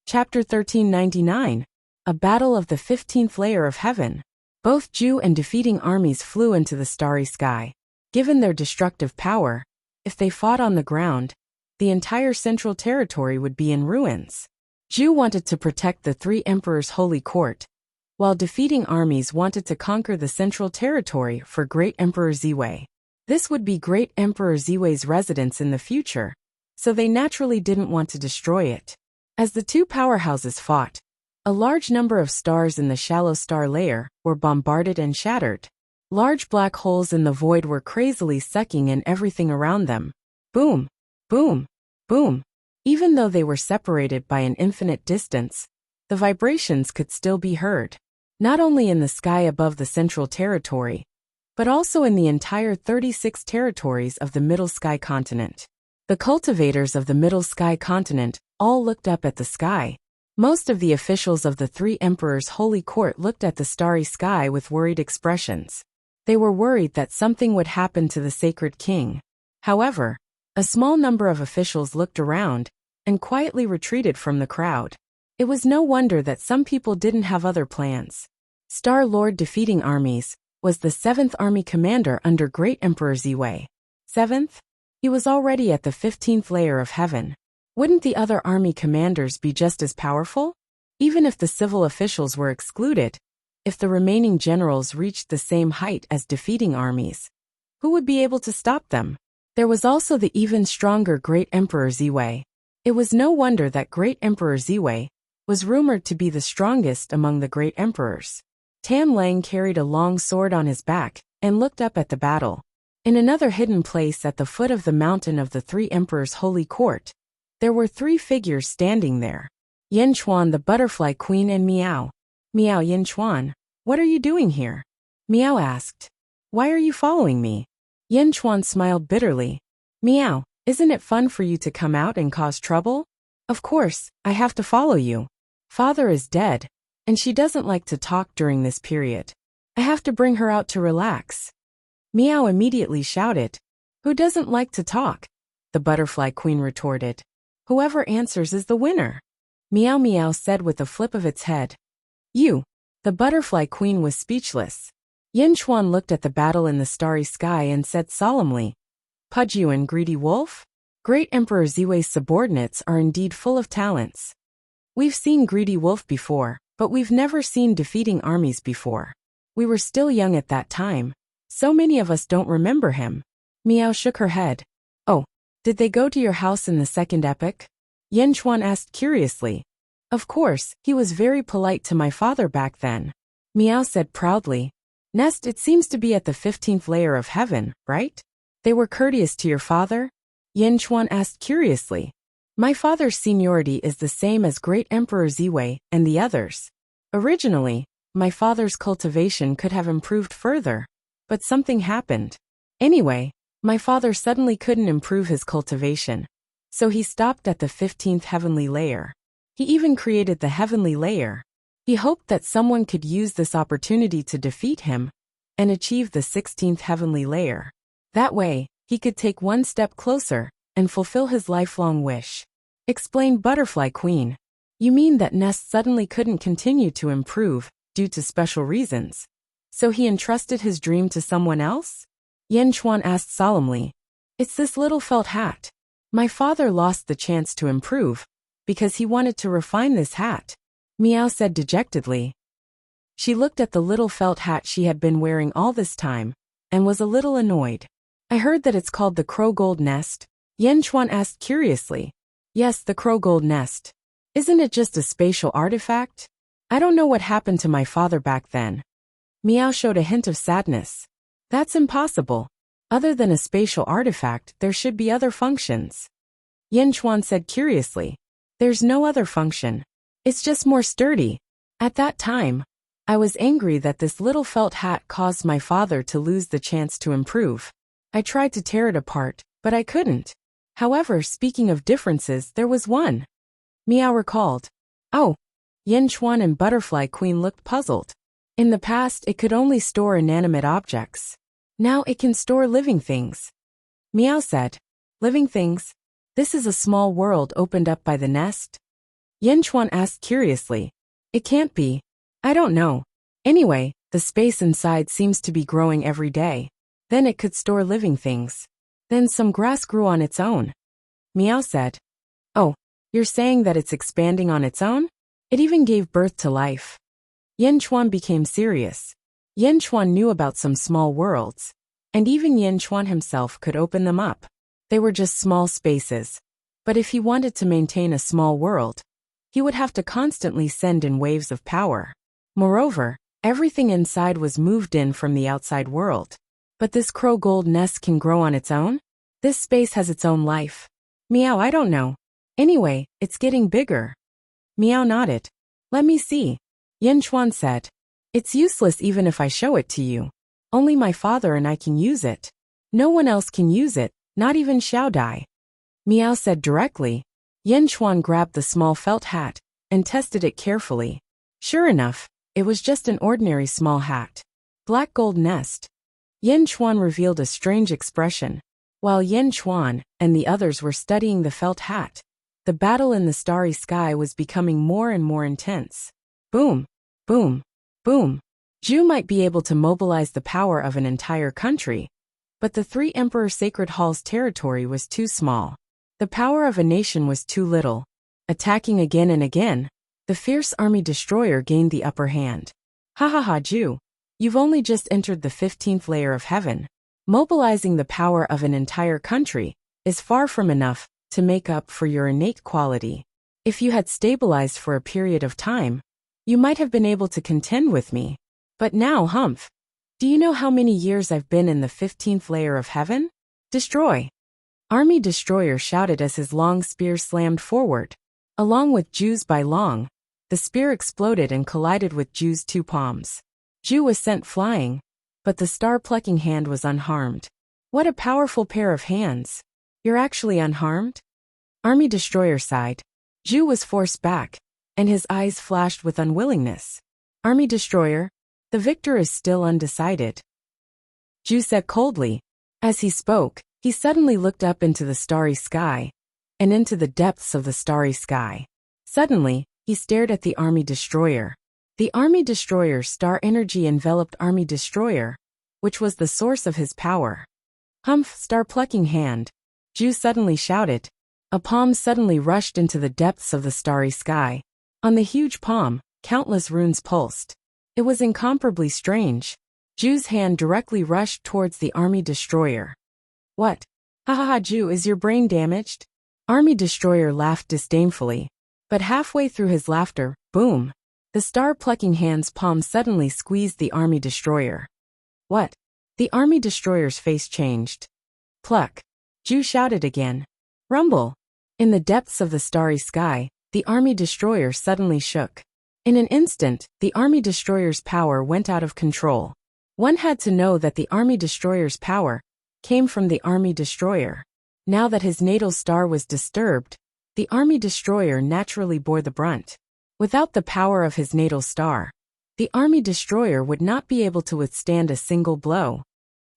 Chapter 1399. A Battle of the 15th Layer of Heaven. Both Jew and defeating armies flew into the starry sky. Given their destructive power, if they fought on the ground, the entire central territory would be in ruins. Jew wanted to protect the three emperors' holy court, while defeating armies wanted to conquer the central territory for Great Emperor Ziwei. This would be Great Emperor Ziwei's residence in the future, so they naturally didn't want to destroy it. As the two powerhouses fought, a large number of stars in the shallow star layer were bombarded and shattered. Large black holes in the void were crazily sucking in everything around them. Boom, boom, boom. Even though they were separated by an infinite distance, the vibrations could still be heard, not only in the sky above the central territory, but also in the entire 36 territories of the Middle Sky continent. The cultivators of the Middle Sky continent all looked up at the sky. Most of the officials of the three emperors' holy court looked at the starry sky with worried expressions. They were worried that something would happen to the sacred king. However, a small number of officials looked around and quietly retreated from the crowd. It was no wonder that some people didn't have other plans. Star Lord defeating armies was the 7th Army commander under Great Emperor Ziwei. 7th? He was already at the 15th layer of heaven. Wouldn't the other army commanders be just as powerful? Even if the civil officials were excluded, if the remaining generals reached the same height as defeating armies, who would be able to stop them? There was also the even stronger Great Emperor Ziwei. It was no wonder that Great Emperor Ziwei was rumored to be the strongest among the great emperors. Tan Lang carried a long sword on his back and looked up at the battle. In another hidden place at the foot of the mountain of the three emperors' holy court, there were three figures standing there. Yin Chuan, the butterfly queen, and Miao. Miao. Yin Chuan, what are you doing here? Miao asked. Why are you following me? Yin Chuan smiled bitterly. Miao, isn't it fun for you to come out and cause trouble? Of course, I have to follow you. Father is dead, and she doesn't like to talk during this period. I have to bring her out to relax. Miao immediately shouted. Who doesn't like to talk? The butterfly queen retorted. Whoever answers is the winner. Miao Miao said with a flip of its head. You. The butterfly queen was speechless. Yin Chuan looked at the battle in the starry sky and said solemnly, Pudge you and greedy wolf? Great Emperor Ziwei's subordinates are indeed full of talents. We've seen greedy wolf before, but we've never seen defeating armies before. We were still young at that time. So many of us don't remember him. Miao shook her head. Oh, did they go to your house in the second epoch? Yin Chuan asked curiously. Of course, he was very polite to my father back then. Miao said proudly. Nest, it seems to be at the 15th layer of heaven, right? They were courteous to your father? Yin Chuan asked curiously. My father's seniority is the same as Great Emperor Ziwei and the others. Originally, my father's cultivation could have improved further, but something happened. Anyway, my father suddenly couldn't improve his cultivation, so he stopped at the 15th heavenly layer. He even created the heavenly layer. He hoped that someone could use this opportunity to defeat him and achieve the 16th heavenly layer. That way, he could take one step closer and fulfill his lifelong wish. Explained Butterfly Queen. You mean that Nest suddenly couldn't continue to improve due to special reasons, so he entrusted his dream to someone else? Yin Chuan asked solemnly. It's this little felt hat. My father lost the chance to improve because he wanted to refine this hat. Miao said dejectedly. She looked at the little felt hat she had been wearing all this time and was a little annoyed. I heard that it's called the Crow Gold Nest. Yin Chuan asked curiously. Yes, the Crow Gold Nest. Isn't it just a spatial artifact? I don't know what happened to my father back then. Miao showed a hint of sadness. That's impossible. Other than a spatial artifact, there should be other functions. Yin Chuan said curiously. There's no other function. It's just more sturdy. At that time, I was angry that this little felt hat caused my father to lose the chance to improve. I tried to tear it apart, but I couldn't. However, speaking of differences, there was one. Miao recalled. Oh. Yin Chuan and Butterfly Queen looked puzzled. In the past, it could only store inanimate objects. Now it can store living things. Miao said. Living things? This is a small world opened up by the nest? Chuan asked curiously. It can't be. I don't know. Anyway, the space inside seems to be growing every day. Then it could store living things. Then some grass grew on its own. Meow said. Oh, you're saying that it's expanding on its own? It even gave birth to life. Chuan became serious. Chuan knew about some small worlds. And even Chuan himself could open them up. They were just small spaces. But if he wanted to maintain a small world, he would have to constantly send in waves of power. Moreover, everything inside was moved in from the outside world. But this crow gold nest can grow on its own? This space has its own life. Meow, I don't know. Anyway, it's getting bigger. Meow nodded. Let me see. Chuan said. It's useless even if I show it to you. Only my father and I can use it. No one else can use it, not even Xiao Dai. Meow said directly. Chuan grabbed the small felt hat and tested it carefully. Sure enough, it was just an ordinary small hat. Black gold nest. Chuan revealed a strange expression. While Chuan and the others were studying the felt hat, the battle in the starry sky was becoming more and more intense. Boom, boom, boom. Zhu might be able to mobilize the power of an entire country, but the Three Emperor Sacred Hall's territory was too small. The power of a nation was too little. Attacking again and again, the fierce army destroyer gained the upper hand. Ha ha ha, Zhu. You've only just entered the 15th layer of heaven. Mobilizing the power of an entire country is far from enough to make up for your innate quality. If you had stabilized for a period of time, you might have been able to contend with me. But now, Humph. Do you know how many years I've been in the 15th layer of heaven? Destroy. Army Destroyer shouted as his long spear slammed forward. Along with Zhu's by long, the spear exploded and collided with Zhu's two palms. Zhu was sent flying, but the star-plucking hand was unharmed. What a powerful pair of hands. You're actually unharmed? Army Destroyer sighed. Zhu was forced back, and his eyes flashed with unwillingness. Army Destroyer, the victor is still undecided. Zhu said coldly. As he spoke, he suddenly looked up into the starry sky, and into the depths of the starry sky. Suddenly, he stared at the Army Destroyer. The Army Destroyer's star energy enveloped Army Destroyer, which was the source of his power. Humph, star-plucking hand. Zhu suddenly shouted. A palm suddenly rushed into the depths of the starry sky. On the huge palm, countless runes pulsed. It was incomparably strange. Zhu's hand directly rushed towards the Army Destroyer. What? Ha ha ha, Zhu, is your brain damaged? Army Destroyer laughed disdainfully. But halfway through his laughter, boom! The star-plucking hand's palm suddenly squeezed the Army Destroyer. What? The Army Destroyer's face changed. Pluck! Zhu shouted again. Rumble! In the depths of the starry sky, the Army Destroyer suddenly shook. In an instant, the Army Destroyer's power went out of control. One had to know that the Army Destroyer's power came from the Army Destroyer. Now that his natal star was disturbed, the Army Destroyer naturally bore the brunt. Without the power of his natal star, the Army Destroyer would not be able to withstand a single blow.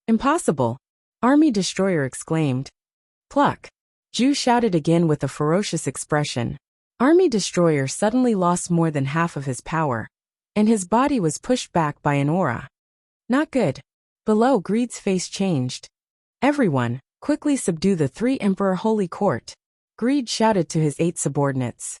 Impossible! Army Destroyer exclaimed. Pluck! Zhu shouted again with a ferocious expression. Army Destroyer suddenly lost more than half of his power, and his body was pushed back by an aura. Not good. Below, Greed's face changed. Everyone, quickly subdue the Three Emperor Holy Court. Greed shouted to his 8 subordinates.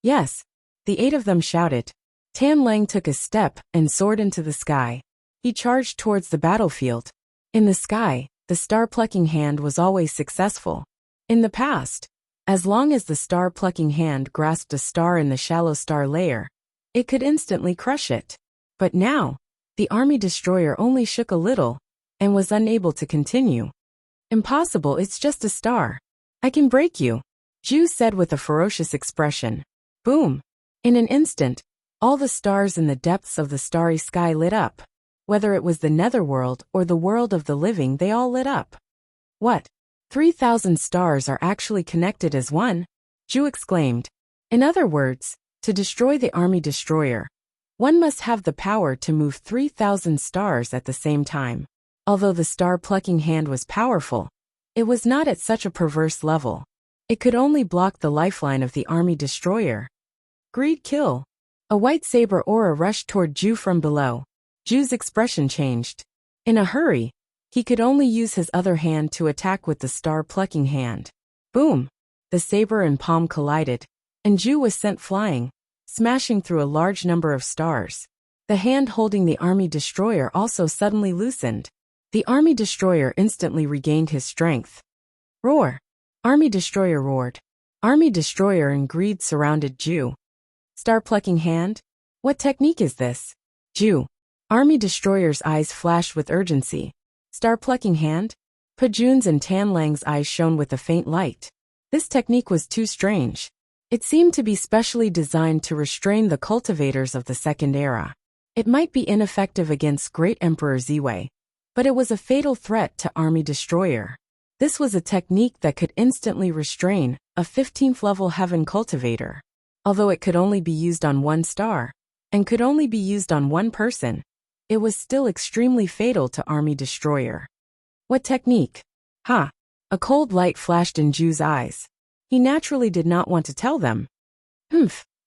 Yes. The 8 of them shouted. Tan Lang took a step and soared into the sky. He charged towards the battlefield. In the sky, the star-plucking hand was always successful. In the past, as long as the star-plucking hand grasped a star in the shallow star layer, it could instantly crush it. But now, the Army Destroyer only shook a little and was unable to continue. Impossible, it's just a star. I can break you, Zhu said with a ferocious expression. Boom! In an instant, all the stars in the depths of the starry sky lit up. Whether it was the netherworld or the world of the living, they all lit up. What? 3,000 stars are actually connected as one? Zhu exclaimed. In other words, to destroy the Army Destroyer, one must have the power to move 3,000 stars at the same time. Although the star-plucking hand was powerful, it was not at such a perverse level. It could only block the lifeline of the Army Destroyer. Greed kill. A white saber aura rushed toward Ju from below. Ju's expression changed. In a hurry, he could only use his other hand to attack with the star-plucking hand. Boom! The saber and palm collided, and Ju was sent flying, smashing through a large number of stars. The hand holding the army destroyer also suddenly loosened. The army destroyer instantly regained his strength. Roar! Army destroyer roared. Army destroyer and greed surrounded Ju. Star-plucking hand? What technique is this? Ju. Army destroyer's eyes flashed with urgency. Star-plucking hand? Pajun's and Tanlang's eyes shone with a faint light. This technique was too strange. It seemed to be specially designed to restrain the cultivators of the Second Era. It might be ineffective against Great Emperor Ziwei, but it was a fatal threat to Army Destroyer. This was a technique that could instantly restrain a 15th level Heaven cultivator. Although it could only be used on one star, and could only be used on one person, it was still extremely fatal to Army Destroyer. What technique? Ha! A cold light flashed in Ju's eyes. He naturally did not want to tell them.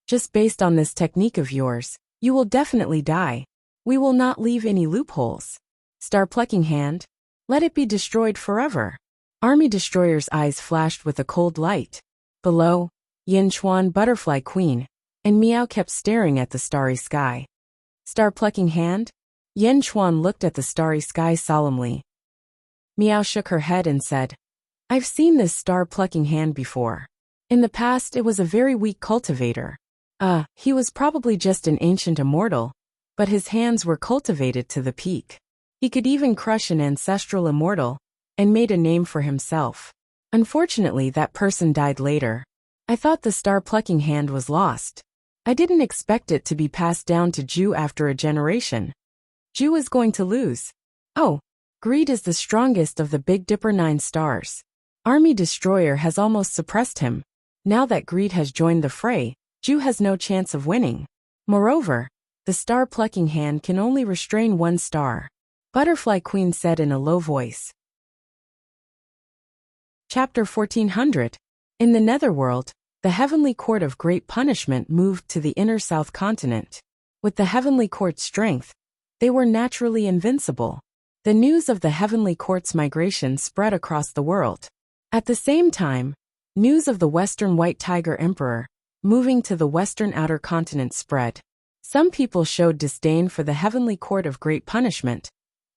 Just based on this technique of yours, you will definitely die. We will not leave any loopholes. Star-plucking hand? Let it be destroyed forever. Army Destroyer's eyes flashed with a cold light. Below, Yin Chuan Butterfly Queen and Miao kept staring at the starry sky. Star-plucking hand? Yin Chuan looked at the starry sky solemnly. Miao shook her head and said, I've seen this star-plucking hand before. In the past it was a very weak cultivator. He was probably just an ancient immortal, but his hands were cultivated to the peak. He could even crush an ancestral immortal, and made a name for himself. Unfortunately, that person died later. I thought the star-plucking hand was lost. I didn't expect it to be passed down to Ju after a generation. Ju is going to lose. Oh, Greed is the strongest of the Big Dipper 9 stars. Army Destroyer has almost suppressed him. Now that Greed has joined the fray, Ju has no chance of winning. Moreover, the star-plucking hand can only restrain one star. Butterfly Queen said in a low voice. Chapter 1400. In the Netherworld, the Heavenly Court of Great Punishment moved to the inner South Continent. With the Heavenly Court's strength, they were naturally invincible. The news of the Heavenly Court's migration spread across the world. At the same time, news of the Western White Tiger Emperor moving to the Western Outer Continent spread. Some people showed disdain for the Heavenly Court of Great Punishment,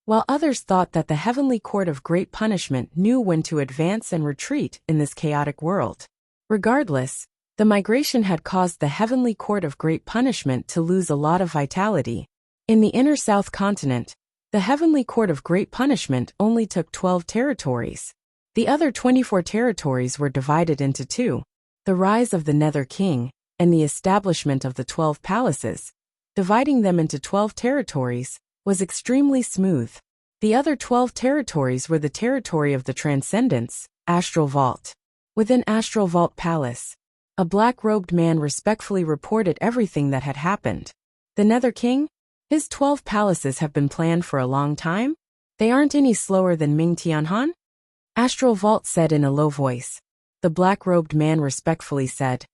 while others thought that the Heavenly Court of Great Punishment knew when to advance and retreat in this chaotic world. Regardless, the migration had caused the Heavenly Court of Great Punishment to lose a lot of vitality. In the inner South Continent, the Heavenly Court of Great Punishment only took 12 territories. The other 24 territories were divided into two: the rise of the Nether King and the establishment of the 12 palaces. Dividing them into 12 territories was extremely smooth. The other 12 territories were the territory of the Transcendence, Astral Vault. Within Astral Vault Palace, a black-robed man respectfully reported everything that had happened. The Nether King? His 12 palaces have been planned for a long time? They aren't any slower than Ming Tianhan? Astral Vault said in a low voice. The black-robed man respectfully said,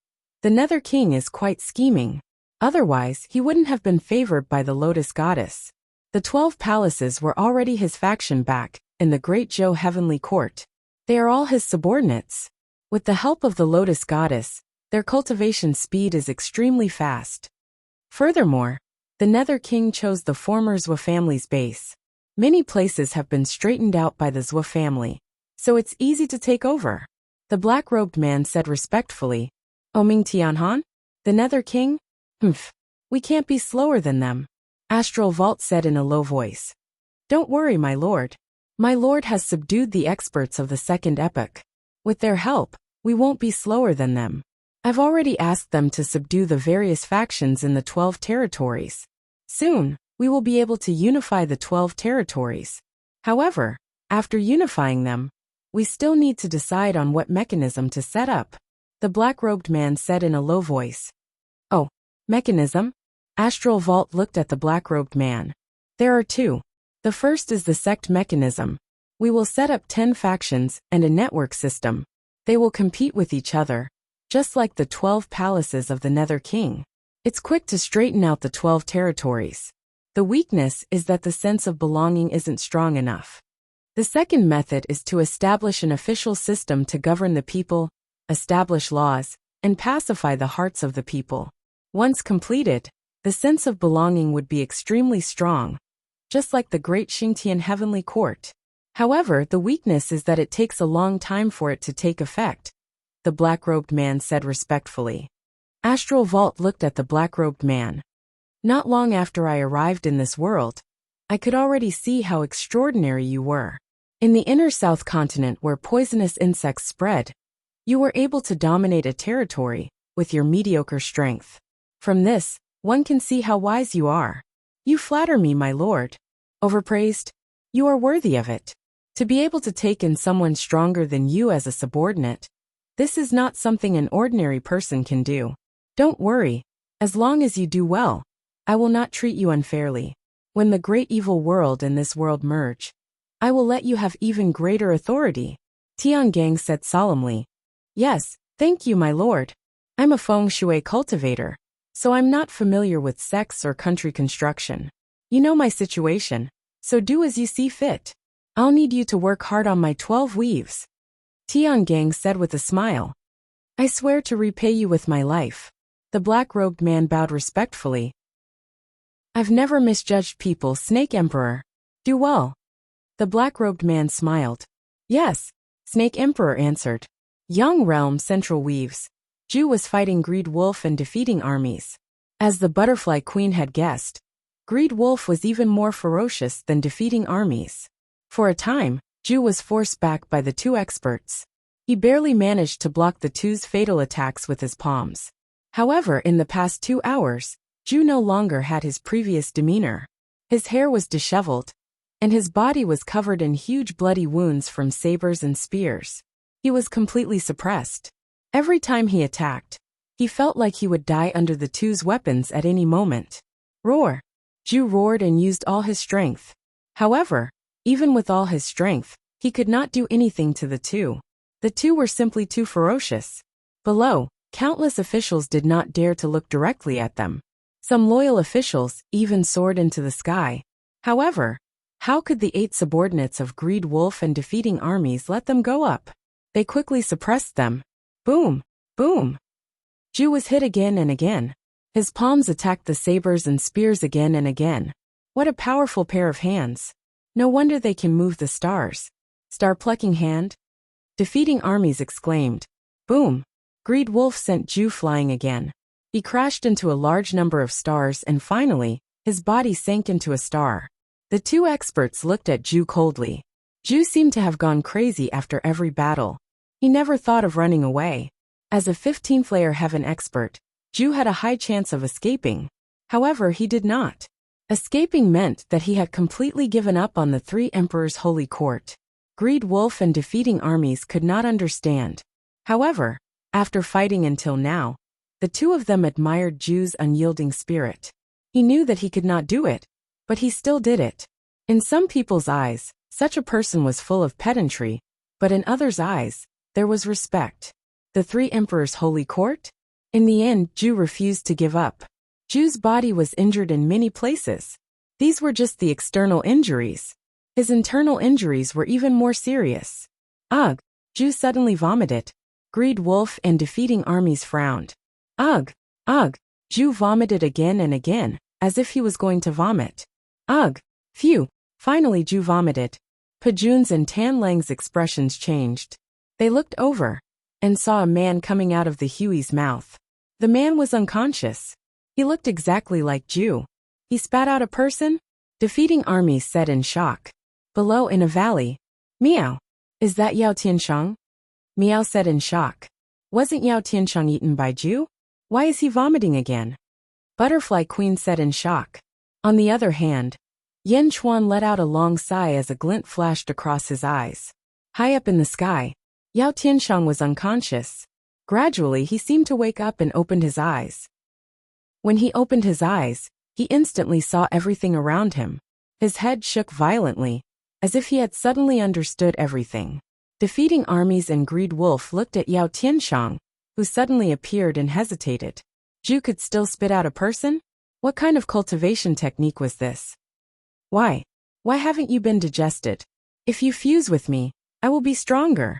The Nether King is quite scheming. Otherwise, he wouldn't have been favored by the Lotus Goddess. The 12 palaces were already his faction back in the Great Zhou Heavenly Court. They are all his subordinates. With the help of the Lotus Goddess, their cultivation speed is extremely fast. Furthermore, the Nether King chose the former Zhou family's base. Many places have been straightened out by the Zhou family, so it's easy to take over. The black-robed man said respectfully, O Ming Tianhan? The Nether King? We can't be slower than them. Astral Vault said in a low voice. Don't worry, my lord. My lord has subdued the experts of the second epoch. With their help, we won't be slower than them. I've already asked them to subdue the various factions in the 12 territories. Soon, we will be able to unify the 12 territories. However, after unifying them, we still need to decide on what mechanism to set up. The black-robed man said in a low voice. Oh, mechanism? Astral Vault looked at the black-robed man. There are two. The first is the sect mechanism. We will set up 10 factions and a network system. They will compete with each other, just like the 12 palaces of the Nether King. It's quick to straighten out the 12 territories. The weakness is that the sense of belonging isn't strong enough. The second method is to establish an official system to govern the people, establish laws, and pacify the hearts of the people. Once completed, the sense of belonging would be extremely strong, just like the great Xingtian heavenly court. However, the weakness is that it takes a long time for it to take effect, the black-robed man said respectfully. Astral Vault looked at the black-robed man. Not long after I arrived in this world, I could already see how extraordinary you were. In the inner South continent where poisonous insects spread, you were able to dominate a territory with your mediocre strength. From this, one can see how wise you are. You flatter me, my lord. Overpraised? You are worthy of it. To be able to take in someone stronger than you as a subordinate, this is not something an ordinary person can do. Don't worry, as long as you do well, I will not treat you unfairly. When the great evil world and this world merge, I will let you have even greater authority. Tiangang said solemnly. Yes, thank you, my lord. I'm a feng shui cultivator, so I'm not familiar with sects or country construction. You know my situation, so do as you see fit. I'll need you to work hard on my 12 weaves. Tiangang said with a smile. I swear to repay you with my life. The black-robed man bowed respectfully. I've never misjudged people, Snake Emperor. Do well. The black-robed man smiled. Yes, Snake Emperor answered. Young Realm Central Weaves. Zhu was fighting Greed Wolf and defeating armies. As the Butterfly Queen had guessed, Greed Wolf was even more ferocious than defeating armies. For a time, Zhu was forced back by the two experts. He barely managed to block the two's fatal attacks with his palms. However, in the past 2 hours, Zhu no longer had his previous demeanor. His hair was disheveled, and his body was covered in huge bloody wounds from sabers and spears. He was completely suppressed. Every time he attacked, he felt like he would die under the two's weapons at any moment. Roar! Zhu roared and used all his strength. However, even with all his strength, he could not do anything to the two. The two were simply too ferocious. Below, countless officials did not dare to look directly at them. Some loyal officials even soared into the sky. However, how could the 8 subordinates of Greed Wolf and defeating armies let them go up? They quickly suppressed them. Boom! Boom! Zhu was hit again and again. His palms attacked the sabers and spears again and again. What a powerful pair of hands. No wonder they can move the stars. Star-plucking hand? Defeating armies exclaimed. Boom! Greed Wolf sent Zhu flying again. He crashed into a large number of stars and finally, his body sank into a star. The two experts looked at Zhu coldly. Zhu seemed to have gone crazy after every battle. He never thought of running away. As a 15th layer heaven expert, Zhu had a high chance of escaping. However, he did not. Escaping meant that he had completely given up on the 3 emperors' holy court. Greed Wolf and defeating armies could not understand. However, after fighting until now, the two of them admired Zhu's unyielding spirit. He knew that he could not do it, but he still did it. In some people's eyes, such a person was full of pedantry, but in others' eyes, there was respect. The 3 emperors' holy court? In the end, Zhu refused to give up. Zhu's body was injured in many places. These were just the external injuries. His internal injuries were even more serious. Ugh! Zhu suddenly vomited. Greed Wolf and defeating armies frowned. Ugh! Ugh! Zhu vomited again and again, as if he was going to vomit. Ugh! Phew! Finally Zhu vomited. Pajun's and Tan Lang's expressions changed. They looked over and saw a man coming out of the Huey's mouth. The man was unconscious. He looked exactly like Zhu. He spat out a person? Defeating armies said in shock. Below in a valley. Meow. Is that Yao Tianshang? Meow said in shock. Wasn't Yao Tianshang eaten by Zhu? Why is he vomiting again? Butterfly Queen said in shock. On the other hand, Yen Chuan let out a long sigh as a glint flashed across his eyes. High up in the sky, Yao Tianshang was unconscious. Gradually he seemed to wake up and opened his eyes. When he opened his eyes, he instantly saw everything around him. His head shook violently, as if he had suddenly understood everything. Defeating armies and Greed Wolf looked at Yao Tianshang, who suddenly appeared and hesitated. Ju could still spit out a person? What kind of cultivation technique was this? Why? Why haven't you been digested? If you fuse with me, I will be stronger.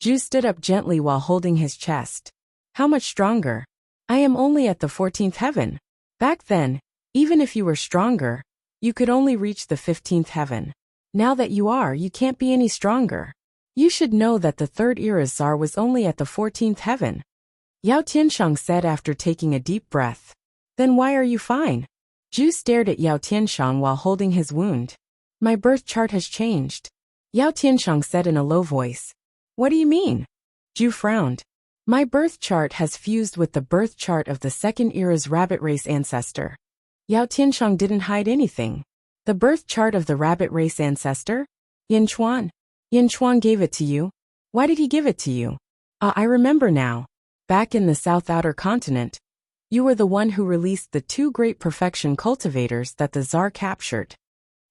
Ju stood up gently while holding his chest. How much stronger? I am only at the 14th heaven. Back then, even if you were stronger, you could only reach the 15th heaven. Now that you are, you can't be any stronger. You should know that the third era's Tsar was only at the 14th heaven. Yao Tianshang said after taking a deep breath. Then why are you fine? Ju stared at Yao Tianshang while holding his wound. My birth chart has changed. Yao Tianshang said in a low voice. What do you mean? Ju frowned. My birth chart has fused with the birth chart of the second era's rabbit race ancestor. Yao Tianshang didn't hide anything. The birth chart of the rabbit race ancestor? Yin Chuan. Yin Chuan gave it to you. Why did he give it to you? I remember now. Back in the South Outer Continent, you were the one who released the 2 great perfection cultivators that the Tsar captured.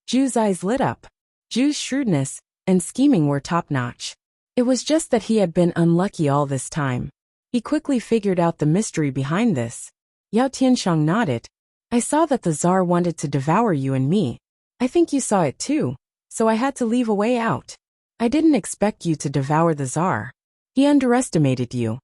Ju's eyes lit up. Ju's shrewdness and scheming were top-notch. It was just that he had been unlucky all this time. He quickly figured out the mystery behind this. Yao Tianshang nodded. I saw that the Tsar wanted to devour you and me. I think you saw it too, so I had to leave a way out. I didn't expect you to devour the Tsar. He underestimated you.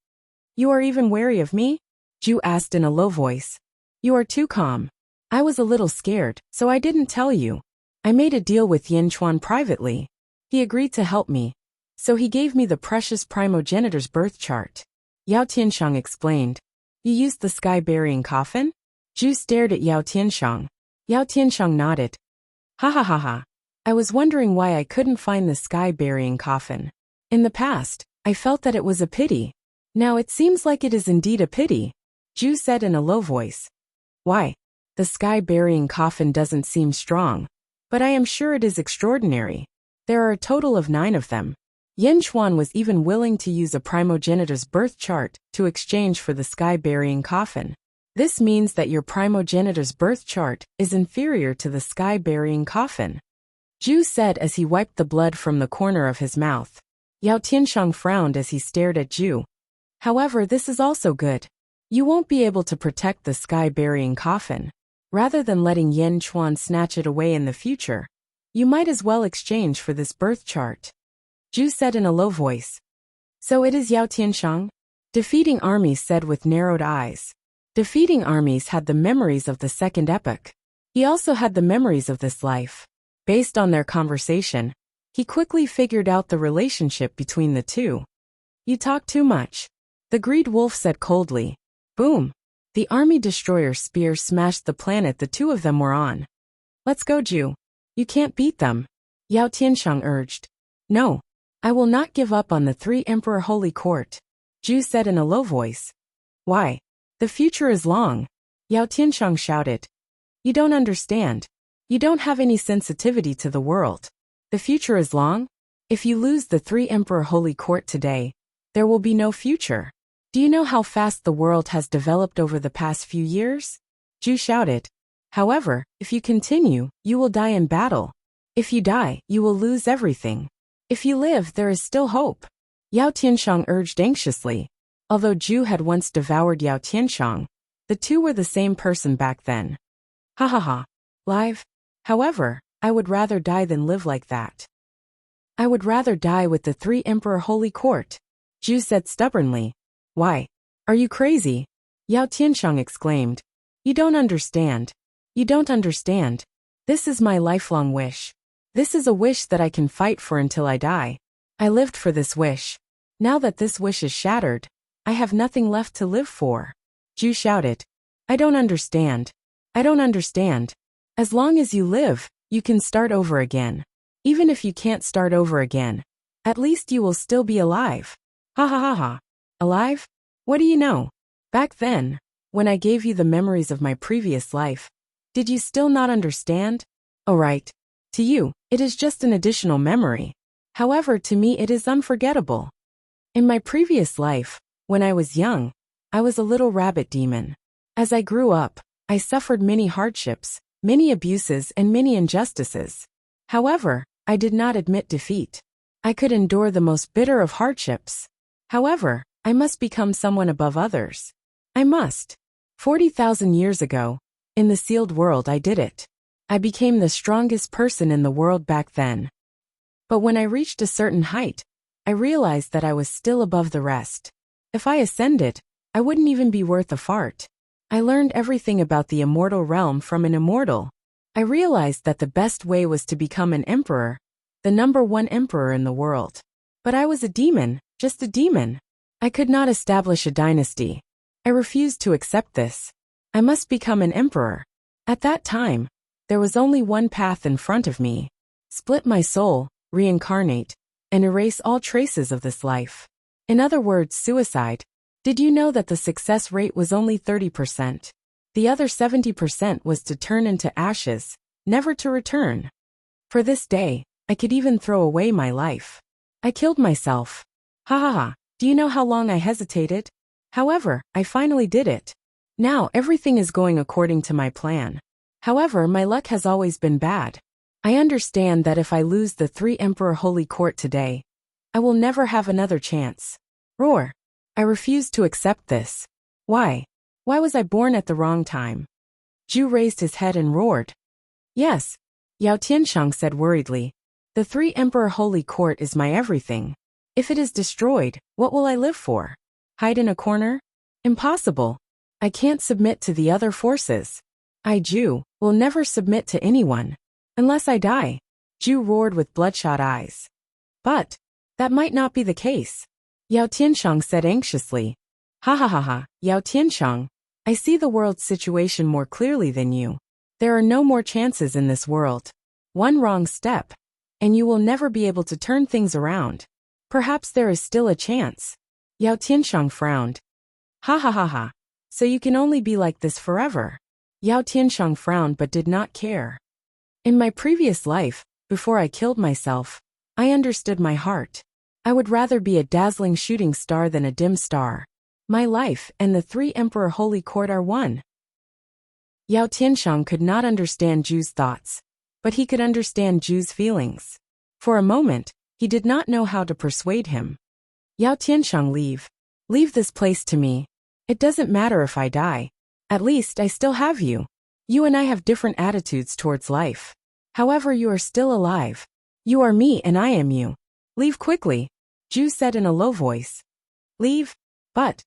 You are even wary of me? Ju asked in a low voice. You are too calm. I was a little scared, so I didn't tell you. I made a deal with Yin Chuan privately. He agreed to help me. So he gave me the precious primogenitor's birth chart. Yao Tianshang explained. You used the sky-burying coffin? Ju stared at Yao Tianshang. Yao Tianshang nodded. Ha ha ha ha. I was wondering why I couldn't find the sky-burying coffin. In the past, I felt that it was a pity. Now it seems like it is indeed a pity. Ju said in a low voice. Why? The sky-burying coffin doesn't seem strong. But I am sure it is extraordinary. There are a total of 9 of them. Yin Chuan was even willing to use a primogenitor's birth chart to exchange for the sky-burying coffin. This means that your primogenitor's birth chart is inferior to the sky-burying coffin. Ju said as he wiped the blood from the corner of his mouth. Yao Tianshang frowned as he stared at Ju. However, this is also good. You won't be able to protect the sky-burying coffin. Rather than letting Yin Chuan snatch it away in the future, you might as well exchange for this birth chart. Ju said in a low voice. So it is Yao Tianshang? Defeating armies said with narrowed eyes. Defeating armies had the memories of the second epoch. He also had the memories of this life. Based on their conversation, he quickly figured out the relationship between the two. You talk too much. The greed wolf said coldly. Boom. The army destroyer spear smashed the planet the 2 of them were on. Let's go, Ju. You can't beat them. Yao Tianshang urged. No. I will not give up on the 3 Emperor Holy Court. Ju said in a low voice. Why? The future is long. Yao Tianshang shouted. You don't understand. You don't have any sensitivity to the world. The future is long? If you lose the 3 Emperor Holy Court today, there will be no future. Do you know how fast the world has developed over the past few years? Ju shouted. However, if you continue, you will die in battle. If you die, you will lose everything. If you live, there is still hope. Yao Tianshang urged anxiously. Although Ju had once devoured Yao Tianshang, the 2 were the same person back then. Ha ha ha. Live? However, I would rather die than live like that. I would rather die with the 3 Emperor Holy Court. Ju said stubbornly. Why? Are you crazy? Yao Tianshang exclaimed. You don't understand. You don't understand. This is my lifelong wish. This is a wish that I can fight for until I die. I lived for this wish. Now that this wish is shattered, I have nothing left to live for. Ju shouted. I don't understand. I don't understand. As long as you live, you can start over again. Even if you can't start over again, at least you will still be alive. Ha ha ha ha. Alive? What do you know? Back then, when I gave you the memories of my previous life, did you still not understand? Oh right. To you, it is just an additional memory. However, to me it is unforgettable. In my previous life, when I was young, I was a little rabbit demon. As I grew up, I suffered many hardships, many abuses and many injustices. However, I did not admit defeat. I could endure the most bitter of hardships. However, I must become someone above others. I must. 40,000 years ago, in the sealed world I did it. I became the strongest person in the world back then. But when I reached a certain height, I realized that I was still above the rest. If I ascended, I wouldn't even be worth a fart. I learned everything about the immortal realm from an immortal. I realized that the best way was to become an emperor, the #1 emperor in the world. But I was a demon, just a demon. I could not establish a dynasty. I refused to accept this. I must become an emperor. At that time, there was only one path in front of me. Split my soul, reincarnate, and erase all traces of this life. In other words, suicide. Did you know that the success rate was only 30%? The other 70% was to turn into ashes, never to return. For this day, I could even throw away my life. I killed myself. Ha ha ha, do you know how long I hesitated? However, I finally did it. Now everything is going according to my plan. However, my luck has always been bad. I understand that if I lose the 3 Emperor Holy Court today, I will never have another chance. Roar. I refuse to accept this. Why? Why was I born at the wrong time? Zhu raised his head and roared. Yes, Yao Tianshang said worriedly. The 3 Emperor Holy Court is my everything. If it is destroyed, what will I live for? Hide in a corner? Impossible. I can't submit to the other forces. I, Zhu, will never submit to anyone. Unless I die. Zhu roared with bloodshot eyes. But that might not be the case. Yao Tianshang said anxiously. Ha ha ha ha, Yao Tianshang, I see the world's situation more clearly than you. There are no more chances in this world. One wrong step, and you will never be able to turn things around. Perhaps there is still a chance. Yao Tianshang frowned. Ha ha ha ha, so you can only be like this forever. Yao Tianshang frowned but did not care. In my previous life, before I killed myself, I understood my heart. I would rather be a dazzling shooting star than a dim star. My life and the 3 Emperor Holy Court are one. Yao Tianshang could not understand Zhu's thoughts, but he could understand Zhu's feelings. For a moment, he did not know how to persuade him. Yao Tianshang, leave. Leave this place to me. It doesn't matter if I die. At least I still have you. You and I have different attitudes towards life. However, you are still alive. You are me and I am you. Leave quickly, Zhu said in a low voice. Leave? But...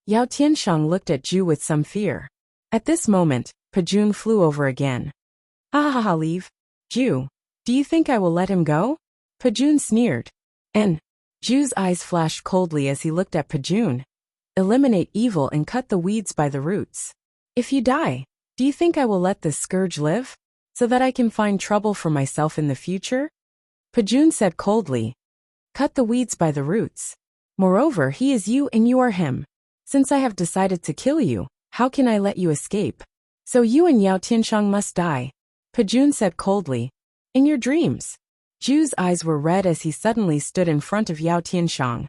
Yao Tianshang looked at Zhu with some fear. At this moment, Pejun flew over again. Ha ha ha, leave? Zhu, do you think I will let him go? Pejun sneered. And Zhu's eyes flashed coldly as he looked at Pejun. Eliminate evil and cut the weeds by the roots. If you die, do you think I will let this scourge live? So that I can find trouble for myself in the future? Pejun said coldly. Cut the weeds by the roots. Moreover, he is you and you are him. Since I have decided to kill you, how can I let you escape? So you and Yao Tianshang must die. Pejun said coldly. In your dreams. Zhu's eyes were red as he suddenly stood in front of Yao Tianshang.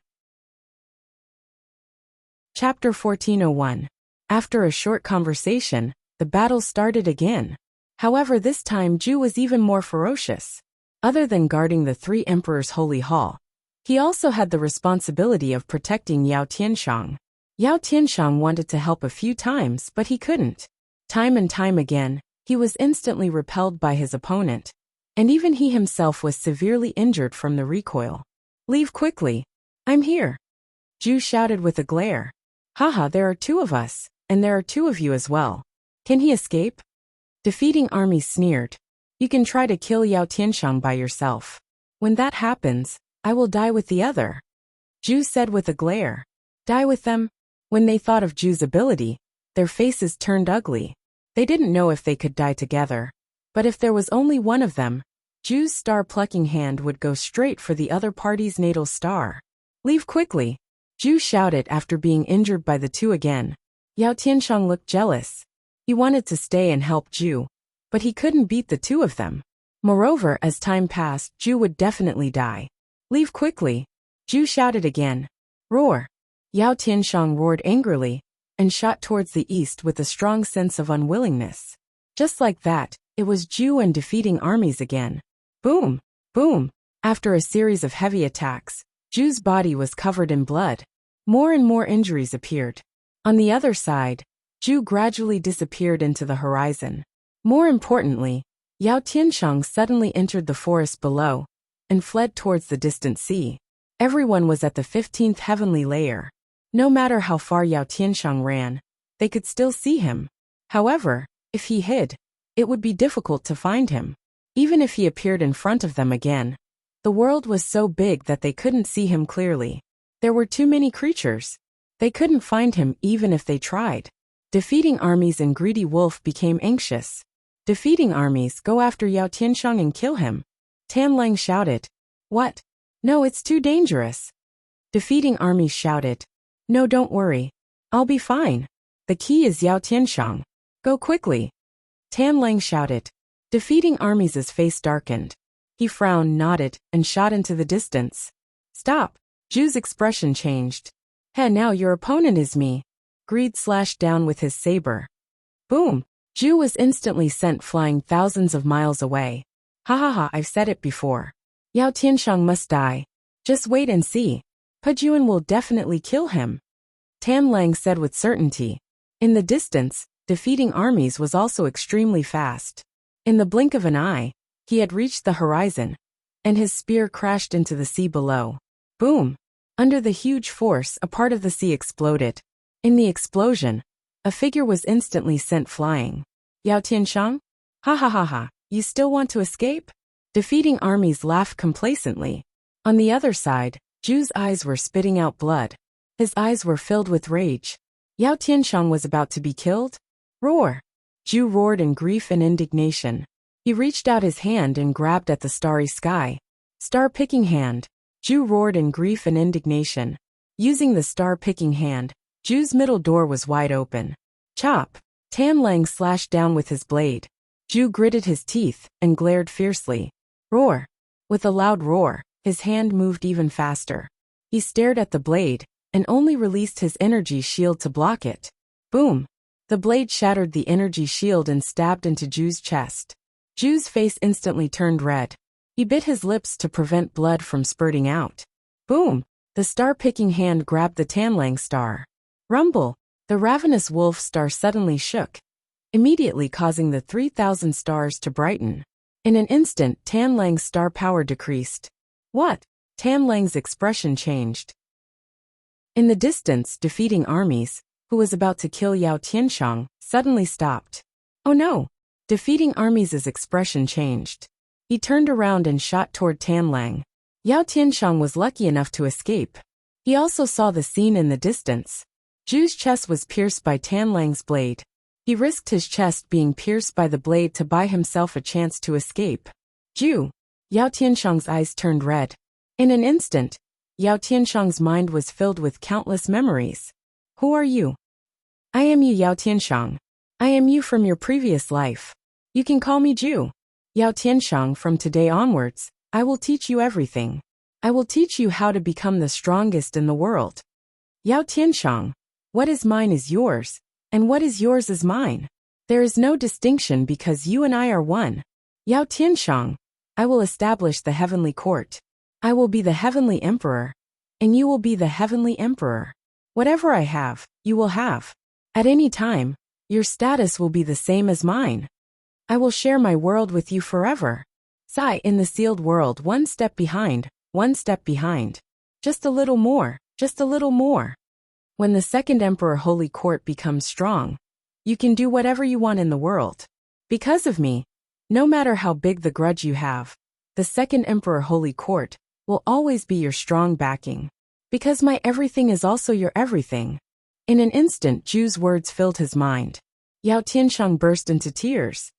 Chapter 1401. After a short conversation, the battle started again. However, this time Zhu was even more ferocious. Other than guarding the 3 Emperors' Holy Hall, he also had the responsibility of protecting Yao Tianshang. Yao Tianshang wanted to help a few times, but he couldn't. Time and time again, he was instantly repelled by his opponent, and even he himself was severely injured from the recoil. Leave quickly. I'm here. Zhu shouted with a glare. Haha, there are 2 of us, and there are 2 of you as well. Can he escape? Defeating army sneered. You can try to kill Yao Tianshang by yourself. When that happens, I will die with the other. Zhu said with a glare. Die with them? When they thought of Zhu's ability, their faces turned ugly. They didn't know if they could die together. But if there was only one of them, Zhu's star-plucking hand would go straight for the other party's natal star. Leave quickly, Zhu shouted after being injured by the 2 again. Yao Tianshang looked jealous. He wanted to stay and help Zhu, but he couldn't beat the 2 of them. Moreover, as time passed, Zhu would definitely die. Leave quickly, Zhu shouted again. Roar. Yao Tianshang roared angrily, and shot towards the east with a strong sense of unwillingness. Just like that, it was Zhu and defeating armies again. Boom! Boom! After a series of heavy attacks, Zhu's body was covered in blood. More and more injuries appeared. On the other side, Zhu gradually disappeared into the horizon. More importantly, Yao Tianshang suddenly entered the forest below and fled towards the distant sea. Everyone was at the 15th heavenly layer. No matter how far Yao Tianshang ran, they could still see him. However, if he hid, it would be difficult to find him. Even if he appeared in front of them again, the world was so big that they couldn't see him clearly. There were too many creatures. They couldn't find him even if they tried. Defeating armies and greedy wolf became anxious. Defeating armies, go after Yao Tianshang and kill him. Tan Lang shouted. What? No, it's too dangerous. Defeating armies shouted. No, don't worry. I'll be fine. The key is Yao Tianshang. Go quickly. Tan Lang shouted. Defeating armies' face darkened. He frowned, nodded, and shot into the distance. Stop. Zhu's expression changed. Hey, now your opponent is me. Greed slashed down with his saber. Boom. Zhu was instantly sent flying thousands of miles away. Ha ha ha, I've said it before. Yao Tianshang must die. Just wait and see. Pejuan will definitely kill him. Tan Lang said with certainty. In the distance, defeating armies was also extremely fast. In the blink of an eye, he had reached the horizon, and his spear crashed into the sea below. Boom! Under the huge force, a part of the sea exploded. In the explosion, a figure was instantly sent flying. Yao Tianshang? Ha ha ha ha, you still want to escape? Defeating armies laughed complacently. On the other side, Zhu's eyes were spitting out blood. His eyes were filled with rage. Yao Tianshang was about to be killed? Roar! Zhu roared in grief and indignation. He reached out his hand and grabbed at the starry sky. Star-picking hand. Zhu roared in grief and indignation. Using the star-picking hand, Zhu's middle door was wide open. Chop! Tan Lang slashed down with his blade. Zhu gritted his teeth and glared fiercely. Roar! With a loud roar, his hand moved even faster. He stared at the blade and only released his energy shield to block it. Boom! The blade shattered the energy shield and stabbed into Zhu's chest. Zhu's face instantly turned red. He bit his lips to prevent blood from spurting out. Boom! The star-picking hand grabbed the Tan Lang star. Rumble! The ravenous wolf star suddenly shook, immediately causing the 3,000 stars to brighten. In an instant, Tan Lang's star power decreased. What? Tan Lang's expression changed. In the distance, defeating armies, who was about to kill Yao Tianshang, suddenly stopped. Oh no! Defeating armies' expression changed. He turned around and shot toward Tan Lang. Yao Tianshang was lucky enough to escape. He also saw the scene in the distance. Zhu's chest was pierced by Tan Lang's blade. He risked his chest being pierced by the blade to buy himself a chance to escape. Zhu! Yao Tianshang's eyes turned red. In an instant, Yao Tianshang's mind was filled with countless memories. Who are you? I am you, Yao Tianshang. I am you from your previous life. You can call me Zhu. Yao Tianshang, from today onwards, I will teach you everything. I will teach you how to become the strongest in the world. Yao Tianshang, what is mine is yours, and what is yours is mine. There is no distinction because you and I are one. Yao Tianshang, I will establish the heavenly court. I will be the heavenly emperor, and you will be the heavenly emperor. Whatever I have, you will have. At any time, your status will be the same as mine. I will share my world with you forever. Sigh, in the sealed world, one step behind, one step behind. Just a little more, just a little more. When the second emperor holy court becomes strong, you can do whatever you want in the world. Because of me, no matter how big the grudge you have, the second emperor holy court will always be your strong backing. Because my everything is also your everything. In an instant, Zhu's words filled his mind. Yao Tianshang burst into tears.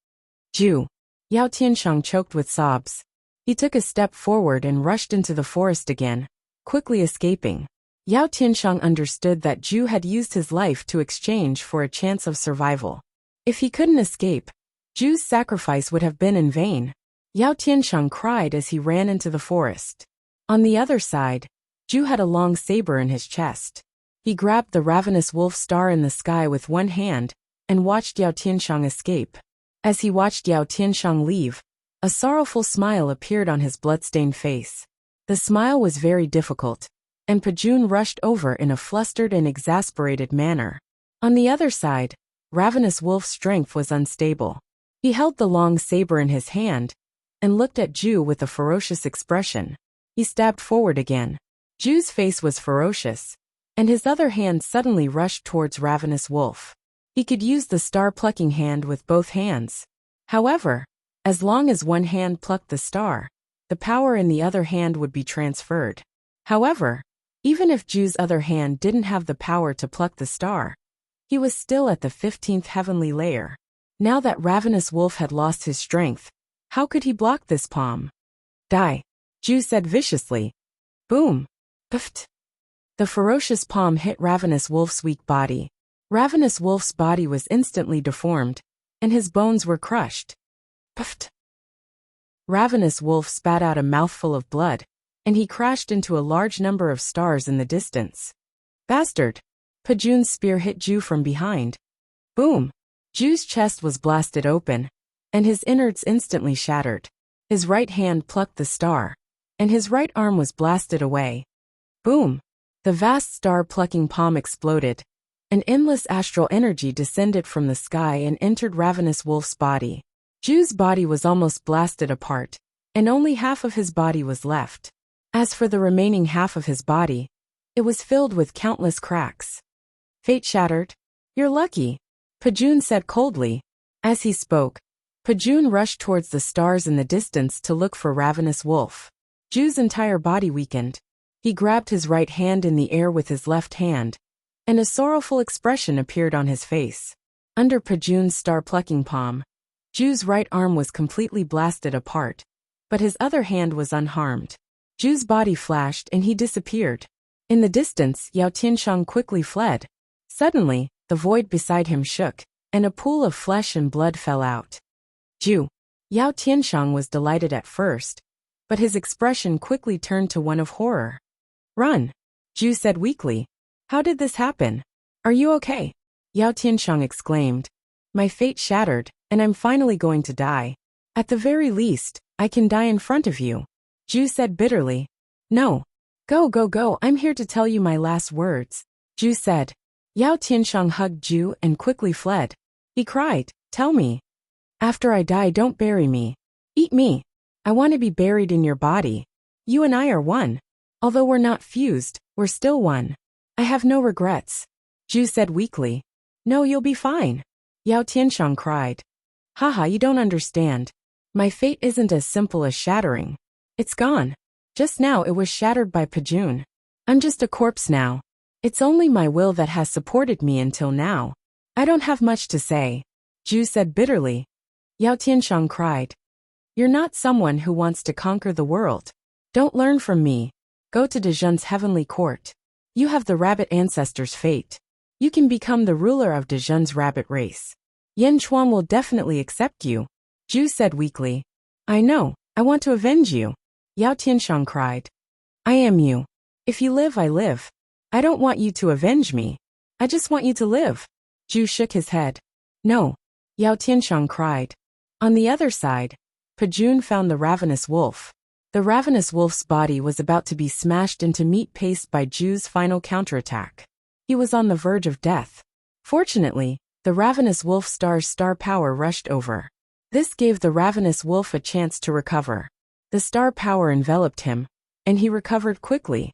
Zhu! Yao Tianshang choked with sobs. He took a step forward and rushed into the forest again, quickly escaping. Yao Tianshang understood that Zhu had used his life to exchange for a chance of survival. If he couldn't escape, Zhu's sacrifice would have been in vain. Yao Tianshang cried as he ran into the forest. On the other side, Zhu had a long saber in his chest. He grabbed the ravenous wolf star in the sky with one hand and watched Yao Tianshang escape. As he watched Yao Tianshang leave, a sorrowful smile appeared on his bloodstained face. The smile was very difficult, and Pajun rushed over in a flustered and exasperated manner. On the other side, Ravenous Wolf's strength was unstable. He held the long saber in his hand and looked at Ju with a ferocious expression. He stabbed forward again. Ju's face was ferocious, and his other hand suddenly rushed towards Ravenous Wolf. He could use the star-plucking hand with both hands. However, as long as one hand plucked the star, the power in the other hand would be transferred. However, even if Ju's other hand didn't have the power to pluck the star, he was still at the 15th heavenly layer. Now that Ravenous Wolf had lost his strength, how could he block this palm? Die, Ju said viciously. Boom! Puffed! The ferocious palm hit Ravenous Wolf's weak body. Ravenous Wolf's body was instantly deformed, and his bones were crushed. Puffed! Ravenous Wolf spat out a mouthful of blood, and he crashed into a large number of stars in the distance. Bastard! Pajun's spear hit Ju from behind. Boom! Ju's chest was blasted open, and his innards instantly shattered. His right hand plucked the star, and his right arm was blasted away. Boom! The vast star-plucking palm exploded. An endless astral energy descended from the sky and entered Ravenous Wolf's body. Ju's body was almost blasted apart, and only half of his body was left. As for the remaining half of his body, it was filled with countless cracks. Fate shattered? You're lucky, Pajun said coldly. As he spoke, Pajun rushed towards the stars in the distance to look for Ravenous Wolf. Ju's entire body weakened. He grabbed his right hand in the air with his left hand, and a sorrowful expression appeared on his face. Under Pajun's star-plucking palm, Ju's right arm was completely blasted apart, but his other hand was unharmed. Ju's body flashed and he disappeared. In the distance, Yao Tianshang quickly fled. Suddenly, the void beside him shook, and a pool of flesh and blood fell out. Ju! Yao Tianshang was delighted at first, but his expression quickly turned to one of horror. Run! Ju said weakly. How did this happen? Are you okay? Yao Tianshang exclaimed. My fate shattered, and I'm finally going to die. At the very least, I can die in front of you. Ju said bitterly. No. Go, I'm here to tell you my last words. Ju said. Yao Tianshang hugged Ju and quickly fled. He cried, tell me. After I die, don't bury me. Eat me. I want to be buried in your body. You and I are one. Although we're not fused, we're still one. I have no regrets. Ju said weakly. No, you'll be fine. Yao Tianshang cried. Haha, you don't understand. My fate isn't as simple as shattering. It's gone. Just now it was shattered by Pajun. I'm just a corpse now. It's only my will that has supported me until now. I don't have much to say. Ju said bitterly. Yao Tianshang cried. You're not someone who wants to conquer the world. Don't learn from me. Go to Dezhen's heavenly court. You have the rabbit ancestor's fate. You can become the ruler of Dezhen's rabbit race. Yan Chuan will definitely accept you. Ju said weakly. I know, I want to avenge you. Yao Tianshang cried. I am you. If you live, I live. I don't want you to avenge me. I just want you to live. Ju shook his head. No. Yao Tianshang cried. On the other side, Pajun found the Ravenous Wolf. The Ravenous Wolf's body was about to be smashed into meat paste by Ju's final counterattack. He was on the verge of death. Fortunately, the Ravenous Wolf star's star power rushed over. This gave the Ravenous Wolf a chance to recover. The star power enveloped him, and he recovered quickly.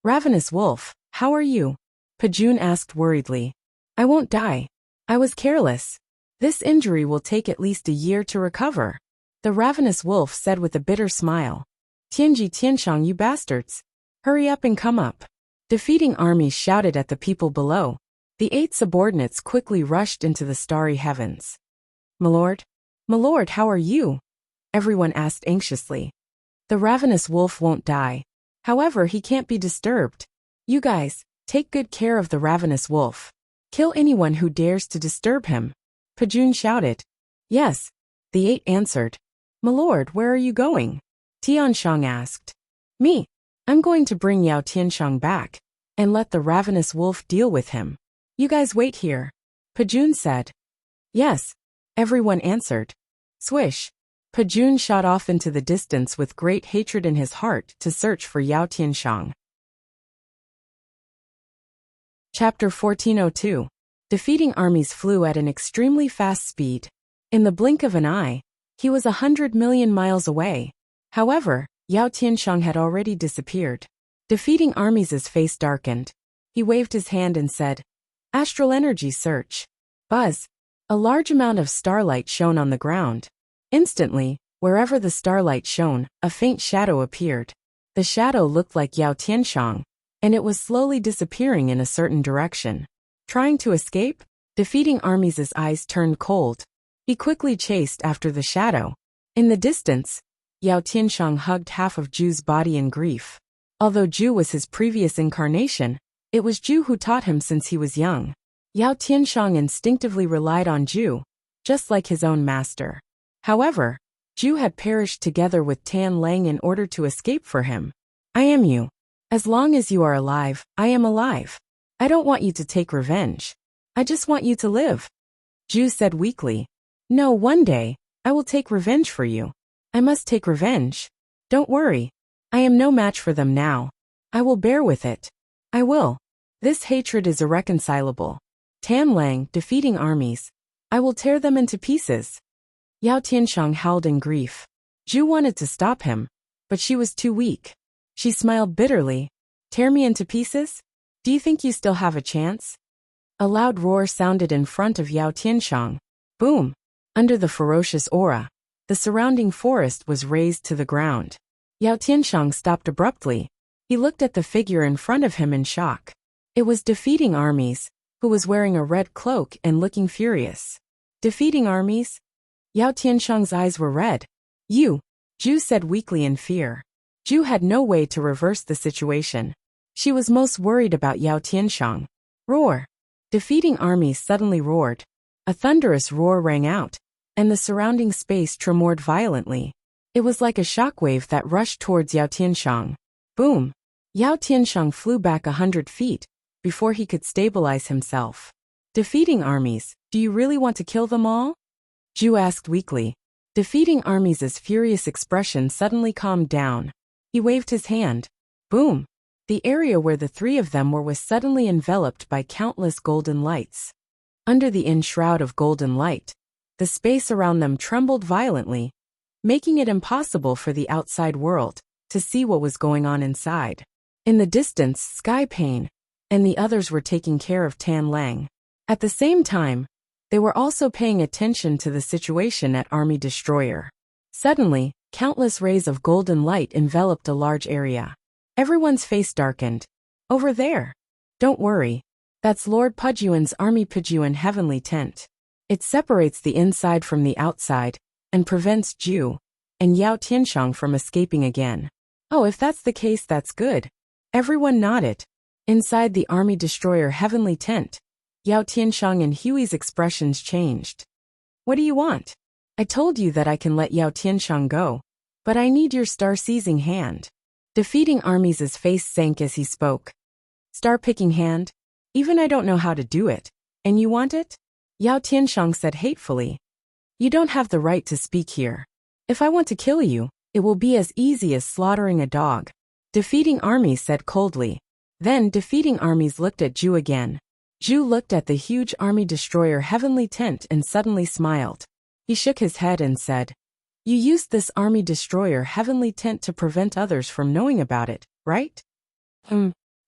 Ravenous Wolf, how are you? Pajun asked worriedly. I won't die. I was careless. This injury will take at least a year to recover. The Ravenous Wolf said with a bitter smile. Tianji Tianshang, you bastards. Hurry up and come up. Defeating armies shouted at the people below. The 8 subordinates quickly rushed into the starry heavens. My lord, how are you? Everyone asked anxiously. The Ravenous Wolf won't die. However, he can't be disturbed. You guys, take good care of the Ravenous Wolf. Kill anyone who dares to disturb him. Pajun shouted. Yes. The 8 answered. My lord, where are you going? Tianshang asked. Me. I'm going to bring Yao Tianshang back, and let the Ravenous Wolf deal with him. You guys wait here. Pajun said. Yes. Everyone answered. Swish. Pajun shot off into the distance with great hatred in his heart to search for Yao Tianshang. Chapter 1402. Defeating armies flew at an extremely fast speed. In the blink of an eye, he was 100 million miles away. However, Yao Tianshang had already disappeared. Defeating armies' face darkened. He waved his hand and said, "Astral energy search." Buzz. A large amount of starlight shone on the ground. Instantly, wherever the starlight shone, a faint shadow appeared. The shadow looked like Yao Tianshang, and it was slowly disappearing in a certain direction. Trying to escape? Defeating armies' eyes turned cold. He quickly chased after the shadow. In the distance, Yao Tianshang hugged half of Ju's body in grief. Although Ju was his previous incarnation, it was Ju who taught him since he was young. Yao Tianshang instinctively relied on Ju, just like his own master. However, Ju had perished together with Tan Lang in order to escape for him. "I am you. As long as you are alive, I am alive. I don't want you to take revenge. I just want you to live," Ju said weakly. "No, one day, I will take revenge for you. I must take revenge. Don't worry. I am no match for them now. I will bear with it. I will. This hatred is irreconcilable. Tan Lang, defeating armies. I will tear them into pieces." Yao Tianshang howled in grief. Ju wanted to stop him, but she was too weak. She smiled bitterly. "Tear me into pieces? Do you think you still have a chance?" A loud roar sounded in front of Yao Tianshang. Boom! Under the ferocious aura, the surrounding forest was razed to the ground. Yao Tianshang stopped abruptly. He looked at the figure in front of him in shock. It was defeating armies, who was wearing a red cloak and looking furious. Defeating armies? Yao Tianshang's eyes were red. "You," Ju said weakly in fear. Ju had no way to reverse the situation. She was most worried about Yao Tianshang. Roar! Defeating armies suddenly roared. A thunderous roar rang out, and the surrounding space tremored violently. It was like a shockwave that rushed towards Yao Tianshang. Boom! Yao Tianshang flew back 100 feet, before he could stabilize himself. "Defeating armies, do you really want to kill them all?" Ju asked weakly. Defeating armies' furious expression suddenly calmed down. He waved his hand. Boom! The area where the three of them were was suddenly enveloped by countless golden lights. Under the enshroud of golden light, the space around them trembled violently, making it impossible for the outside world to see what was going on inside. In the distance, Sky Pain and the others were taking care of Tan Lang. At the same time, they were also paying attention to the situation at Army Destroyer. Suddenly, countless rays of golden light enveloped a large area. Everyone's face darkened. "Over there. Don't worry. That's Lord Pujuan's Army Pujuan Heavenly Tent. It separates the inside from the outside and prevents Ju and Yao Tianshang from escaping again." "Oh, if that's the case, that's good." Everyone nodded. Inside the Army Destroyer Heavenly Tent, Yao Tianshang and Huey's expressions changed. "What do you want?" "I told you that I can let Yao Tianshang go, but I need your star-seizing hand." Defeating armies' face sank as he spoke. "Star-picking hand? Even I don't know how to do it. And you want it?" Yao Tianshang said hatefully. "You don't have the right to speak here. If I want to kill you, it will be as easy as slaughtering a dog." Defeating armies said coldly. Then defeating armies looked at Ju again. Ju looked at the huge Army Destroyer Heavenly Tent and suddenly smiled. He shook his head and said, "You used this Army Destroyer Heavenly Tent to prevent others from knowing about it, right?"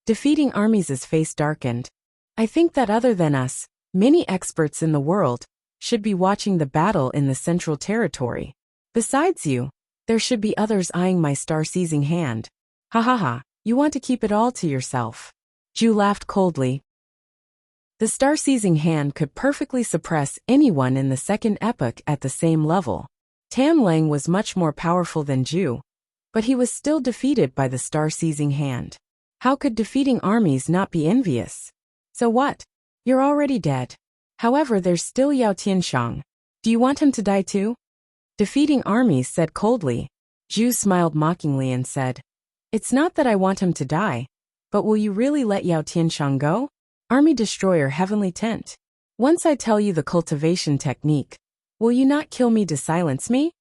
Defeating armies' face darkened. "I think that other than us, many experts in the world should be watching the battle in the Central Territory. Besides you, there should be others eyeing my star-seizing hand. Ha ha ha, you want to keep it all to yourself." Ju laughed coldly. The star-seizing hand could perfectly suppress anyone in the second epoch at the same level. Tan Lang was much more powerful than Ju, but he was still defeated by the star-seizing hand. How could defeating armies not be envious? So what? You're already dead. However, there's still Yao Tianshang. Do you want him to die too? Defeating armies said coldly. Ju smiled mockingly and said, "It's not that I want him to die, but will you really let Yao Tianshang go? Army Destroyer Heavenly Tent. Once I tell you the cultivation technique, will you not kill me to silence me?"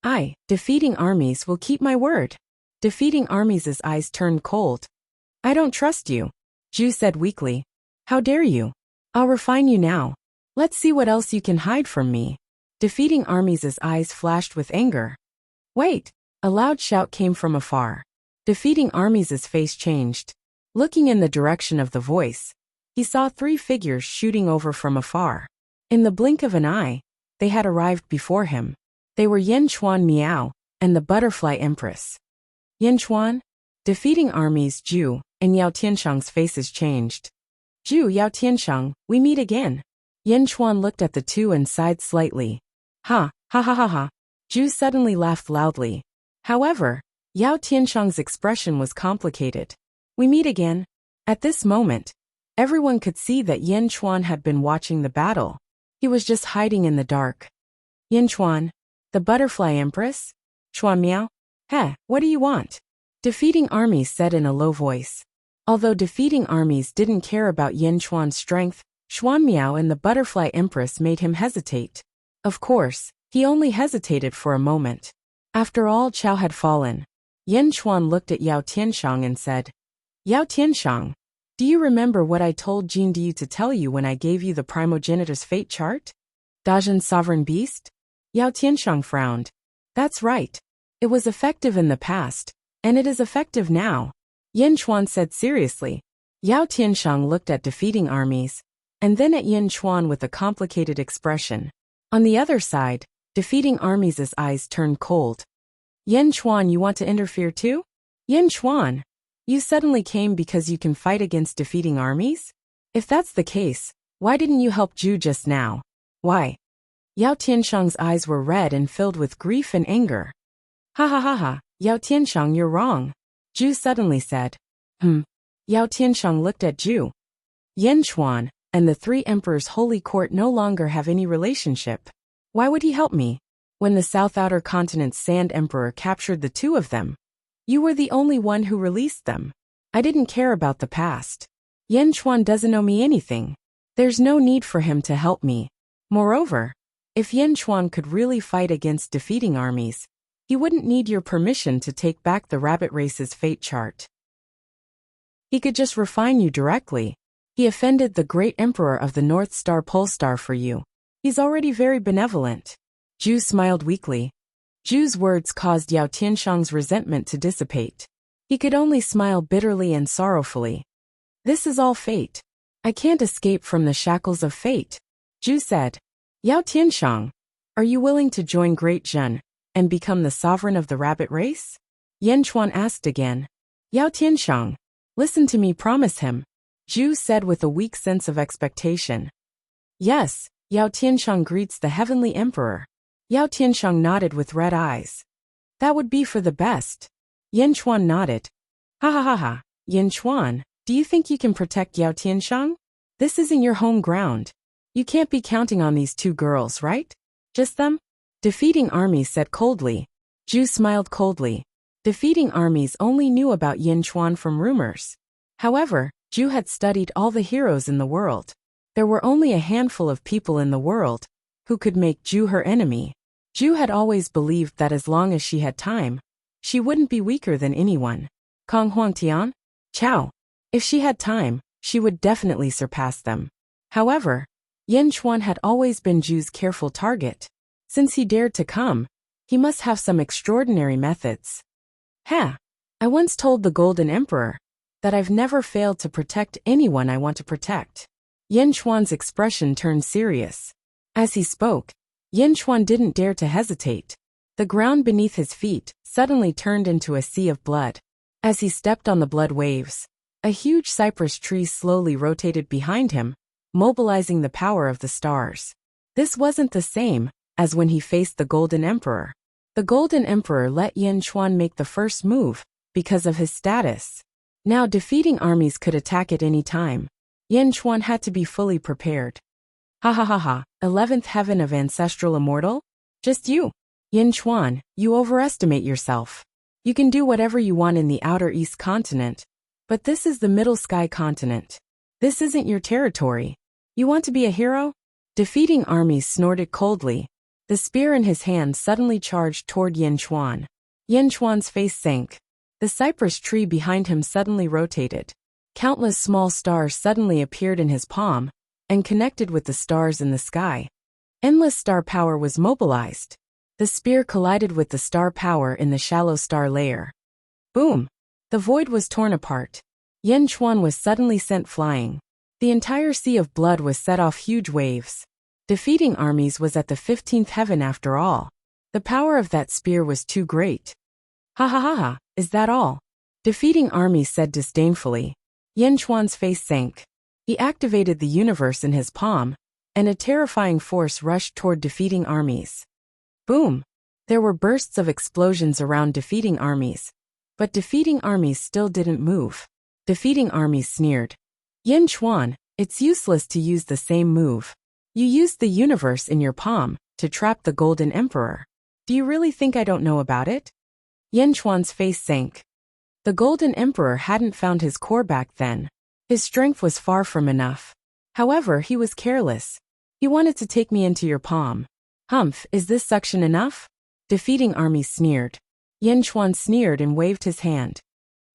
I, defeating armies, will keep my word." Defeating armies' eyes turned cold. "I don't trust you." Zhu said weakly. How dare you? I'll refine you now. Let's see what else you can hide from me. Defeating Armies' eyes flashed with anger. Wait! A loud shout came from afar. Defeating Armies' face changed. Looking in the direction of the voice, he saw 3 figures shooting over from afar. In the blink of an eye, they had arrived before him. They were Yin Chuan Miao and the Butterfly Empress. Yin Chuan? Defeating Armies Zhu and Yao Tianshang's faces changed. Zhu, Yao Tianshang, we meet again. Yin Chuan looked at the two and sighed slightly. Ha, ha ha ha ha. Zhu suddenly laughed loudly. However, Yao Tianshang's expression was complicated. We meet again. At this moment, everyone could see that Yin Chuan had been watching the battle. He was just hiding in the dark. Yin Chuan, the Butterfly Empress? Chuan Miao? Heh, what do you want? Defeating Armies said in a low voice. Although Defeating Armies didn't care about Yin Chuan's strength, Chuan Miao and the Butterfly Empress made him hesitate. Of course, he only hesitated for a moment. After all, Chao had fallen. Yin Chuan looked at Yao Tianshang and said, Yao Tianshang, do you remember what I told Jin Diyu to tell you when I gave you the primogenitor's fate chart? Dajin's sovereign beast? Yao Tianshang frowned. That's right. It was effective in the past, and it is effective now. Yin Chuan said seriously. Yao Tianshang looked at Defeating Armies, and then at Yin Chuan with a complicated expression. On the other side, Defeating Armies' eyes turned cold. Yin Chuan, you want to interfere too? Yin Chuan, you suddenly came because you can fight against Defeating Armies? If that's the case, why didn't you help Zhu just now? Why? Yao Tianshang's eyes were red and filled with grief and anger. Ha ha ha ha, Yao Tianshang, you're wrong. Zhu suddenly said. Yao Tianshang looked at Zhu. Yin Chuan and the 3 emperors' holy court no longer have any relationship. Why would he help me? When the South Outer Continent's Sand Emperor captured the 2 of them, you were the only one who released them. I didn't care about the past. Yin Chuan doesn't owe me anything. There's no need for him to help me. Moreover, if Yin Chuan could really fight against Defeating Armies, he wouldn't need your permission to take back the rabbit race's fate chart. He could just refine you directly. He offended the great emperor of the North Star Polestar for you. He's already very benevolent. Zhu smiled weakly. Zhu's words caused Yao Tianshang's resentment to dissipate. He could only smile bitterly and sorrowfully. This is all fate. I can't escape from the shackles of fate. Zhu said. Yao Tianshang, are you willing to join Great Zhen and become the sovereign of the rabbit race? Yin Chuan asked again. Yao Tianshang, listen to me, promise him. Zhu said with a weak sense of expectation. Yes, Yao Tianshang greets the Heavenly Emperor. Yao Tianshang nodded with red eyes. That would be for the best. Yin Chuan nodded. Ha ha ha ha, Yin Chuan, do you think you can protect Yao Tianshang? This isn't your home ground. You can't be counting on these 2 girls, right? Just them? Defeating Armies said coldly. Zhu smiled coldly. Defeating Armies only knew about Yin Chuan from rumors. However, Zhu had studied all the heroes in the world. There were only a handful of people in the world who could make Zhu her enemy. Zhu had always believed that as long as she had time, she wouldn't be weaker than anyone. Kong Huangtian? Chao. If she had time, she would definitely surpass them. However, Yin Chuan had always been Zhu's careful target. Since he dared to come, he must have some extraordinary methods. I once told the Golden Emperor that I've never failed to protect anyone I want to protect. Yin Chuan's expression turned serious. As he spoke, Yin Chuan didn't dare to hesitate. The ground beneath his feet suddenly turned into a sea of blood. As he stepped on the blood waves, a huge cypress tree slowly rotated behind him, mobilizing the power of the stars. This wasn't the same as when he faced the Golden Emperor. The Golden Emperor let Yin Chuan make the first move because of his status. Now Defeating Armies could attack at any time. Yin Chuan had to be fully prepared. Ha ha ha ha, 11th heaven of ancestral immortal? Just you. Yin Chuan, you overestimate yourself. You can do whatever you want in the outer east continent, but this is the middle sky continent. This isn't your territory. You want to be a hero? Defeating Armies snorted coldly. The spear in his hand suddenly charged toward Yin Chuan. Yin Chuan's face sank. The cypress tree behind him suddenly rotated. Countless small stars suddenly appeared in his palm and connected with the stars in the sky. Endless star power was mobilized. The spear collided with the star power in the shallow star layer. Boom! The void was torn apart. Yen Chuan was suddenly sent flying. The entire sea of blood was set off huge waves. Defeating armies was at the 15th heaven after all. The power of that spear was too great. Ha ha ha ha, is that all? Defeating armies said disdainfully. Yen Chuan's face sank. He activated the universe in his palm, and a terrifying force rushed toward defeating armies. Boom! There were bursts of explosions around defeating armies. But defeating armies still didn't move. Defeating armies sneered. Yen Chuan, it's useless to use the same move. You used the universe in your palm to trap the Golden Emperor. Do you really think I don't know about it? Yen Chuan's face sank. The Golden Emperor hadn't found his core back then. His strength was far from enough. However, he was careless. He wanted to take me into your palm. Humph, is this suction enough? Defeating armies sneered. Yen Chuan sneered and waved his hand.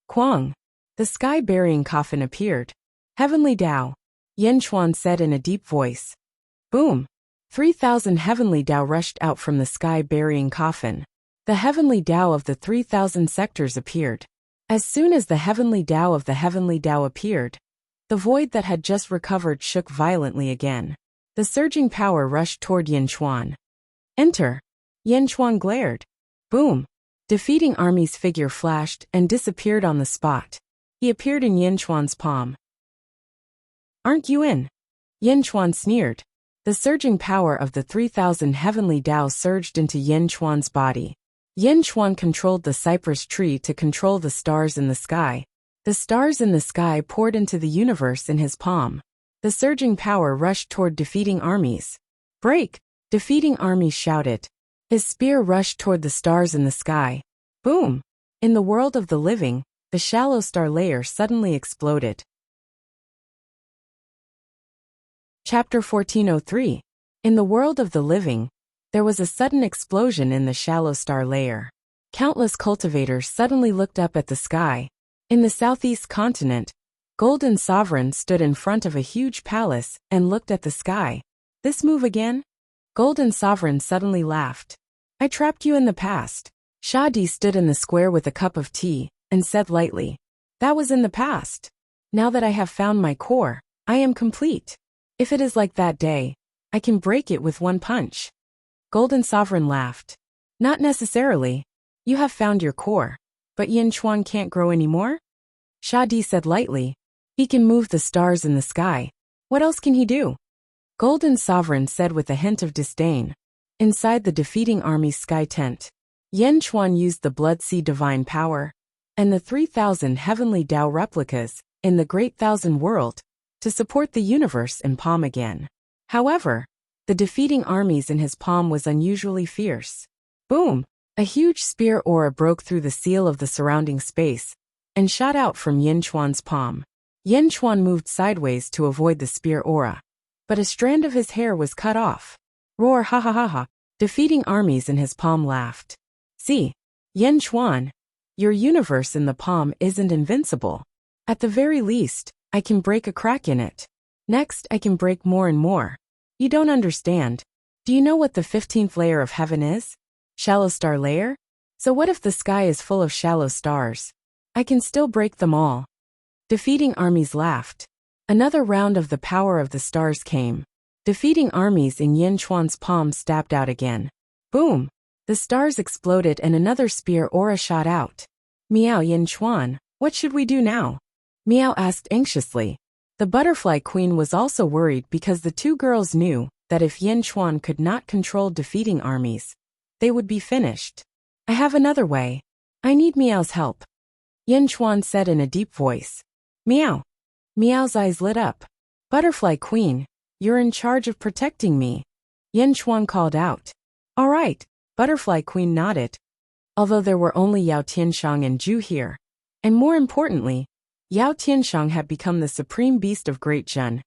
Quang! The sky-burying coffin appeared. Heavenly Tao, Yen Chuan said in a deep voice. Boom! 3,000 heavenly Tao rushed out from the sky-burying coffin. The heavenly Tao of the 3,000 sectors appeared. As soon as the heavenly Tao of the heavenly Tao appeared, the void that had just recovered shook violently again. The surging power rushed toward Yen Chuan. Enter! Yen Chuan glared. Boom! Defeating army's figure flashed and disappeared on the spot. He appeared in Yen Chuan's palm. Aren't you in? Yen Chuan sneered. The surging power of the 3,000 heavenly Tao surged into Yen Chuan's body. Yen Chuan controlled the cypress tree to control the stars in the sky. The stars in the sky poured into the universe in his palm. The surging power rushed toward defeating armies. Break! Defeating armies shouted. His spear rushed toward the stars in the sky. Boom! In the world of the living, the shallow star layer suddenly exploded. Chapter 1403. In the world of the living, there was a sudden explosion in the shallow star layer. Countless cultivators suddenly looked up at the sky. In the southeast continent, Golden Sovereign stood in front of a huge palace and looked at the sky. This move again? Golden Sovereign suddenly laughed. I trapped you in the past. Shadi stood in the square with a cup of tea and said lightly, that was in the past. Now that I have found my core, I am complete. If it is like that day, I can break it with one punch. Golden Sovereign laughed. Not necessarily. You have found your core. But Yen Chuan can't grow anymore? Shadi said lightly. He can move the stars in the sky. What else can he do? Golden Sovereign said with a hint of disdain. Inside the defeating army's sky tent, Yen Chuan used the Blood Sea divine power and the 3,000 heavenly Tao replicas in the Great Thousand World to support the universe in palm again. However, the defeating armies in his palm was unusually fierce. Boom! A huge spear aura broke through the seal of the surrounding space and shot out from Yen Chuan's palm. Yen Chuan moved sideways to avoid the spear aura, but a strand of his hair was cut off. Roar ha ha ha ha! Defeating armies in his palm laughed. See, Yen Chuan, your universe in the palm isn't invincible. At the very least, I can break a crack in it. Next, I can break more and more. You don't understand. Do you know what the 15th layer of heaven is? Shallow star layer? So what if the sky is full of shallow stars? I can still break them all. Defeating armies laughed. Another round of the power of the stars came. Defeating armies in Yen Chuan's palm stabbed out again. Boom! The stars exploded and another spear aura shot out. Meow Yen Chuan, what should we do now? Meow asked anxiously. The butterfly queen was also worried because the two girls knew that if Yen Chuan could not control defeating armies, they would be finished. I have another way. I need Meow's help. Yen Chuan said in a deep voice. Meow. Meow's eyes lit up. Butterfly Queen, you're in charge of protecting me. Yen Chuan called out. All right, Butterfly Queen nodded. Although there were only Yao Tianshang and Zhu here, and more importantly, Yao Tianshang had become the supreme beast of Great Zhen,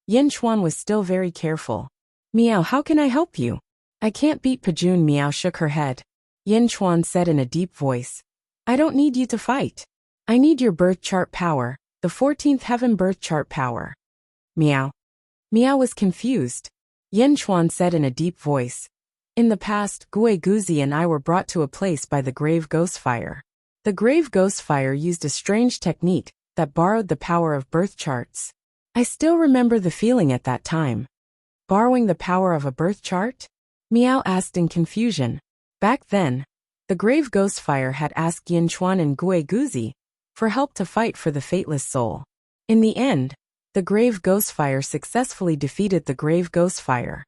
Yen Chuan was still very careful. Meow, how can I help you? I can't beat Pajun. Meow shook her head. Yen Chuan said in a deep voice. I don't need you to fight. I need your birth chart power the 14th heaven birth chart power. Meow. Meow was confused. Yin Chuan said in a deep voice. In the past, Gui Guzi and I were brought to a place by the grave ghost fire. The grave ghost fire used a strange technique that borrowed the power of birth charts. I still remember the feeling at that time. Borrowing the power of a birth chart? Meow asked in confusion. Back then, the grave ghost fire had asked Yin Chuan and Gui Guzi for help to fight for the fateless soul. In the end, the grave ghost fire successfully defeated the grave ghost fire.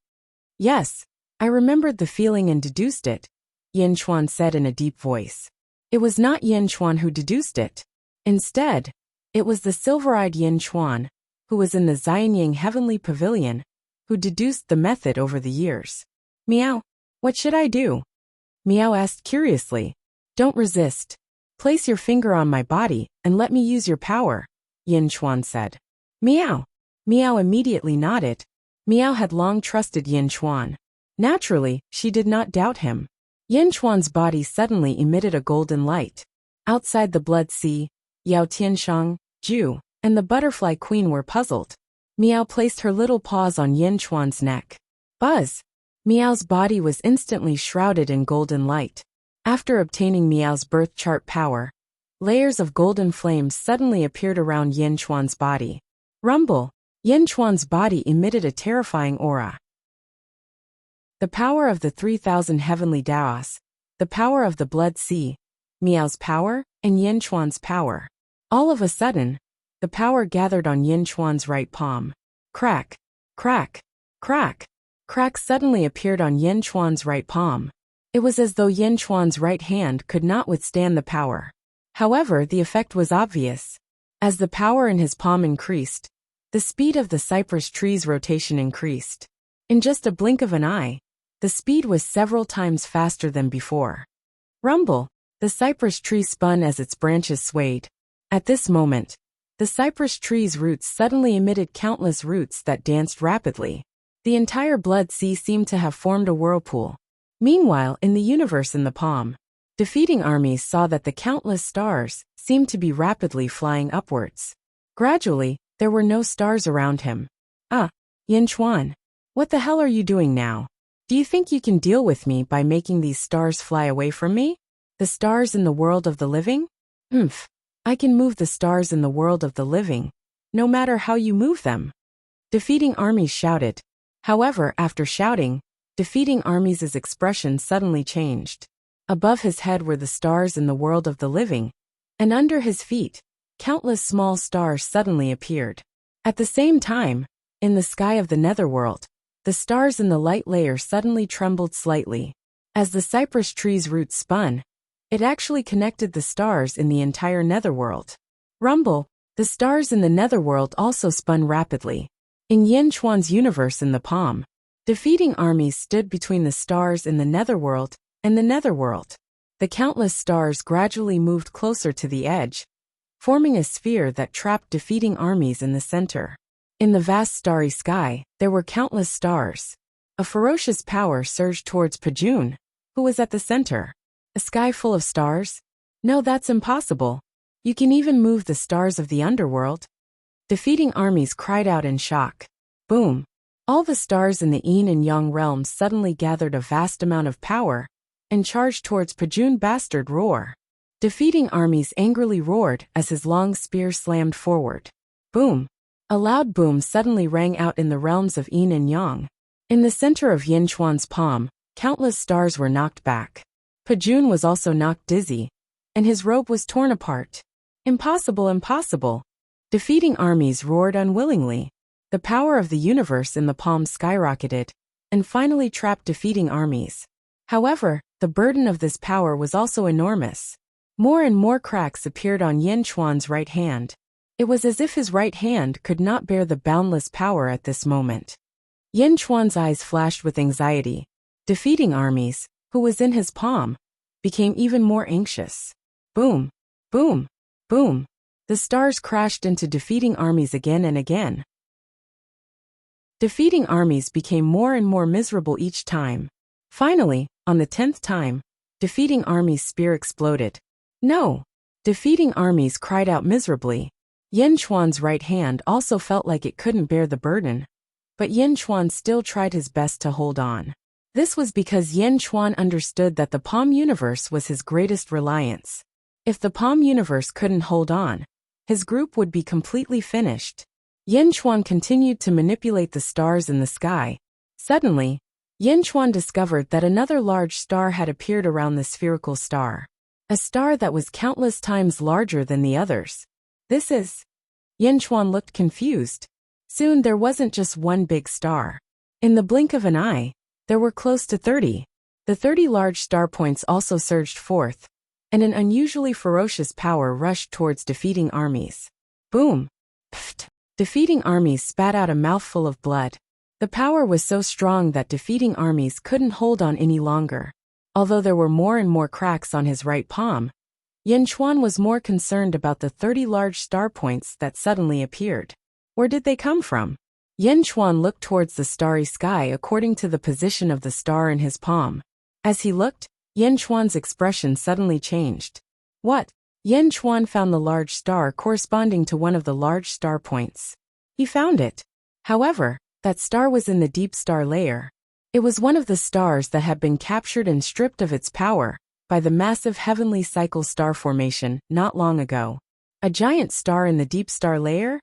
Yes, I remembered the feeling and deduced it, Yin Chuan said in a deep voice. It was not Yin Chuan who deduced it. Instead, it was the silver-eyed Yin Chuan, who was in the Xianying Heavenly Pavilion, who deduced the method over the years. Meow, what should I do? Meow asked curiously. Don't resist. Place your finger on my body and let me use your power, Yin Chuan said. Meow. Meow immediately nodded. Meow had long trusted Yin Chuan. Naturally, she did not doubt him. Yin Chuan's body suddenly emitted a golden light. Outside the Blood Sea, Yao Tianshang, Ju, and the Butterfly Queen were puzzled. Meow placed her little paws on Yin Chuan's neck. Buzz! Meow's body was instantly shrouded in golden light. After obtaining Meow's birth chart power, layers of golden flames suddenly appeared around Yin Chuan's body. Rumble! Yin Chuan's body emitted a terrifying aura. The power of the 3,000 heavenly Daos, the power of the Blood Sea, Meow's power, and Yin Chuan's power. All of a sudden, the power gathered on Yin Chuan's right palm. Crack! Crack! Crack! Crack suddenly appeared on Yin Chuan's right palm. It was as though Yin Chuan's right hand could not withstand the power. However, the effect was obvious. As the power in his palm increased, the speed of the cypress tree's rotation increased. In just a blink of an eye, the speed was several times faster than before. Rumble! The cypress tree spun as its branches swayed. At this moment, the cypress tree's roots suddenly emitted countless roots that danced rapidly. The entire Blood Sea seemed to have formed a whirlpool. Meanwhile, in the universe in the palm, defeating armies saw that the countless stars seemed to be rapidly flying upwards. Gradually, there were no stars around him. Yin Chuan, what the hell are you doing now? Do you think you can deal with me by making these stars fly away from me? The stars in the world of the living? I can move the stars in the world of the living, no matter how you move them. Defeating armies shouted. However, after shouting, defeating armies' expression suddenly changed. Above his head were the stars in the world of the living, and under his feet, countless small stars suddenly appeared. At the same time, in the sky of the netherworld, the stars in the light layer suddenly trembled slightly. As the cypress tree's roots spun, it actually connected the stars in the entire netherworld. Rumble! The stars in the netherworld also spun rapidly. In Yin Chuan's universe in the palm, defeating armies stood between the stars in the netherworld and the netherworld. The countless stars gradually moved closer to the edge, forming a sphere that trapped defeating armies in the center. In the vast starry sky, there were countless stars. A ferocious power surged towards Pajun, who was at the center. A sky full of stars? No, that's impossible. You can even move the stars of the underworld. Defeating armies cried out in shock. Boom! All the stars in the Yin and Yang realms suddenly gathered a vast amount of power and charged towards Pajun Bastard Roar. Defeating armies angrily roared as his long spear slammed forward. Boom! A loud boom suddenly rang out in the realms of Yin and Yang. In the center of Yin Chuan's palm, countless stars were knocked back. Pajun was also knocked dizzy, and his robe was torn apart. Impossible, impossible! Defeating armies roared unwillingly. The power of the universe in the palm skyrocketed, and finally trapped defeating armies. However, the burden of this power was also enormous. More and more cracks appeared on Yin Chuan's right hand. It was as if his right hand could not bear the boundless power at this moment. Yin Chuan's eyes flashed with anxiety. Defeating armies, who was in his palm, became even more anxious. Boom! Boom! Boom! The stars crashed into defeating armies again and again. Defeating armies became more and more miserable each time. Finally, on the 10th time, defeating armies' spear exploded. No! Defeating armies cried out miserably. Yin Chuan's right hand also felt like it couldn't bear the burden, but Yin Chuan still tried his best to hold on. This was because Yin Chuan understood that the palm universe was his greatest reliance. If the palm universe couldn't hold on, his group would be completely finished. Yin Chuan continued to manipulate the stars in the sky. Suddenly, Yin Chuan discovered that another large star had appeared around the spherical star. A star that was countless times larger than the others. This is... Yin Chuan looked confused. Soon there wasn't just one big star. In the blink of an eye, there were close to 30. The 30 large star points also surged forth, and an unusually ferocious power rushed towards defeating armies. Boom! Pfft! Defeating armies spat out a mouthful of blood. The power was so strong that defeating armies couldn't hold on any longer. Although there were more and more cracks on his right palm, Yin Chuan was more concerned about the 30 large star points that suddenly appeared. Where did they come from? Yin Chuan looked towards the starry sky according to the position of the star in his palm. As he looked, Yin Chuan's expression suddenly changed. What? Yin Chuan found the large star corresponding to one of the large star points. He found it. However, that star was in the deep star layer. It was one of the stars that had been captured and stripped of its power by the massive heavenly cycle star formation not long ago. A giant star in the deep star layer?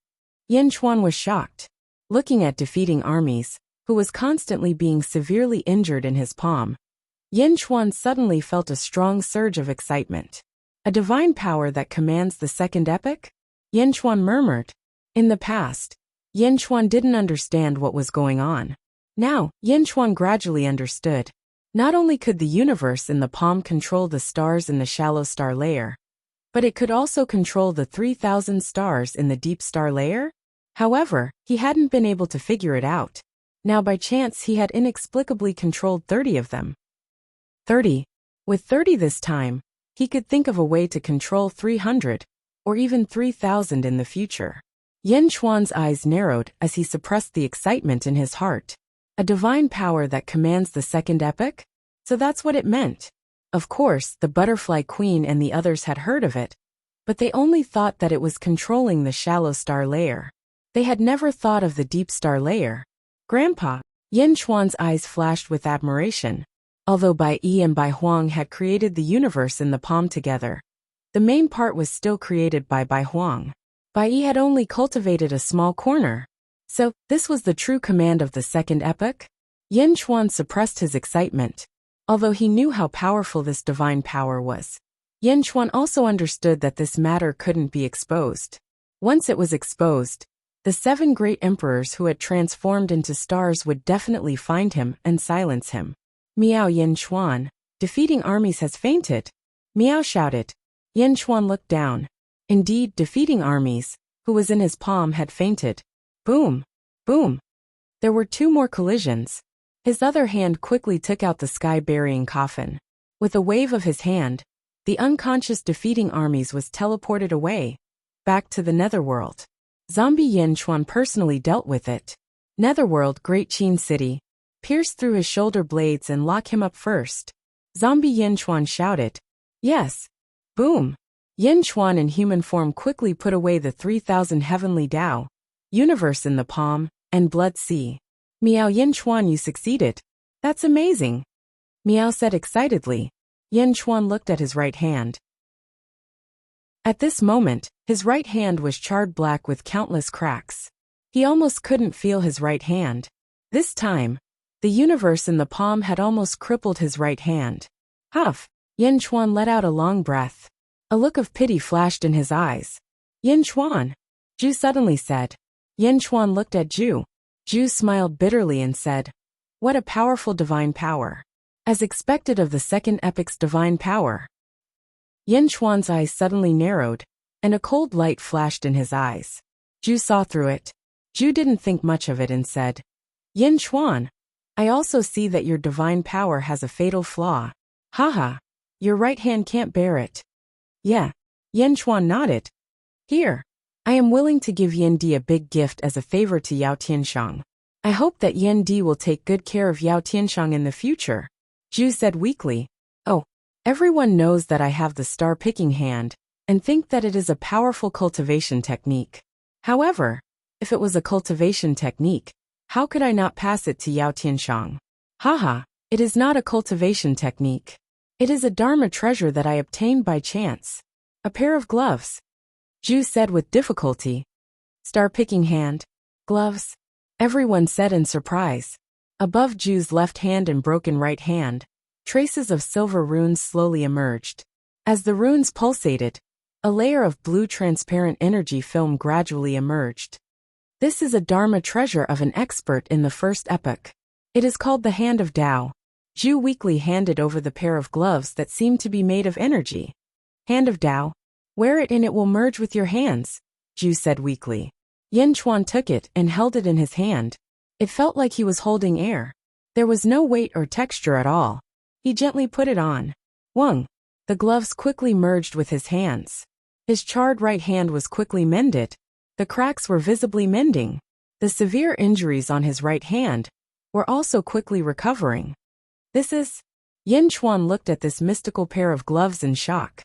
Yin Chuan was shocked. Looking at defeating armies, who was constantly being severely injured in his palm, Yin Chuan suddenly felt a strong surge of excitement. A divine power that commands the second epoch? Yin Chuan murmured. In the past, Yin Chuan didn't understand what was going on. Now, Yin Chuan gradually understood. Not only could the universe in the palm control the stars in the shallow star layer, but it could also control the 3,000 stars in the deep star layer? However, he hadn't been able to figure it out. Now by chance he had inexplicably controlled 30 of them. 30. With 30 this time, he could think of a way to control 300, or even 3,000 in the future. Yin Chuan's eyes narrowed as he suppressed the excitement in his heart. A divine power that commands the second epoch? So that's what it meant. Of course, the Butterfly Queen and the others had heard of it, but they only thought that it was controlling the shallow star layer. They had never thought of the deep star layer. Grandpa, Yin Chuan's eyes flashed with admiration. Although Bai Yi and Bai Huang had created the universe in the palm together, the main part was still created by Bai Huang. Bai Yi had only cultivated a small corner. So, this was the true command of the second epoch? Yin Chuan suppressed his excitement. Although he knew how powerful this divine power was, Yin Chuan also understood that this matter couldn't be exposed. Once it was exposed, the 7 great emperors who had transformed into stars would definitely find him and silence him. Miao Yin Chuan, defeating armies has fainted. Miao shouted. Yin Chuan looked down. Indeed, defeating armies, who was in his palm, had fainted. Boom! Boom! There were 2 more collisions. His other hand quickly took out the sky-burying coffin. With a wave of his hand, the unconscious defeating armies was teleported away, back to the netherworld. Zombie Yin Chuan personally dealt with it. Netherworld, Great Qin City. Pierce through his shoulder blades and lock him up first. Zombie Yin Chuan shouted. Yes. Boom! Yin Chuan in human form quickly put away the 3,000 heavenly Tao, universe in the palm, and blood sea. Miao Yin Chuan, you succeeded. That's amazing. Miao said excitedly. Yin Chuan looked at his right hand. At this moment, his right hand was charred black with countless cracks. He almost couldn't feel his right hand. This time, the universe in the palm had almost crippled his right hand. Huff! Yin Chuan let out a long breath. A look of pity flashed in his eyes. Yin Chuan, Zhu suddenly said. Yin Chuan looked at Zhu. Zhu smiled bitterly and said, what a powerful divine power. As expected of the second epoch's divine power. Yin Chuan's eyes suddenly narrowed, and a cold light flashed in his eyes. Zhu saw through it. Zhu didn't think much of it and said, Yin Chuan, I also see that your divine power has a fatal flaw. Haha, your right hand can't bear it. Yeah. Yin Chuan nodded. Here. I am willing to give Yin Di a big gift as a favor to Yao Tianshang. I hope that Yin Di will take good care of Yao Tianshang in the future. Zhu said weakly. Oh, everyone knows that I have the star-picking hand, and think that it is a powerful cultivation technique. However, if it was a cultivation technique, how could I not pass it to Yao Tianshang? Haha, it is not a cultivation technique. It is a Dharma treasure that I obtained by chance. A pair of gloves, Zhu said with difficulty. Star-picking hand, gloves, everyone said in surprise. Above Zhu's left hand and broken right hand, traces of silver runes slowly emerged. As the runes pulsated, a layer of blue transparent energy film gradually emerged. This is a Dharma treasure of an expert in the first epoch. It is called the Hand of Tao. Zhu weakly handed over the pair of gloves that seemed to be made of energy. Hand of Tao. Wear it and it will merge with your hands, Zhu said weakly. Yin Chuan took it and held it in his hand. It felt like he was holding air. There was no weight or texture at all. He gently put it on. Wang. The gloves quickly merged with his hands. His charred right hand was quickly mended. The cracks were visibly mending. The severe injuries on his right hand were also quickly recovering. This is... Yin Chuan looked at this mystical pair of gloves in shock.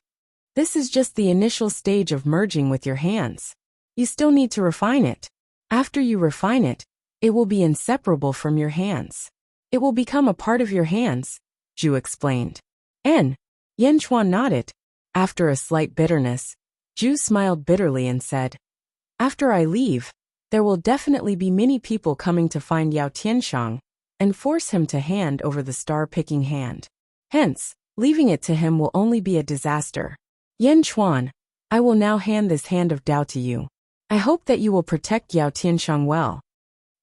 This is just the initial stage of merging with your hands. You still need to refine it. After you refine it, it will be inseparable from your hands. It will become a part of your hands, Zhu explained. Yin Chuan nodded. After a slight bitterness, Zhu smiled bitterly and said, after I leave, there will definitely be many people coming to find Yao Tianshang and force him to hand over the star-picking hand. Hence, leaving it to him will only be a disaster. Yin Chuan, I will now hand this Hand of Tao to you. I hope that you will protect Yao Tianshang well.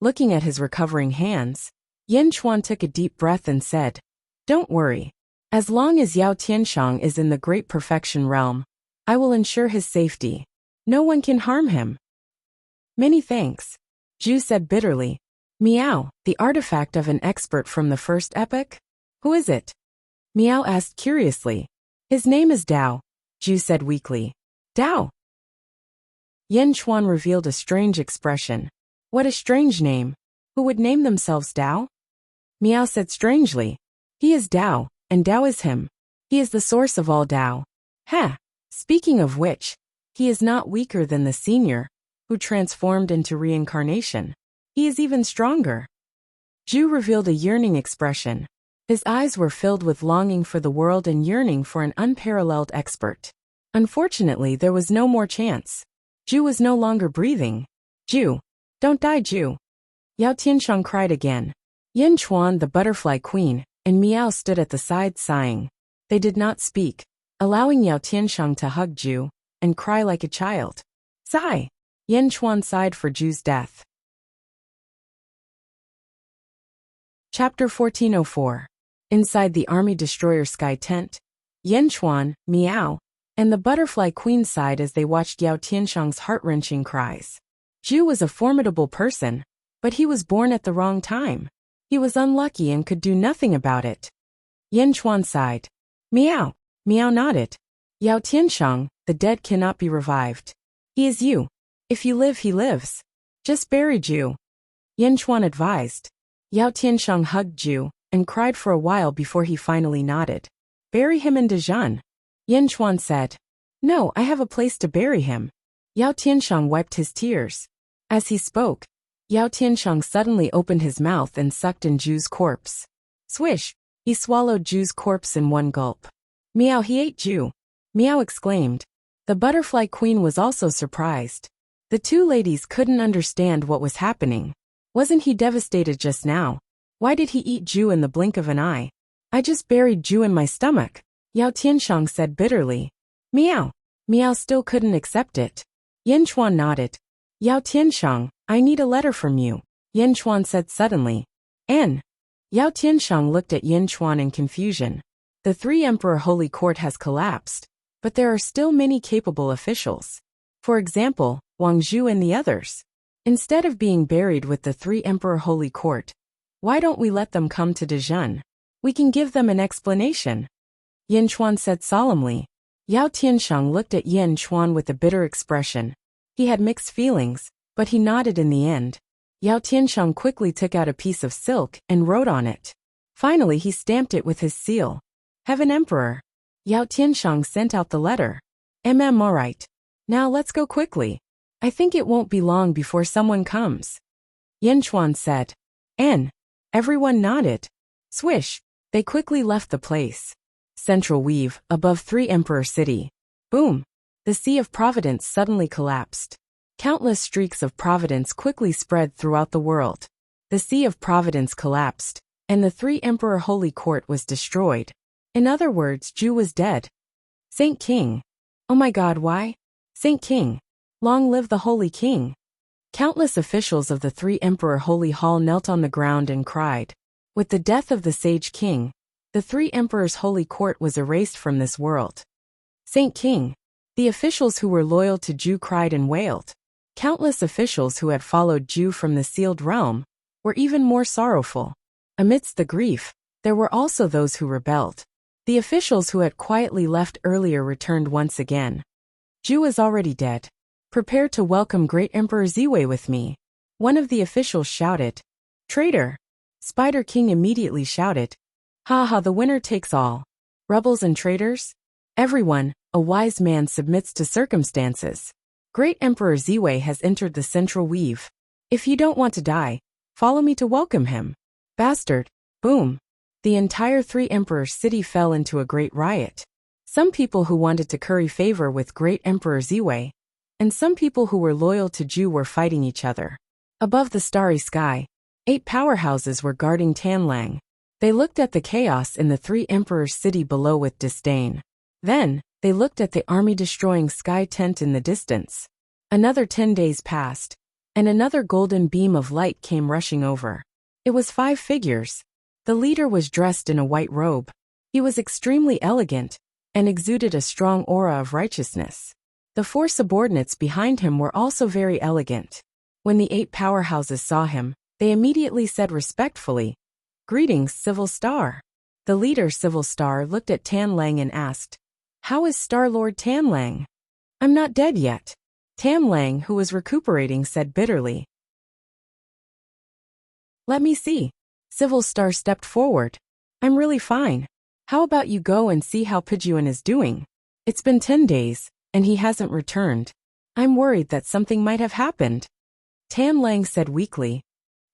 Looking at his recovering hands, Yin Chuan took a deep breath and said, don't worry. As long as Yao Tianshang is in the Great Perfection realm, I will ensure his safety. No one can harm him. Many thanks, Zhu said bitterly. Miao, the artifact of an expert from the first epoch? Who is it? Miao asked curiously. His name is Dao, Zhu said weakly. Dao? Yin Chuan revealed a strange expression. What a strange name. Who would name themselves Dao? Miao said strangely. He is Dao, and Dao is him. He is the source of all Dao. Ha! Speaking of which, he is not weaker than the senior, who transformed into reincarnation. He is even stronger. Zhu revealed a yearning expression. His eyes were filled with longing for the world and yearning for an unparalleled expert. Unfortunately, there was no more chance. Zhu was no longer breathing. Zhu, don't die, Zhu. Yao Tianshang cried again. Yin Chuan, the butterfly queen, and Miao stood at the side sighing. They did not speak, allowing Yao Tianshang to hug Zhu and cry like a child. Sigh. Yin Chuan sighed for Zhu's death. Chapter 1404. Inside the Army Destroyer Sky Tent, Yin Chuan, Miao, and the Butterfly Queen sighed as they watched Yao Tianshang's heart-wrenching cries. Zhu was a formidable person, but he was born at the wrong time. He was unlucky and could do nothing about it. Yin Chuan sighed. Miao. Miao nodded. Yao Tianshang, the dead cannot be revived. He is you. If you live, he lives. Just bury Zhu. Yin Chuan advised. Yao Tianshang hugged Zhu and cried for a while before he finally nodded. Bury him in Dezhan. Yin Chuan said. No, I have a place to bury him. Yao Tianshang wiped his tears. As he spoke, Yao Tianshang suddenly opened his mouth and sucked in Zhu's corpse. Swish! He swallowed Zhu's corpse in one gulp. Miao, he ate Zhu. Miao exclaimed. The Butterfly Queen was also surprised. The two ladies couldn't understand what was happening. Wasn't he devastated just now? Why did he eat Zhu in the blink of an eye? I just buried Zhu in my stomach, Yao Tianshang said bitterly. Miao. Miao still couldn't accept it. Yin Chuan nodded. Yao Tianshang, I need a letter from you, Yin Chuan said suddenly. Yao Tianshang looked at Yin Chuan in confusion. The Three Emperor Holy Court has collapsed, but there are still many capable officials. For example, Wang Zhu and the others. Instead of being buried with the Three Emperor Holy Court, why don't we let them come to Dezhan? We can give them an explanation. Yin Chuan said solemnly. Yao Tianshang looked at Yin Chuan with a bitter expression. He had mixed feelings, but he nodded in the end. Yao Tianshang quickly took out a piece of silk and wrote on it. Finally, he stamped it with his seal. Heaven Emperor. Yao Tianshang sent out the letter. Alright. Now let's go quickly. I think it won't be long before someone comes. Yanchuan said. And everyone nodded. Swish. They quickly left the place. Central Weave, above 3 Emperor City. Boom. The Sea of Providence suddenly collapsed. Countless streaks of providence quickly spread throughout the world. The Sea of Providence collapsed, and the 3 Emperor Holy Court was destroyed. In other words, Ju was dead. Saint King. Oh my God, why? Saint King. Long live the Holy King. Countless officials of the 3 Emperor Holy Hall knelt on the ground and cried. With the death of the Sage King, the 3 Emperors' Holy Court was erased from this world. Saint King. The officials who were loyal to Ju cried and wailed. Countless officials who had followed Ju from the sealed realm were even more sorrowful. Amidst the grief, there were also those who rebelled. The officials who had quietly left earlier returned once again. Ju is already dead. Prepare to welcome Great Emperor Ziwei with me. One of the officials shouted. Traitor! Spider King immediately shouted. Ha ha, the winner takes all. Rebels and traitors? Everyone, a wise man submits to circumstances. Great Emperor Ziwei has entered the Central Weave. If you don't want to die, follow me to welcome him. Bastard. Boom. The entire 3 Emperor city fell into a great riot. Some people who wanted to curry favor with Great Emperor Ziwei, and some people who were loyal to Ju were fighting each other. Above the starry sky, 8 powerhouses were guarding Tanlang. They looked at the chaos in the 3 Emperors' city below with disdain. Then, they looked at the army-destroying sky tent in the distance. Another 10 days passed, and another golden beam of light came rushing over. It was 5 figures. The leader was dressed in a white robe. He was extremely elegant, and exuded a strong aura of righteousness. The 4 subordinates behind him were also very elegant. When the 8 powerhouses saw him, they immediately said respectfully, Greetings, Civil Star. The leader, Civil Star, looked at Tanlang and asked, How is Star-Lord Tanlang? I'm not dead yet. Tanlang, who was recuperating, said bitterly. Let me see. Civil Star stepped forward. I'm really fine. How about you go and see how Pijuan is doing? It's been 10 days, and he hasn't returned. I'm worried that something might have happened. Tanlang said weakly.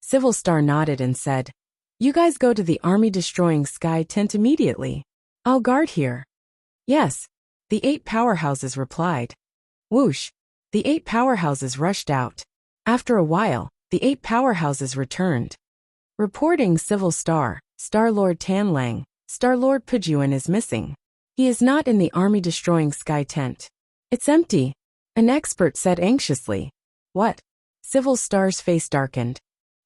Civil Star nodded and said, You guys go to the army-destroying sky tent immediately. I'll guard here. Yes, the 8 powerhouses replied. Whoosh! The 8 powerhouses rushed out. After a while, the 8 powerhouses returned. Reporting Civil Star, Star-Lord Tanlang, Star-Lord Pijuan is missing. He is not in the army-destroying sky tent. It's empty, an expert said anxiously. What? Civil Star's face darkened.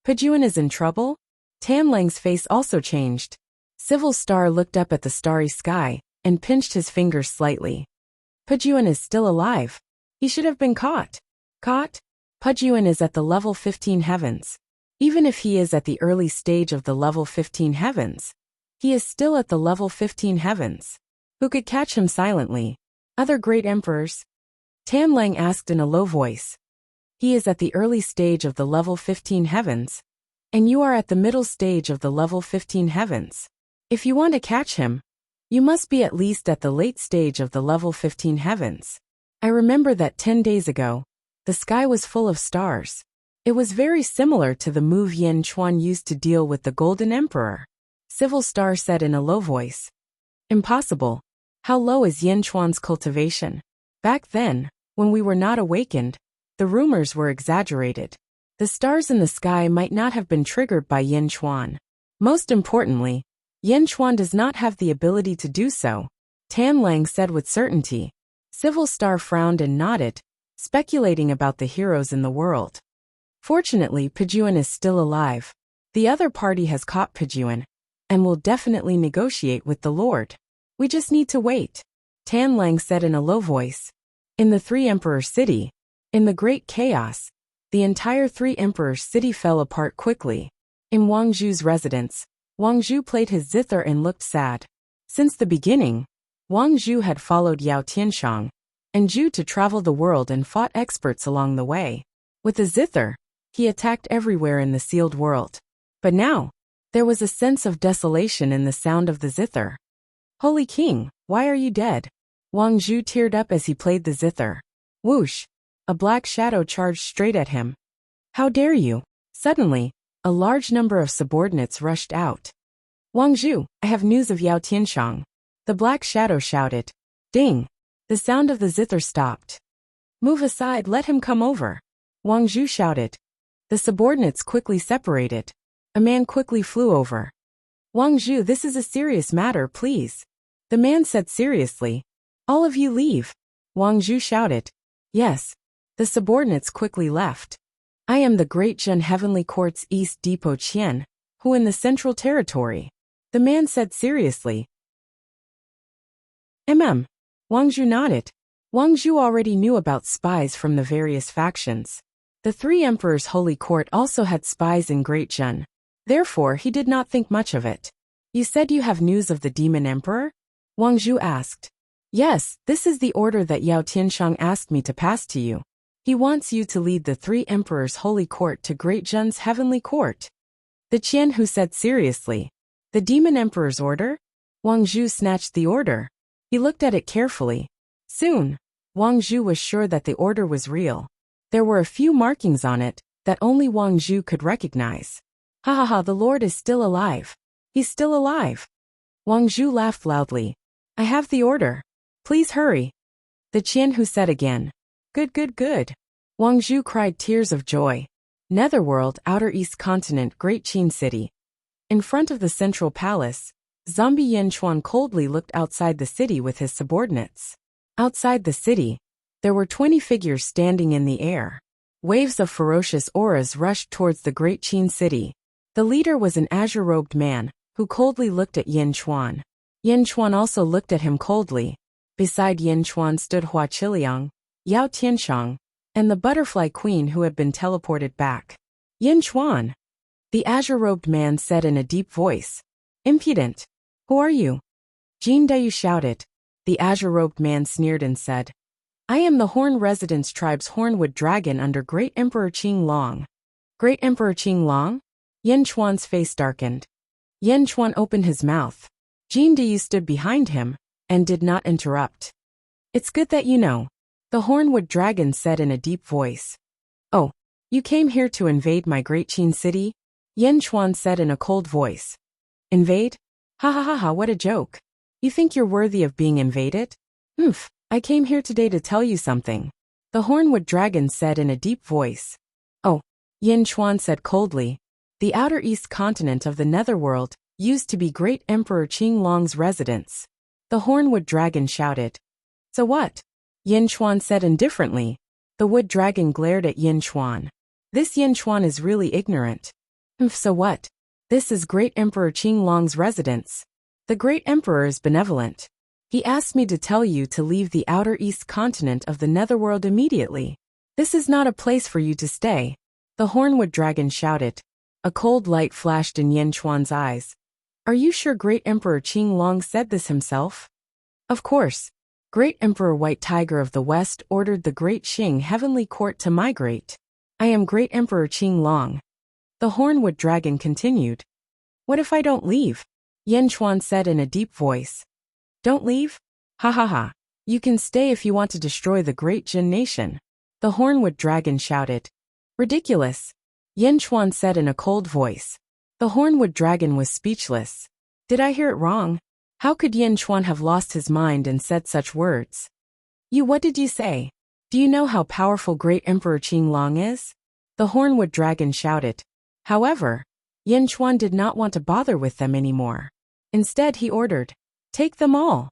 Pijuan is in trouble? Tanlang's face also changed. Civil Star looked up at the starry sky and pinched his fingers slightly. Pijuan is still alive. He should have been caught. Caught? Pijuan is at the level 15 heavens. Even if he is at the early stage of the level 15 heavens, he is still at the level 15 heavens. Who could catch him silently? Other great emperors? Tanlang asked in a low voice. He is at the early stage of the level 15 heavens, and you are at the middle stage of the level 15 heavens. If you want to catch him, you must be at least at the late stage of the level 15 heavens. I remember that 10 days ago, the sky was full of stars. It was very similar to the move Yen Chuan used to deal with the Golden Emperor. Civil Star said in a low voice. Impossible. How low is Yen Chuan's cultivation? Back then, when we were not awakened, the rumors were exaggerated. The stars in the sky might not have been triggered by Yen Chuan. Most importantly, Yen Chuan does not have the ability to do so, Tanlang said with certainty. Civil Star frowned and nodded, speculating about the heroes in the world. Fortunately, Pijuan is still alive. The other party has caught Pijuan, and will definitely negotiate with the Lord. We just need to wait, Tanlang said in a low voice. In the 3 Emperor City, in the great chaos, the entire 3 Emperor City fell apart quickly. In Wang Zhu's residence, Wang Zhu played his zither and looked sad. Since the beginning, Wang Zhu had followed Yao Tianshang and Zhu to travel the world and fought experts along the way. With the zither, he attacked everywhere in the sealed world. But now, there was a sense of desolation in the sound of the zither. Holy King, why are you dead? Wang Zhu teared up as he played the zither. Whoosh! A black shadow charged straight at him. How dare you! Suddenly, a large number of subordinates rushed out. Wang Zhu, I have news of Yao Tianshang. The black shadow shouted. Ding! The sound of the zither stopped. Move aside, let him come over. Wang Zhu shouted. The subordinates quickly separated. A man quickly flew over. Wang Zhu, this is a serious matter, please. The man said seriously. All of you leave. Wang Zhu shouted. Yes. The subordinates quickly left. I am the Great Zhen Heavenly Court's East Depot Qian, who in the Central Territory. The man said seriously. Wang Zhu nodded. Wang Zhu already knew about spies from the various factions. The three emperors' holy court also had spies in Great Zhen. Therefore, he did not think much of it. You said you have news of the demon emperor? Wang Zhu asked. Yes, this is the order that Yao Tianshang asked me to pass to you. He wants you to lead the three emperors' holy court to Great Zhen's heavenly court. The Qian who said seriously. The demon emperor's order? Wang Zhu snatched the order. He looked at it carefully. Soon, Wang Zhu was sure that the order was real. There were a few markings on it that only Wang Zhu could recognize. Ha ha ha, the Lord is still alive. He's still alive. Wang Zhu laughed loudly. I have the order. Please hurry. The Qian who said again. Good, good, good. Wang Zhu cried tears of joy. Netherworld, Outer East Continent, Great Qin City. In front of the central palace, Zombie Yin Chuan coldly looked outside the city with his subordinates. Outside the city, there were 20 figures standing in the air. Waves of ferocious auras rushed towards the Great Qin City. The leader was an azure-robed man, who coldly looked at Yin Chuan. Yin Chuan also looked at him coldly. Beside Yin Chuan stood Hua Qiliang, Yao Tianshang, and the butterfly queen who had been teleported back. Yin Chuan, the azure-robed man said in a deep voice. Impudent. Who are you? Jin Dayu shouted. The azure-robed man sneered and said. I am the Horn Residence Tribe's Hornwood Dragon under Great Emperor Qing Long. Great Emperor Qing Long? Yin Chuan's face darkened. Yin Chuan opened his mouth. Jin Dayu stood behind him and did not interrupt. It's good that you know. The Hornwood Dragon said in a deep voice. Oh, you came here to invade my Great Qin City? Yin Chuan said in a cold voice. Invade? Ha ha ha ha, what a joke. You think you're worthy of being invaded? I came here today to tell you something. The Hornwood Dragon said in a deep voice. Oh, Yin Chuan said coldly. The Outer East Continent of the Netherworld used to be Great Emperor Qing Long's residence. The Hornwood Dragon shouted. So what? Yin Chuan said indifferently. The Wood Dragon glared at Yin Chuan. This Yin Chuan is really ignorant. So what? This is Great Emperor Qing Long's residence. The Great Emperor is benevolent. He asked me to tell you to leave the Outer East Continent of the Netherworld immediately. This is not a place for you to stay. The Hornwood Dragon shouted. A cold light flashed in Yin Chuan's eyes. Are you sure Great Emperor Qing Long said this himself? Of course. Great Emperor White Tiger of the West ordered the Great Qing Heavenly Court to migrate. I am Great Emperor Qing Long. The Hornwood Dragon continued. What if I don't leave? Yin Chuan said in a deep voice. Don't leave? Ha ha ha. You can stay if you want to destroy the Great Jin nation. The Hornwood Dragon shouted. Ridiculous. Yin Chuan said in a cold voice. The Hornwood Dragon was speechless. Did I hear it wrong? How could Yin Chuan have lost his mind and said such words? What did you say? Do you know how powerful Great Emperor Qing Long is? The Hornwood Dragon shouted. However, Yin Chuan did not want to bother with them anymore. Instead he ordered, take them all.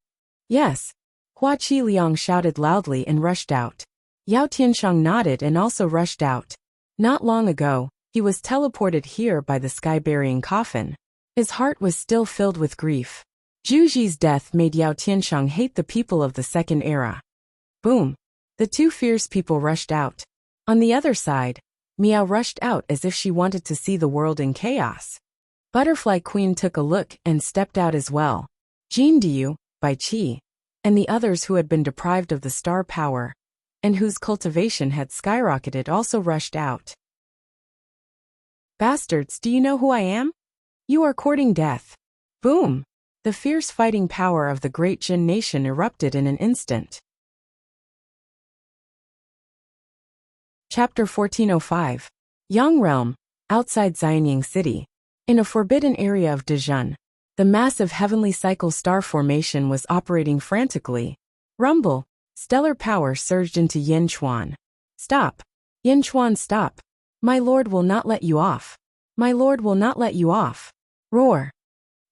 Yes. Hua Qiliang shouted loudly and rushed out. Yao Tianshang nodded and also rushed out. Not long ago, he was teleported here by the sky-burying coffin. His heart was still filled with grief. Zhu Ji's death made Yao Tianshang hate the people of the Second Era. Boom! The two fierce people rushed out. On the other side, Miao rushed out as if she wanted to see the world in chaos. Butterfly Queen took a look and stepped out as well. Jin Diyu, Bai Qi, and the others who had been deprived of the star power, and whose cultivation had skyrocketed also rushed out. Bastards, do you know who I am? You are courting death. Boom! The fierce fighting power of the great Jin nation erupted in an instant. Chapter 1405. Yang Realm, outside Xianying City. In a forbidden area of Dezhun, the massive heavenly cycle star formation was operating frantically. Rumble, stellar power surged into Yin Chuan. Stop! Yin Chuan, stop! My lord will not let you off. My lord will not let you off. Roar!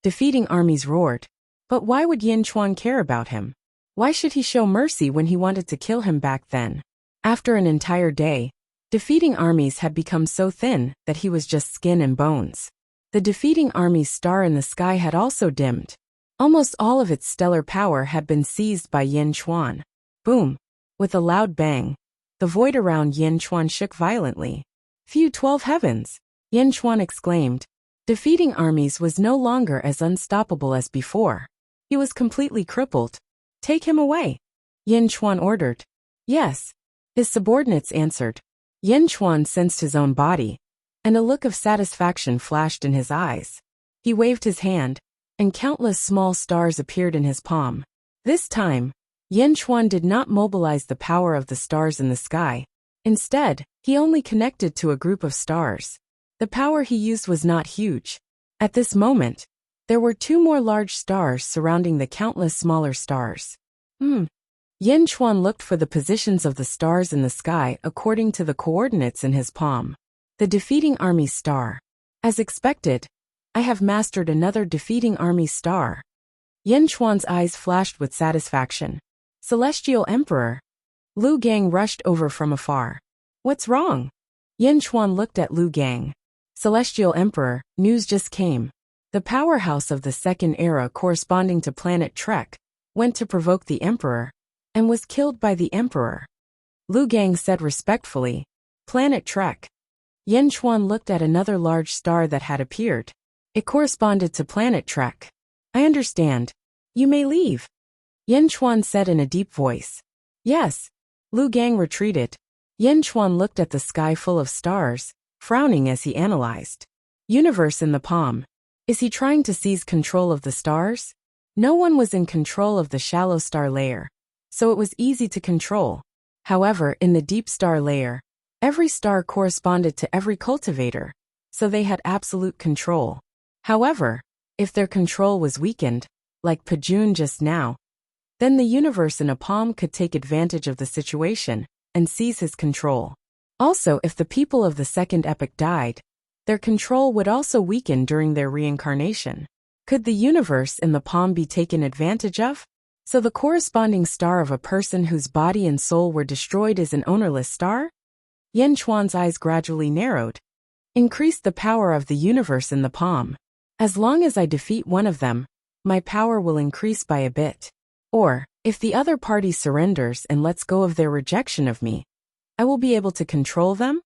Defeating armies roared. But why would Yin Chuan care about him? Why should he show mercy when he wanted to kill him back then? After an entire day, defeating armies had become so thin that he was just skin and bones. The defeating army's star in the sky had also dimmed. Almost all of its stellar power had been seized by Yin Chuan. Boom! With a loud bang, the void around Yin Chuan shook violently. Phew, 12 heavens! Yin Chuan exclaimed. Defeating armies was no longer as unstoppable as before. He was completely crippled. Take him away! Yin Chuan ordered. Yes. His subordinates answered. Yin Chuan sensed his own body, and a look of satisfaction flashed in his eyes. He waved his hand, and countless small stars appeared in his palm. This time, Yin Chuan did not mobilize the power of the stars in the sky. Instead, he only connected to a group of stars. The power he used was not huge. At this moment, there were 2 more large stars surrounding the countless smaller stars. Yin Chuan looked for the positions of the stars in the sky according to the coordinates in his palm. The defeating army star. As expected, I have mastered another defeating army star. Yin Chuan's eyes flashed with satisfaction. Celestial Emperor. Lu Gang rushed over from afar. What's wrong? Yin Chuan looked at Lu Gang. Celestial Emperor, news just came. The powerhouse of the second era corresponding to planet Trek went to provoke the Emperor and was killed by the Emperor. Lu Gang said respectfully. Planet Trek. Yin Chuan looked at another large star that had appeared. It corresponded to planet Trek. I understand. You may leave. Yin Chuan said in a deep voice. Yes. Lu Gang retreated. Yin Chuan looked at the sky full of stars, frowning as he analyzed. Universe in the palm. Is he trying to seize control of the stars? No one was in control of the shallow star layer, so it was easy to control. However, in the deep star layer, every star corresponded to every cultivator, so they had absolute control. However, if their control was weakened, like Pajun just now, then the universe in a palm could take advantage of the situation and seize his control. Also, if the people of the second epoch died, their control would also weaken during their reincarnation. Could the universe in the palm be taken advantage of? So the corresponding star of a person whose body and soul were destroyed is an ownerless star? Yin Chuan's eyes gradually narrowed. Increase the power of the universe in the palm. As long as I defeat one of them, my power will increase by a bit. Or, if the other party surrenders and lets go of their rejection of me, I will be able to control them?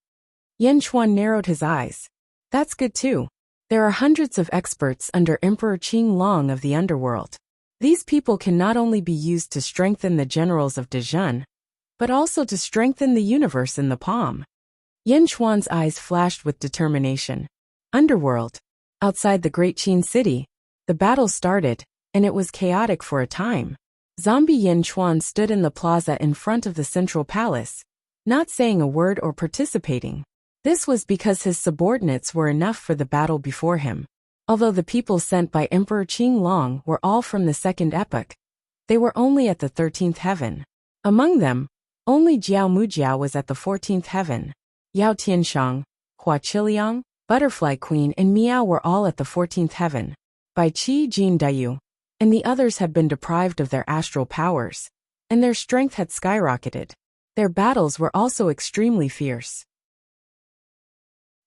Yin Chuan narrowed his eyes. That's good too. There are hundreds of experts under Emperor Qing Long of the underworld. These people can not only be used to strengthen the generals of Dezhun, but also to strengthen the universe in the palm. Yin Chuan's eyes flashed with determination. Underworld. Outside the Great Qin city, the battle started, and it was chaotic for a time. Zombie Yin Chuan stood in the plaza in front of the central palace, not saying a word or participating. This was because his subordinates were enough for the battle before him. Although the people sent by Emperor Qing Long were all from the second epoch, they were only at the 13th heaven. Among them, only Jiao Mujiao was at the 14th heaven. Yao Tianshang, Hua Qiliang, Butterfly Queen and Miao were all at the 14th heaven. Bai Qi Jin Dayu, and the others had been deprived of their astral powers, and their strength had skyrocketed. Their battles were also extremely fierce.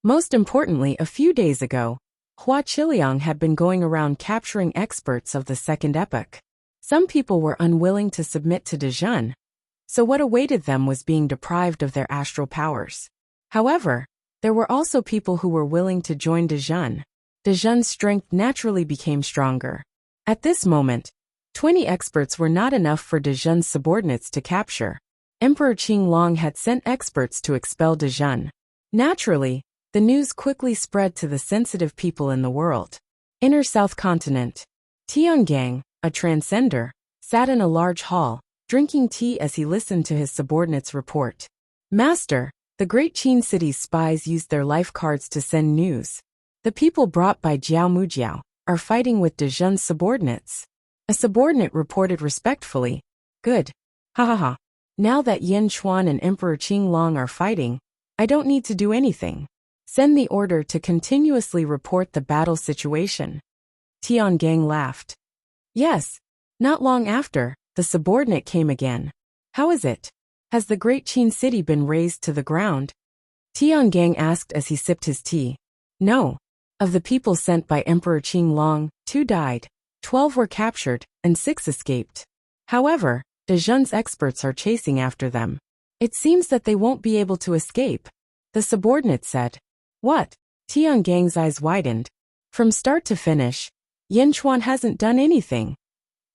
Most importantly, a few days ago, Hua Qiliang had been going around capturing experts of the second epoch. Some people were unwilling to submit to Dezhun, so what awaited them was being deprived of their astral powers. However, there were also people who were willing to join Dezhun. Dezhun's strength naturally became stronger. At this moment, 20 experts were not enough for Dezhun's subordinates to capture. Emperor Qing Long had sent experts to expel Dezhun. Naturally, the news quickly spread to the sensitive people in the world. Inner South Continent. Tiangang, a transcender, sat in a large hall, drinking tea as he listened to his subordinates report. Master, the great Qin city's spies used their life cards to send news. The people brought by Jiao Mujiao are fighting with De Zhen's subordinates. A subordinate reported respectfully. Good. Ha ha ha. Now that Yin Chuan and Emperor Qinglong are fighting, I don't need to do anything. Send the order to continuously report the battle situation. Tiangang laughed. Yes. Not long after, the subordinate came again. How is it? Has the great Qin city been razed to the ground? Tiangang asked as he sipped his tea. No. Of the people sent by Emperor Qinglong, 2 died, 12 were captured, and 6 escaped. However, De Zhen's experts are chasing after them. It seems that they won't be able to escape. The subordinate said. What? Tiangang's eyes widened. From start to finish, Yin Chuan hasn't done anything.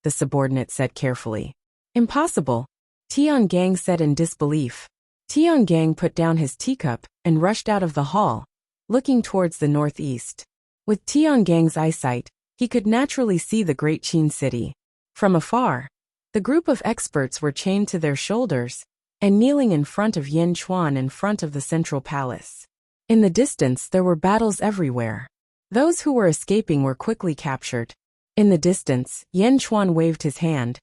The subordinate said carefully. Impossible. Tiangang said in disbelief. Tiangang put down his teacup and rushed out of the hall, looking towards the northeast. With Tiangang's eyesight, he could naturally see the great Qin city. From afar, the group of experts were chained to their shoulders and kneeling in front of Yin Chuan in front of the central palace. In the distance there were battles everywhere. Those who were escaping were quickly captured. In the distance, Yin Chuan waved his hand,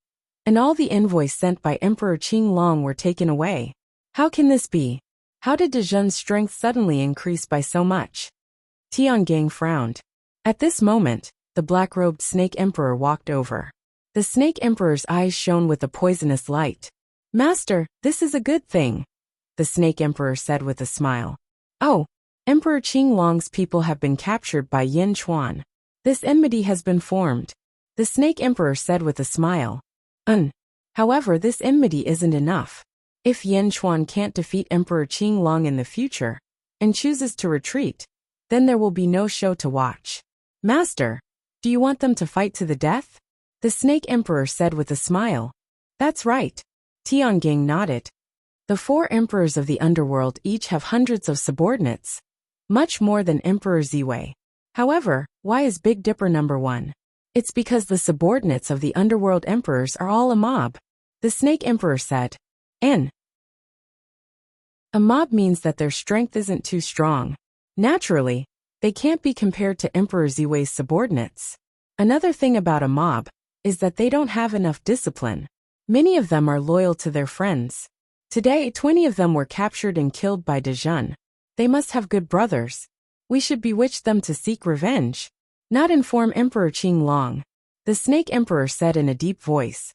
and all the envoys sent by Emperor Qinglong were taken away. How can this be? How did De Zhen's strength suddenly increase by so much? Tiangang frowned. At this moment, the black-robed Snake Emperor walked over. The Snake Emperor's eyes shone with a poisonous light. Master, this is a good thing, the Snake Emperor said with a smile. Oh, Emperor Qinglong's people have been captured by Yin Chuan. This enmity has been formed, the Snake Emperor said with a smile. However, this enmity isn't enough. If Yin Chuan can't defeat Emperor Qinglong in the future, and chooses to retreat, then there will be no show to watch. Master, do you want them to fight to the death? The Snake Emperor said with a smile. That's right. Tiangang nodded. The 4 emperors of the underworld each have hundreds of subordinates, much more than Emperor Ziwei. However, why is Big Dipper number 1? It's because the subordinates of the underworld emperors are all a mob, the Snake Emperor said. A mob means that their strength isn't too strong. Naturally, they can't be compared to Emperor Ziwei's subordinates. Another thing about a mob is that they don't have enough discipline. Many of them are loyal to their friends. Today, 20 of them were captured and killed by De Zhen. They must have good brothers. We should bewitch them to seek revenge, not inform Emperor Qinglong, the Snake Emperor said in a deep voice.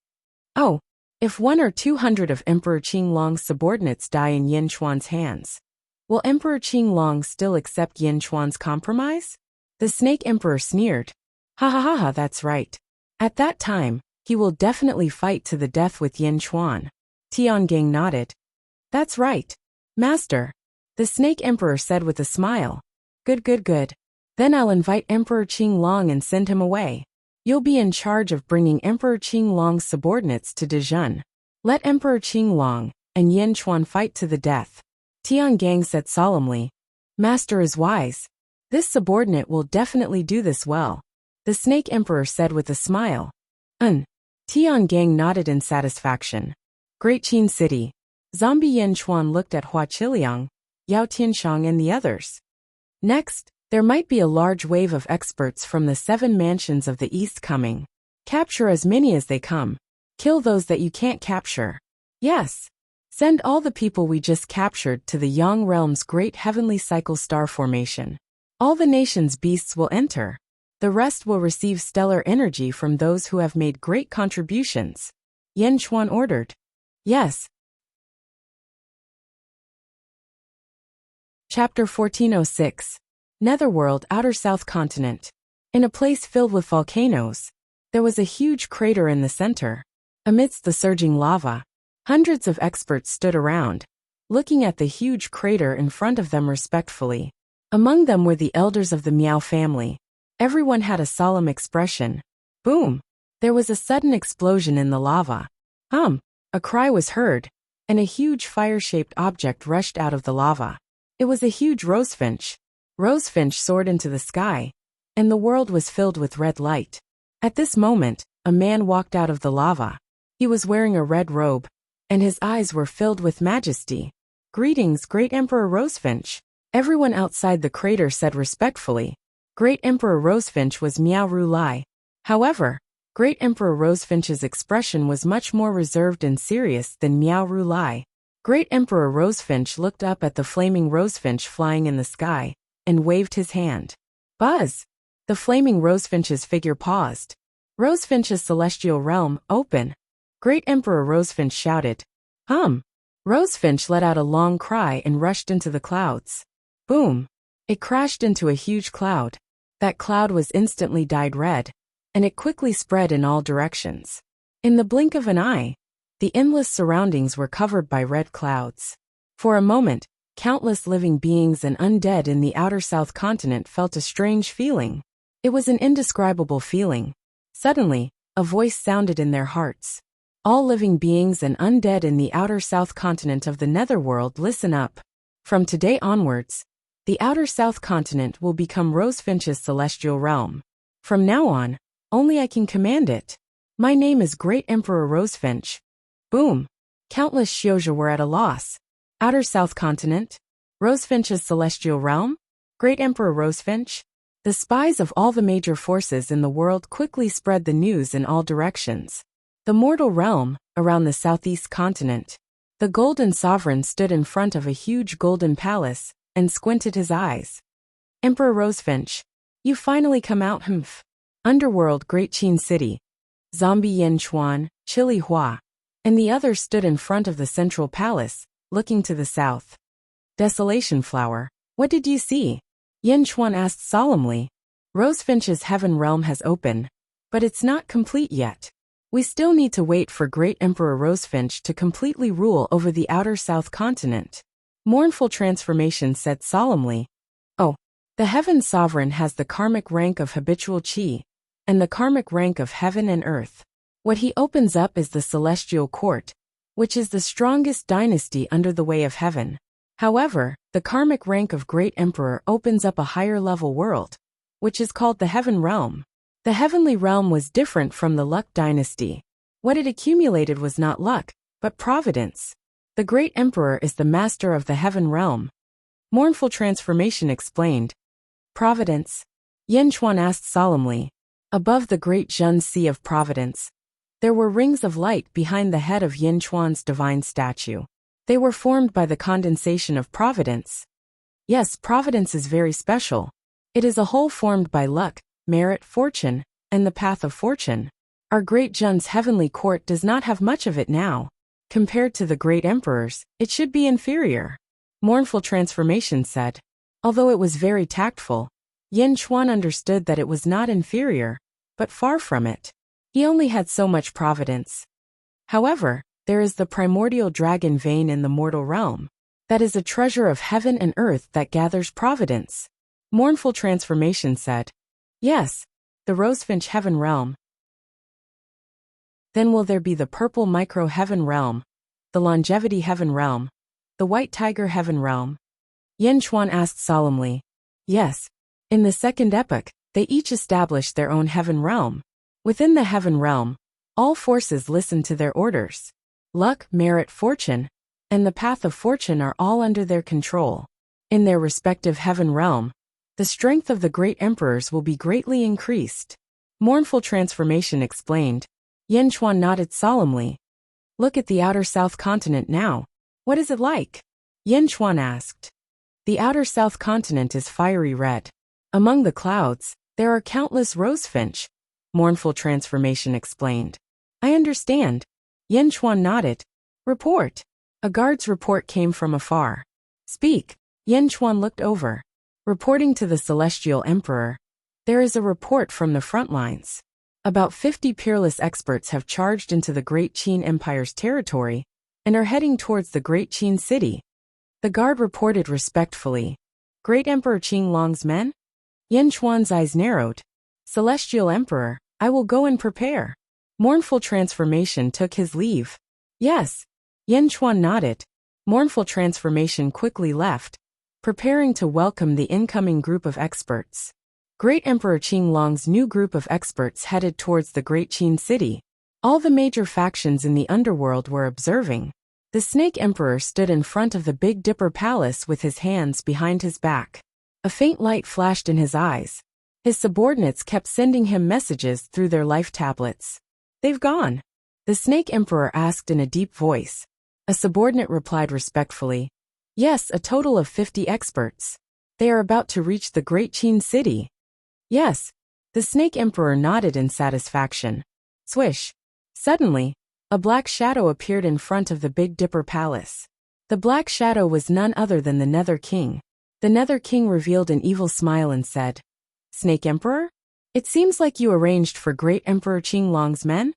Oh, if 100 or 200 of Emperor Qinglong's subordinates die in Yin Chuan's hands, will Emperor Qinglong still accept Yin Chuan's compromise? The Snake Emperor sneered. Ha ha ha ha, that's right. At that time, he will definitely fight to the death with Yin Chuan. Tiangang nodded. That's right, Master, the Snake Emperor said with a smile. Good. Then I'll invite Emperor Qinglong and send him away. You'll be in charge of bringing Emperor Qinglong's subordinates to De Zhen. Let Emperor Qinglong and Yin Chuan fight to the death. Tiangang said solemnly. Master is wise. This subordinate will definitely do this well, the Snake Emperor said with a smile. Tiangang nodded in satisfaction. Great Qin City. Zombie Yin Chuan looked at Hua Qiliang, Yao Tianshang and the others. Next, there might be a large wave of experts from the 7 mansions of the East coming. Capture as many as they come. Kill those that you can't capture. Yes. Send all the people we just captured to the Yang Realm's great heavenly cycle star formation. All the nation's beasts will enter. The rest will receive stellar energy from those who have made great contributions. Yin Chuan ordered. Yes. Chapter 1406. Netherworld, Outer South Continent. In a place filled with volcanoes, there was a huge crater in the center. Amidst the surging lava, hundreds of experts stood around, looking at the huge crater in front of them respectfully. Among them were the elders of the Miao family. Everyone had a solemn expression. Boom! There was a sudden explosion in the lava. A cry was heard, and a huge fire-shaped object rushed out of the lava. It was a huge rosefinch. Rosefinch soared into the sky, and the world was filled with red light. At this moment, a man walked out of the lava. He was wearing a red robe, and his eyes were filled with majesty. "Greetings, Great Emperor Rosefinch." Everyone outside the crater said respectfully. Great Emperor Rosefinch was Miao Rulai. However, Great Emperor Rosefinch's expression was much more reserved and serious than Miao Rulai. Great Emperor Rosefinch looked up at the flaming rosefinch flying in the sky, and waved his hand. Buzz! The flaming rosefinch's figure paused. "Rosefinch's celestial realm, open!" Great Emperor Rosefinch shouted. "Hum!" Rosefinch let out a long cry and rushed into the clouds. Boom! It crashed into a huge cloud. That cloud was instantly dyed red, and it quickly spread in all directions. In the blink of an eye, the endless surroundings were covered by red clouds. For a moment, countless living beings and undead in the outer South continent felt a strange feeling. It was an indescribable feeling. Suddenly, a voice sounded in their hearts. "All living beings and undead in the outer South continent of the Netherworld, listen up. From today onwards, the outer South continent will become Rosefinch's celestial realm. From now on, only I can command it. My name is Great Emperor Rosefinch." Boom! Countless Shioja were at a loss. Outer South continent? Rosefinch's celestial realm? Great Emperor Rosefinch? The spies of all the major forces in the world quickly spread the news in all directions. The mortal realm, around the southeast continent. The golden sovereign stood in front of a huge golden palace, and squinted his eyes. "Emperor Rosefinch, you finally come out, humph." Underworld, Great Qin City. Zombie Yin Chuan, Chili Hua, and the others stood in front of the central palace, looking to the south. "Desolation Flower, what did you see?" Yin Chuan asked solemnly. "Rosefinch's heaven realm has opened, but it's not complete yet. We still need to wait for Great Emperor Rosefinch to completely rule over the outer South continent." Mournful Transformation said solemnly. "Oh, the Heaven Sovereign has the karmic rank of habitual Qi, and the karmic rank of heaven and earth. What he opens up is the Celestial Court, which is the strongest dynasty under the way of heaven. However, the karmic rank of Great Emperor opens up a higher level world, which is called the Heaven Realm. The Heavenly Realm was different from the Luck dynasty. What it accumulated was not luck, but providence. The Great Emperor is the master of the Heaven Realm." Mournful Transformation explained. "Providence?" Yin Chuan asked solemnly. Above the great Zhun Sea of Providence, there were rings of light behind the head of Yin Chuan's divine statue. They were formed by the condensation of providence. Yes, providence is very special. It is a whole formed by luck, merit, fortune, and the path of fortune. Our great Zhun's heavenly court does not have much of it now. Compared to the great emperors, it should be inferior. Mournful Transformation said. Although it was very tactful, Yin Chuan understood that it was not inferior, but far from it. He only had so much providence. However, there is the primordial dragon vein in the mortal realm. That is a treasure of heaven and earth that gathers providence. Mournful Transformation said. Yes, the Rosefinch Heaven Realm. Then will there be the Purple Micro Heaven Realm, the Longevity Heaven Realm, the White Tiger Heaven Realm? Yin Chuan asked solemnly. Yes. In the second epoch, they each established their own heaven realm. Within the heaven realm, all forces listen to their orders. Luck, merit, fortune, and the path of fortune are all under their control. In their respective heaven realm, the strength of the great emperors will be greatly increased. Mournful Transformation explained. Yin Chuan nodded solemnly. Look at the outer South continent now. What is it like? Yin Chuan asked. The outer South continent is fiery red. Among the clouds, there are countless rosefinch. Mournful Transformation explained. I understand. Yin Chuan nodded. Report. A guard's report came from afar. Speak. Yin Chuan looked over. Reporting to the Celestial Emperor. There is a report from the front lines. About 50 peerless experts have charged into the Great Qin Empire's territory and are heading towards the Great Qin City. The guard reported respectfully. Great Emperor Qing Long's men? Yin Chuan's eyes narrowed. Celestial Emperor, I will go and prepare. Mournful Transformation took his leave. Yes. Yin Chuan nodded. Mournful Transformation quickly left, preparing to welcome the incoming group of experts. Great Emperor Qinglong's new group of experts headed towards the Great Qin city. All the major factions in the underworld were observing. The Snake Emperor stood in front of the Big Dipper Palace with his hands behind his back. A faint light flashed in his eyes. His subordinates kept sending him messages through their life tablets. "They've gone?" the Snake Emperor asked in a deep voice. A subordinate replied respectfully, "Yes, a total of 50 experts. They are about to reach the Great Qin city." "Yes." The Snake Emperor nodded in satisfaction. Swish. Suddenly, a black shadow appeared in front of the Big Dipper Palace. The black shadow was none other than the Nether King. The Nether King revealed an evil smile and said, "Snake Emperor? It seems like you arranged for Great Emperor Qinglong's men?"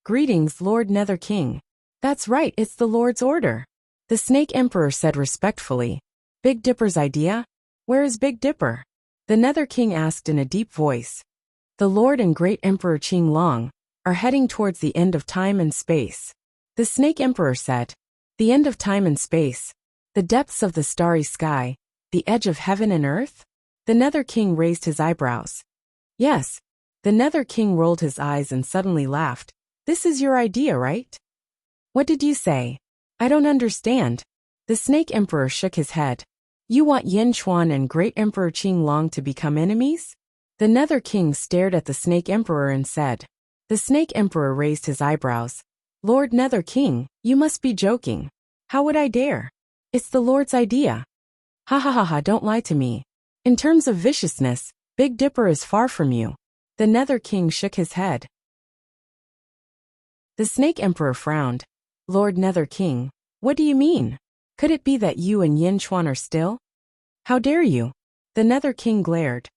"Greetings, Lord Nether King." "That's right, it's the Lord's order," the Snake Emperor said respectfully. "Big Dipper's idea? Where is Big Dipper?" the Nether King asked in a deep voice. "The Lord and Great Emperor Qinglong are heading towards the end of time and space," the Snake Emperor said. "The end of time and space? The depths of the starry sky? The edge of heaven and earth?" The Nether King raised his eyebrows. "Yes." The Nether King rolled his eyes and suddenly laughed. "This is your idea, right?" "What did you say? I don't understand." The Snake Emperor shook his head. "You want Yin Chuan and Great Emperor Qinglong to become enemies?" The Nether King stared at the Snake Emperor and said. The Snake Emperor raised his eyebrows. "Lord Nether King, you must be joking. How would I dare? It's the Lord's idea." "Ha ha ha ha, don't lie to me. In terms of viciousness, Big Dipper is far from you." The Nether King shook his head. The Snake Emperor frowned. "Lord Nether King, what do you mean? Could it be that you and Yin Chuan are still?" "How dare you?" The Nether King glared.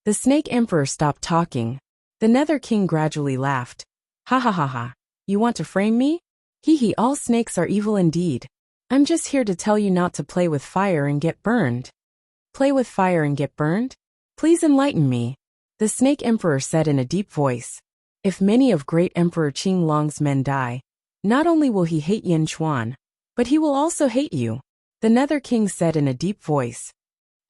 The Snake Emperor stopped talking. The Nether King gradually laughed. "Ha ha ha ha. You want to frame me? Hee hee, all snakes are evil indeed. I'm just here to tell you not to play with fire and get burned." "Play with fire and get burned? Please enlighten me," the Snake Emperor said in a deep voice. "If many of Great Emperor Qinglong's men die, not only will he hate Yin Chuan, but he will also hate you," the Nether King said in a deep voice.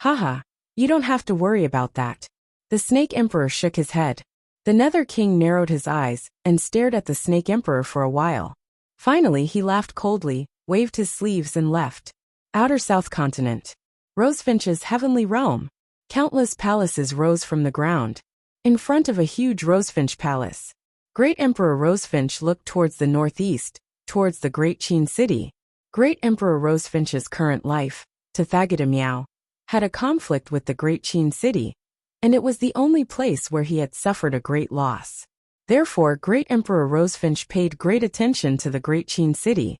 "Haha, you don't have to worry about that." The Snake Emperor shook his head. The Nether King narrowed his eyes and stared at the Snake Emperor for a while. Finally he laughed coldly, waved his sleeves and left. Outer South Continent. Rosefinch's heavenly realm. Countless palaces rose from the ground. In front of a huge Rosefinch palace, Great Emperor Rosefinch looked towards the northeast, towards the Great Qin city. Great Emperor Rosefinch's current life, Tathagata Miao, had a conflict with the Great Qin city, and it was the only place where he had suffered a great loss. Therefore, Great Emperor Rosefinch paid great attention to the Great Qin city.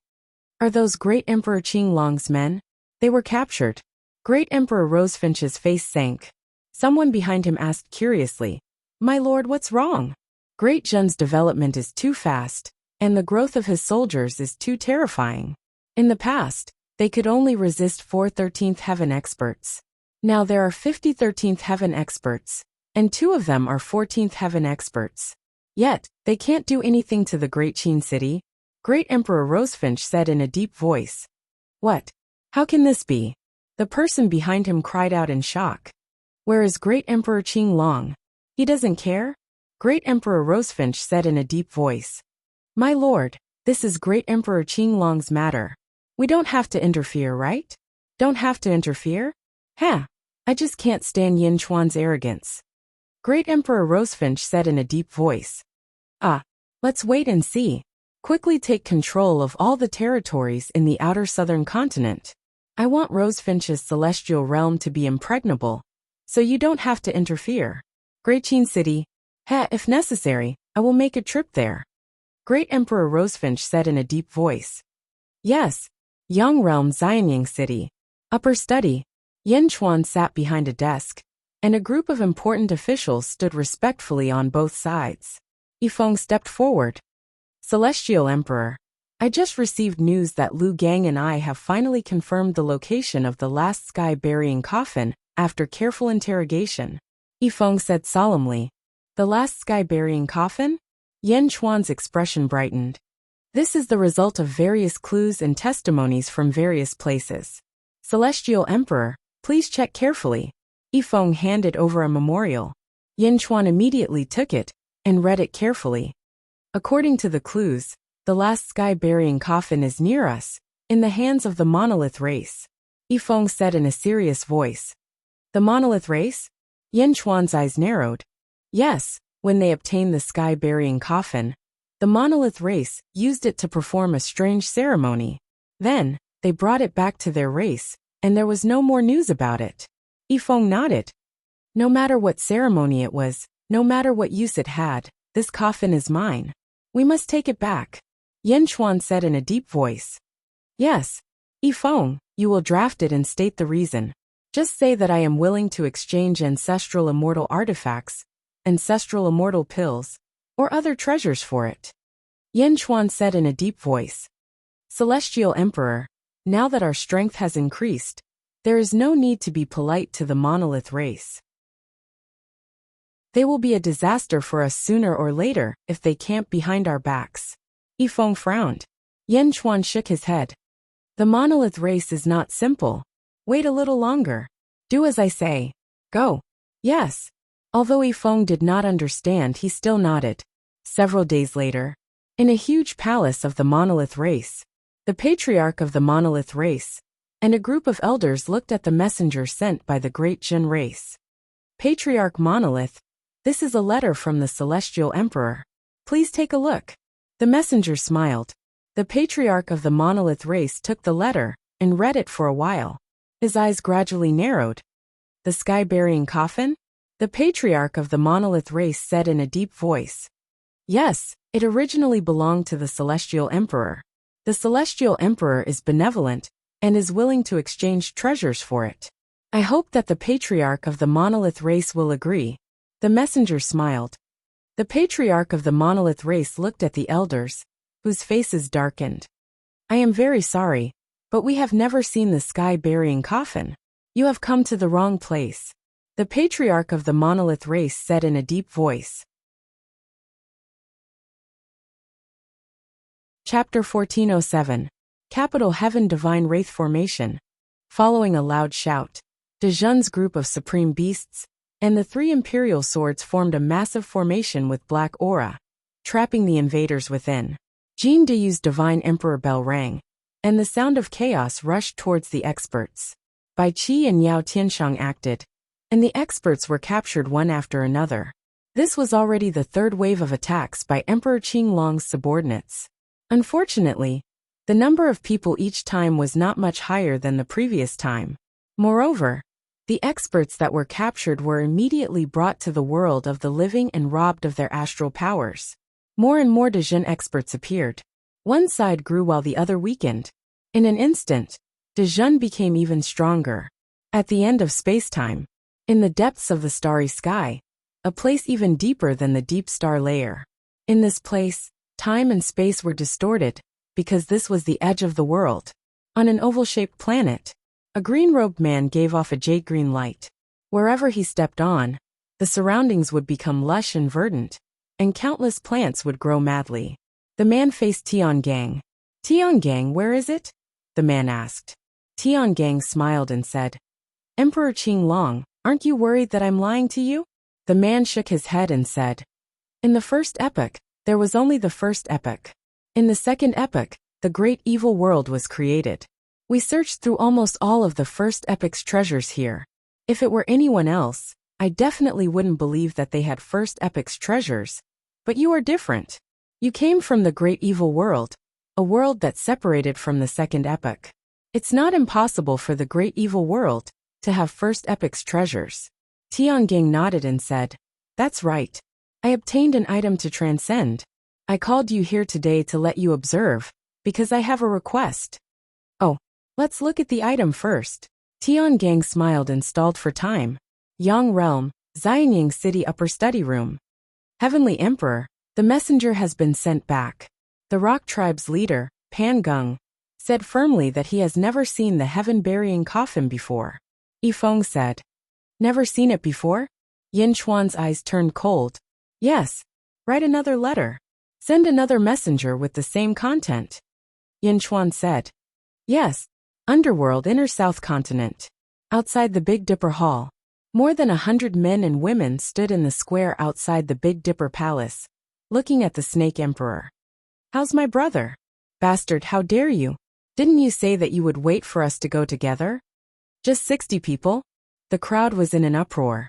"Are those Great Emperor Qinglong's men? They were captured." Great Emperor Rosefinch's face sank. Someone behind him asked curiously, "My lord, what's wrong?" "Great Zhen's development is too fast, and the growth of his soldiers is too terrifying. In the past, they could only resist 4 13th Heaven experts. Now there are 50 13th Heaven experts, and 2 of them are 14th Heaven experts. Yet, they can't do anything to the Great Qin city," Great Emperor Rosefinch said in a deep voice. "What? How can this be?" The person behind him cried out in shock. "Where is Great Emperor Qinglong? He doesn't care?" Great Emperor Rosefinch said in a deep voice. "My lord, this is Great Emperor Qinglong's matter. We don't have to interfere, right?" "Don't have to interfere? Huh. I just can't stand Yin Chuan's arrogance," Great Emperor Rosefinch said in a deep voice. Let's wait and see. Quickly take control of all the territories in the outer southern continent. I want Rosefinch's celestial realm to be impregnable, so you don't have to interfere. Great Qin city. If necessary, I will make a trip there," Great Emperor Rosefinch said in a deep voice. "Yes. Yang realm Xianyang city. Upper study." Yin Chuan sat behind a desk, and a group of important officials stood respectfully on both sides. Yifeng stepped forward. "Celestial Emperor, I just received news that Lu Gang and I have finally confirmed the location of the last sky-burying coffin after careful interrogation," Yifeng said solemnly. "The last sky-burying coffin?" Yin Chuan's expression brightened. "This is the result of various clues and testimonies from various places. Celestial Emperor, please check carefully." Yifeng handed over a memorial. Yin Chuan immediately took it and read it carefully. According to the clues, the last sky-burying coffin is near us, in the hands of the monolith race. Yifeng said in a serious voice. The monolith race? Yin Chuan's eyes narrowed. Yes, when they obtained the sky-burying coffin, the monolith race used it to perform a strange ceremony. Then, they brought it back to their race, and there was no more news about it. Yifeng nodded. No matter what ceremony it was, no matter what use it had, this coffin is mine. We must take it back. Yin Chuan said in a deep voice. Yes. Yifeng, you will draft it and state the reason. Just say that I am willing to exchange ancestral immortal artifacts, ancestral immortal pills, or other treasures for it. Yin Chuan said in a deep voice. Celestial Emperor, now that our strength has increased, there is no need to be polite to the monolith race. They will be a disaster for us sooner or later if they camp behind our backs. Yifeng frowned. Yin Chuan shook his head. The monolith race is not simple. Wait a little longer. Do as I say. Go. Yes. Although Yifeng did not understand, he still nodded. Several days later, in a huge palace of the monolith race, the patriarch of the monolith race and a group of elders looked at the messenger sent by the great Jin race. Patriarch Monolith, this is a letter from the Celestial Emperor. Please take a look. The messenger smiled. The patriarch of the monolith race took the letter and read it for a while. His eyes gradually narrowed. The sky-burying coffin? The patriarch of the monolith race said in a deep voice. Yes, it originally belonged to the Celestial Emperor. The Celestial Emperor is benevolent and is willing to exchange treasures for it. I hope that the patriarch of the monolith race will agree. The messenger smiled. The patriarch of the monolith race looked at the elders, whose faces darkened. I am very sorry, but we have never seen the sky-burying coffin. You have come to the wrong place. The patriarch of the monolith race said in a deep voice. Chapter 1407. Capital Heaven Divine Wraith Formation. Following a loud shout, Dejun's group of supreme beasts and the three imperial swords formed a massive formation with black aura, trapping the invaders within. Jin Deyu's divine emperor bell rang, and the sound of chaos rushed towards the experts. Bai Qi and Yao Tianshang acted, and the experts were captured one after another. This was already the third wave of attacks by Emperor Qinglong's subordinates. Unfortunately, the number of people each time was not much higher than the previous time. Moreover, the experts that were captured were immediately brought to the world of the living and robbed of their astral powers. More and more Dejun experts appeared. One side grew while the other weakened. In an instant, Dejun became even stronger. At the end of space-time, in the depths of the starry sky, a place even deeper than the deep star layer. In this place, time and space were distorted, because this was the edge of the world. On an oval-shaped planet, a green-robed man gave off a jade-green light. Wherever he stepped on, the surroundings would become lush and verdant, and countless plants would grow madly. The man faced Tiangang. Tiangang, where is it? The man asked. Tiangang smiled and said, Emperor Qinglong, aren't you worried that I'm lying to you? The man shook his head and said, In the first epoch, there was only the first epoch. In the second epoch, the great evil world was created. We searched through almost all of the first epoch's treasures here. If it were anyone else, I definitely wouldn't believe that they had first epoch's treasures. But you are different. You came from the great evil world, a world that separated from the second epoch. It's not impossible for the great evil world to have first epoch's treasures. Tiangang nodded and said, That's right. I obtained an item to transcend. I called you here today to let you observe, because I have a request. Oh, let's look at the item first. Tiangang smiled and stalled for time. Yang Realm, Xianying City Upper Study Room. Heavenly Emperor, the messenger has been sent back. The Rock Tribe's leader, Pan Gung, said firmly that he has never seen the heaven-burying coffin before. Yifeng said, Never seen it before? Yin Chuan's eyes turned cold. Yes. Write another letter. Send another messenger with the same content. Yin Chuan said. Yes. Underworld, Inner South Continent. Outside the Big Dipper Hall. More than 100 men and women stood in the square outside the Big Dipper Palace, looking at the Snake Emperor. "How's my brother?" "Bastard, how dare you? Didn't you say that you would wait for us to go together?" "Just 60 people?" The crowd was in an uproar.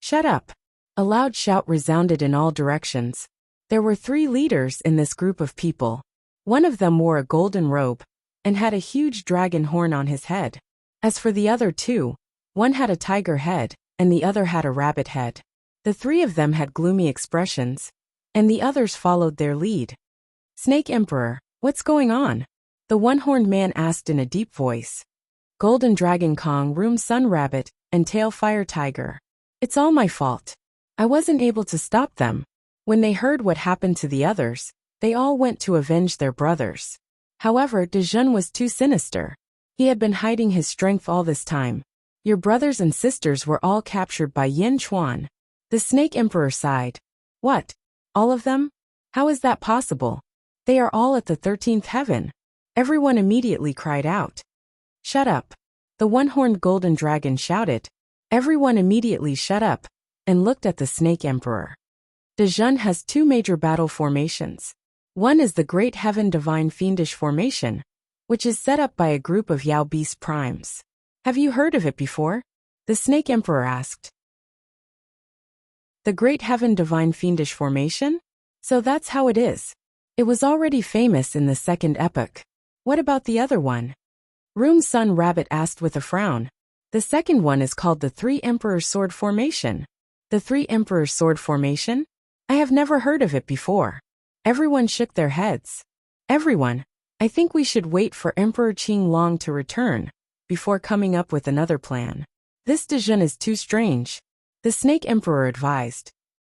"Shut up." A loud shout resounded in all directions. There were 3 leaders in this group of people. One of them wore a golden robe and had a huge dragon horn on his head. As for the other 2, one had a tiger head and the other had a rabbit head. The 3 of them had gloomy expressions, and the others followed their lead. "Snake Emperor, what's going on?" the one-horned man asked in a deep voice. "Golden Dragon Kong, Room Sun Rabbit, and Tail Fire Tiger. It's all my fault. I wasn't able to stop them." When they heard what happened to the others, they all went to avenge their brothers. However, Dejun was too sinister. He had been hiding his strength all this time. "Your brothers and sisters were all captured by Yin Chuan." The Snake Emperor sighed. "What? All of them? How is that possible? They are all at the 13th heaven." Everyone immediately cried out. "Shut up." The one-horned golden dragon shouted. Everyone immediately shut up and looked at the Snake Emperor. Dejun has 2 major battle formations. One is the Great Heaven Divine Fiendish Formation, which is set up by a group of Yao Beast Primes. "Have you heard of it before?" the Snake Emperor asked. "The Great Heaven Divine Fiendish Formation? So that's how it is. It was already famous in the Second Epoch. What about the other one?" Room Sun Rabbit asked with a frown. "The second one is called the 3 Emperor Sword Formation." "The 3 Emperor Sword Formation? I have never heard of it before." Everyone shook their heads. "Everyone, I think we should wait for Emperor Qing Long to return before coming up with another plan. This Dejun is too strange," the Snake Emperor advised.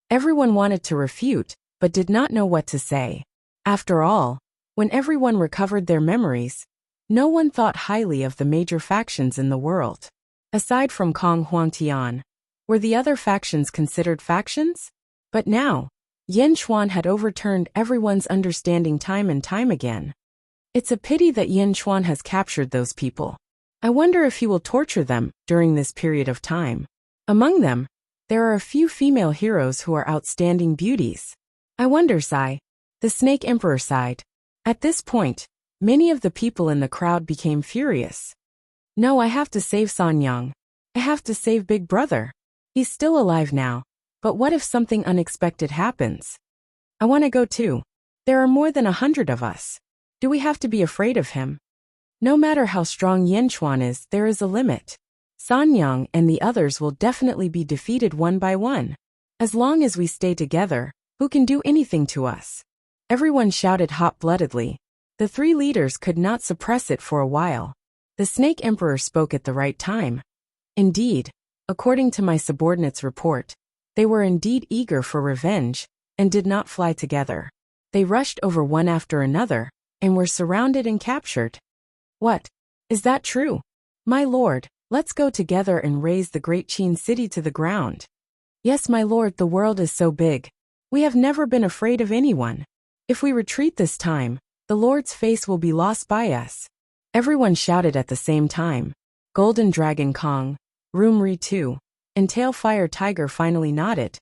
Everyone wanted to refute, but did not know what to say. After all, when everyone recovered their memories, no one thought highly of the major factions in the world. Aside from Kong Huangtian, were the other factions considered factions? But now, Yin Chuan had overturned everyone's understanding time and time again. It's a pity that Yin Chuan has captured those people. I wonder if he will torture them during this period of time. Among them, there are a few female heroes who are outstanding beauties. I wonder, the Snake Emperor sighed. At this point, many of the people in the crowd became furious. "No, I have to save Sanyang. I have to save Big Brother. He's still alive now, but what if something unexpected happens? I want to go too. There are more than 100 of us. Do we have to be afraid of him?" No matter how strong Yin Chuan is, there is a limit. Sanyang and the others will definitely be defeated one by one. As long as we stay together, who can do anything to us? Everyone shouted hot-bloodedly. The 3 leaders could not suppress it for a while. The Snake Emperor spoke at the right time. Indeed, according to my subordinate's report, they were indeed eager for revenge and did not fly together. They rushed over one after another and were surrounded and captured. "What? Is that true? My lord, let's go together and raze the great Qin city to the ground." "Yes, my lord, the world is so big. We have never been afraid of anyone. If we retreat this time, the Lord's face will be lost by us." Everyone shouted at the same time. Golden Dragon Kong, Room Ri 2, and Tail Fire Tiger finally nodded.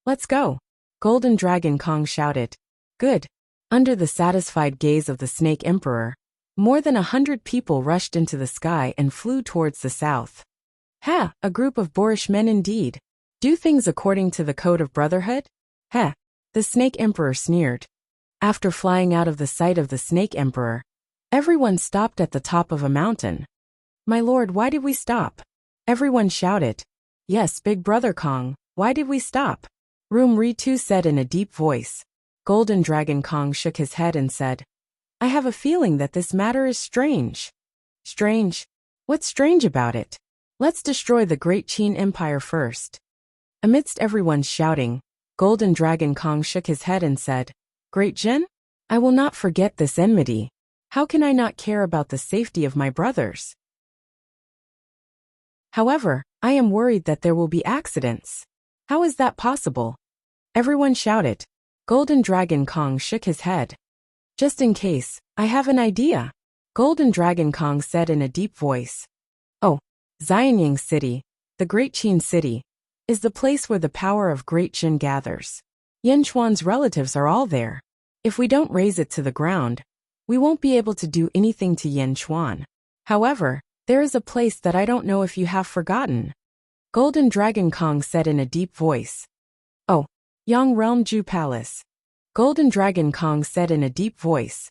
"Let's go," Golden Dragon Kong shouted. "Good." Under the satisfied gaze of the Snake Emperor, more than 100 people rushed into the sky and flew towards the south. "Ha, a group of boorish men indeed. Do things according to the code of brotherhood? Ha," the Snake Emperor sneered. After flying out of the sight of the Snake Emperor, everyone stopped at the top of a mountain. "My lord, why did we stop?" Everyone shouted. "Yes, Big Brother Kong, why did we stop?" Room Ri 2 said in a deep voice. Golden Dragon Kong shook his head and said, "I have a feeling that this matter is strange." "Strange? What's strange about it? Let's destroy the Great Qin Empire first." Amidst everyone's shouting, Golden Dragon Kong shook his head and said, "Great Jin? I will not forget this enmity. How can I not care about the safety of my brothers? However, I am worried that there will be accidents. How is that possible?" Everyone shouted. Golden Dragon Kong shook his head. "Just in case, I have an idea," Golden Dragon Kong said in a deep voice. "Oh, Xianyang City. the Great Qin City, is the place where the power of Great Jin gathers. Yin Chuan's relatives are all there. If we don't raze it to the ground, we won't be able to do anything to Yin Chuan. However, there is a place that I don't know if you have forgotten. Golden Dragon Kong said in a deep voice. Oh, Yang Realm Ju Palace. Golden Dragon Kong said in a deep voice.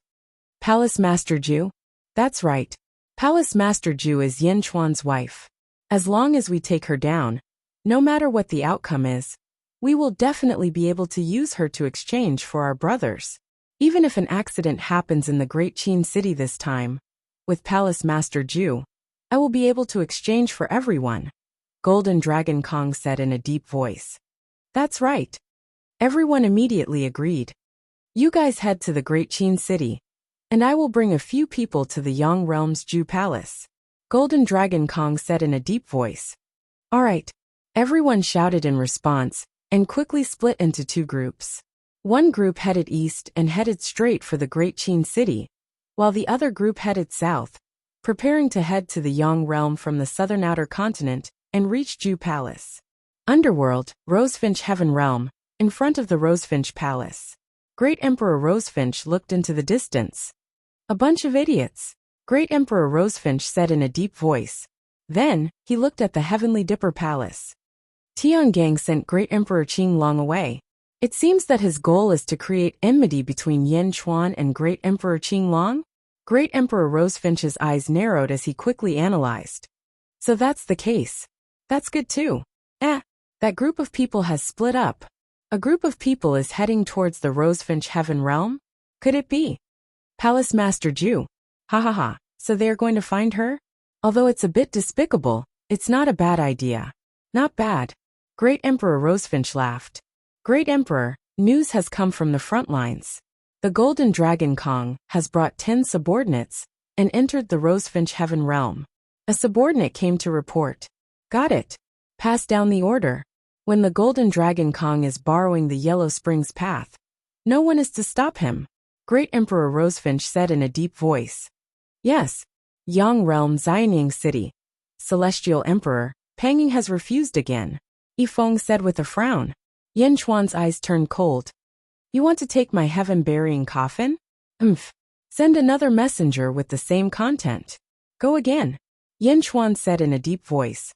Palace Master Ju? That's right. Palace Master Ju is Yin Chuan's wife. As long as we take her down, no matter what the outcome is, we will definitely be able to use her to exchange for our brothers. Even if an accident happens in the Great Qin City this time, with Palace Master Ju, I will be able to exchange for everyone. Golden Dragon Kong said in a deep voice. That's right. Everyone immediately agreed. You guys head to the Great Qin City, and I will bring a few people to the Yang Realm's Ju Palace. Golden Dragon Kong said in a deep voice. All right. Everyone shouted in response, and quickly split into two groups. One group headed east and headed straight for the Great Qin City, while the other group headed south, preparing to head to the Yang Realm from the southern outer continent and reach Ju Palace. Underworld, Rosefinch Heaven Realm, in front of the Rosefinch Palace. Great Emperor Rosefinch looked into the distance. A bunch of idiots, Great Emperor Rosefinch said in a deep voice. Then, he looked at the Heavenly Dipper Palace. Tiangang sent Great Emperor Qinglong away. It seems that his goal is to create enmity between Yin Chuan and Great Emperor Qinglong? Great Emperor Rosefinch's eyes narrowed as he quickly analyzed. So that's the case. That's good too. That group of people has split up. A group of people is heading towards the Rosefinch Heaven Realm? Could it be Palace Master Ju? Ha ha ha. So they are going to find her? Although it's a bit despicable, it's not a bad idea. Not bad. Great Emperor Rosefinch laughed. Great Emperor, news has come from the front lines. The Golden Dragon Kong has brought 10 subordinates and entered the Rosefinch Heaven Realm. A subordinate came to report. Got it. Pass down the order. When the Golden Dragon Kong is borrowing the Yellow Springs path, no one is to stop him. Great Emperor Rosefinch said in a deep voice. Yes. Yang Realm Xianying City. Celestial Emperor, Panging has refused again. Yifeng said with a frown. Yin Chuan's eyes turned cold. You want to take my heaven-burying coffin? Send another messenger with the same content. Go again. Yin Chuan said in a deep voice.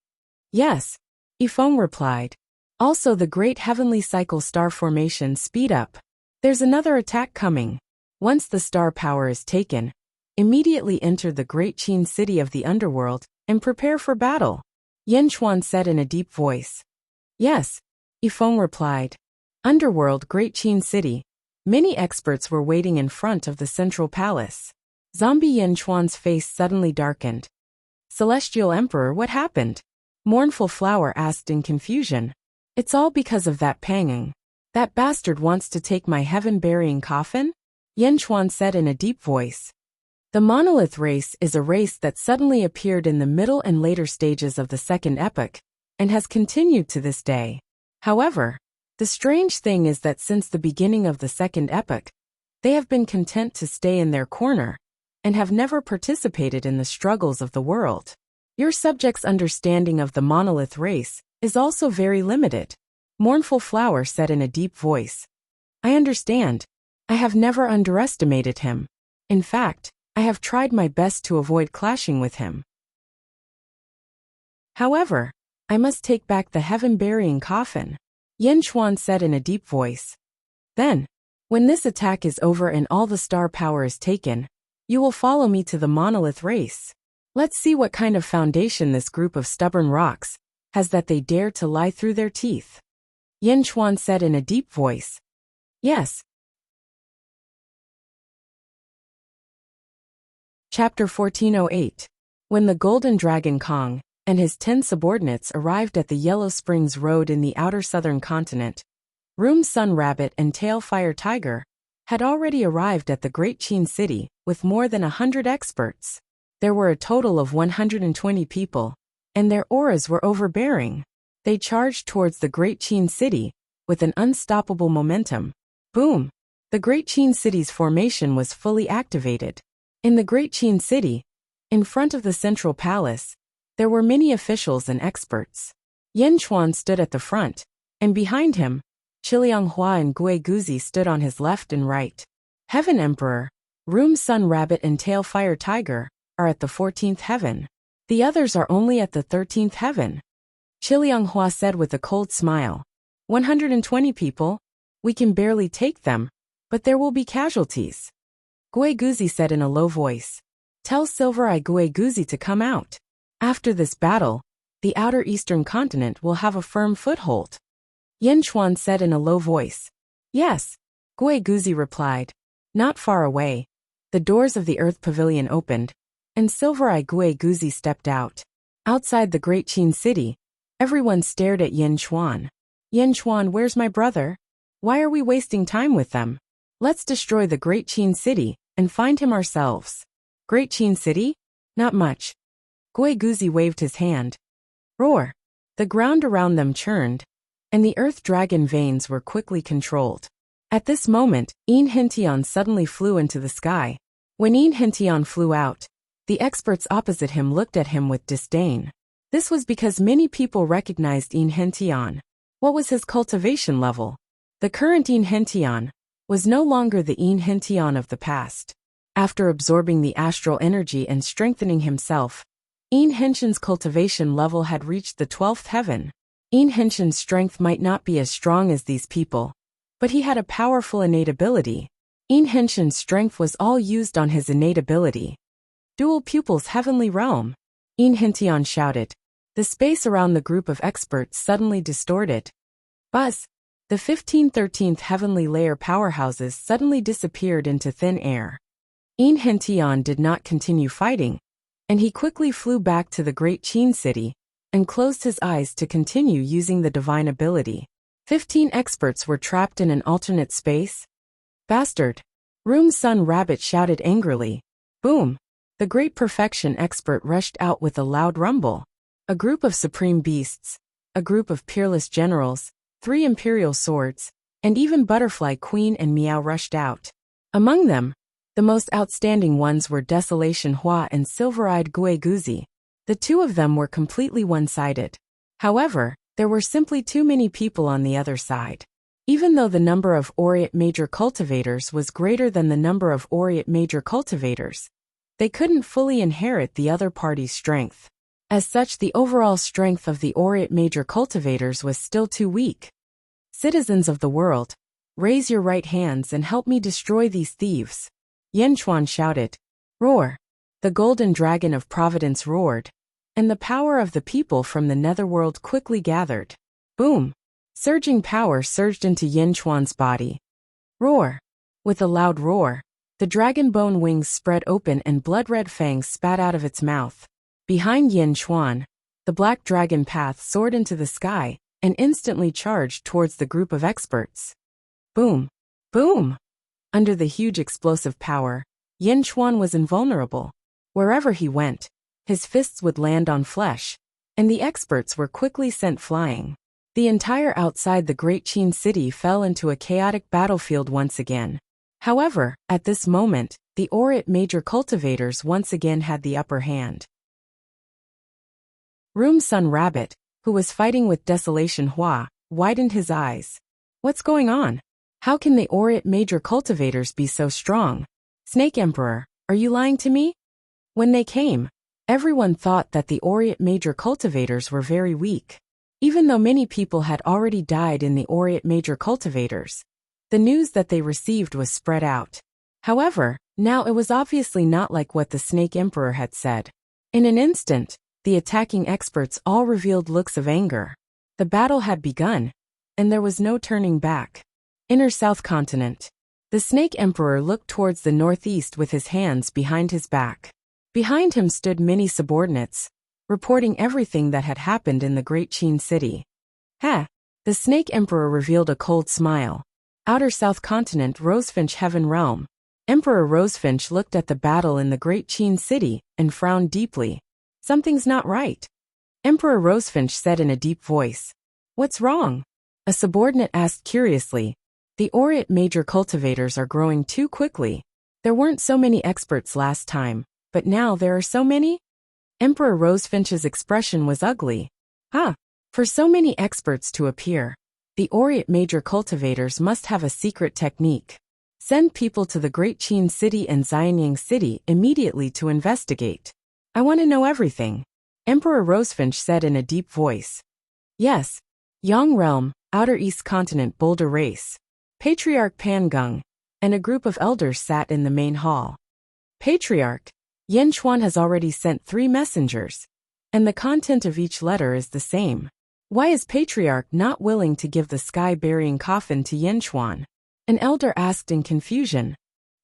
Yes. Yifeng replied. Also the great heavenly cycle star formation speed up. There's another attack coming. Once the star power is taken, immediately enter the Great Qin City of the underworld and prepare for battle. Yin Chuan said in a deep voice. Yes. Yifeng replied. Underworld Great Qin City. Many experts were waiting in front of the central palace. Zombie Yin Chuan's face suddenly darkened. Celestial Emperor, what happened? Mournful Flower asked in confusion. It's all because of that Panging. That bastard wants to take my heaven-burying coffin? Yin Chuan said in a deep voice. The monolith race is a race that suddenly appeared in the middle and later stages of the Second Epoch, and has continued to this day. However, the strange thing is that since the beginning of the Second Epoch, they have been content to stay in their corner, and have never participated in the struggles of the world. Your subjects' understanding of the monolith race is also very limited. Mournful Flower said in a deep voice. I understand. I have never underestimated him. In fact, I have tried my best to avoid clashing with him. However, I must take back the heaven-burying coffin. Yin Chuan said in a deep voice. Then, when this attack is over and all the star power is taken, you will follow me to the monolith race. Let's see what kind of foundation this group of stubborn rocks has that they dare to lie through their teeth. Yin Chuan said in a deep voice. Yes. Chapter 1408. When the Golden Dragon Kong and his 10 subordinates arrived at the Yellow Springs Road in the outer southern continent, Room Sun Rabbit and Tailfire Tiger had already arrived at the Great Qin City with more than 100 experts. There were a total of 120 people, and their auras were overbearing. They charged towards the Great Qin City with an unstoppable momentum. Boom! The Great Qin City's formation was fully activated. In the Great Qin City, in front of the central palace, there were many officials and experts. Yin Chuan stood at the front, and behind him, Chiliang Hua and Gui Guzi stood on his left and right. Heaven Emperor, Room Sun Rabbit and Tail Fire Tiger are at the 14th heaven. The others are only at the 13th heaven. Chiliang Hua said with a cold smile. 120 people? We can barely take them, but there will be casualties. Gui Guzi said in a low voice. Tell Silver Eye Gui Guzi to come out. After this battle, the outer eastern continent will have a firm foothold. Yin Chuan said in a low voice. Yes, Gui Guzi replied. Not far away, the doors of the Earth Pavilion opened, and Silver Eye Gui Guzi stepped out. Outside the Great Qin City, everyone stared at Yin Chuan. Yin Chuan, where's my brother? Why are we wasting time with them? Let's destroy the Great Qin City and find him ourselves. Great Qin City? Not much. Gui Guzi waved his hand. Roar! The ground around them churned, and the earth dragon veins were quickly controlled. At this moment, Yin Hintian suddenly flew into the sky. When Yin Hintian flew out, the experts opposite him looked at him with disdain. This was because many people recognized Yin Hintian. What was his cultivation level? The current Yin Hintian was no longer the Yin Hintian of the past. After absorbing the astral energy and strengthening himself, Yin Henshin's cultivation level had reached the 12th heaven. Yin Henshin's strength might not be as strong as these people, but he had a powerful innate ability. Yin Henshin's strength was all used on his innate ability. Dual Pupils Heavenly Realm. Yin Hintian shouted. The space around the group of experts suddenly distorted. Buzz! The 15-13th heavenly layer powerhouses suddenly disappeared into thin air. Yin Hintian did not continue fighting, and he quickly flew back to the Great Qin City and closed his eyes to continue using the divine ability. 15 experts were trapped in an alternate space. Bastard! Room Sun Rabbit shouted angrily. Boom! The Great Perfection expert rushed out with a loud rumble. A group of supreme beasts, a group of peerless generals, 3 imperial swords, and even Butterfly Queen and Meow rushed out. Among them, the most outstanding ones were Desolation Hua and Silver-Eyed Gui Guzi. The two of them were completely one-sided. However, there were simply too many people on the other side. Even though the number of Aureate Major Cultivators was greater than the number of Aureate Major Cultivators, they couldn't fully inherit the other party's strength. As such, the overall strength of the Aureate Major Cultivators was still too weak. Citizens of the world, raise your right hands and help me destroy these thieves. Yin Chuan shouted. Roar! The golden dragon of Providence roared, and the power of the people from the netherworld quickly gathered. Boom! Surging power surged into Yin Chuan's body. Roar! With a loud roar, the dragon bone wings spread open and blood-red fangs spat out of its mouth. Behind Yin Chuan, the black dragon path soared into the sky and instantly charged towards the group of experts. Boom! Boom! Under the huge explosive power, Yin Chuan was invulnerable. Wherever he went, his fists would land on flesh, and the experts were quickly sent flying. The entire outside the Great Qin City fell into a chaotic battlefield once again. However, at this moment, the Aureate Major Cultivators once again had the upper hand. Room Sun Rabbit, who was fighting with Desolation Hua, widened his eyes. What's going on? How can the Aureate Major Cultivators be so strong? Snake Emperor, are you lying to me? When they came, everyone thought that the Aureate Major Cultivators were very weak. Even though many people had already died in the Aureate Major Cultivators, the news that they received was spread out. However, now it was obviously not like what the Snake Emperor had said. In an instant, the attacking experts all revealed looks of anger. The battle had begun, and there was no turning back. Inner South Continent. The Snake Emperor looked towards the northeast with his hands behind his back. Behind him stood many subordinates, reporting everything that had happened in the Great Qin City. Ha! The Snake Emperor revealed a cold smile. Outer South Continent, Rosefinch Heaven Realm. Emperor Rosefinch looked at the battle in the Great Qin City and frowned deeply. Something's not right. Emperor Rosefinch said in a deep voice. What's wrong? A subordinate asked curiously. The Aureate Major Cultivators are growing too quickly. There weren't so many experts last time, but now there are so many? Emperor Rosefinch's expression was ugly. Huh? For so many experts to appear, the Orient major cultivators must have a secret technique. Send people to the Great Qin City and Xianyang City immediately to investigate. I want to know everything, Emperor Rosefinch said in a deep voice. Yes. Yang Realm, Outer East Continent Boulder Race. Patriarch Pangung and a group of elders sat in the main hall. Patriarch, Yen Chuan has already sent 3 messengers, and the content of each letter is the same. Why is Patriarch not willing to give the sky-burying coffin to Yen Chuan? An elder asked in confusion.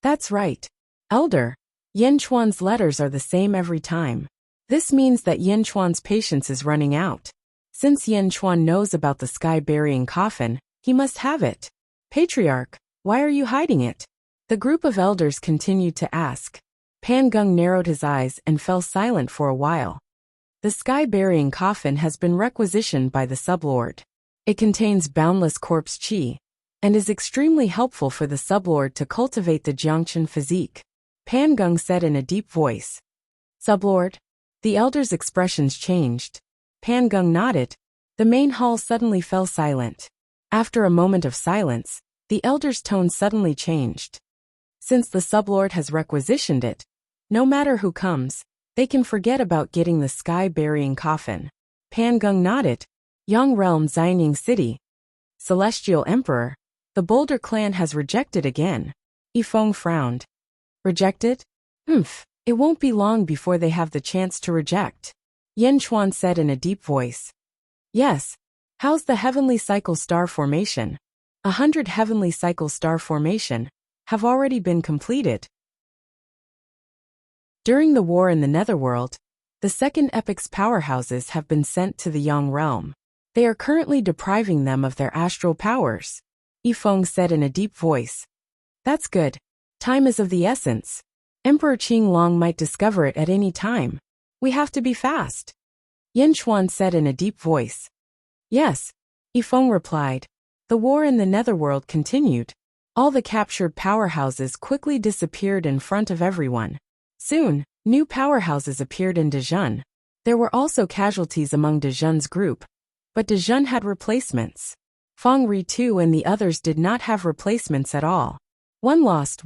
That's right. Elder, Yen Chuan's letters are the same every time. This means that Yen Chuan's patience is running out. Since Yen Chuan knows about the sky-burying coffin, he must have it. Patriarch, why are you hiding it? The group of elders continued to ask. Pangung narrowed his eyes and fell silent for a while. The sky-burying coffin has been requisitioned by the sublord. It contains boundless corpse qi, and is extremely helpful for the sublord to cultivate the Jiangchen physique, Pangung said in a deep voice. Sublord? The elder's expressions changed. Pangung nodded. The main hall suddenly fell silent. After a moment of silence, the elder's tone suddenly changed. Since the sublord has requisitioned it, no matter who comes, they can forget about getting the sky-burying coffin. Pangung nodded. Yang Realm Xianyang City. Celestial Emperor, the Boulder clan has rejected again. Yifeng frowned. Rejected? It won't be long before they have the chance to reject. Yen Chuan said in a deep voice. Yes. How's the heavenly cycle star formation? 100 heavenly cycle star formation have already been completed. During the war in the Netherworld, the second epic's powerhouses have been sent to the Yang realm. They are currently depriving them of their astral powers. Yifeng said in a deep voice. That's good. Time is of the essence. Emperor Qinglong might discover it at any time. We have to be fast. Yen Chuan said in a deep voice. Yes. Yifeng replied. The war in the Netherworld continued. All the captured powerhouses quickly disappeared in front of everyone. Soon, new powerhouses appeared in Dezhun. There were also casualties among Dezhun's group, but Dezhun had replacements. Fengri too and the others did not have replacements at all. One lost.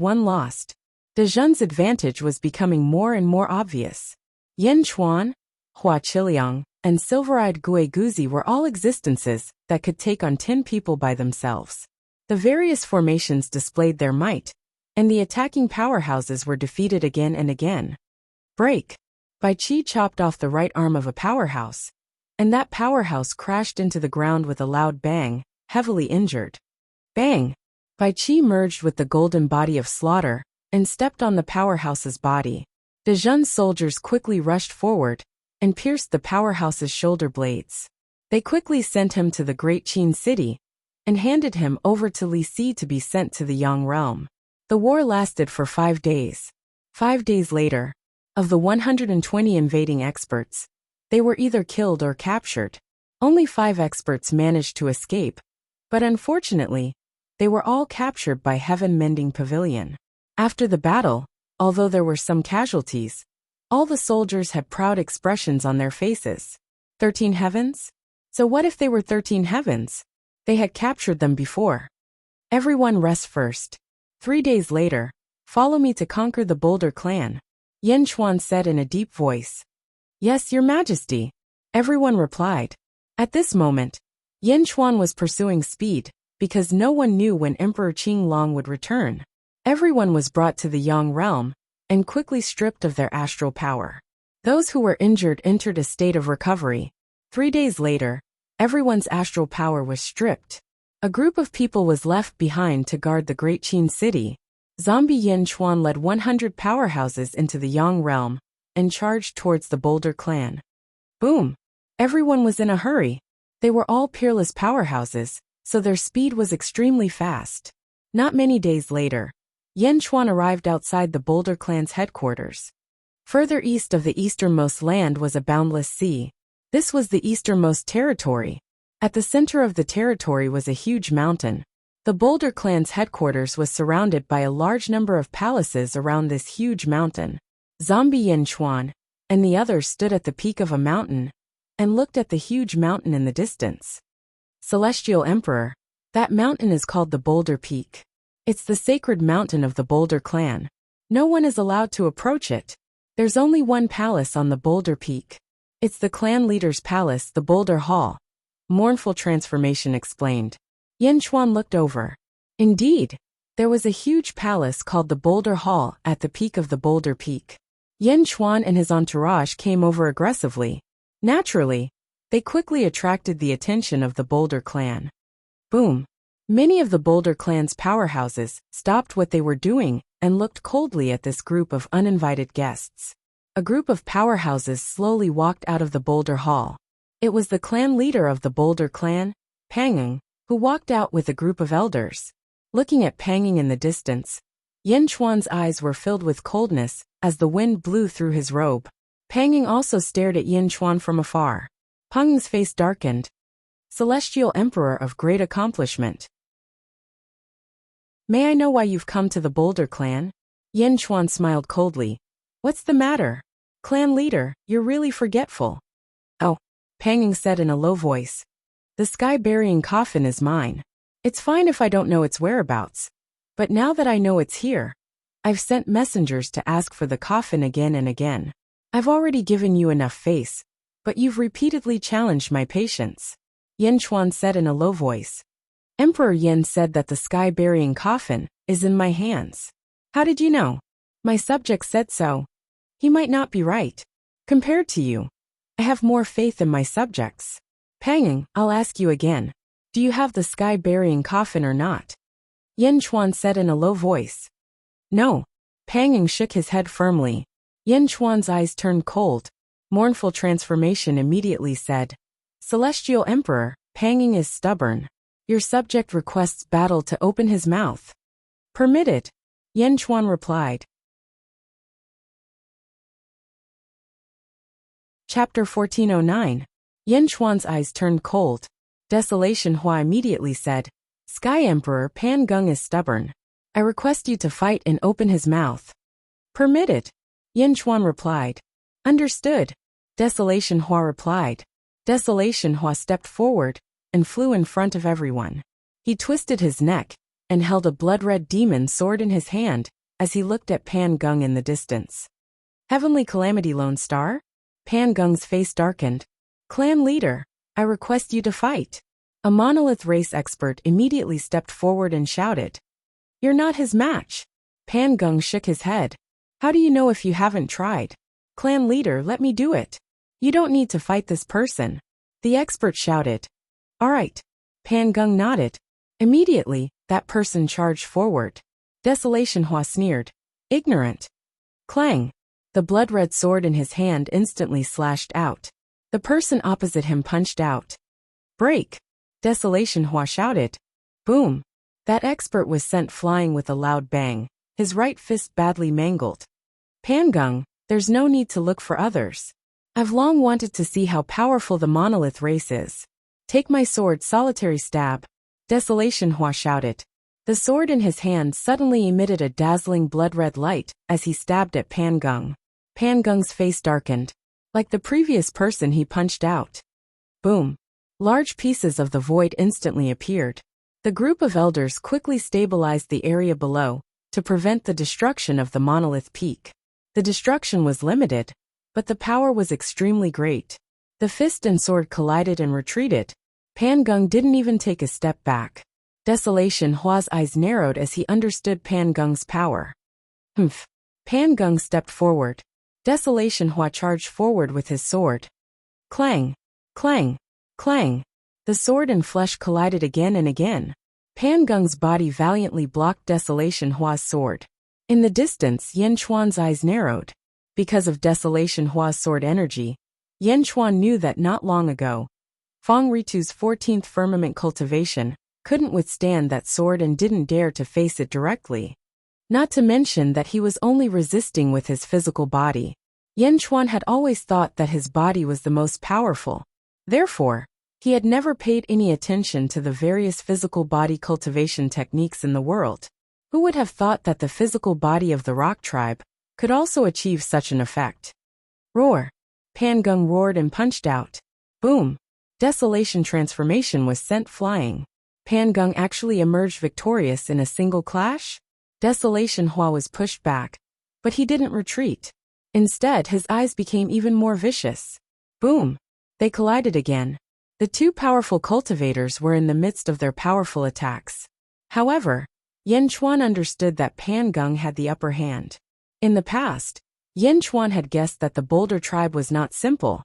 Dezhun's advantage was becoming more and more obvious. Yen Chuan, Hua Qiliang, and Silver-Eyed Gui Guzi were all existences that could take on 10 people by themselves. The various formations displayed their might, and the attacking powerhouses were defeated again and again. Break. Bai Qi chopped off the right arm of a powerhouse, and that powerhouse crashed into the ground with a loud bang, heavily injured. Bang! Bai Qi merged with the golden body of Slaughter and stepped on the powerhouse's body. Dezhun's soldiers quickly rushed forward and pierced the powerhouse's shoulder blades. They quickly sent him to the Great Qin City and handed him over to Li Si to be sent to the Yang realm. The war lasted for 5 days. 5 days later, of the 120 invading experts, they were either killed or captured. Only 5 experts managed to escape, but unfortunately, they were all captured by Heaven Mending Pavilion. After the battle, although there were some casualties, all the soldiers had proud expressions on their faces. 13 heavens? So what if they were 13 heavens? They had captured them before. Everyone rest first. 3 days later, follow me to conquer the Boulder clan, Yen Chuan said in a deep voice. Yes, Your Majesty. Everyone replied. At this moment, Yen Chuan was pursuing speed, because no one knew when Emperor Qinglong would return. Everyone was brought to the Yang realm, and quickly stripped of their astral power. Those who were injured entered a state of recovery. 3 days later, everyone's astral power was stripped. A group of people was left behind to guard the Great Qin City. Zombie Yen Chuan led 100 powerhouses into the Yang realm, and charged towards the Boulder clan. Boom! Everyone was in a hurry. They were all peerless powerhouses, so their speed was extremely fast. Not many days later, Yen Chuan arrived outside the Boulder clan's headquarters. Further east of the easternmost land was a boundless sea. This was the easternmost territory. At the center of the territory was a huge mountain. The Boulder clan's headquarters was surrounded by a large number of palaces around this huge mountain. Zombie Yen Chuan and the others stood at the peak of a mountain, and looked at the huge mountain in the distance. Celestial Emperor, that mountain is called the Boulder Peak. It's the sacred mountain of the Boulder clan. No one is allowed to approach it. There's only one palace on the Boulder Peak. It's the clan leader's palace, the Boulder Hall. Mournful Transformation explained. Yin Chuan looked over. Indeed, there was a huge palace called the Boulder Hall at the peak of the Boulder Peak. Yin Chuan and his entourage came over aggressively. Naturally, they quickly attracted the attention of the Boulder clan. Boom! Many of the Boulder clan's powerhouses stopped what they were doing and looked coldly at this group of uninvited guests. A group of powerhouses slowly walked out of the Boulder Hall. It was the clan leader of the Boulder clan, Pangeng, who walked out with a group of elders. Looking at Pangeng in the distance, Yin Chuan's eyes were filled with coldness as the wind blew through his robe. Pangeng also stared at Yin Chuan from afar. Pangeng's face darkened. Celestial Emperor of great accomplishment. May I know why you've come to the Boulder clan? Yin Chuan smiled coldly. What's the matter? Clan leader, you're really forgetful. Oh, Pangeng said in a low voice. The sky-burying coffin is mine. It's fine if I don't know its whereabouts. But now that I know it's here, I've sent messengers to ask for the coffin again and again. I've already given you enough face, but you've repeatedly challenged my patience. Yin Chuan said in a low voice. Emperor Yin said that the sky-burying coffin is in my hands. How did you know? My subject said so. He might not be right. Compared to you, I have more faith in my subjects. Pangeng, I'll ask you again. Do you have the sky-burying coffin or not? Yin Chuan said in a low voice. No. Pangeng shook his head firmly. Yin Chuan's eyes turned cold. Mournful Transformation immediately said. Celestial Emperor, Pangeng is stubborn. Your subject requests battle to open his mouth. Permitted, Yin Chuan replied. Chapter 1409. Yin Chuan's eyes turned cold. Desolation Hua immediately said, Sky Emperor Pangeng is stubborn. I request you to fight and open his mouth. Permitted, Yin Chuan replied. Understood, Desolation Hua replied. Desolation Hua stepped forward and flew in front of everyone. He twisted his neck and held a blood-red demon sword in his hand as he looked at Pangeng in the distance. Heavenly Calamity Lone Star? Pangeng's face darkened. Clan leader, I request you to fight. A monolith race expert immediately stepped forward and shouted. You're not his match. Pangeng shook his head. How do you know if you haven't tried? Clan leader, let me do it. You don't need to fight this person. The expert shouted. All right. Pangeng nodded. Immediately, that person charged forward. Desolation Hua sneered. Ignorant. Clang. The blood-red sword in his hand instantly slashed out. The person opposite him punched out. Break. Desolation Hua shouted. Boom. That expert was sent flying with a loud bang, his right fist badly mangled. Pangeng, there's no need to look for others. I've long wanted to see how powerful the monolith race is. Take my sword, solitary stab. Desolation Hua shouted. The sword in his hand suddenly emitted a dazzling blood-red light as he stabbed at Pangeng. Pangeng's face darkened. Like the previous person he punched out. Boom. Large pieces of the void instantly appeared. The group of elders quickly stabilized the area below to prevent the destruction of the monolith peak. The destruction was limited, but the power was extremely great. The fist and sword collided and retreated. Pangeng didn't even take a step back. Desolation Hua's eyes narrowed as he understood Pangeng's power. Humph. Pangeng stepped forward. Desolation Hua charged forward with his sword. Clang. Clang. Clang. The sword and flesh collided again and again. Pangeng's body valiantly blocked Desolation Hua's sword. In the distance, Yin Chuan's eyes narrowed. Because of Desolation Hua's sword energy, Yin Chuan knew that not long ago, Feng Ritu's 14th firmament cultivation couldn't withstand that sword and didn't dare to face it directly. Not to mention that he was only resisting with his physical body. Yin Chuan had always thought that his body was the most powerful. Therefore, he had never paid any attention to the various physical body cultivation techniques in the world. Who would have thought that the physical body of the rock tribe could also achieve such an effect? Roar! Pangeng roared and punched out. Boom! Desolation transformation was sent flying. Pan Geng actually emerged victorious in a single clash? Desolation Hua was pushed back, but he didn't retreat. Instead, his eyes became even more vicious. Boom! They collided again. The two powerful cultivators were in the midst of their powerful attacks. However, Yen Chuan understood that Pan Geng had the upper hand. In the past, Yen Chuan had guessed that the Boulder tribe was not simple,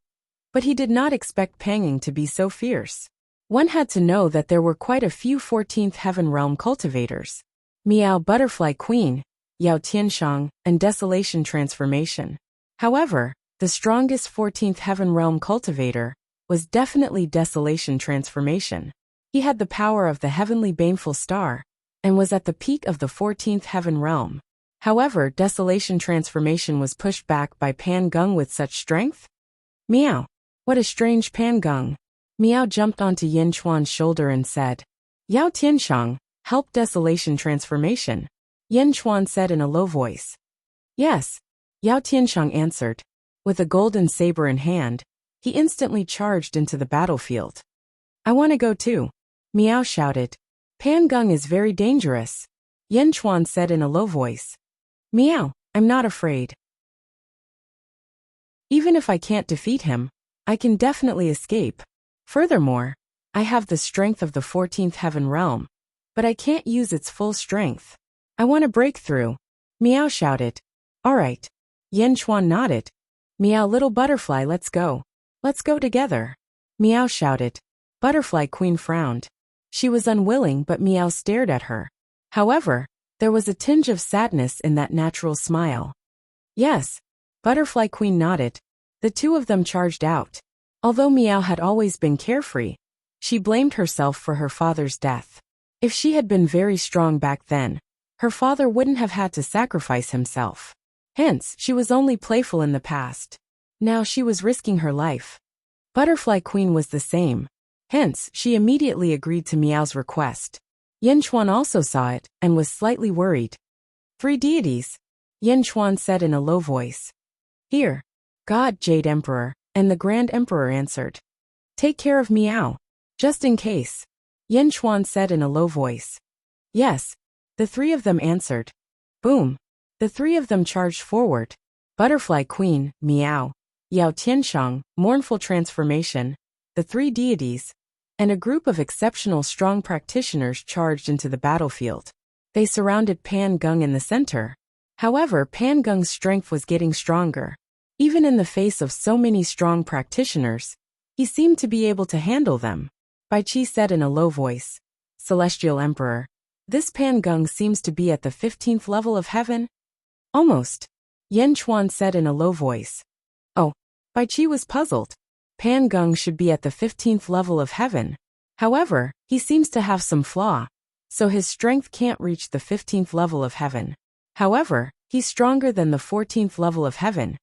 but he did not expect Pan Geng to be so fierce. One had to know that there were quite a few 14th Heaven Realm cultivators. Miao Butterfly Queen, Yao Tianshang, and Desolation Transformation. However, the strongest 14th Heaven Realm cultivator was definitely Desolation Transformation. He had the power of the heavenly baneful star, and was at the peak of the 14th Heaven Realm. However, Desolation Transformation was pushed back by Pan Geng with such strength? Meow! What a strange Pan Geng! Miao jumped onto Yen Chuan's shoulder and said, Yao Tianshang, help Desolation Transformation. Yen Chuan said in a low voice. Yes, Yao Tianshang answered. With a golden saber in hand, he instantly charged into the battlefield. I want to go too. Miao shouted. Pan Geng is very dangerous. Yen Chuan said in a low voice. Miao, I'm not afraid. Even if I can't defeat him, I can definitely escape. Furthermore, I have the strength of the 14th Heaven Realm, but I can't use its full strength. I want to break through. Miao shouted. Alright. Yen Chuan nodded. Miao little butterfly, let's go. Let's go together. Miao shouted. Butterfly Queen frowned. She was unwilling, but Miao stared at her. However, there was a tinge of sadness in that natural smile. Yes. Butterfly Queen nodded. The two of them charged out. Although Miao had always been carefree, she blamed herself for her father's death. If she had been very strong back then, her father wouldn't have had to sacrifice himself. Hence, she was only playful in the past. Now she was risking her life. Butterfly Queen was the same. Hence, she immediately agreed to Miao's request. Yen Chuan also saw it, and was slightly worried. 3 deities, Yen Chuan said in a low voice. Here. God, Jade Emperor, and the Grand Emperor answered. Take care of Miao. Just in case. Yen Chuan said in a low voice. Yes. The 3 of them answered. Boom. The 3 of them charged forward. Butterfly Queen, Miao, Yao Tianshang, Mournful Transformation, the 3 deities, and a group of exceptional strong practitioners charged into the battlefield. They surrounded Pan Geng in the center. However, Pan Geng's strength was getting stronger. Even in the face of so many strong practitioners, he seemed to be able to handle them. Bai Qi said in a low voice. Celestial Emperor. This Pan Geng seems to be at the 15th level of heaven? Almost. Yen Chuan said in a low voice. Oh. Bai Qi was puzzled. Pan Geng should be at the 15th level of heaven. However, he seems to have some flaw, so his strength can't reach the 15th level of heaven. However, he's stronger than the 14th level of heaven.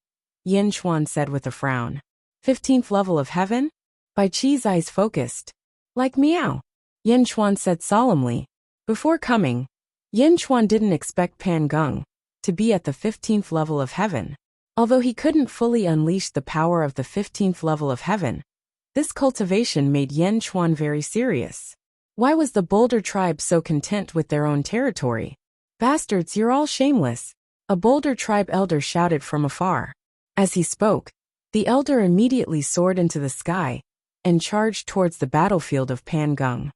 Yen Chuan said with a frown. 15th level of heaven? Bai Qi's eyes focused. Like Miao. Yen Chuan said solemnly. Before coming, Yen Chuan didn't expect Pan Geng to be at the 15th level of heaven. Although he couldn't fully unleash the power of the 15th level of heaven, this cultivation made Yen Chuan very serious. Why was the Boulder tribe so content with their own territory? Bastards, you're all shameless. A Boulder tribe elder shouted from afar. As he spoke, the elder immediately soared into the sky and charged towards the battlefield of Pan Geng.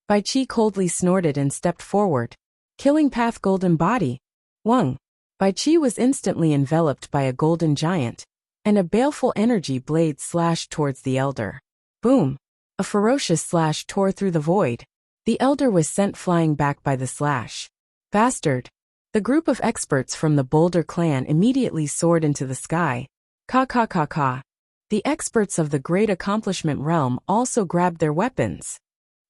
Bai Qi coldly snorted and stepped forward. Killing Path Golden Body. Wang. Bai Qi was instantly enveloped by a golden giant, and a baleful energy blade slashed towards the elder. Boom! A ferocious slash tore through the void. The elder was sent flying back by the slash. Bastard! The group of experts from the Boulder clan immediately soared into the sky. Ka ka ka ka. The experts of the Great Accomplishment Realm also grabbed their weapons.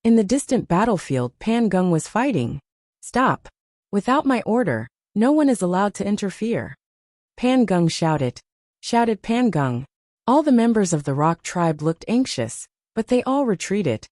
In the distant battlefield, Pan Geng was fighting. Stop! Without my order, no one is allowed to interfere. Pan Geng shouted. Shouted Pan Geng. All the members of the Rock tribe looked anxious, but they all retreated.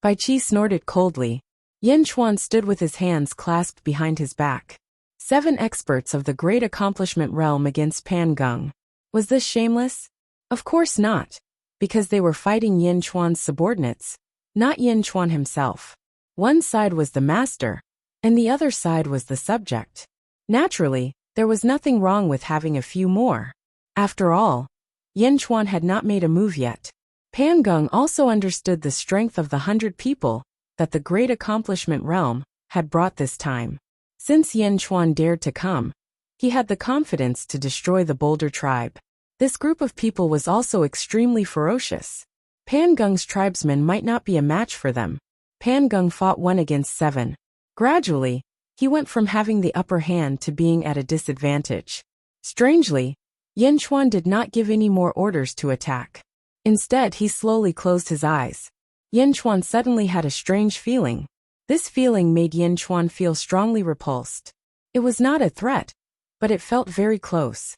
Bai Qi snorted coldly. Yen Chuan stood with his hands clasped behind his back. 7 experts of the Great Accomplishment Realm against Pan Geng. Was this shameless? Of course not, because they were fighting Yin Chuan's subordinates, not Yin Chuan himself. One side was the master, and the other side was the subject. Naturally, there was nothing wrong with having a few more. After all, Yin Chuan had not made a move yet. Pan Geng also understood the strength of the 100 people that the great accomplishment realm had brought this time. Since Yin Chuan dared to come, he had the confidence to destroy the Boulder tribe. This group of people was also extremely ferocious. Pan Geng's tribesmen might not be a match for them. Pan Geng fought 1 against 7. Gradually, he went from having the upper hand to being at a disadvantage. Strangely, Yin Chuan did not give any more orders to attack. Instead, he slowly closed his eyes. Yin Chuan suddenly had a strange feeling. This feeling made Yin Chuan feel strongly repulsed. It was not a threat, but it felt very close.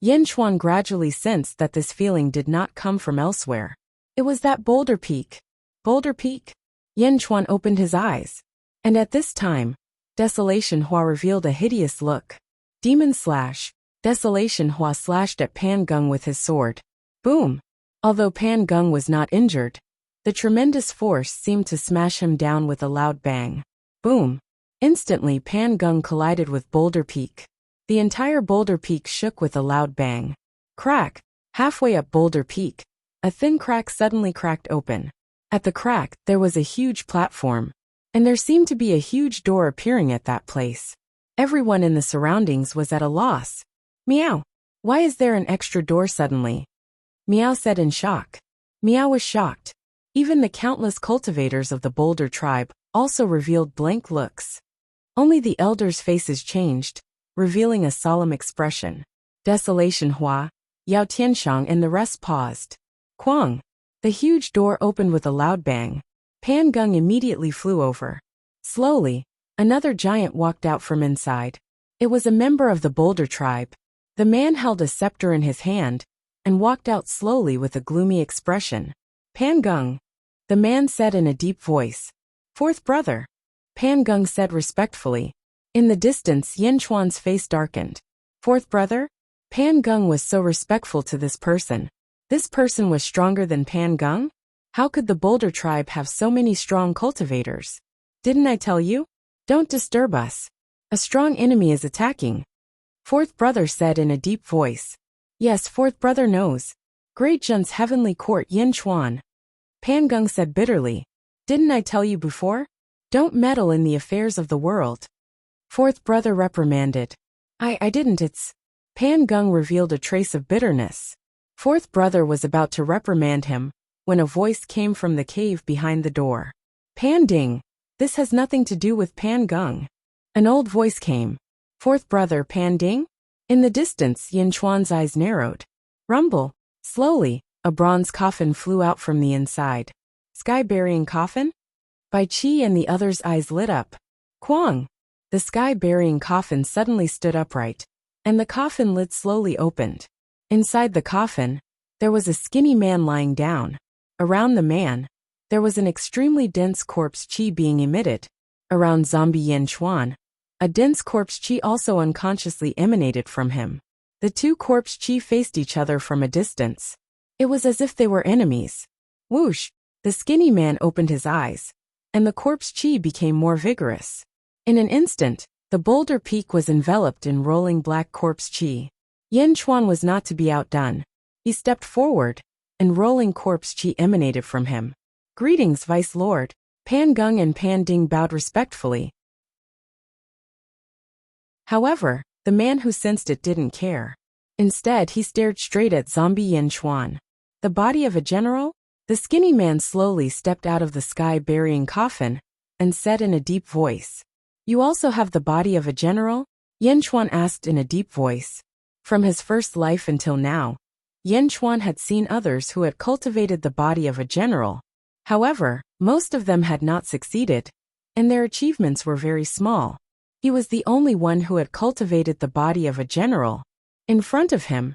Yin Chuan gradually sensed that this feeling did not come from elsewhere. It was that Boulder Peak. Boulder Peak? Yin Chuan opened his eyes. And at this time, Desolation Hua revealed a hideous look. Demon Slash. Desolation Hua slashed at Pan Geng with his sword. Boom! Although Pan Geng was not injured, the tremendous force seemed to smash him down with a loud bang. Boom! Instantly Pan Geng collided with Boulder Peak. The entire Boulder Peak shook with a loud bang. Crack! Halfway up Boulder Peak, a thin crack suddenly cracked open. At the crack, there was a huge platform, and there seemed to be a huge door appearing at that place. Everyone in the surroundings was at a loss. Meow! Why is there an extra door suddenly? Meow said in shock. Meow was shocked. Even the countless cultivators of the Boulder tribe also revealed blank looks. Only the elders' faces changed, revealing a solemn expression. Desolation Hua, Yao Tianshang and the rest paused. Quang! The huge door opened with a loud bang. Pan Geng immediately flew over. Slowly, another giant walked out from inside. It was a member of the Boulder tribe. The man held a scepter in his hand and walked out slowly with a gloomy expression. Pan Geng, the man said in a deep voice. Fourth brother. Pan Geng said respectfully. In the distance, Yin Chuan's face darkened. Fourth brother? Pan Geng was so respectful to this person. This person was stronger than Pan Geng? How could the Boulder tribe have so many strong cultivators? Didn't I tell you? Don't disturb us. A strong enemy is attacking. Fourth brother said in a deep voice. Yes, fourth brother knows. Great Zhen's heavenly court Yin Chuan. Pan Geng said bitterly. Didn't I tell you before? Don't meddle in the affairs of the world. Fourth brother reprimanded. I didn't, it's... Pan Geng revealed a trace of bitterness. Fourth brother was about to reprimand him when a voice came from the cave behind the door. Pan Ding, this has nothing to do with Pan Geng. An old voice came. Fourth brother Pan Ding? In the distance, Yin Chuan's eyes narrowed. Rumble. Slowly, a bronze coffin flew out from the inside. Sky-burying coffin? Bai Qi and the others' eyes lit up. Quang! The sky-burying coffin suddenly stood upright, and the coffin lid slowly opened. Inside the coffin, there was a skinny man lying down. Around the man, there was an extremely dense corpse qi being emitted. Around zombie Yin Chuan, a dense corpse qi also unconsciously emanated from him. The two corpse qi faced each other from a distance. It was as if they were enemies. Whoosh! The skinny man opened his eyes, and the corpse qi became more vigorous. In an instant, the Boulder Peak was enveloped in rolling black corpse qi. Yin Chuan was not to be outdone. He stepped forward, and rolling corpse qi emanated from him. Greetings, Vice Lord. Pan Geng and Pan Ding bowed respectfully. However, the man who sensed it didn't care. Instead, he stared straight at zombie Yin Chuan. The body of a general? The skinny man slowly stepped out of the sky-burying coffin and said in a deep voice. You also have the body of a general? Yin Chuan asked in a deep voice. From his first life until now, Yin Chuan had seen others who had cultivated the body of a general. However, most of them had not succeeded, and their achievements were very small. He was the only one who had cultivated the body of a general. In front of him,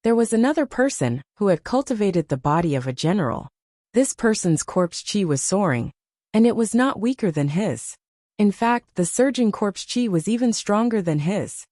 there was another person who had cultivated the body of a general. This person's corpse qi was soaring, and it was not weaker than his. In fact, the surging corpse qi was even stronger than his.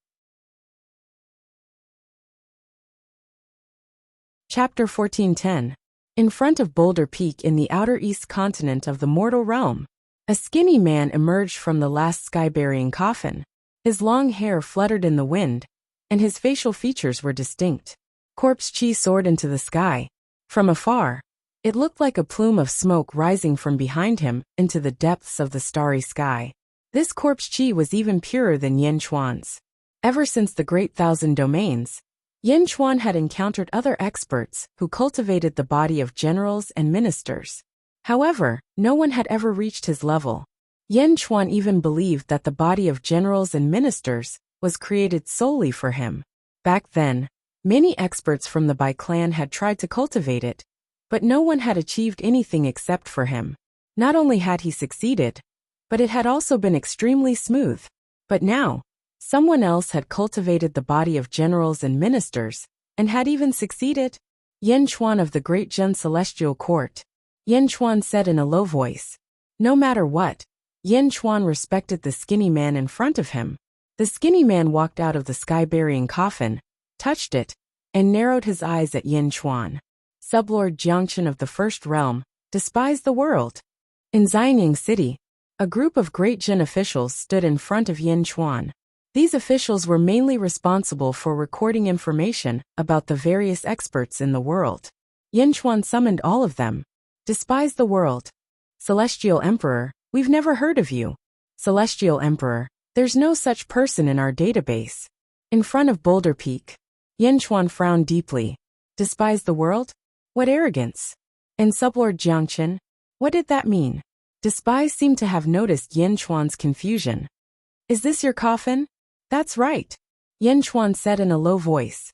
Chapter 1410. In front of Boulder Peak in the outer east continent of the mortal realm, a skinny man emerged from the last sky-burying coffin. His long hair fluttered in the wind, and his facial features were distinct. Corpse chi soared into the sky. From afar, it looked like a plume of smoke rising from behind him into the depths of the starry sky. This corpse chi was even purer than Yin Chuan's. Ever since the Great Thousand Domains, Yin Chuan had encountered other experts who cultivated the body of generals and ministers. However, no one had ever reached his level. Yin Chuan even believed that the body of generals and ministers was created solely for him. Back then, many experts from the Bai clan had tried to cultivate it, but no one had achieved anything except for him. Not only had he succeeded, but it had also been extremely smooth. But now, someone else had cultivated the body of generals and ministers, and had even succeeded. Yin Chuan of the Great Zhen Celestial Court. Yin Chuan said in a low voice. No matter what, Yin Chuan respected the skinny man in front of him. The skinny man walked out of the sky-burying coffin, touched it, and narrowed his eyes at Yin Chuan. Sublord Jiangchen of the First Realm, despised the world. In Xianying City, a group of Great Zhen officials stood in front of Yin Chuan. These officials were mainly responsible for recording information about the various experts in the world. Yin Chuan summoned all of them. Despise the world. Celestial Emperor, we've never heard of you. Celestial Emperor, there's no such person in our database. In front of Boulder Peak, Yin Chuan frowned deeply. Despise the world? What arrogance. And Sublord Jiangchen? What did that mean? Despise seemed to have noticed Yin Chuan's confusion. Is this your coffin? That's right, Yin Chuan said in a low voice.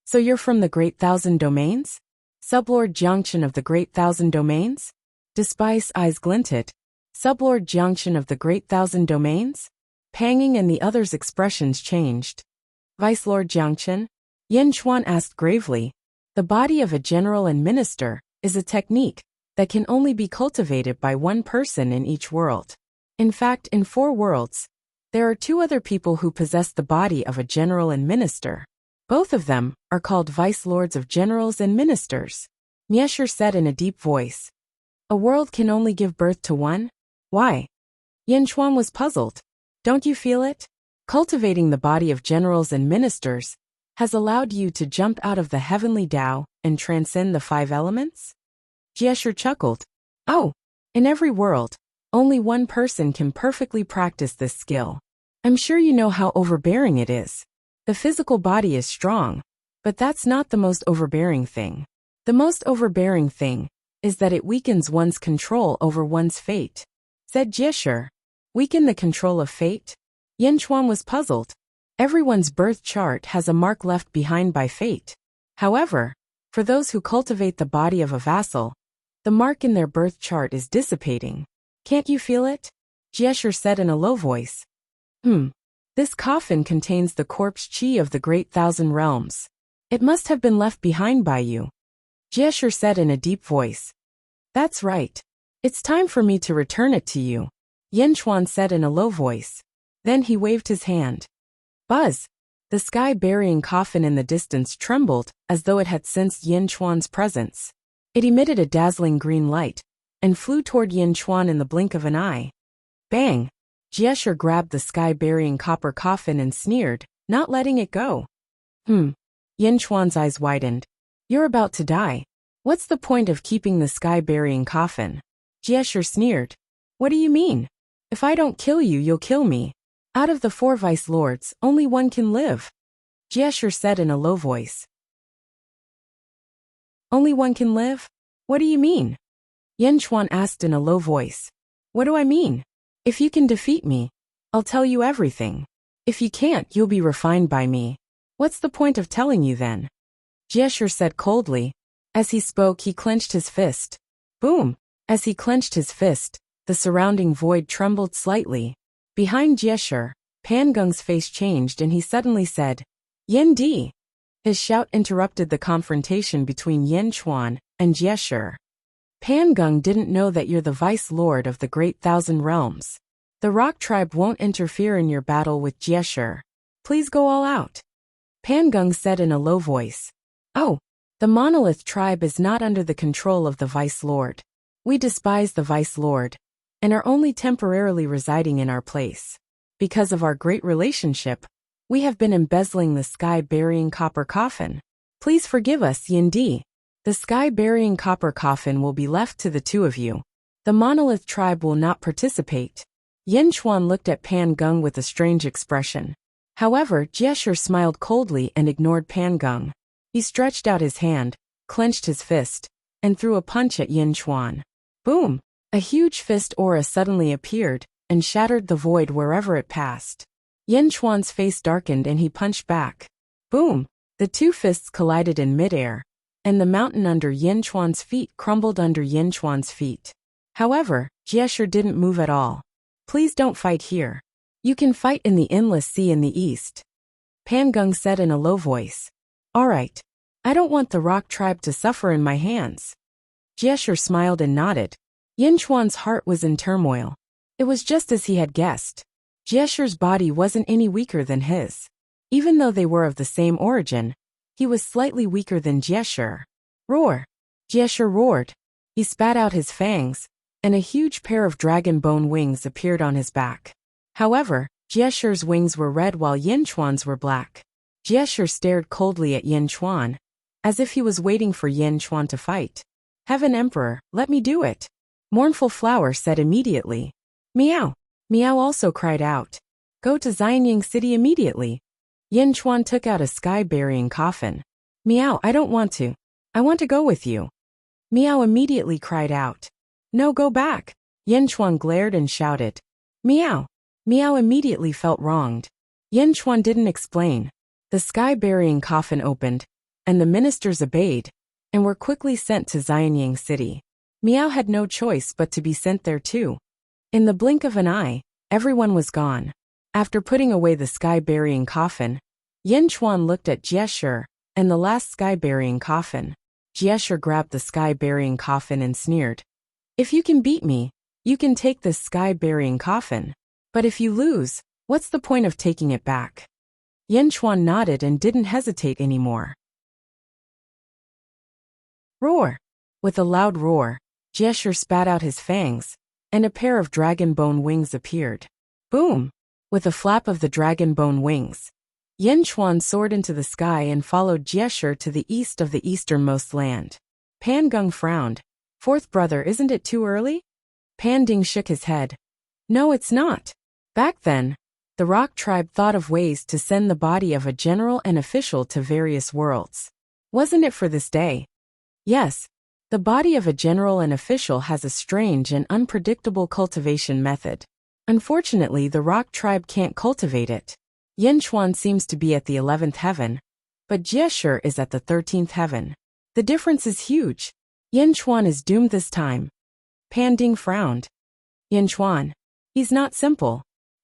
So you're from the Great Thousand Domains? Sublord Jiangchen of the Great Thousand Domains? Despise's eyes glinted. Sublord Jiangchen of the Great Thousand Domains? Panging and the others' expressions changed. Vice Lord Jiangchen? Yin Chuan asked gravely. The body of a general and minister is a technique that can only be cultivated by one person in each world. In fact, in 4 worlds, there are 2 other people who possess the body of a general and minister. Both of them are called Vice Lords of Generals and Ministers. Miesher said in a deep voice. A world can only give birth to one? Why? Yin Chuan was puzzled. Don't you feel it? Cultivating the body of generals and ministers has allowed you to jump out of the heavenly Tao and transcend the 5 elements? Jiesher chuckled. Oh, in every world, only one person can perfectly practice this skill. I'm sure you know how overbearing it is. The physical body is strong, but that's not the most overbearing thing. The most overbearing thing is that it weakens one's control over one's fate, said Jiesher. Weaken the control of fate? Yin Chuan was puzzled. Everyone's birth chart has a mark left behind by fate. However, for those who cultivate the body of a vassal, the mark in their birth chart is dissipating. Can't you feel it? Jiesher said in a low voice. This coffin contains the corpse chi of the Great Thousand Realms. It must have been left behind by you. Jiesher said in a deep voice. That's right. It's time for me to return it to you, Yin Chuan said in a low voice. Then he waved his hand. Buzz! The sky-burying coffin in the distance trembled as though it had sensed Yin Chuan's presence. It emitted a dazzling green light and flew toward Yin Chuan in the blink of an eye. Bang! Jiesher grabbed the sky-burying copper coffin and sneered, not letting it go. Yin Chuan's eyes widened. You're about to die. What's the point of keeping the sky-burying coffin? Jiesher sneered. What do you mean? If I don't kill you, you'll kill me. Out of the 4 vice lords, only one can live. Jiesher said in a low voice. Only one can live? What do you mean? Yin Chuan asked in a low voice. What do I mean? If you can defeat me, I'll tell you everything. If you can't, you'll be refined by me. What's the point of telling you then? Jiesher said coldly. As he spoke, he clenched his fist. Boom! As he clenched his fist, the surrounding void trembled slightly. Behind Jiesher, Pan Gung's face changed and he suddenly said, Yin Di! His shout interrupted the confrontation between Yin Chuan and Jiesher. Pan Gung didn't know that you're the Vice Lord of the Great Thousand Realms. The Rock Tribe won't interfere in your battle with Jiesher. Please go all out. Pan Gung said in a low voice. Oh, The monolith tribe is not under the control of the Vice Lord. We despise the Vice Lord and are only temporarily residing in our place. Because of our great relationship, we have been embezzling the sky-burying copper coffin. Please forgive us, Yindi. The sky-burying copper coffin will be left to the two of you. The monolith tribe will not participate. Yin Chuan looked at Pan Geng with a strange expression. However, Jiesher smiled coldly and ignored Pan Geng. He stretched out his hand, clenched his fist, and threw a punch at Yin Chuan. Boom! A huge fist aura suddenly appeared and shattered the void wherever it passed. Yin Chuan's face darkened and he punched back. Boom! The two fists collided in midair, and the mountain under Yin Chuan's feet crumbled under Yin Chuan's feet. However, Jiesher didn't move at all. Please don't fight here. You can fight in the endless sea in the east. Pan Geng said in a low voice. Alright. I don't want the rock tribe to suffer in my hands. Jiesher smiled and nodded. Yin Chuan's heart was in turmoil. It was just as he had guessed. Jiesher's body wasn't any weaker than his. Even though they were of the same origin, he was slightly weaker than Jiesher. Roar! Jiesher roared. He spat out his fangs, and a huge pair of dragon bone wings appeared on his back. However, Jiesher's wings were red while Yin Chuan's were black. Jiesher stared coldly at Yin Chuan, as if he was waiting for Yin Chuan to fight. Heaven Emperor, let me do it. Mournful Flower said immediately. Meow. Meow also cried out. Go to Xianying City immediately. Yin Chuan took out a sky-burying coffin. Meow, I don't want to. I want to go with you. Meow immediately cried out. No, go back. Yin Chuan glared and shouted. Meow. Meow immediately felt wronged. Yin Chuan didn't explain. The sky-burying coffin opened, and the ministers obeyed, and were quickly sent to Xianying City. Meow had no choice but to be sent there too. In the blink of an eye, everyone was gone. After putting away the sky-burying coffin, Yin Chuan looked at Jiesher and the last sky-burying coffin. Jiesher grabbed the sky-burying coffin and sneered. If you can beat me, you can take this sky-burying coffin. But if you lose, what's the point of taking it back? Yin Chuan nodded and didn't hesitate anymore. Roar! With a loud roar, Jiesher spat out his fangs, and a pair of dragon bone wings appeared. Boom! With a flap of the dragon bone wings, Yin Chuan soared into the sky and followed Jiesher to the east of the easternmost land. Pan Geng frowned. Fourth brother, isn't it too early? Pan Ding shook his head. No, it's not. Back then, the rock tribe thought of ways to send the body of a general and official to various worlds. Wasn't it for this day? Yes. The body of a general and official has a strange and unpredictable cultivation method. Unfortunately, the rock tribe can't cultivate it. Yin Chuan seems to be at the 11th heaven, but Jiesher is at the 13th heaven. The difference is huge. Yin Chuan is doomed this time. Pan Ding frowned. Yin Chuan. He's not simple.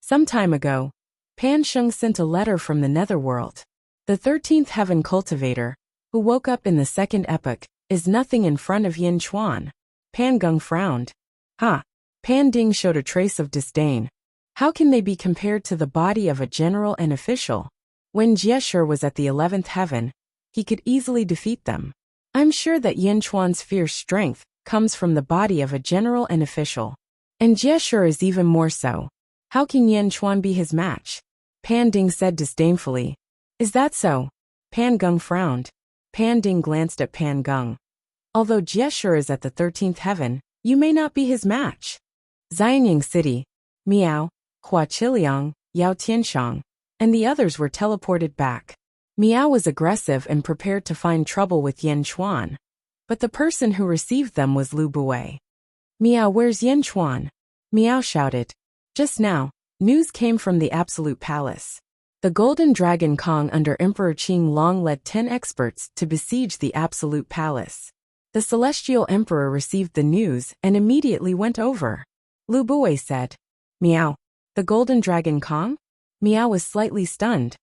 Some time ago, Pan Sheng sent a letter from the netherworld. The 13th heaven cultivator, who woke up in the second epoch, is nothing in front of Yin Chuan. Pan Geng frowned. Ha! Pan Ding showed a trace of disdain. How can they be compared to the body of a general and official? When Jiesher was at the 11th heaven, he could easily defeat them. I'm sure that Yin Chuan's fierce strength comes from the body of a general and official. And Jiesher is even more so. How can Yin Chuan be his match? Pan Ding said disdainfully. Is that so? Pan Geng frowned. Pan Ding glanced at Pan Geng. Although Jiesher is at the 13th heaven, you may not be his match. Xianying City, Miao, Hua Qiliang, Yao Tianshang, and the others were teleported back. Miao was aggressive and prepared to find trouble with Yin Chuan, but the person who received them was Lu Buwei. Miao, where's Yin Chuan? Miao shouted. Just now, news came from the Absolute Palace. The Golden Dragon Kong under Emperor Qing Long led 10 experts to besiege the Absolute Palace. The Celestial Emperor received the news and immediately went over. Lu Buwei said. Meow. The Golden Dragon Kong? Meow was slightly stunned.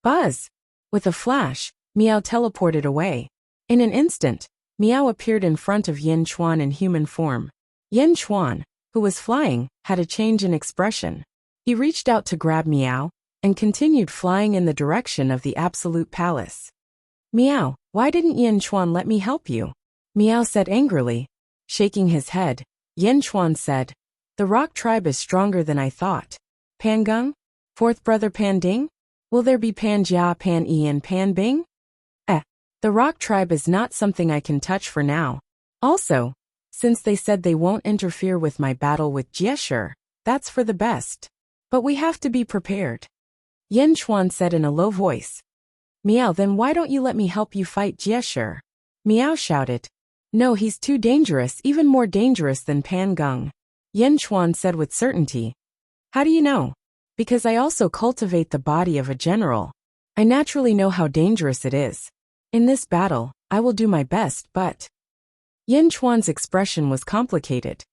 Buzz! With a flash, Meow teleported away. In an instant, Meow appeared in front of Yin Chuan in human form. Yin Chuan, who was flying, had a change in expression. He reached out to grab Meow, and continued flying in the direction of the Absolute Palace. Meow, Why didn't Yin Chuan let me help you? Miao said angrily. Shaking his head, Yin Chuan said, the rock tribe is stronger than I thought. Pan Geng? Fourth brother Pan Ding? Will there be Pan Jia, Pan Yi and Pan Bing? The rock tribe is not something I can touch for now. Also, since they said they won't interfere with my battle with Jie, that's for the best. But we have to be prepared. Yin Chuan said in a low voice. Miao, then why don't you let me help you fight Jie? Miao shouted. No, he's too dangerous, even more dangerous than Pan Geng. Yin Chuan said with certainty. How do you know? Because I also cultivate the body of a general. I naturally know how dangerous it is. In this battle, I will do my best, but... Yin Chuan's expression was complicated.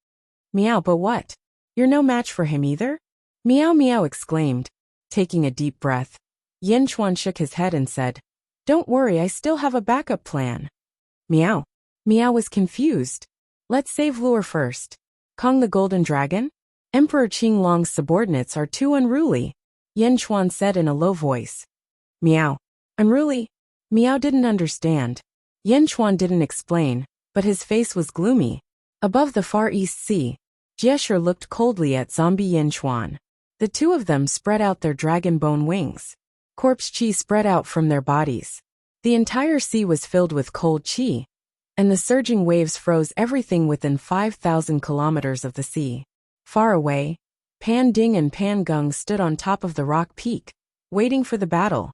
Miao, but what? You're no match for him either? Miao Miao exclaimed, taking a deep breath. Yin Chuan shook his head and said, don't worry, I still have a backup plan. Miao. Miao was confused. Let's save Lure first. Kong the Golden Dragon? Emperor Qinglong's subordinates are too unruly, Yin Chuan said in a low voice. Miao. Unruly? Miao didn't understand. Yin Chuan didn't explain, but his face was gloomy. Above the Far East Sea, Jie looked coldly at zombie Yin Chuan. The two of them spread out their dragon bone wings. Corpse qi spread out from their bodies. The entire sea was filled with cold qi, and the surging waves froze everything within 5,000 kilometers of the sea. Far away, Pan Ding and Pan Geng stood on top of the rock peak, waiting for the battle.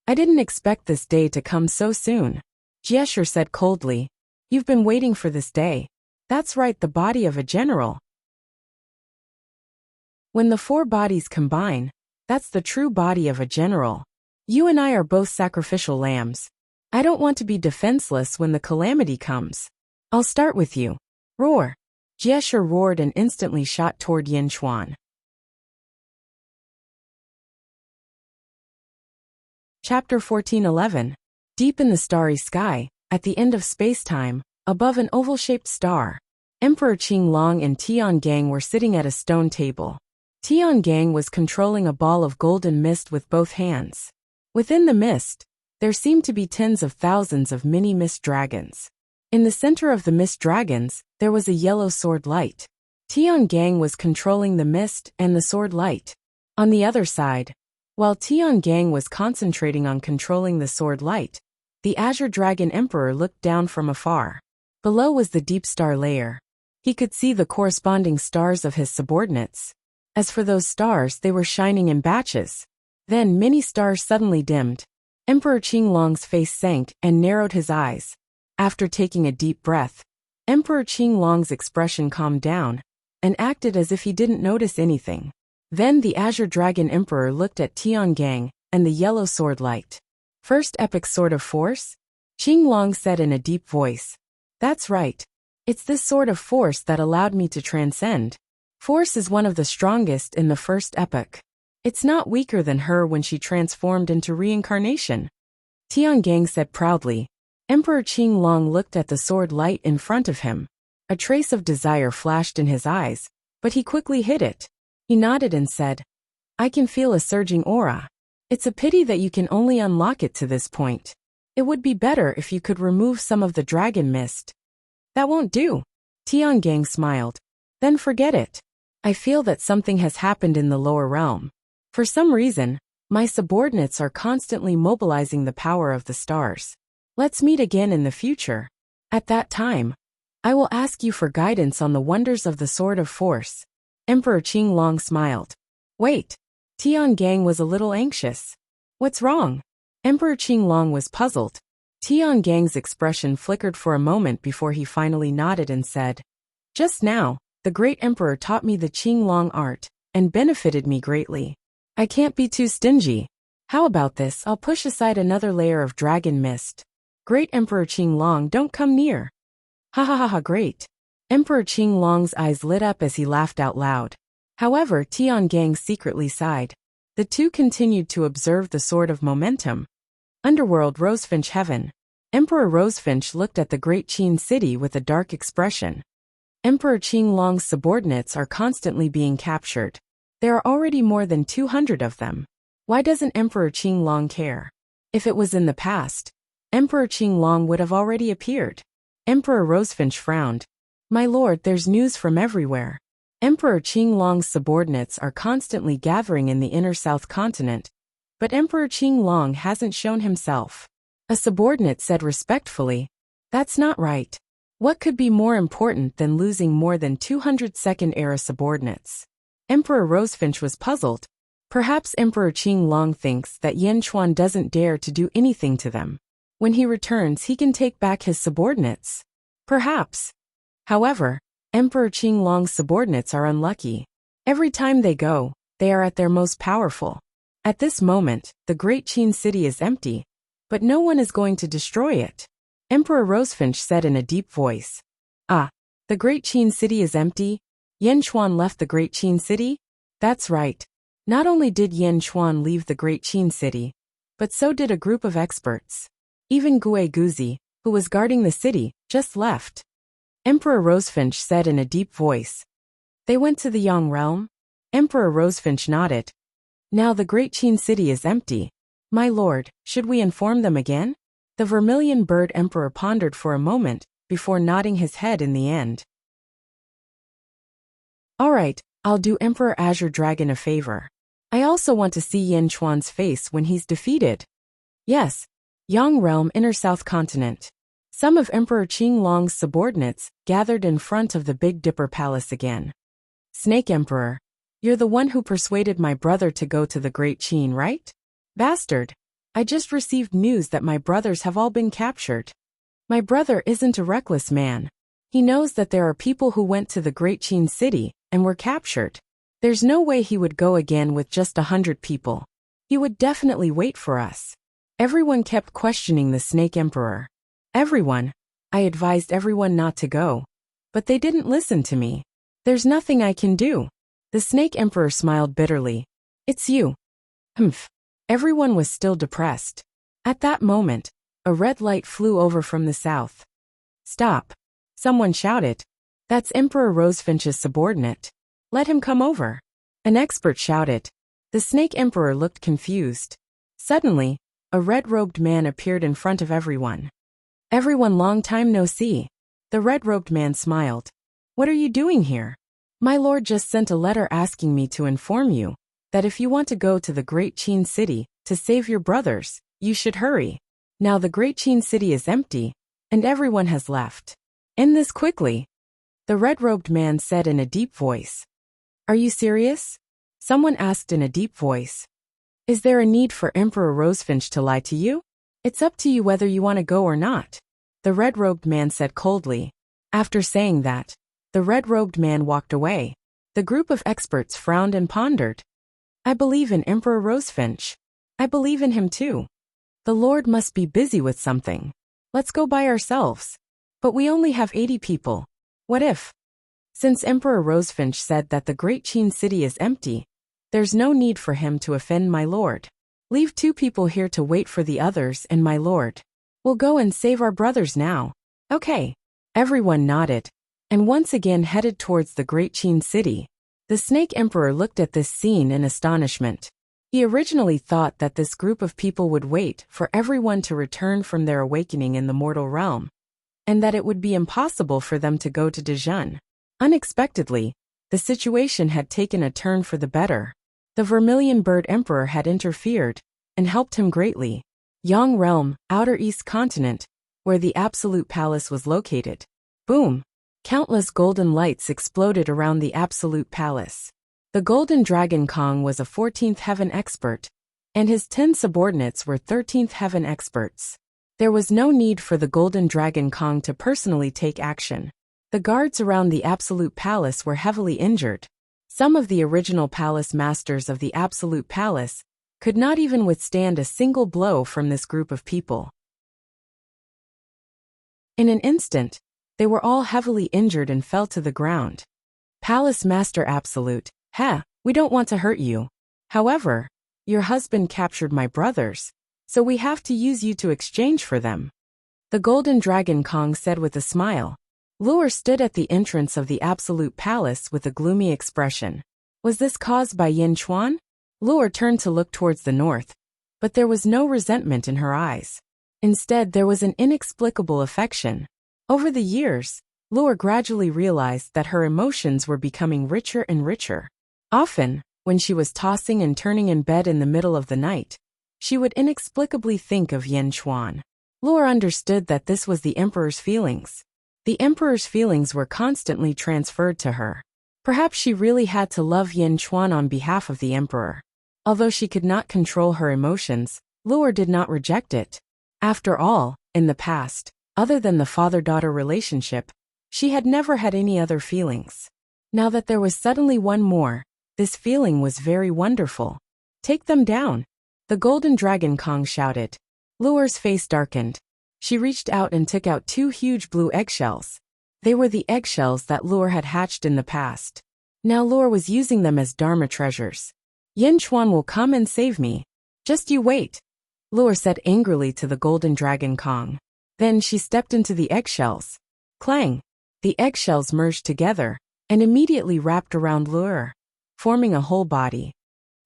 I didn't expect this day to come so soon, Jie said coldly. You've been waiting for this day. That's right, the body of a general. When the four bodies combine, that's the true body of a general. You and I are both sacrificial lambs. I don't want to be defenseless when the calamity comes. I'll start with you. Roar. Jie roared and instantly shot toward Yin Chuan. Chapter 14:11. Deep in the starry sky, at the end of space-time, above an oval-shaped star, Emperor Qinglong and Tiangang were sitting at a stone table. Tiangang was controlling a ball of golden mist with both hands. Within the mist, there seemed to be tens of thousands of mini mist dragons. In the center of the mist dragons, there was a yellow sword light. Tiangang was controlling the mist and the sword light. On the other side, while Tiangang was concentrating on controlling the sword light, the Azure Dragon Emperor looked down from afar. Below was the deep star layer. He could see the corresponding stars of his subordinates. As for those stars, they were shining in batches. Then many stars suddenly dimmed. Emperor Qinglong's face sank and narrowed his eyes. After taking a deep breath, Emperor Qinglong's expression calmed down and acted as if he didn't notice anything. Then the Azure Dragon Emperor looked at Tiangang and the yellow sword light. First epic sword of force? Qinglong said in a deep voice. That's right. It's this sword of force that allowed me to transcend. Force is one of the strongest in the first epoch. It's not weaker than her when she transformed into reincarnation. Tiangang said proudly. Emperor Qinglong looked at the sword light in front of him. A trace of desire flashed in his eyes, but he quickly hid it. He nodded and said, I can feel a surging aura. It's a pity that you can only unlock it to this point. It would be better if you could remove some of the dragon mist. That won't do. Tiangang smiled. Then forget it. I feel that something has happened in the lower realm. For some reason, my subordinates are constantly mobilizing the power of the stars. Let's meet again in the future. At that time, I will ask you for guidance on the wonders of the Sword of Force. Emperor Qinglong smiled. Wait. Tiangang was a little anxious. What's wrong? Emperor Qinglong was puzzled. Tiangang's expression flickered for a moment before he finally nodded and said, Just now, the great emperor taught me the Qinglong art and benefited me greatly. I can't be too stingy. How about this? I'll push aside another layer of dragon mist. Great Emperor Qinglong, don't come near. Ha ha ha ha, great. Emperor Qinglong's eyes lit up as he laughed out loud. However, Tiangang secretly sighed. The two continued to observe the sword of momentum. Underworld Rosefinch Heaven. Emperor Rosefinch looked at the great Qin city with a dark expression. Emperor Qinglong's subordinates are constantly being captured. There are already more than 200 of them. Why doesn't Emperor Qinglong care? If it was in the past, Emperor Qinglong would have already appeared. Emperor Rosefinch frowned. My lord, there's news from everywhere. Emperor Qinglong's subordinates are constantly gathering in the inner south continent, but Emperor Qinglong hasn't shown himself. A subordinate said respectfully, That's not right. What could be more important than losing more than 200 second-era subordinates? Emperor Rosefinch was puzzled. Perhaps Emperor Qinglong thinks that Yan Chuan doesn't dare to do anything to them. When he returns, he can take back his subordinates. Perhaps. However, Emperor Qinglong's subordinates are unlucky. Every time they go, they are at their most powerful. At this moment, the Great Qin city is empty, but no one is going to destroy it. Emperor Rosefinch said in a deep voice. Ah, the Great Qin city is empty? Yan Chuan left the Great Qin city? That's right. Not only did Yan Chuan leave the Great Qin city, but so did a group of experts. Even Gue Guzi, who was guarding the city, just left. Emperor Rosefinch said in a deep voice. They went to the Yang realm? Emperor Rosefinch nodded. Now the Great Qin city is empty. My lord, should we inform them again? The Vermilion Bird Emperor pondered for a moment, before nodding his head in the end. Alright, I'll do Emperor Azure Dragon a favor. I also want to see Yan Chuan's face when he's defeated. Yes. Yang Realm, Inner South Continent. Some of Emperor Qinglong's subordinates gathered in front of the Big Dipper Palace again. Snake Emperor, you're the one who persuaded my brother to go to the Great Qin, right? Bastard. I just received news that my brothers have all been captured. My brother isn't a reckless man. He knows that there are people who went to the Great Qin city and were captured. There's no way he would go again with just 100 people. He would definitely wait for us. Everyone kept questioning the Snake Emperor. Everyone. I advised everyone not to go. But they didn't listen to me. There's nothing I can do. The Snake Emperor smiled bitterly. It's you. Humph. Everyone was still depressed. At that moment, a red light flew over from the south. Stop. Someone shouted. That's Emperor Rosefinch's subordinate. Let him come over. An expert shouted. The Snake Emperor looked confused. Suddenly, a red-robed man appeared in front of everyone. Everyone, long time no see. The red-robed man smiled. What are you doing here? My lord just sent a letter asking me to inform you that if you want to go to the Great Qin city to save your brothers, you should hurry. Now the Great Qin city is empty, and everyone has left. End this quickly. The red-robed man said in a deep voice. Are you serious? Someone asked in a deep voice. Is there a need for Emperor Rosefinch to lie to you? It's up to you whether you want to go or not. The red-robed man said coldly. After saying that, the red-robed man walked away. The group of experts frowned and pondered. I believe in Emperor Rosefinch. I believe in him too. The Lord must be busy with something. Let's go by ourselves. But we only have 80 people. What if? Since Emperor Rosefinch said that the Great Qin city is empty, there's no need for him to offend my lord. Leave 2 people here to wait for the others and my lord. We'll go and save our brothers now. Okay. Everyone nodded, and once again headed towards the Great Qin city. The Snake Emperor looked at this scene in astonishment. He originally thought that this group of people would wait for everyone to return from their awakening in the mortal realm, and that it would be impossible for them to go to Dejun. Unexpectedly, the situation had taken a turn for the better. The Vermilion Bird Emperor had interfered and helped him greatly. Yang Realm, Outer East Continent, where the Absolute Palace was located. Boom! Countless golden lights exploded around the Absolute Palace. The Golden Dragon Kong was a 14th Heaven expert, and his 10 subordinates were 13th Heaven experts. There was no need for the Golden Dragon Kong to personally take action. The guards around the Absolute Palace were heavily injured. Some of the original palace masters of the Absolute Palace could not even withstand a single blow from this group of people. In an instant, they were all heavily injured and fell to the ground. Palace Master Absolute, we don't want to hurt you. However, your husband captured my brothers, so we have to use you to exchange for them. The Golden Dragon Kong said with a smile. Luer stood at the entrance of the Absolute Palace with a gloomy expression. Was this caused by Yan Chuan? Luer turned to look towards the north, but there was no resentment in her eyes. Instead, there was an inexplicable affection. Over the years, Lure gradually realized that her emotions were becoming richer and richer. Often, when she was tossing and turning in bed in the middle of the night, she would inexplicably think of Yin Chuan. Lure understood that this was the Emperor's feelings. The Emperor's feelings were constantly transferred to her. Perhaps she really had to love Yin Chuan on behalf of the Emperor. Although she could not control her emotions, Lure did not reject it. After all, in the past, other than the father-daughter relationship, she had never had any other feelings. Now that there was suddenly one more, this feeling was very wonderful. Take them down. The golden dragon Kong shouted. Lure's face darkened. She reached out and took out 2 huge blue eggshells. They were the eggshells that Lure had hatched in the past. Now Lure was using them as Dharma treasures. Yin Chuan will come and save me. Just you wait, Lure said angrily to the golden dragon Kong. Then she stepped into the eggshells. Clang! The eggshells merged together and immediately wrapped around Lure, forming a whole body.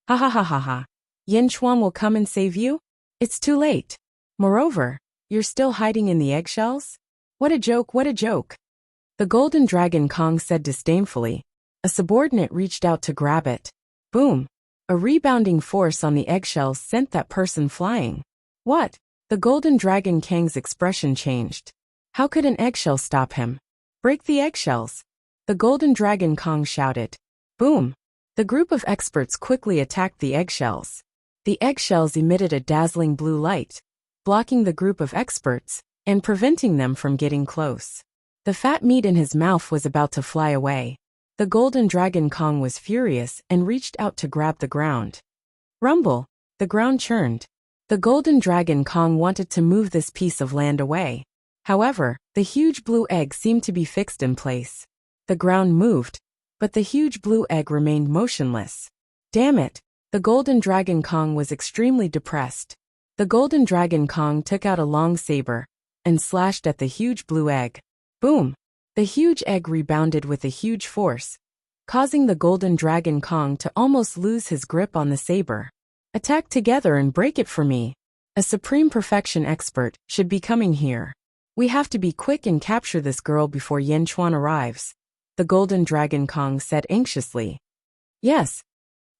Ha ha ha ha ha. Yin Chuan will come and save you? It's too late. Moreover, you're still hiding in the eggshells? What a joke, what a joke. The golden dragon Kong said disdainfully. A subordinate reached out to grab it. Boom! A rebounding force on the eggshells sent that person flying. What? The golden dragon Kang's expression changed. How could an eggshell stop him? Break the eggshells! The golden dragon Kong shouted. Boom! The group of experts quickly attacked the eggshells. The eggshells emitted a dazzling blue light, blocking the group of experts and preventing them from getting close. The fat meat in his mouth was about to fly away. The golden dragon Kong was furious and reached out to grab the ground. Rumble! The ground churned. The golden dragon Kong wanted to move this piece of land away. However, the huge blue egg seemed to be fixed in place. The ground moved, but the huge blue egg remained motionless. Damn it! The golden dragon Kong was extremely depressed. The golden dragon Kong took out a long saber and slashed at the huge blue egg. Boom! The huge egg rebounded with a huge force, causing the golden dragon Kong to almost lose his grip on the saber. Attack together and break it for me. A supreme perfection expert should be coming here. We have to be quick and capture this girl before Yin Chuan arrives, the golden dragon Kong said anxiously. Yes.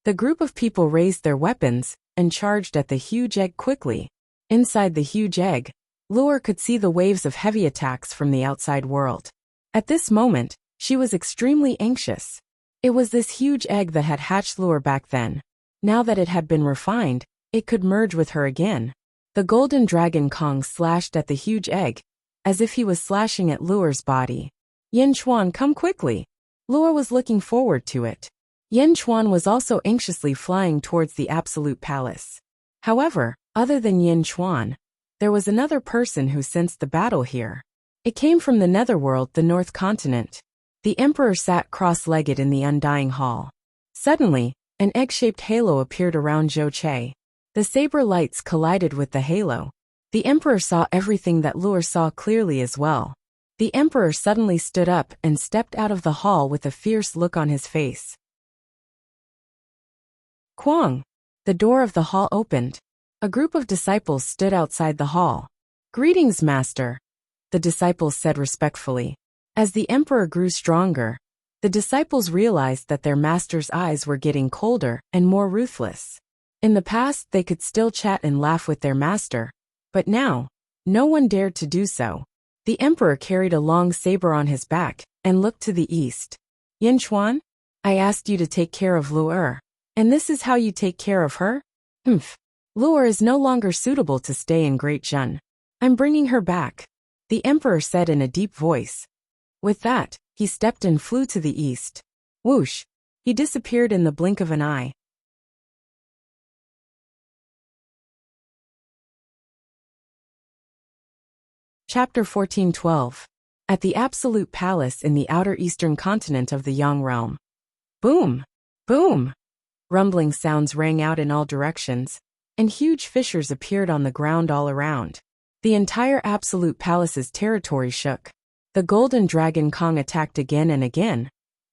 The group of people raised their weapons and charged at the huge egg quickly. Inside the huge egg, Lure could see the waves of heavy attacks from the outside world. At this moment, she was extremely anxious. It was this huge egg that had hatched Lure back then. Now that it had been refined, it could merge with her again. The golden dragon Kong slashed at the huge egg, as if he was slashing at Lure's body. Yin Chuan, come quickly! Lure was looking forward to it. Yin Chuan was also anxiously flying towards the Absolute Palace. However, other than Yin Chuan, there was another person who sensed the battle here. It came from the Netherworld, the North Continent. The Emperor sat cross-legged in the Undying Hall. Suddenly, an egg-shaped halo appeared around Zhou Che. The saber lights collided with the halo. The Emperor saw everything that Lure saw clearly as well. The Emperor suddenly stood up and stepped out of the hall with a fierce look on his face. Kwang! The door of the hall opened. A group of disciples stood outside the hall. Greetings, Master, the disciples said respectfully. As the Emperor grew stronger, the disciples realized that their master's eyes were getting colder and more ruthless. In the past, they could still chat and laugh with their master, but now, no one dared to do so. The Emperor carried a long saber on his back and looked to the east. Yin Chuan, I asked you to take care of Lure, and this is how you take care of her? Humph. Lure is no longer suitable to stay in Great Zhen. I'm bringing her back, the Emperor said in a deep voice. With that, he stepped and flew to the east. Whoosh! He disappeared in the blink of an eye. Chapter 1412. At the Absolute Palace in the outer eastern continent of the Yang realm. Boom! Boom! Rumbling sounds rang out in all directions, and huge fissures appeared on the ground all around. The entire Absolute Palace's territory shook. The golden dragon Kong attacked again and again,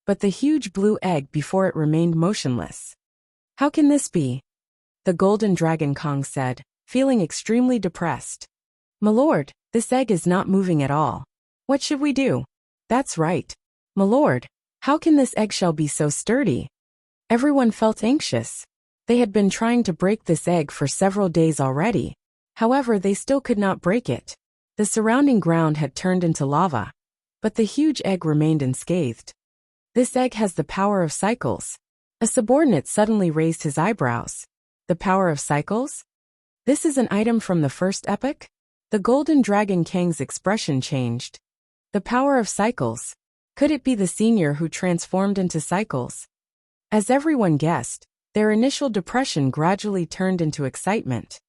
but the huge blue egg before it remained motionless. How can this be? The golden dragon Kong said, feeling extremely depressed. My lord, this egg is not moving at all. What should we do? That's right. My lord, how can this eggshell be so sturdy? Everyone felt anxious. They had been trying to break this egg for several days already. However, they still could not break it. The surrounding ground had turned into lava. But the huge egg remained unscathed. This egg has the power of cycles. A subordinate suddenly raised his eyebrows. The power of cycles? This is an item from the first epoch? The golden dragon Kang's expression changed. The power of cycles. Could it be the senior who transformed into cycles? As everyone guessed, their initial depression gradually turned into excitement.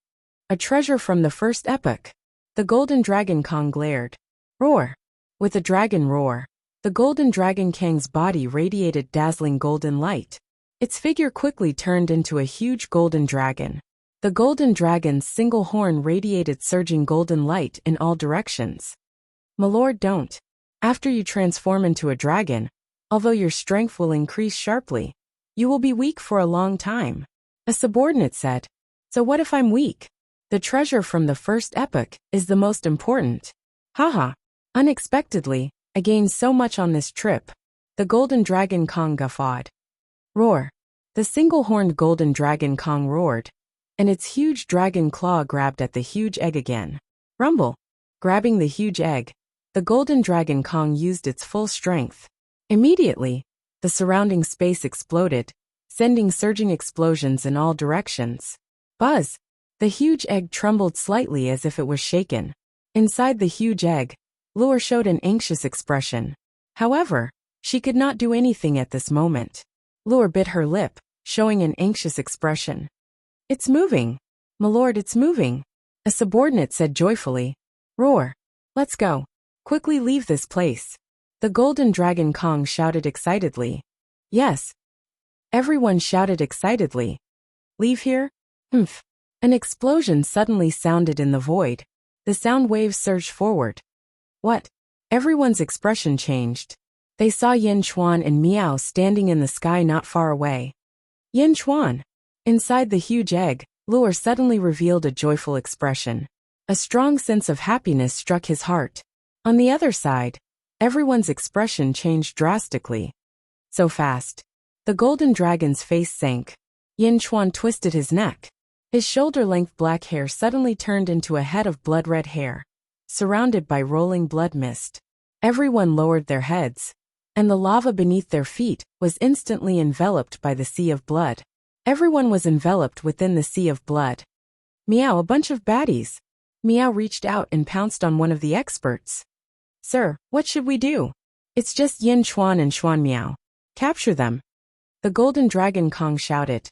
A treasure from the first epoch. The golden dragon Kang glared. Roar. With a dragon roar, the golden dragon Kang's body radiated dazzling golden light. Its figure quickly turned into a huge golden dragon. The golden dragon's single horn radiated surging golden light in all directions. My lord, don't. After you transform into a dragon, although your strength will increase sharply, you will be weak for a long time. A subordinate said. So what if I'm weak? The treasure from the first epoch is the most important. Haha. Unexpectedly, I gained so much on this trip. The golden dragon Kang guffawed. Roar. The single-horned golden dragon Kang roared, and its huge dragon claw grabbed at the huge egg again. Rumble. Grabbing the huge egg, the golden dragon Kang used its full strength. Immediately, the surrounding space exploded, sending surging explosions in all directions. Buzz. The huge egg trembled slightly as if it was shaken. Inside the huge egg, Lure showed an anxious expression. However, she could not do anything at this moment. Lure bit her lip, showing an anxious expression. It's moving. My lord, it's moving. A subordinate said joyfully. Roar. Let's go. Quickly leave this place. The golden dragon Kang shouted excitedly. Yes. Everyone shouted excitedly. Leave here? Humph. An explosion suddenly sounded in the void. The sound waves surged forward. What? Everyone's expression changed. They saw Yin Chuan and Miao standing in the sky not far away. Yin Chuan. Inside the huge egg, Lure suddenly revealed a joyful expression. A strong sense of happiness struck his heart. On the other side, everyone's expression changed drastically. So fast. The golden dragon's face sank. Yin Chuan twisted his neck. His shoulder-length black hair suddenly turned into a head of blood-red hair, surrounded by rolling blood mist. Everyone lowered their heads, and the lava beneath their feet was instantly enveloped by the sea of blood. Everyone was enveloped within the sea of blood. Meow, a bunch of baddies. Meow reached out and pounced on one of the experts. Sir, what should we do? It's just Yin Chuan and Xuan Miao. Capture them. The golden dragon Kang shouted.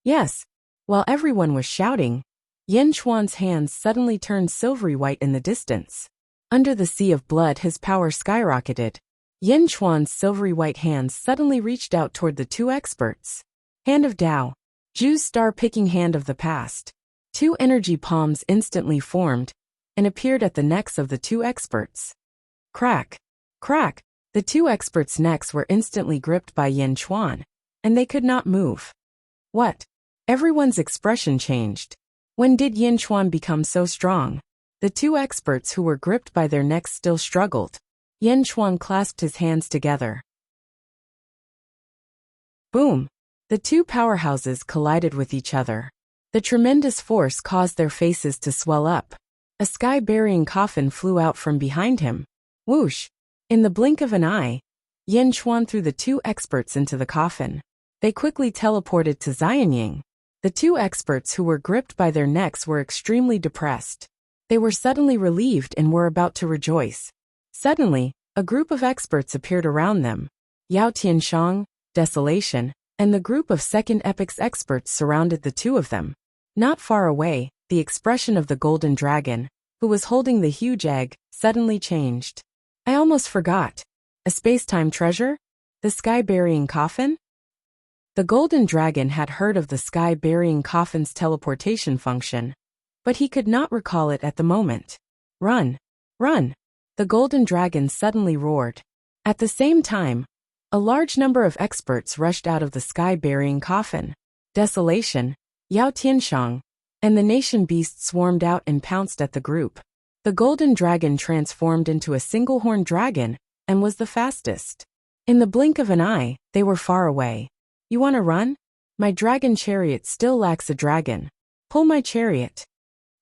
Yes. While everyone was shouting, Yin Chuan's hands suddenly turned silvery white in the distance. Under the sea of blood, his power skyrocketed. Yin Chuan's silvery white hands suddenly reached out toward the two experts. Hand of Tao. Zhu's star-picking hand of the past. Two energy palms instantly formed and appeared at the necks of the two experts. Crack. Crack. The two experts' necks were instantly gripped by Yin Chuan, and they could not move. What? Everyone's expression changed. When did Yin Chuan become so strong? The two experts who were gripped by their necks still struggled. Yin Chuan clasped his hands together. Boom! The two powerhouses collided with each other. The tremendous force caused their faces to swell up. A sky-burying coffin flew out from behind him. Whoosh! In the blink of an eye, Yin Chuan threw the two experts into the coffin. They quickly teleported to Xianying. The two experts who were gripped by their necks were extremely depressed. They were suddenly relieved and were about to rejoice. Suddenly, a group of experts appeared around them. Yao Tianshang, Desolation, and the group of second epoch's experts surrounded the two of them. Not far away, the expression of the golden dragon, who was holding the huge egg, suddenly changed. I almost forgot. A space-time treasure? The sky-burying coffin? The golden dragon had heard of the sky-burying coffin's teleportation function, but he could not recall it at the moment. Run! Run! The golden dragon suddenly roared. At the same time, a large number of experts rushed out of the sky-burying coffin. Desolation, Yao Tianshang, and the nation beast swarmed out and pounced at the group. The golden dragon transformed into a single-horned dragon and was the fastest. In the blink of an eye, they were far away. You want to run? My dragon chariot still lacks a dragon. Pull my chariot.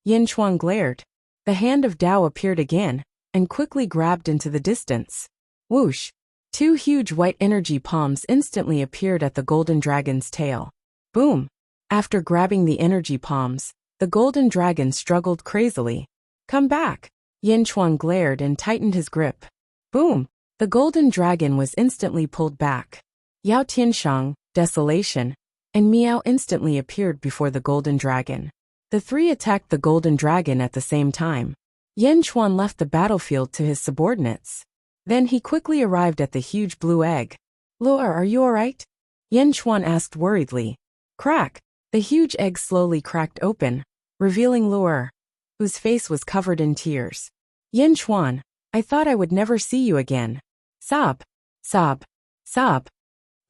Yin Chuan glared. The hand of Tao appeared again and quickly grabbed into the distance. Whoosh! 2 huge white energy palms instantly appeared at the golden dragon's tail. Boom! After grabbing the energy palms, the golden dragon struggled crazily. Come back! Yin Chuan glared and tightened his grip. Boom! The golden dragon was instantly pulled back. Yao Tianshang, Desolation, and Miao instantly appeared before the golden dragon. The 3 attacked the golden dragon at the same time. Yin Chuan left the battlefield to his subordinates. Then he quickly arrived at the huge blue egg. Lu'er, are you alright? Yin Chuan asked worriedly. Crack! The huge egg slowly cracked open, revealing Lu'er, whose face was covered in tears. Yin Chuan, I thought I would never see you again. Sob, sob, sob.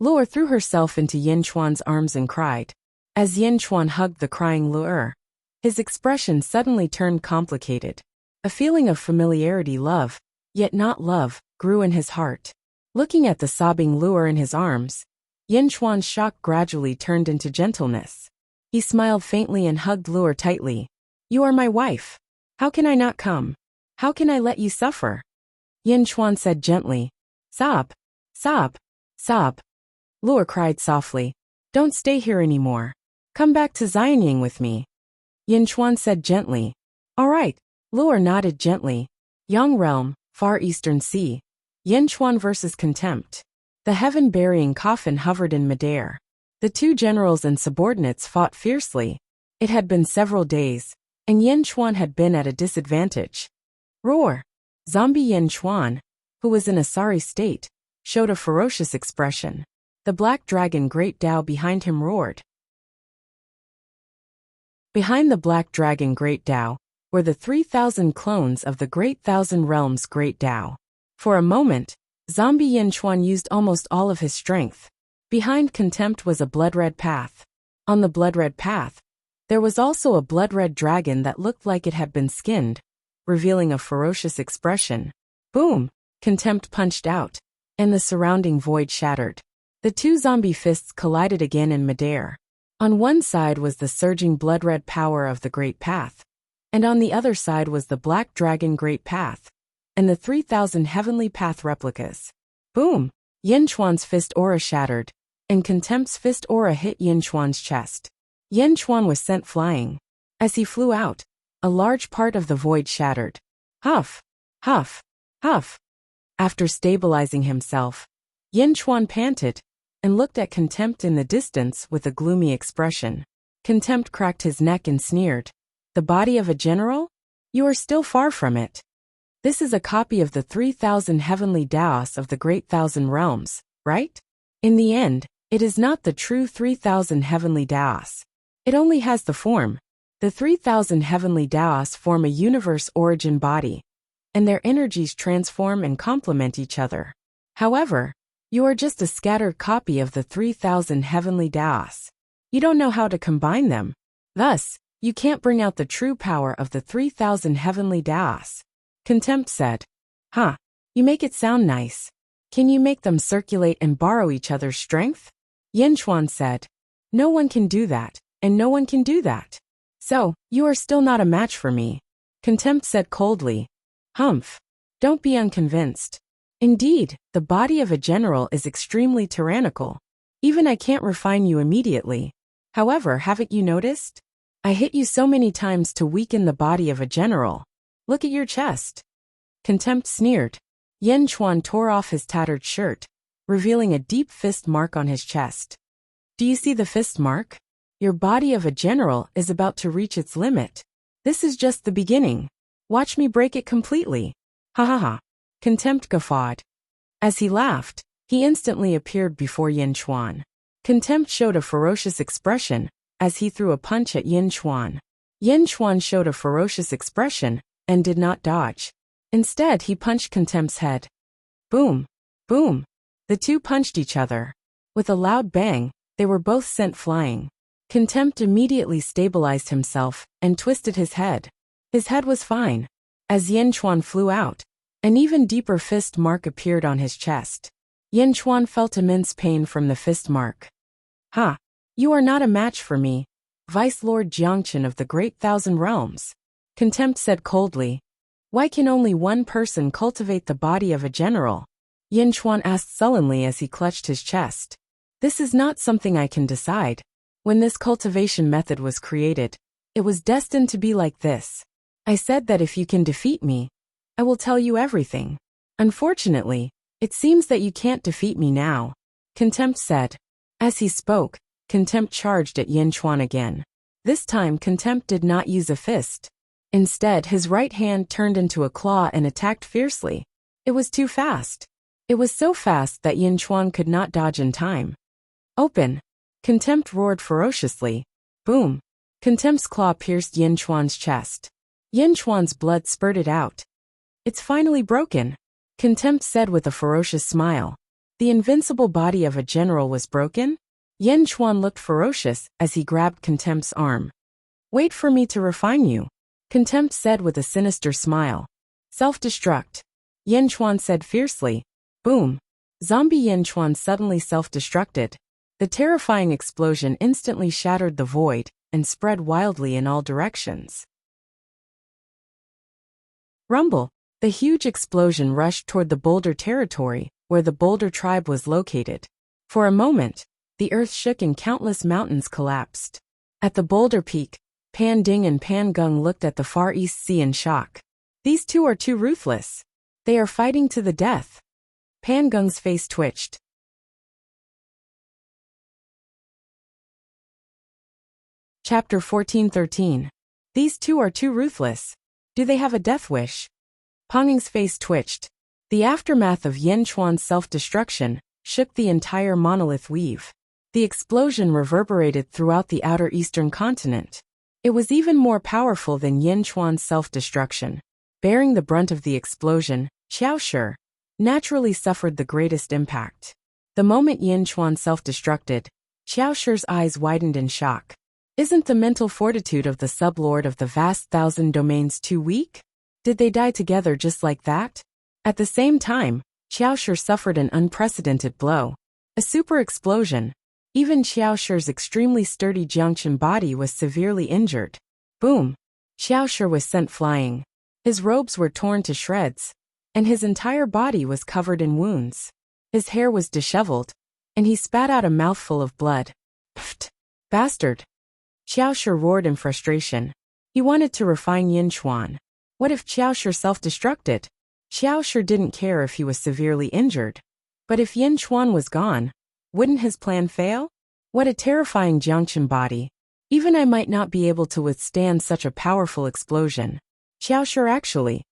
Lu'er threw herself into Yin Chuan's arms and cried. As Yin Chuan hugged the crying Lu'er, his expression suddenly turned complicated. A feeling of familiarity, love, yet not love, grew in his heart. Looking at the sobbing Lu'er in his arms, Yin Chuan's shock gradually turned into gentleness. He smiled faintly and hugged Lu'er tightly. You are my wife. How can I not come? How can I let you suffer? Yin Chuan said gently. Sob, sob, sob. Lu'er cried softly. Don't stay here anymore. Come back to Xianying with me. Yin Chuan said gently. All right. Lu'er nodded gently. Yang Realm, Far Eastern Sea. Yin Chuan versus Contempt. The heaven-burying coffin hovered in midair. The 2 generals and subordinates fought fiercely. It had been several days, and Yin Chuan had been at a disadvantage. Roar! Zombie Yin Chuan, who was in a sorry state, showed a ferocious expression. The black dragon Great Tao behind him roared. Behind the black dragon Great Tao were the 3,000 clones of the Great Thousand Realms Great Tao. For a moment, Zombie Yin Chuan used almost all of his strength. Behind Contempt was a blood-red path. On the blood-red path, there was also a blood-red dragon that looked like it had been skinned, revealing a ferocious expression. Boom! Contempt punched out, and the surrounding void shattered. The 2 zombie fists collided again in midair. On one side was the surging blood-red power of the Great Path, and on the other side was the Black Dragon Great Path, and the 3,000 Heavenly Path replicas. Boom! Yin Chuan's fist aura shattered, and Contempt's fist aura hit Yin Chuan's chest. Yin Chuan was sent flying. As he flew out, a large part of the void shattered. Huff! Huff! Huff! After stabilizing himself, Yin Chuan panted and looked at Contempt in the distance with a gloomy expression. Contempt cracked his neck and sneered. The body of a general? You are still far from it. This is a copy of the 3,000 heavenly Daos of the Great Thousand Realms, right? In the end, it is not the true 3,000 heavenly Daos. It only has the form. The 3,000 heavenly Daos form a universe origin body, and their energies transform and complement each other. However, you are just a scattered copy of the 3,000 heavenly Daos. You don't know how to combine them. Thus, you can't bring out the true power of the 3,000 heavenly Daos. Contempt said. Huh, you make it sound nice. Can you make them circulate and borrow each other's strength? Yin Chuan said. No one can do that, and no one can do that. So, you are still not a match for me. Contempt said coldly. Humph. Don't be unconvinced. Indeed, the body of a general is extremely tyrannical. Even I can't refine you immediately. However, haven't you noticed? I hit you so many times to weaken the body of a general. Look at your chest. Contempt sneered. Yin Chuan tore off his tattered shirt, revealing a deep fist mark on his chest. Do you see the fist mark? Your body of a general is about to reach its limit. This is just the beginning. Watch me break it completely. Ha ha ha. Contempt guffawed. As he laughed, he instantly appeared before Yin Chuan. Contempt showed a ferocious expression as he threw a punch at Yin Chuan. Yin Chuan showed a ferocious expression and did not dodge. Instead, he punched Contempt's head. Boom! Boom! The two punched each other. With a loud bang, they were both sent flying. Contempt immediately stabilized himself and twisted his head. His head was fine. As Yin Chuan flew out, an even deeper fist mark appeared on his chest. Yin Chuan felt immense pain from the fist mark. "Ha! You are not a match for me, Vice Lord Jiangchen of the Great Thousand Realms," Contempt said coldly. "Why can only one person cultivate the body of a general?" Yin Chuan asked sullenly as he clutched his chest. "This is not something I can decide. When this cultivation method was created, it was destined to be like this. I said that if you can defeat me, I will tell you everything. Unfortunately, it seems that you can't defeat me now," Contempt said. As he spoke, Contempt charged at Yin Chuan again. This time Contempt did not use a fist. Instead, his right hand turned into a claw and attacked fiercely. It was too fast. It was so fast that Yin Chuan could not dodge in time. "Open!" Contempt roared ferociously. Boom! Contempt's claw pierced Yin Chuan's chest. Yin Chuan's blood spurted out. "It's finally broken," Contempt said with a ferocious smile. The invincible body of a general was broken? Yin Chuan looked ferocious as he grabbed Contempt's arm. "Wait for me to refine you," Contempt said with a sinister smile. "Self-destruct," Yin Chuan said fiercely. Boom! Zombie Yin Chuan suddenly self-destructed. The terrifying explosion instantly shattered the void and spread wildly in all directions. Rumble! The huge explosion rushed toward the Boulder territory, where the Boulder tribe was located. For a moment, the earth shook and countless mountains collapsed. At the Boulder peak, Pan Ding and Pan Gung looked at the Far East Sea in shock. These two are too ruthless. They are fighting to the death. Pan Gung's face twitched. Chapter 14:13. These two are too ruthless. Do they have a death wish? Panging's face twitched. The aftermath of Yin Chuan's self-destruction shook the entire monolith weave. The explosion reverberated throughout the outer eastern continent. It was even more powerful than Yin Chuan's self-destruction. Bearing the brunt of the explosion, Xiaoshi naturally suffered the greatest impact. The moment Yin Chuan self-destructed, Xiaoshi's eyes widened in shock. Isn't the mental fortitude of the sub-lord of the vast thousand domains too weak? Did they die together just like that? At the same time, Xiaoshi suffered an unprecedented blow. A super explosion. Even Xiaoshi's extremely sturdy Jiangchen body was severely injured. Boom! Xiaoshi was sent flying. His robes were torn to shreds, and his entire body was covered in wounds. His hair was disheveled, and he spat out a mouthful of blood. Pfft! Bastard! Xiaoshi roared in frustration. He wanted to refine Yin Chuan. What if Xiaoshi self-destructed? Xiaoshi didn't care if he was severely injured. But if Yin Chuan was gone, wouldn't his plan fail? What a terrifying Jiangchen body. Even I might not be able to withstand such a powerful explosion. Xiaoshi actually.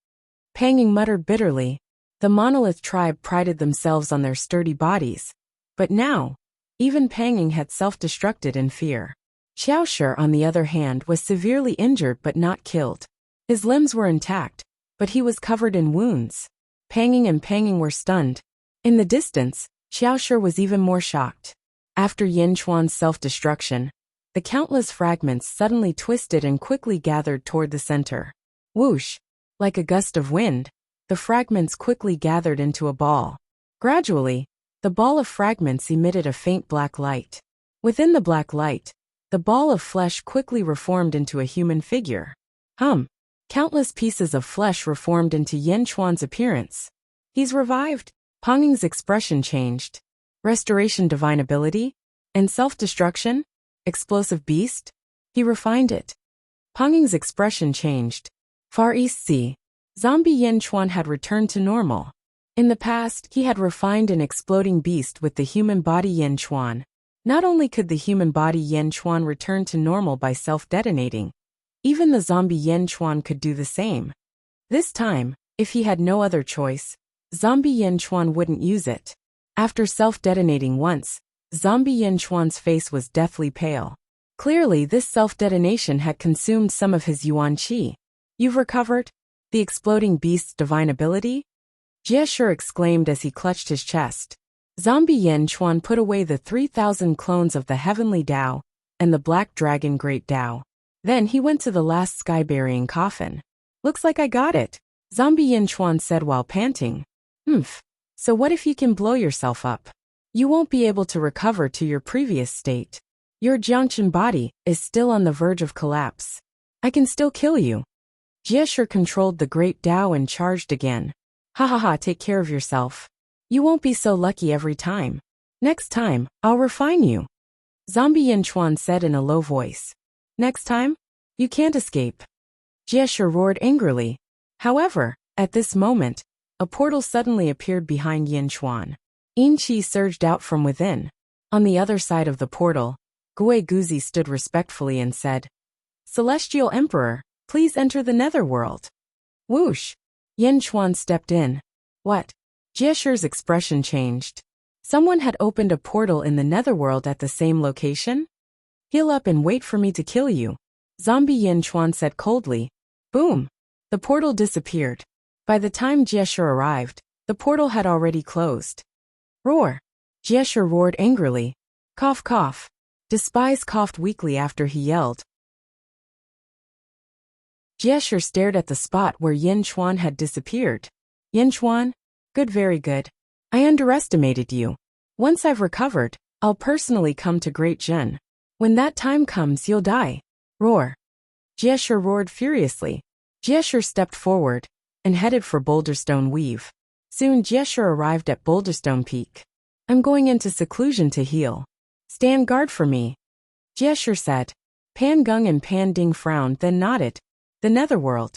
Panging muttered bitterly. The monolith tribe prided themselves on their sturdy bodies. But now, even Panging had self-destructed in fear. Xiaoshi, on the other hand, was severely injured but not killed. His limbs were intact, but he was covered in wounds. Panging and Panging were stunned. In the distance, Xiaoshi was even more shocked. After Yin Chuan's self-destruction, the countless fragments suddenly twisted and quickly gathered toward the center. Whoosh! Like a gust of wind, the fragments quickly gathered into a ball. Gradually, the ball of fragments emitted a faint black light. Within the black light, the ball of flesh quickly reformed into a human figure. Countless pieces of flesh reformed into Yin Chuan's appearance. He's revived. Panging's expression changed. Restoration divine ability? And self-destruction? Explosive beast? He refined it. Panging's expression changed. Far East Sea. Zombie Yin Chuan had returned to normal. In the past, he had refined an exploding beast with the human body Yin Chuan. Not only could the human body Yin Chuan return to normal by self-detonating, even the zombie Yin Chuan could do the same. This time, if he had no other choice, zombie Yin Chuan wouldn't use it. After self-detonating once, zombie Yin Chuan's face was deathly pale. Clearly, this self-detonation had consumed some of his yuan qi. You've recovered? The exploding beast's divine ability? Jie exclaimed as he clutched his chest. Zombie Yin Chuan put away the 3,000 clones of the Heavenly Tao and the Black Dragon Great Tao. Then he went to the last sky-burying coffin. Looks like I got it. Zombie Yin Chuan said while panting. So what if you can blow yourself up? You won't be able to recover to your previous state. Your Jiangchen body is still on the verge of collapse. I can still kill you. Jiesher controlled the great Dao and charged again. Ha ha ha, take care of yourself. You won't be so lucky every time. Next time, I'll refine you. Zombie Yin Chuan said in a low voice. Next time? You can't escape. Jiesher roared angrily. However, at this moment, a portal suddenly appeared behind Yin Chuan. Yin Qi surged out from within. On the other side of the portal, Gui Guzi stood respectfully and said, Celestial Emperor, please enter the netherworld. Whoosh! Yin Chuan stepped in. What? Jiesher's expression changed. Someone had opened a portal in the netherworld at the same location? Heal up and wait for me to kill you. Zombie Yin Chuan said coldly. Boom! The portal disappeared. By the time Jiesher arrived, the portal had already closed. Roar! Jiesher roared angrily. Cough cough. Despise coughed weakly after he yelled. Jiesher stared at the spot where Yin Chuan had disappeared. Yin Chuan? Good, very good. I underestimated you. Once I've recovered, I'll personally come to Great Zhen. When that time comes, you'll die. Roar! Jiesher roared furiously. Jiesher stepped forward and headed for Boulderstone Weave. Soon Jiesher arrived at Boulderstone Peak. I'm going into seclusion to heal. Stand guard for me. Jiesher said. Pan Gung and Pan Ding frowned, then nodded. The netherworld.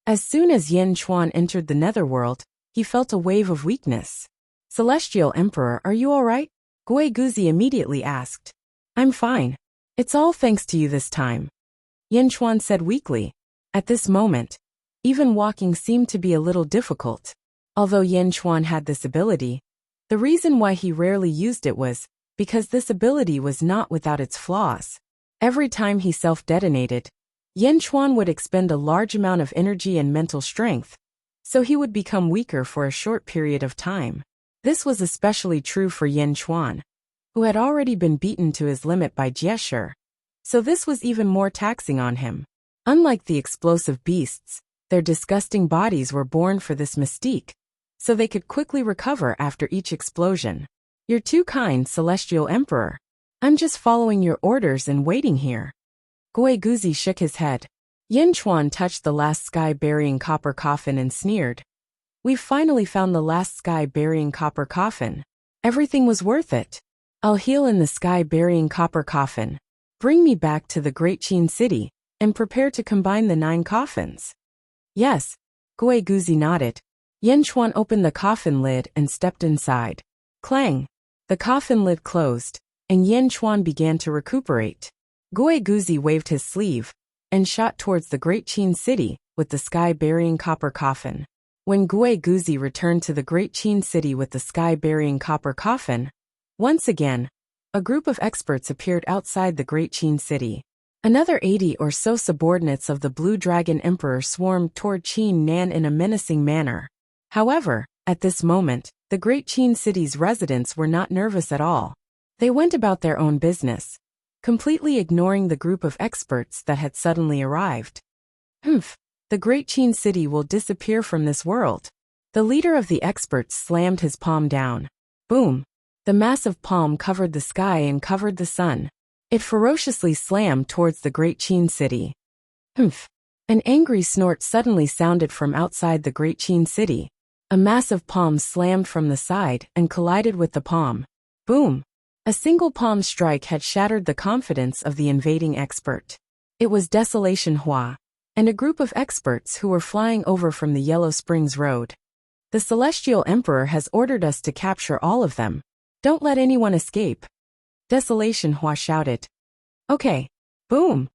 As soon as Yin Chuan entered the netherworld, he felt a wave of weakness. Celestial Emperor, are you alright? Gui Guzi immediately asked. I'm fine. It's all thanks to you this time. Yin Chuan said weakly. At this moment, even walking seemed to be a little difficult. Although Yin Chuan had this ability, the reason why he rarely used it was because this ability was not without its flaws. Every time he self-detonated, Yin Chuan would expend a large amount of energy and mental strength, so he would become weaker for a short period of time. This was especially true for Yin Chuan, who had already been beaten to his limit by Jiesher, so this was even more taxing on him. Unlike the explosive beasts, their disgusting bodies were born for this mystique, so they could quickly recover after each explosion. You're too kind, Celestial Emperor. I'm just following your orders and waiting here. Gui Guzi shook his head. Yin Chuan touched the last sky-burying copper coffin and sneered. We've finally found the last sky-burying copper coffin. Everything was worth it. I'll heal in the sky-burying copper coffin. Bring me back to the Great Qin City, and prepare to combine the 9 coffins. Yes. Gui Guzi nodded. Yin Chuan opened the coffin lid and stepped inside. Clang! The coffin lid closed, and Yin Chuan began to recuperate. Gui Guzi waved his sleeve and shot towards the Great Qin City with the sky-burying copper coffin. When Gui Guzi returned to the Great Qin City with the sky-burying copper coffin, once again, a group of experts appeared outside the Great Qin City. Another 80 or so subordinates of the Blue Dragon Emperor swarmed toward Qin Nan in a menacing manner. However, at this moment, the Great Qin City's residents were not nervous at all. They went about their own business, completely ignoring the group of experts that had suddenly arrived. The Great Qin City will disappear from this world. The leader of the experts slammed his palm down. Boom! The massive palm covered the sky and covered the sun. It ferociously slammed towards the Great Qin City. An angry snort suddenly sounded from outside the Great Qin City. A massive palm slammed from the side and collided with the palm. Boom! A single palm strike had shattered the confidence of the invading expert. It was Desolation Hua, and a group of experts who were flying over from the Yellow Springs Road. The Celestial Emperor has ordered us to capture all of them. Don't let anyone escape. Desolation Hua shouted. Okay. Boom!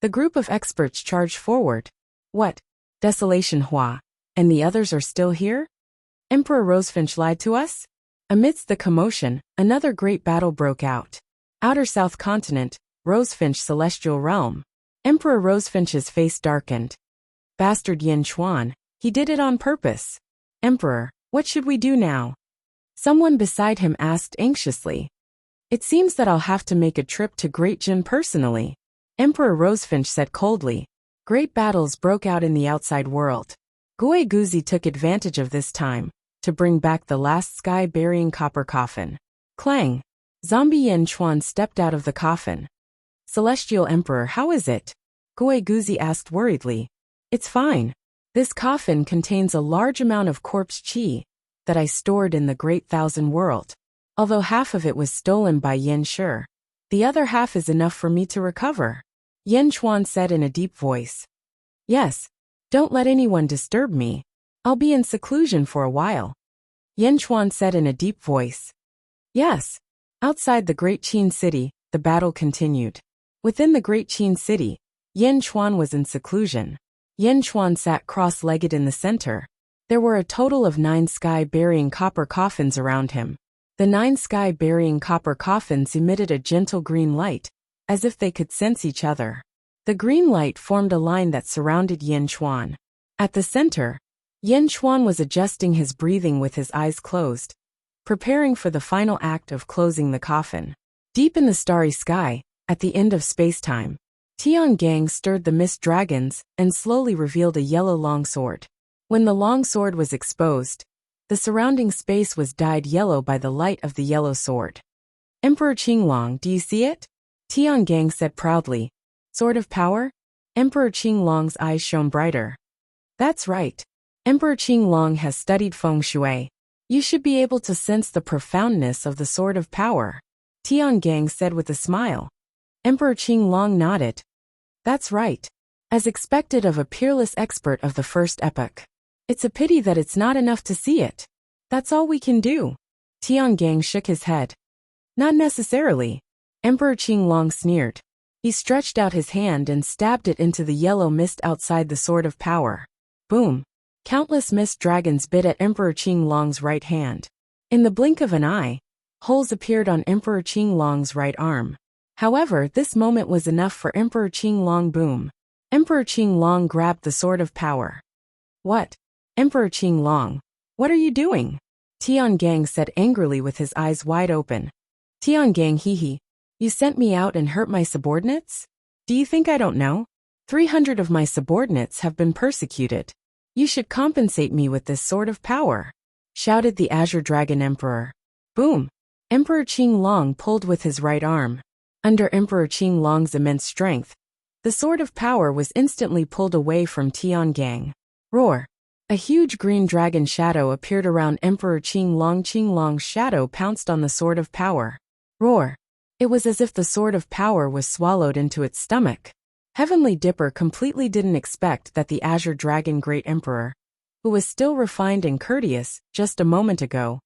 The group of experts charged forward. What? Desolation Hua, and the others are still here? Emperor Rosefinch lied to us? Amidst the commotion, another great battle broke out. Outer South Continent, Rosefinch Celestial Realm. Emperor Rosefinch's face darkened. Bastard Yin Chuan, he did it on purpose. Emperor, what should we do now? Someone beside him asked anxiously. It seems that I'll have to make a trip to Great Jin personally. Emperor Rosefinch said coldly. Great battles broke out in the outside world. Gue Guzi took advantage of this time to bring back the last sky-burying copper coffin. Clang! Zombie Yen Chuan stepped out of the coffin. Celestial Emperor, how is it? Gue Guzi asked worriedly. It's fine. This coffin contains a large amount of corpse qi that I stored in the Great Thousand World. Although half of it was stolen by Yen Shi, the other half is enough for me to recover. Yen Chuan said in a deep voice. Yes. Don't let anyone disturb me. I'll be in seclusion for a while. Yen Chuan said in a deep voice. Yes. Outside the Great Qin City, the battle continued. Within the Great Qin City, Yen Chuan was in seclusion. Yen Chuan sat cross-legged in the center. There were a total of 9 sky-burying copper coffins around him. The 9 sky-burying copper coffins emitted a gentle green light, as if they could sense each other. The green light formed a line that surrounded Yen Chuan. At the center, Yen Chuan was adjusting his breathing with his eyes closed, preparing for the final act of closing the coffin. Deep in the starry sky, at the end of space-time, Tiangang stirred the mist dragons and slowly revealed a yellow longsword. When the longsword was exposed, the surrounding space was dyed yellow by the light of the yellow sword. Emperor Qinglong, do you see it? Tiangang said proudly. Sword of power? Emperor Qinglong's eyes shone brighter. That's right. Emperor Qinglong has studied feng shui. You should be able to sense the profoundness of the sword of power, Tiangang said with a smile. Emperor Qinglong nodded. That's right. As expected of a peerless expert of the first epoch. It's a pity that it's not enough to see it. That's all we can do. Tiangang shook his head. Not necessarily. Emperor Qinglong sneered. He stretched out his hand and stabbed it into the yellow mist outside the sword of power. Boom. Countless mist dragons bit at Emperor Qinglong's right hand. In the blink of an eye, holes appeared on Emperor Qinglong's right arm. However, this moment was enough for Emperor Qinglong. Boom. Emperor Qinglong grabbed the sword of power. What? Emperor Qinglong, what are you doing? Tiangang said angrily with his eyes wide open. Tiangang hee. You sent me out and hurt my subordinates? Do you think I don't know? 300 of my subordinates have been persecuted. You should compensate me with this sword of power, shouted the Azure Dragon Emperor. Boom! Emperor Qinglong pulled with his right arm. Under Emperor Qinglong's immense strength, the sword of power was instantly pulled away from Tiangang. Roar! A huge green dragon shadow appeared around Emperor Qinglong. Qinglong's shadow pounced on the sword of power. Roar! It was as if the sword of power was swallowed into its stomach. Heavenly Dipper completely didn't expect that the Azure Dragon Great Emperor, who was still refined and courteous just a moment ago,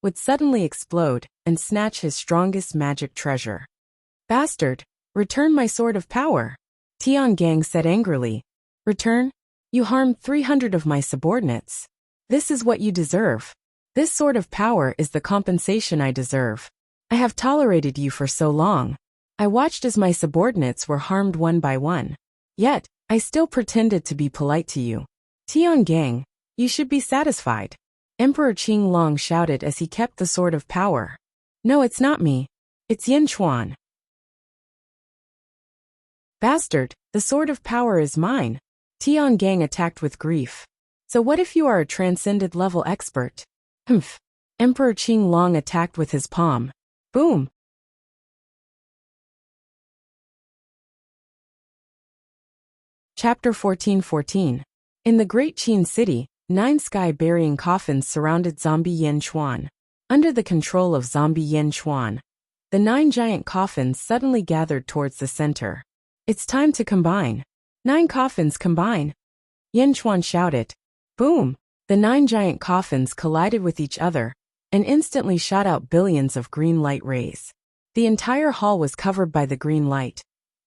would suddenly explode and snatch his strongest magic treasure. Bastard, return my sword of power, Tiangang said angrily. Return? You harmed 300 of my subordinates. This is what you deserve. This sword of power is the compensation I deserve. I have tolerated you for so long. I watched as my subordinates were harmed one by one. Yet, I still pretended to be polite to you. Tiangang, you should be satisfied. Emperor Qinglong shouted as he kept the sword of power. No, it's not me. It's Yen Chuan. Bastard, the sword of power is mine. Tiangang attacked with grief. So what if you are a transcended level expert? Humph. Emperor Qinglong attacked with his palm. Boom. Chapter 14:14. In the Great Qin City, 9 sky-burying coffins surrounded Zombie Yen Chuan. Under the control of Zombie Yen Chuan, the 9 giant coffins suddenly gathered towards the center. It's time to combine. 9 coffins combine. Yen Chuan shouted. Boom! The 9 giant coffins collided with each other and instantly shot out billions of green light rays. The entire hall was covered by the green light,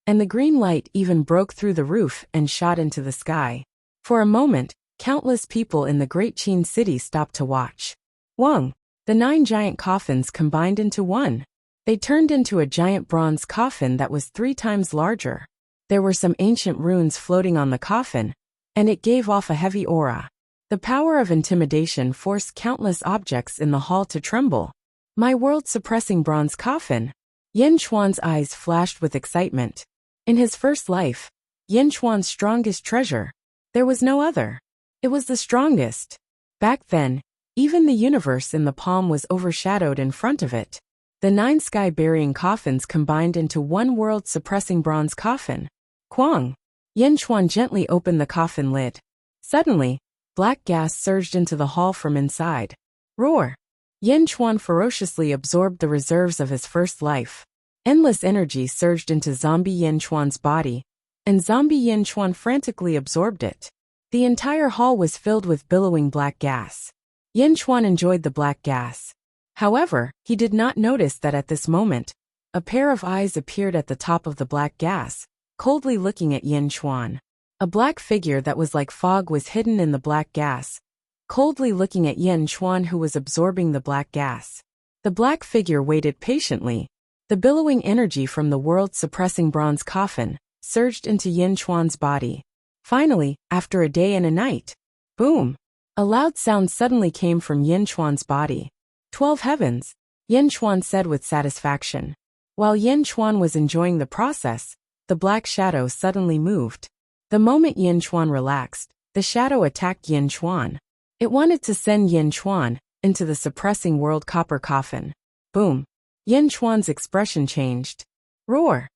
and the green light even broke through the roof and shot into the sky. For a moment, countless people in the Great Qin City stopped to watch. Wang! The 9 giant coffins combined into one. They turned into a giant bronze coffin that was 3 times larger. There were some ancient runes floating on the coffin, and it gave off a heavy aura. The power of intimidation forced countless objects in the hall to tremble. My world-suppressing bronze coffin! Yen Chuan's eyes flashed with excitement. In his first life, Yin Chuan's strongest treasure. There was no other. It was the strongest. Back then, even the universe in the palm was overshadowed in front of it. The 9 sky-burying coffins combined into one world-suppressing bronze coffin. Quang! Yin Chuan gently opened the coffin lid. Suddenly, black gas surged into the hall from inside. Roar! Yin Chuan ferociously absorbed the reserves of his first life. Endless energy surged into zombie Yin Chuan's body, and zombie Yin Chuan frantically absorbed it. The entire hall was filled with billowing black gas. Yin Chuan enjoyed the black gas. However, he did not notice that at this moment, a pair of eyes appeared at the top of the black gas, coldly looking at Yin Chuan. A black figure that was like fog was hidden in the black gas, coldly looking at Yin Chuan who was absorbing the black gas. The black figure waited patiently. The billowing energy from the world-suppressing bronze coffin surged into Yin Chuan's body. Finally, after a day and a night, boom! A loud sound suddenly came from Yin Chuan's body. 12 heavens, Yin Chuan said with satisfaction. While Yin Chuan was enjoying the process, the black shadow suddenly moved. The moment Yin Chuan relaxed, the shadow attacked Yin Chuan. It wanted to send Yin Chuan into the suppressing world copper coffin. Boom! Yin Chuan's expression changed. Roar!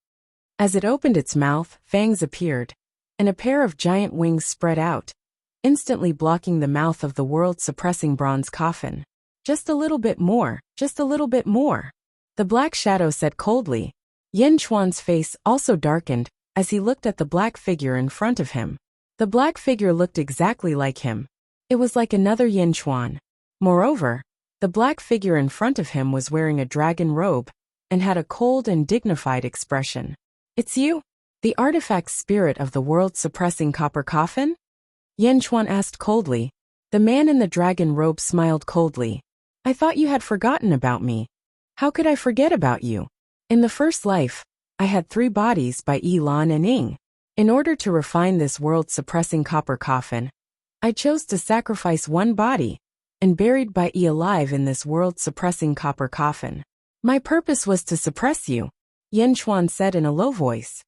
As it opened its mouth, fangs appeared, and a pair of giant wings spread out, instantly blocking the mouth of the world-suppressing bronze coffin. Just a little bit more, just a little bit more. The black shadow said coldly. Yin Chuan's face also darkened as he looked at the black figure in front of him. The black figure looked exactly like him. It was like another Yin Chuan. Moreover, the black figure in front of him was wearing a dragon robe and had a cold and dignified expression. It's you? The artifact spirit of the world-suppressing copper coffin? Yin Chuan asked coldly. The man in the dragon robe smiled coldly. I thought you had forgotten about me. How could I forget about you? In the first life, I had 3 bodies by Lan and Ying. In order to refine this world-suppressing copper coffin, I chose to sacrifice one body and buried by alive in this world-suppressing copper coffin. My purpose was to suppress you, Yin Chuan said in a low voice.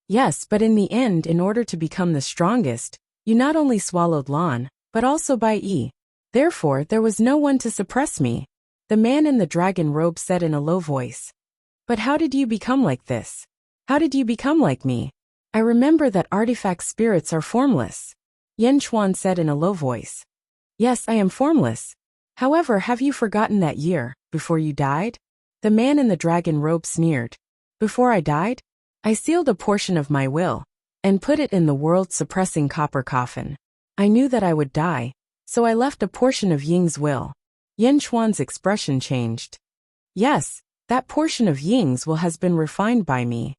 Yes, but in the end, in order to become the strongest, you not only swallowed Lan, but also by Therefore, there was no one to suppress me, the man in the dragon robe said in a low voice. But how did you become like this? How did you become like me? I remember that artifact spirits are formless, Yin Chuan said in a low voice. Yes, I am formless. However, have you forgotten that year, before you died? The man in the dragon robe sneered. Before I died, I sealed a portion of my will and put it in the world-suppressing copper coffin. I knew that I would die, so I left a portion of Ying's will. Yin Chuan's expression changed. Yes, that portion of Ying's will has been refined by me.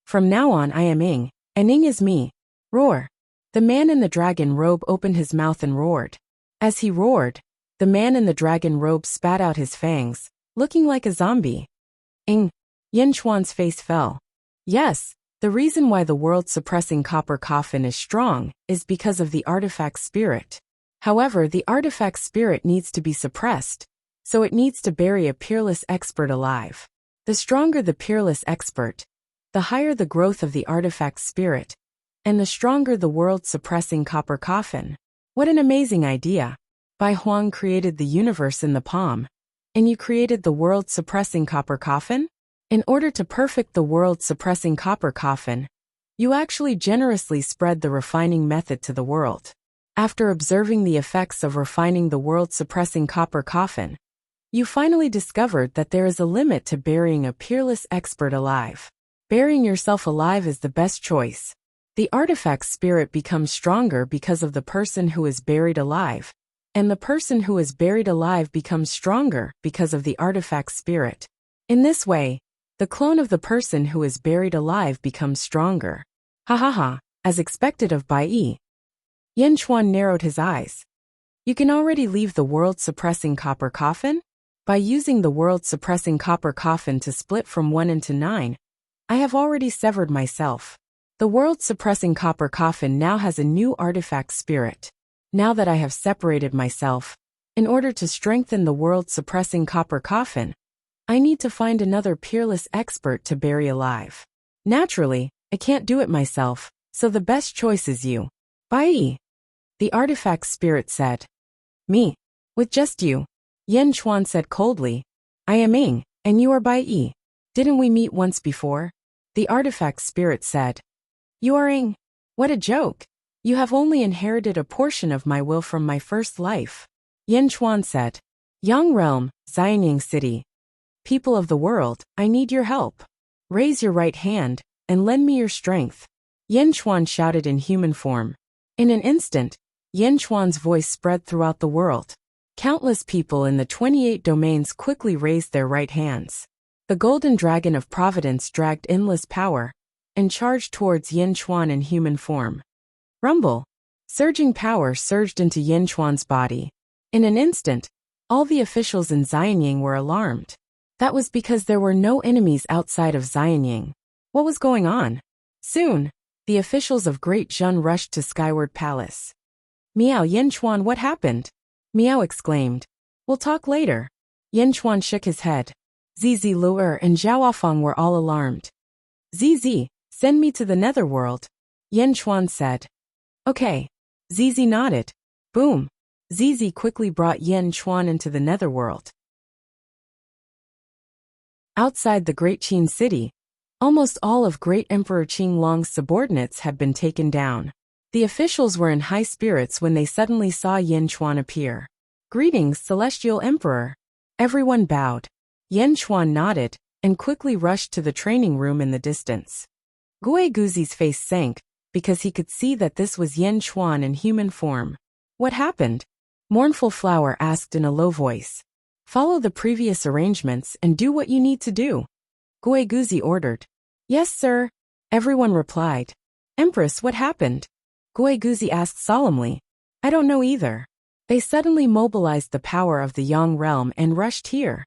From now on I am Ying, and Ying is me. Roar! The man in the dragon robe opened his mouth and roared. As he roared, the man in the dragon robe spat out his fangs, looking like a zombie. Ying! Yin Chuan's face fell. Yes, the reason why the world-suppressing copper coffin is strong is because of the artifact spirit. However, the artifact spirit needs to be suppressed, so it needs to bury a peerless expert alive. The stronger the peerless expert, the higher the growth of the artifact spirit, and the stronger the world-suppressing copper coffin. What an amazing idea! Bai Huang created the universe in the palm, and you created the world-suppressing copper coffin? In order to perfect the world-suppressing copper coffin, you actually generously spread the refining method to the world. After observing the effects of refining the world-suppressing copper coffin, you finally discovered that there is a limit to burying a peerless expert alive. Burying yourself alive is the best choice. The artifact spirit becomes stronger because of the person who is buried alive, and the person who is buried alive becomes stronger because of the artifact spirit. In this way, the clone of the person who is buried alive becomes stronger. Ha ha ha, as expected of Bai Yi. Yin Chuan narrowed his eyes. You can already leave the world-suppressing copper coffin? By using the world-suppressing copper coffin to split from 1 into 9, I have already severed myself. The world-suppressing copper coffin now has a new artifact spirit. Now that I have separated myself, in order to strengthen the world-suppressing copper coffin, I need to find another peerless expert to bury alive. Naturally, I can't do it myself, so the best choice is you. Bai. The artifact spirit said. Me. With just you. Yen Chuan said coldly. I am Ing, and you are Bai. Didn't we meet once before? The artifact spirit said. You are Ing. What a joke. You have only inherited a portion of my will from my first life. Yen Chuan said. Yang Realm, Xianying City. People of the world, I need your help. Raise your right hand, and lend me your strength. Yen Chuan shouted in human form. In an instant, Yen Chuan's voice spread throughout the world. Countless people in the 28 domains quickly raised their right hands. The golden dragon of providence dragged endless power, and charged towards Yen Chuan in human form. Rumble. Surging power surged into Yen Chuan's body. In an instant, all the officials in Xianying were alarmed. That was because there were no enemies outside of Xianying. What was going on? Soon, the officials of Great Zhun rushed to Skyward Palace. Meow, Yen Chuan, what happened? Meow exclaimed. We'll talk later. Yen Chuan shook his head. Zizi Luer and Zhaoafeng were all alarmed. Zizi, send me to the netherworld. Yen Chuan said. Okay. Zizi nodded. Boom. Zizi quickly brought Yen Chuan into the netherworld. Outside the Great Qin city, almost all of Great Emperor Qinglong's subordinates had been taken down. The officials were in high spirits when they suddenly saw Yen Chuan appear. Greetings, Celestial Emperor. Everyone bowed. Yen Chuan nodded, and quickly rushed to the training room in the distance. Gui Guzi's face sank, because he could see that this was Yen Chuan in human form. What happened? Mournful Flower asked in a low voice. Follow the previous arrangements and do what you need to do. Gui Guzi ordered. Yes, sir. Everyone replied. Empress, what happened? Gui Guzi asked solemnly. I don't know either. They suddenly mobilized the power of the Yang realm and rushed here.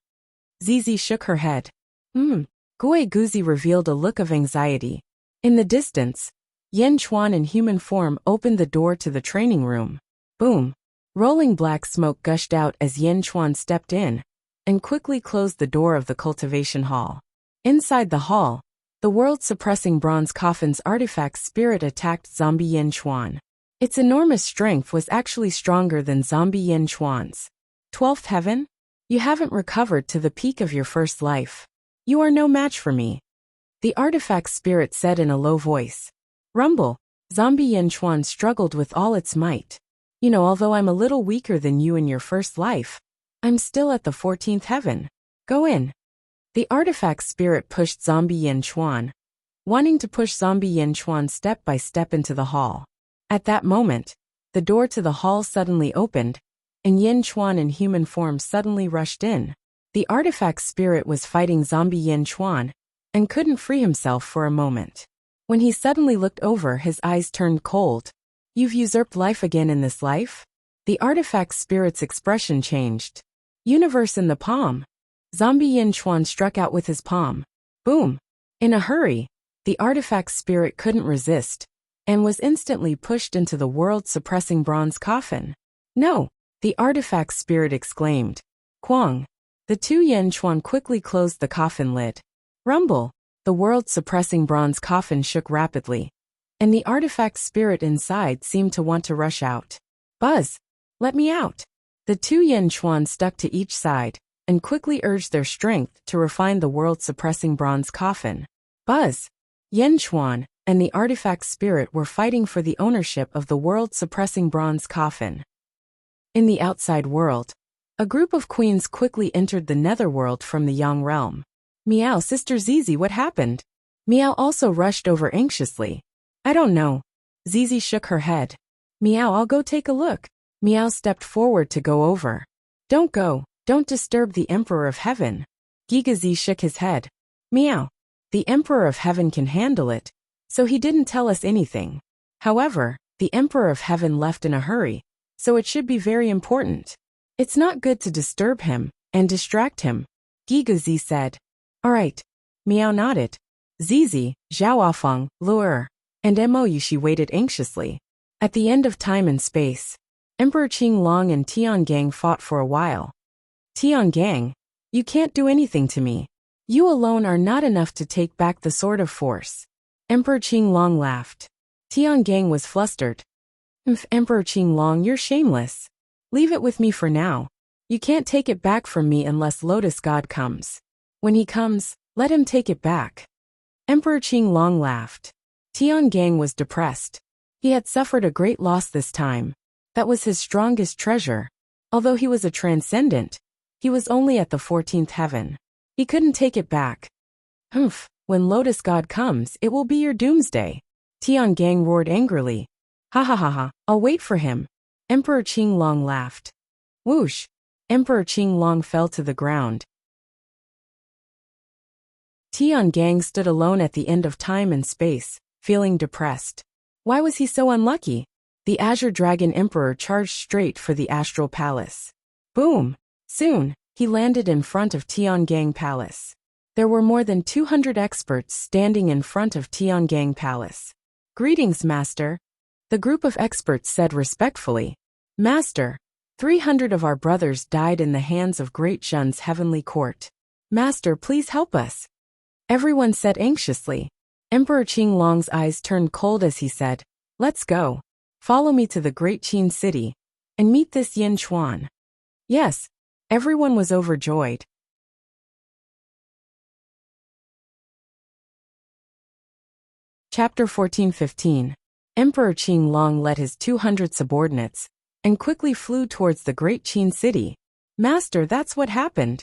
Zizi shook her head. Gui Guzi revealed a look of anxiety. In the distance, Yen Chuan in human form opened the door to the training room. Boom. Rolling black smoke gushed out as Yen Chuan stepped in, and quickly closed the door of the cultivation hall. Inside the hall, the world-suppressing bronze coffin's artifact spirit attacked zombie Yen Chuan. Its enormous strength was actually stronger than zombie Yen Chuan's. 12th heaven? You haven't recovered to the peak of your first life. You are no match for me. The artifact spirit said in a low voice. Rumble. Zombie Yen Chuan struggled with all its might. Although I'm a little weaker than you in your first life, I'm still at the 14th heaven. Go in. The artifact spirit pushed zombie Yen Chuan, wanting to push zombie Yen Chuan step by step into the hall. At that moment, the door to the hall suddenly opened, and Yen Chuan in human form suddenly rushed in. The artifact spirit was fighting zombie Yen Chuan, and couldn't free himself for a moment. When he suddenly looked over, his eyes turned cold. You've usurped life again in this life? The artifact spirit's expression changed. Universe in the palm. Zombie Yen Chuan struck out with his palm. Boom. In a hurry, the artifact spirit couldn't resist, and was instantly pushed into the world-suppressing bronze coffin. No, the artifact spirit exclaimed. Quang. The two Yen Chuan quickly closed the coffin lid. Rumble. The world-suppressing bronze coffin shook rapidly, and the artifact spirit inside seemed to want to rush out. Buzz! Let me out! The two Yen Chuan stuck to each side, and quickly urged their strength to refine the world-suppressing bronze coffin. Buzz! Yen Chuan and the artifact spirit were fighting for the ownership of the world-suppressing bronze coffin. In the outside world, a group of queens quickly entered the netherworld from the Yang realm. Meow, Sister Zizi, what happened? Meow also rushed over anxiously. I don't know. Zizi shook her head. Meow, I'll go take a look. Meow stepped forward to go over. Don't go. Don't disturb the Emperor of Heaven. Gigazi shook his head. Meow. The Emperor of Heaven can handle it, so he didn't tell us anything. However, the Emperor of Heaven left in a hurry, so it should be very important. It's not good to disturb him and distract him, Gigazi said. All right. Meow nodded. Zizi, Zhaoafeng, Luer, and Mo Yushi waited anxiously. At the end of time and space, Emperor Qinglong and Tiangang fought for a while. Tiangang, you can't do anything to me. You alone are not enough to take back the sword of force. Emperor Qinglong laughed. Tiangang was flustered. Emperor Qinglong, you're shameless. Leave it with me for now. You can't take it back from me unless Lotus God comes. When he comes, let him take it back. Emperor Qinglong laughed. Tiangang was depressed. He had suffered a great loss this time. That was his strongest treasure. Although he was a transcendent, he was only at the 14th heaven. He couldn't take it back. When Lotus God comes, it will be your doomsday. Tiangang roared angrily. Ha ha ha ha, I'll wait for him. Emperor Qinglong laughed. Whoosh! Emperor Qinglong fell to the ground. Tiangang stood alone at the end of time and space, feeling depressed. Why was he so unlucky? The Azure Dragon Emperor charged straight for the Astral Palace. Boom! Soon, he landed in front of Tiangang Palace. There were more than 200 experts standing in front of Tiangang Palace. Greetings, Master. The group of experts said respectfully. Master, 300 of our brothers died in the hands of Great Zhen's heavenly court. Master, please help us. Everyone said anxiously. Emperor Qinglong's eyes turned cold as he said, Let's go. Follow me to the Great Qin city, and meet this Yin Chuan. Yes, everyone was overjoyed. Chapter 14-15. Emperor Qinglong led his 200 subordinates, and quickly flew towards the Great Qin city. Master, that's what happened.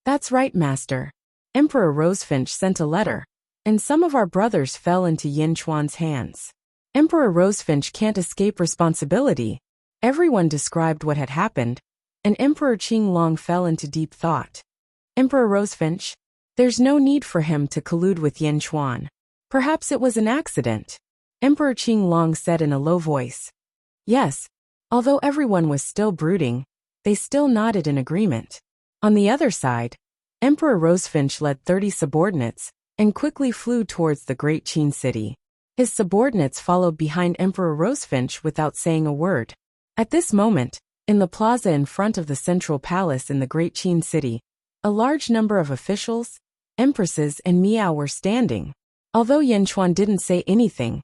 That's right, Master. Emperor Rosefinch sent a letter, and some of our brothers fell into Yin Chuan's hands. Emperor Rosefinch can't escape responsibility. Everyone described what had happened, and Emperor Qinglong fell into deep thought. Emperor Rosefinch, there's no need for him to collude with Yin Chuan. Perhaps it was an accident. Emperor Qinglong said in a low voice. Yes, although everyone was still brooding, they still nodded in agreement. On the other side, Emperor Rosefinch led 30 subordinates and quickly flew towards the Great Qin city. His subordinates followed behind Emperor Rosefinch without saying a word. At this moment, in the plaza in front of the central palace in the Great Qin city, a large number of officials, empresses and Miao were standing. Although Yin Chuan didn't say anything,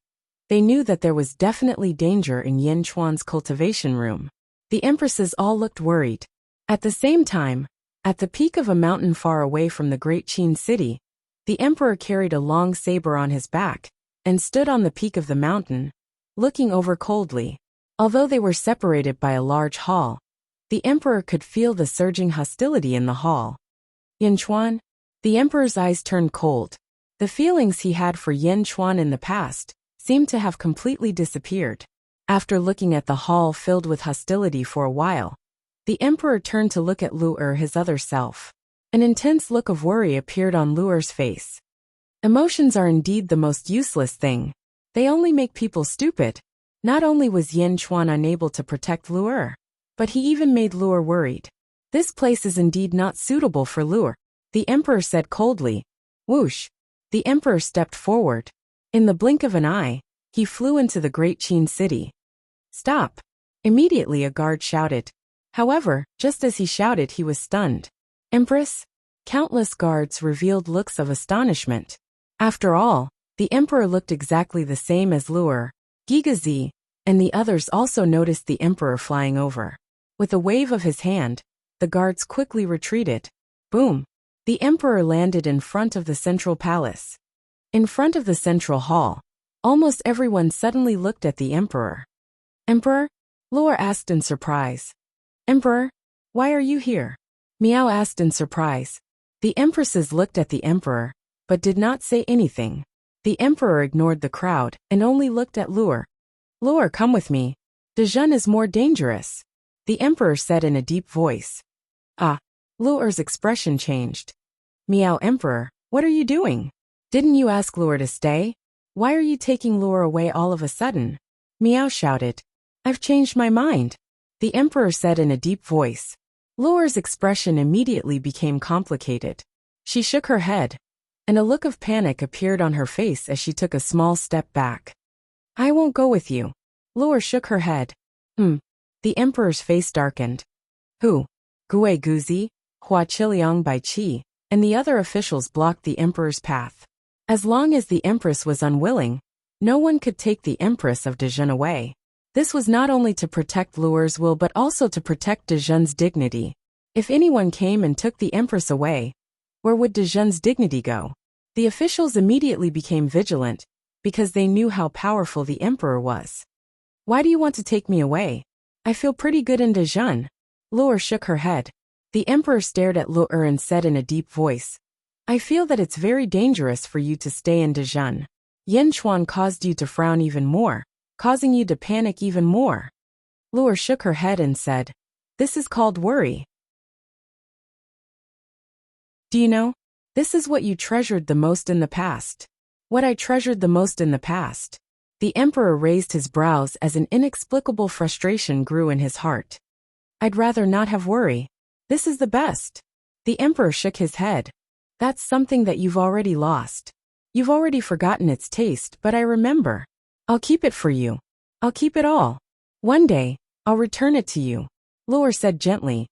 they knew that there was definitely danger in Yin Chuan's cultivation room. The empresses all looked worried. At the same time, at the peak of a mountain far away from the Great Qin city, the emperor carried a long saber on his back and stood on the peak of the mountain, looking over coldly. Although they were separated by a large hall, the emperor could feel the surging hostility in the hall. Yin Chuan? The emperor's eyes turned cold. The feelings he had for Yin Chuan in the past seemed to have completely disappeared. After looking at the hall filled with hostility for a while, the emperor turned to look at Lu Er, his other self. An intense look of worry appeared on Lu Er's face. Emotions are indeed the most useless thing. They only make people stupid. Not only was Yin Chuan unable to protect Lu Er, but he even made Lu Er worried. This place is indeed not suitable for Lu Er, the emperor said coldly. Whoosh! The emperor stepped forward. In the blink of an eye, he flew into the Great Qin city. Stop! Immediately a guard shouted. However, just as he shouted, he was stunned. Empress? Countless guards revealed looks of astonishment. After all, the emperor looked exactly the same as Lu Er. Gigazi, and the others also noticed the emperor flying over. With a wave of his hand, the guards quickly retreated. Boom! The emperor landed in front of the central palace. In front of the central hall, almost everyone suddenly looked at the emperor. Emperor? Lu Er asked in surprise. Emperor? Why are you here? Miao asked in surprise. The empresses looked at the emperor, but did not say anything. The emperor ignored the crowd and only looked at Lu Er. Lu Er, come with me. De Zhen is more dangerous, the emperor said in a deep voice. Ah! Lu Er's expression changed. Miao, Emperor, what are you doing? Didn't you ask Lu Er to stay? Why are you taking Lu Er away all of a sudden? Miao shouted. I've changed my mind, the emperor said in a deep voice. Lu Er's expression immediately became complicated. She shook her head, and a look of panic appeared on her face as she took a small step back. I won't go with you. Lu Er shook her head. The emperor's face darkened. Who? Gue Guzi? Hua Qiliang Bai Qi? and the other officials blocked the emperor's path. As long as the empress was unwilling, no one could take the Empress of Dezhen away. This was not only to protect Luer's will but also to protect Dezhen's dignity. If anyone came and took the empress away, where would Dezhen's dignity go? The officials immediately became vigilant, because they knew how powerful the emperor was. Why do you want to take me away? I feel pretty good in Dezhen. Luer shook her head. The emperor stared at Luer and said in a deep voice, I feel that it's very dangerous for you to stay in Dezhen. Yin Chuan caused you to frown even more, causing you to panic even more. Luer shook her head and said, This is called worry. Do you know? This is what you treasured the most in the past. What I treasured the most in the past. The emperor raised his brows as an inexplicable frustration grew in his heart. I'd rather not have worry. This is the best. The emperor shook his head. That's something that you've already lost. You've already forgotten its taste, but I remember. I'll keep it for you. I'll keep it all. One day, I'll return it to you. Luer said gently.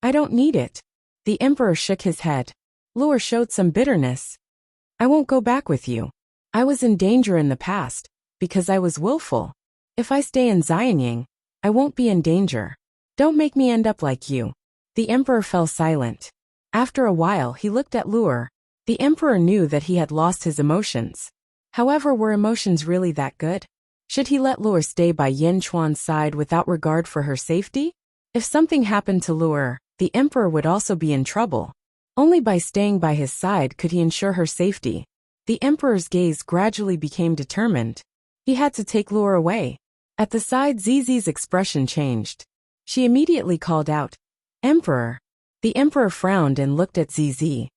I don't need it. The emperor shook his head. Luer showed some bitterness. I won't go back with you. I was in danger in the past, because I was willful. If I stay in Xianying, I won't be in danger. Don't make me end up like you. The emperor fell silent. After a while he looked at Luer. The emperor knew that he had lost his emotions. However, were emotions really that good? Should he let Luer stay by Yin Chuan's side without regard for her safety? If something happened to Luer, the emperor would also be in trouble. Only by staying by his side could he ensure her safety. The emperor's gaze gradually became determined. He had to take Luer away. At the side, Zizi's expression changed. She immediately called out, Emperor. The emperor frowned and looked at Zizi.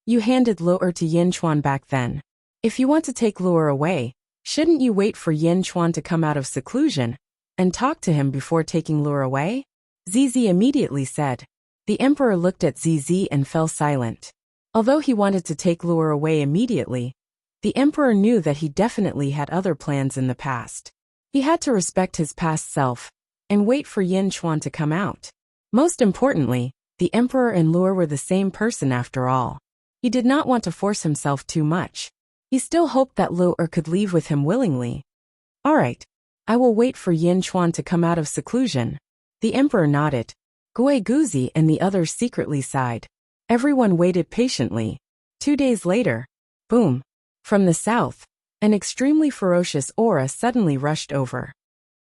You handed Luer to Yin Chuan back then. If you want to take Luer away, shouldn't you wait for Yin Chuan to come out of seclusion and talk to him before taking Luer away? Zizi immediately said. The emperor looked at Zizi and fell silent. Although he wanted to take Luer away immediately, the emperor knew that he definitely had other plans in the past. He had to respect his past self and wait for Yin Chuan to come out. Most importantly, the emperor and Luer were the same person after all. He did not want to force himself too much. He still hoped that Luer could leave with him willingly. All right. I will wait for Yin Chuan to come out of seclusion. The emperor nodded. Gui Guzi and the others secretly sighed. Everyone waited patiently. 2 days later, boom. From the south, an extremely ferocious aura suddenly rushed over.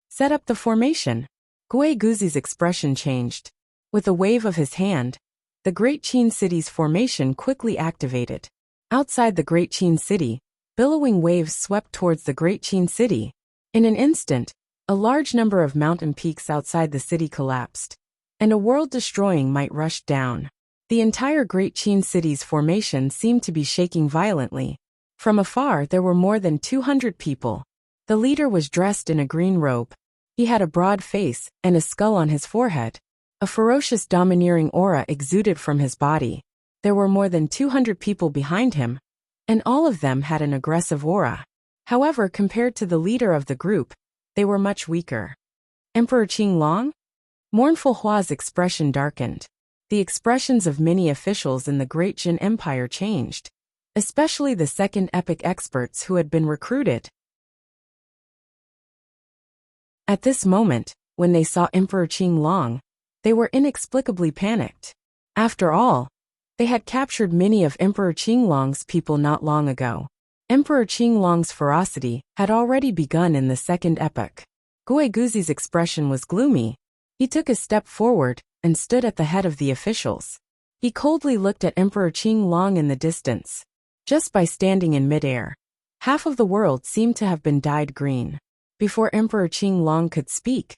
Set up the formation. Gui Guzi's expression changed. With a wave of his hand, the Great Qin City's formation quickly activated. Outside the Great Qin City, billowing waves swept towards the Great Qin City. In an instant, a large number of mountain peaks outside the city collapsed, and a world-destroying might rushed down. The entire Great Qin City's formation seemed to be shaking violently. From afar there were more than 200 people. The leader was dressed in a green robe. He had a broad face and a skull on his forehead. A ferocious domineering aura exuded from his body. There were more than 200 people behind him, and all of them had an aggressive aura. However, compared to the leader of the group, they were much weaker. Emperor Qinglong? Mournful Hua's expression darkened. The expressions of many officials in the Great Jin Empire changed, especially the second epic experts who had been recruited. At this moment, when they saw Emperor Qinglong, they were inexplicably panicked. After all, they had captured many of Emperor Qinglong's people not long ago. Emperor Qinglong's ferocity had already begun in the second epoch. Gui Guzi's expression was gloomy. He took a step forward and stood at the head of the officials. He coldly looked at Emperor Qinglong in the distance. Just by standing in midair, half of the world seemed to have been dyed green. Before Emperor Qinglong could speak,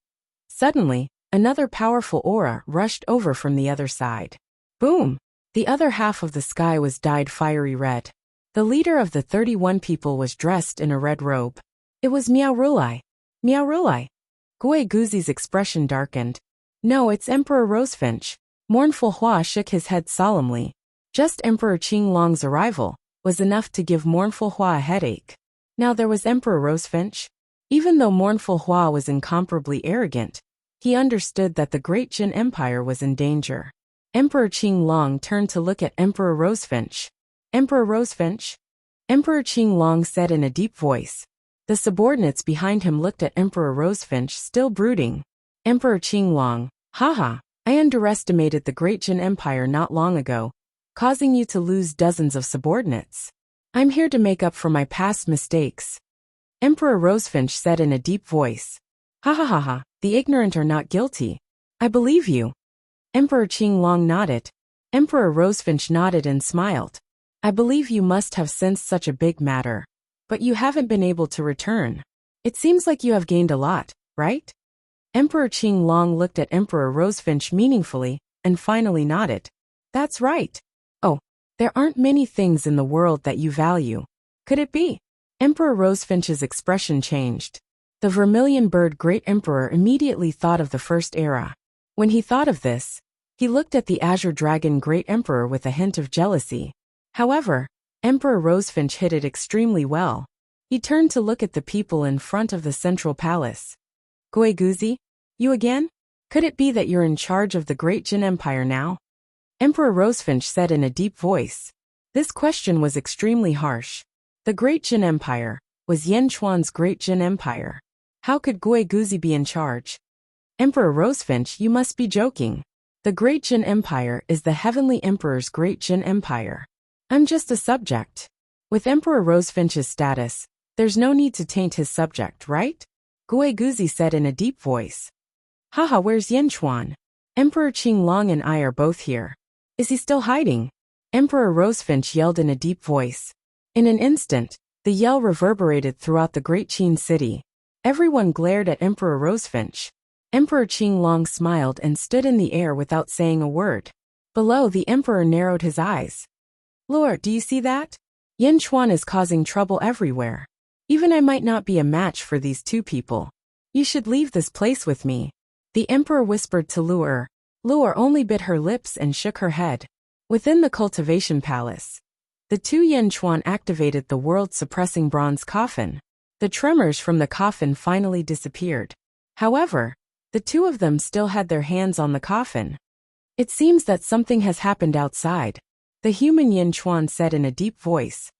suddenly, another powerful aura rushed over from the other side. Boom! The other half of the sky was dyed fiery red. The leader of the 31 people was dressed in a red robe. It was Miao Rulai. Miao Rulai. Gui Guzi's expression darkened. No, it's Emperor Rosefinch. Mournful Hua shook his head solemnly. Just Emperor Qinglong's arrival was enough to give Mournful Hua a headache. Now there was Emperor Rosefinch. Even though Mournful Hua was incomparably arrogant, he understood that the Great Jin Empire was in danger. Emperor Qinglong turned to look at Emperor Rosefinch. Emperor Rosefinch? Emperor Qinglong said in a deep voice. The subordinates behind him looked at Emperor Rosefinch, still brooding. Emperor Qinglong, haha, I underestimated the Great Jin Empire not long ago, causing you to lose dozens of subordinates. I'm here to make up for my past mistakes. Emperor Rosefinch said in a deep voice. Ha ha ha ha, the ignorant are not guilty. I believe you. Emperor Qinglong nodded. Emperor Rosefinch nodded and smiled. I believe you must have sensed such a big matter. But you haven't been able to return. It seems like you have gained a lot, right? Emperor Qinglong looked at Emperor Rosefinch meaningfully, and finally nodded. That's right. Oh, there aren't many things in the world that you value. Could it be? Emperor Rosefinch's expression changed. The vermilion bird Great Emperor immediately thought of the First Era. When he thought of this, he looked at the azure dragon Great Emperor with a hint of jealousy. However, Emperor Rosefinch hid it extremely well. He turned to look at the people in front of the central palace. Guiguzi, you again? Could it be that you're in charge of the Great Jin Empire now? Emperor Rosefinch said in a deep voice. This question was extremely harsh. The Great Jin Empire was Yan Chuan's Great Jin Empire. How could Guiguzi be in charge? Emperor Rosefinch, you must be joking. The Great Jin Empire is the Heavenly Emperor's Great Jin Empire. I'm just a subject. With Emperor Rosefinch's status, there's no need to taint his subject, right? Guiguzi said in a deep voice. Haha, where's Yan Chuan? Emperor Qinglong and I are both here. Is he still hiding? Emperor Rosefinch yelled in a deep voice. In an instant, the yell reverberated throughout the great Qin city. Everyone glared at Emperor Rosefinch. Emperor Qinglong smiled and stood in the air without saying a word. Below, the emperor narrowed his eyes. Lord, do you see that? Yan Chuan is causing trouble everywhere. Even I might not be a match for these two people. You should leave this place with me. The emperor whispered to Lu'er. Lu'er only bit her lips and shook her head. Within the cultivation palace, the two Yan Chuan activated the world-suppressing bronze coffin. The tremors from the coffin finally disappeared. However, the two of them still had their hands on the coffin. It seems that something has happened outside. The human Yan Chuan said in a deep voice.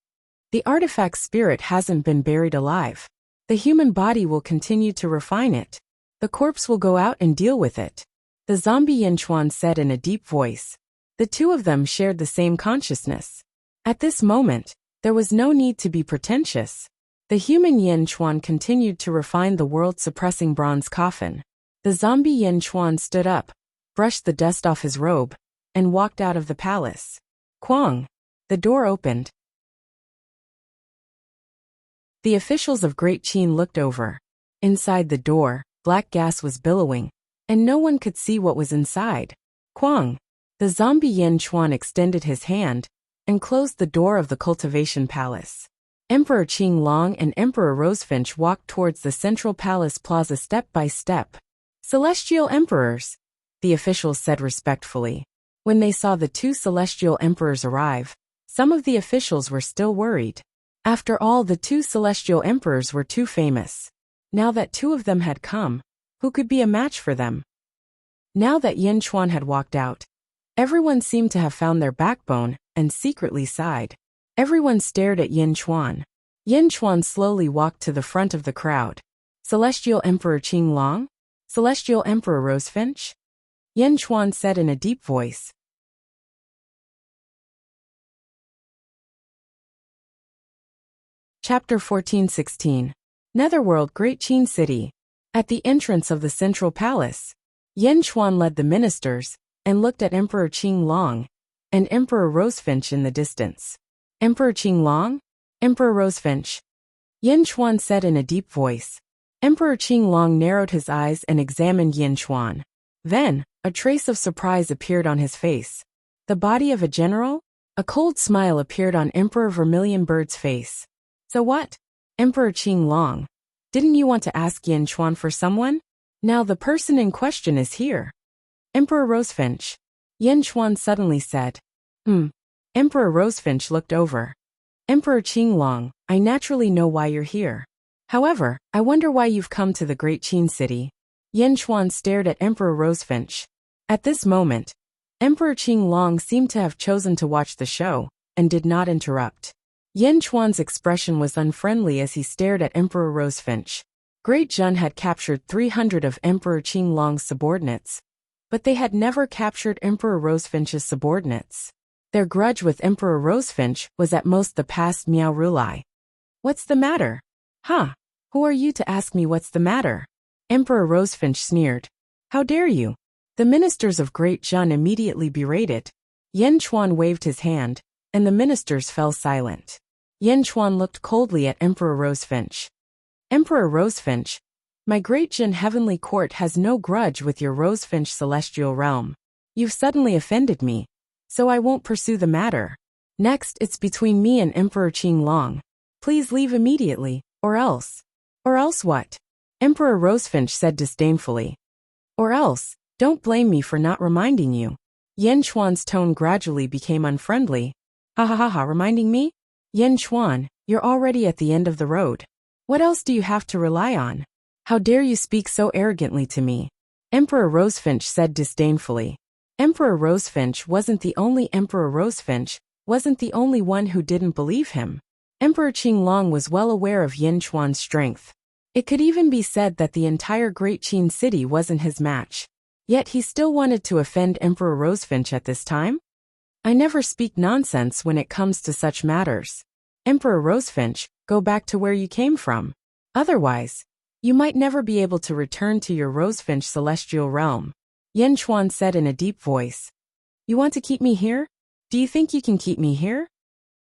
The artifact spirit hasn't been buried alive. The human body will continue to refine it. The corpse will go out and deal with it. The zombie Yan Chuan said in a deep voice. The two of them shared the same consciousness. At this moment, there was no need to be pretentious. The human Yan Chuan continued to refine the world-suppressing bronze coffin. The zombie Yan Chuan stood up, brushed the dust off his robe, and walked out of the palace. Quang! The door opened. The officials of Great Qin looked over. Inside the door, black gas was billowing, and no one could see what was inside. Quang! The zombie Yan Chuan extended his hand and closed the door of the cultivation palace. Emperor Qinglong and Emperor Rosefinch walked towards the central palace plaza step by step. Celestial Emperors, the officials said respectfully. When they saw the two celestial emperors arrive, some of the officials were still worried. After all, the two celestial emperors were too famous. Now that two of them had come, who could be a match for them? Now that Yan Chuan had walked out, everyone seemed to have found their backbone and secretly sighed. Everyone stared at Yan Chuan. Yan Chuan slowly walked to the front of the crowd. Celestial Emperor Qinglong? Celestial Emperor Rosefinch? Yan Chuan said in a deep voice. Chapter 14:16. Netherworld, Great Qin City. At the entrance of the central palace, Yan Chuan led the ministers and looked at Emperor Qinglong and Emperor Rosefinch in the distance. Emperor Qinglong? Emperor Rosefinch? Yan Chuan said in a deep voice. Emperor Qinglong narrowed his eyes and examined Yan Chuan. Then, a trace of surprise appeared on his face. The body of a general? A cold smile appeared on Emperor Vermilion Bird's face. So what? Emperor Qinglong, didn't you want to ask Yan Chuan for someone? Now the person in question is here. Emperor Rosefinch. Yan Chuan suddenly said. Emperor Rosefinch looked over. Emperor Qinglong, I naturally know why you're here. However, I wonder why you've come to the Great Qin City. Yan Chuan stared at Emperor Rosefinch. At this moment, Emperor Qinglong seemed to have chosen to watch the show, and did not interrupt. Yen Chuan's expression was unfriendly as he stared at Emperor Rosefinch. Great Jun had captured 300 of Emperor Qinglong's subordinates, but they had never captured Emperor Rosefinch's subordinates. Their grudge with Emperor Rosefinch was at most the past Miao Rulai. What's the matter? Huh? Who are you to ask me what's the matter? Emperor Rosefinch sneered. How dare you? The ministers of Great Jun immediately berated. Yen Chuan waved his hand, and the ministers fell silent. Yen Chuan looked coldly at Emperor Rosefinch. Emperor Rosefinch, my Great Jun Heavenly Court has no grudge with your Rosefinch Celestial Realm. You've suddenly offended me, so I won't pursue the matter. Next, it's between me and Emperor Qinglong. Please leave immediately, or else. Or else what? Emperor Rosefinch said disdainfully. Or else, don't blame me for not reminding you. Yen Chuan's tone gradually became unfriendly. Ha ha ha ha, reminding me? Yen Chuan, you're already at the end of the road. What else do you have to rely on? How dare you speak so arrogantly to me? Emperor Rosefinch said disdainfully. Emperor Rosefinch wasn't the only Emperor Rosefinch, wasn't the only one who didn't believe him. Emperor Qinglong was well aware of Yen Chuan's strength. It could even be said that the entire Great Qin city wasn't his match. Yet he still wanted to offend Emperor Rosefinch at this time? I never speak nonsense when it comes to such matters. Emperor Rosefinch, go back to where you came from. Otherwise, you might never be able to return to your Rosefinch celestial realm. Yen Chuan said in a deep voice. You want to keep me here? Do you think you can keep me here?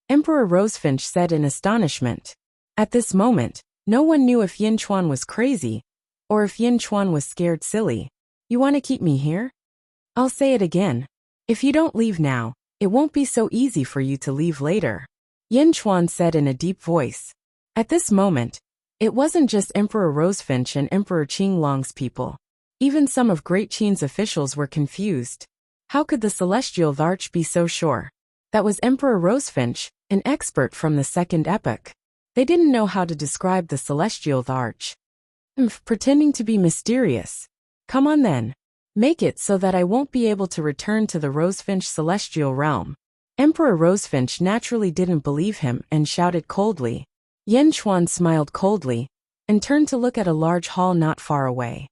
Emperor Rosefinch said in astonishment. At this moment, no one knew if Yen Chuan was crazy, or if Yen Chuan was scared silly. You want to keep me here? I'll say it again. If you don't leave now, it won't be so easy for you to leave later. Yen Chuan said in a deep voice. At this moment, it wasn't just Emperor Rosefinch and Emperor Qinglong's people. Even some of Great Qin's officials were confused. How could the Celestial Arch be so sure? That was Emperor Rosefinch, an expert from the Second Epoch. They didn't know how to describe the Celestial Arch. Pretending to be mysterious. Come on then. Make it so that I won't be able to return to the Rosefinch Celestial Realm. Emperor Rosefinch naturally didn't believe him and shouted coldly. Yen Chuan smiled coldly, and turned to look at a large hall not far away.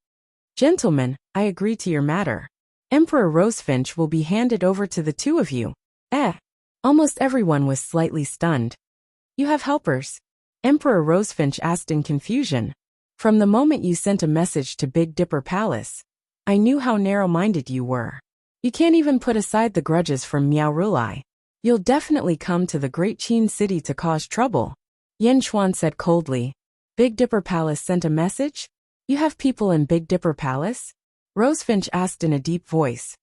Gentlemen, I agree to your matter. Emperor Rosefinch will be handed over to the two of you. Almost everyone was slightly stunned. You have helpers? Emperor Rosefinch asked in confusion. From the moment you sent a message to Big Dipper Palace, I knew how narrow-minded you were. You can't even put aside the grudges from Miao Rulai. You'll definitely come to the Great Qin city to cause trouble. Yen Chuan said coldly. Big Dipper Palace sent a message? You have people in Big Dipper Palace? Rosefinch asked in a deep voice.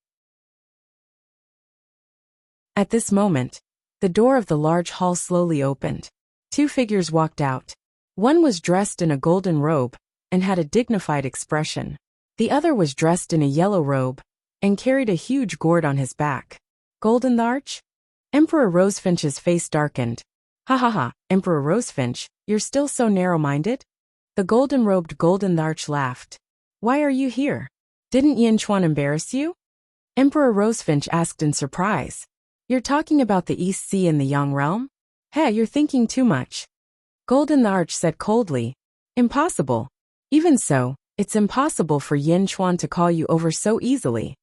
At this moment, the door of the large hall slowly opened. Two figures walked out. One was dressed in a golden robe, and had a dignified expression. The other was dressed in a yellow robe, and carried a huge gourd on his back. Golden Arch? Emperor Rosefinch's face darkened. Ha ha ha, Emperor Rosefinch, you're still so narrow-minded? The golden-robed Golden Arch laughed. Why are you here? Didn't Yen Chuan embarrass you? Emperor Rosefinch asked in surprise. You're talking about the East Sea and the Yang realm? Hey, you're thinking too much. Golden Arch said coldly. Impossible. Even so, it's impossible for Yen Chuan to call you over so easily.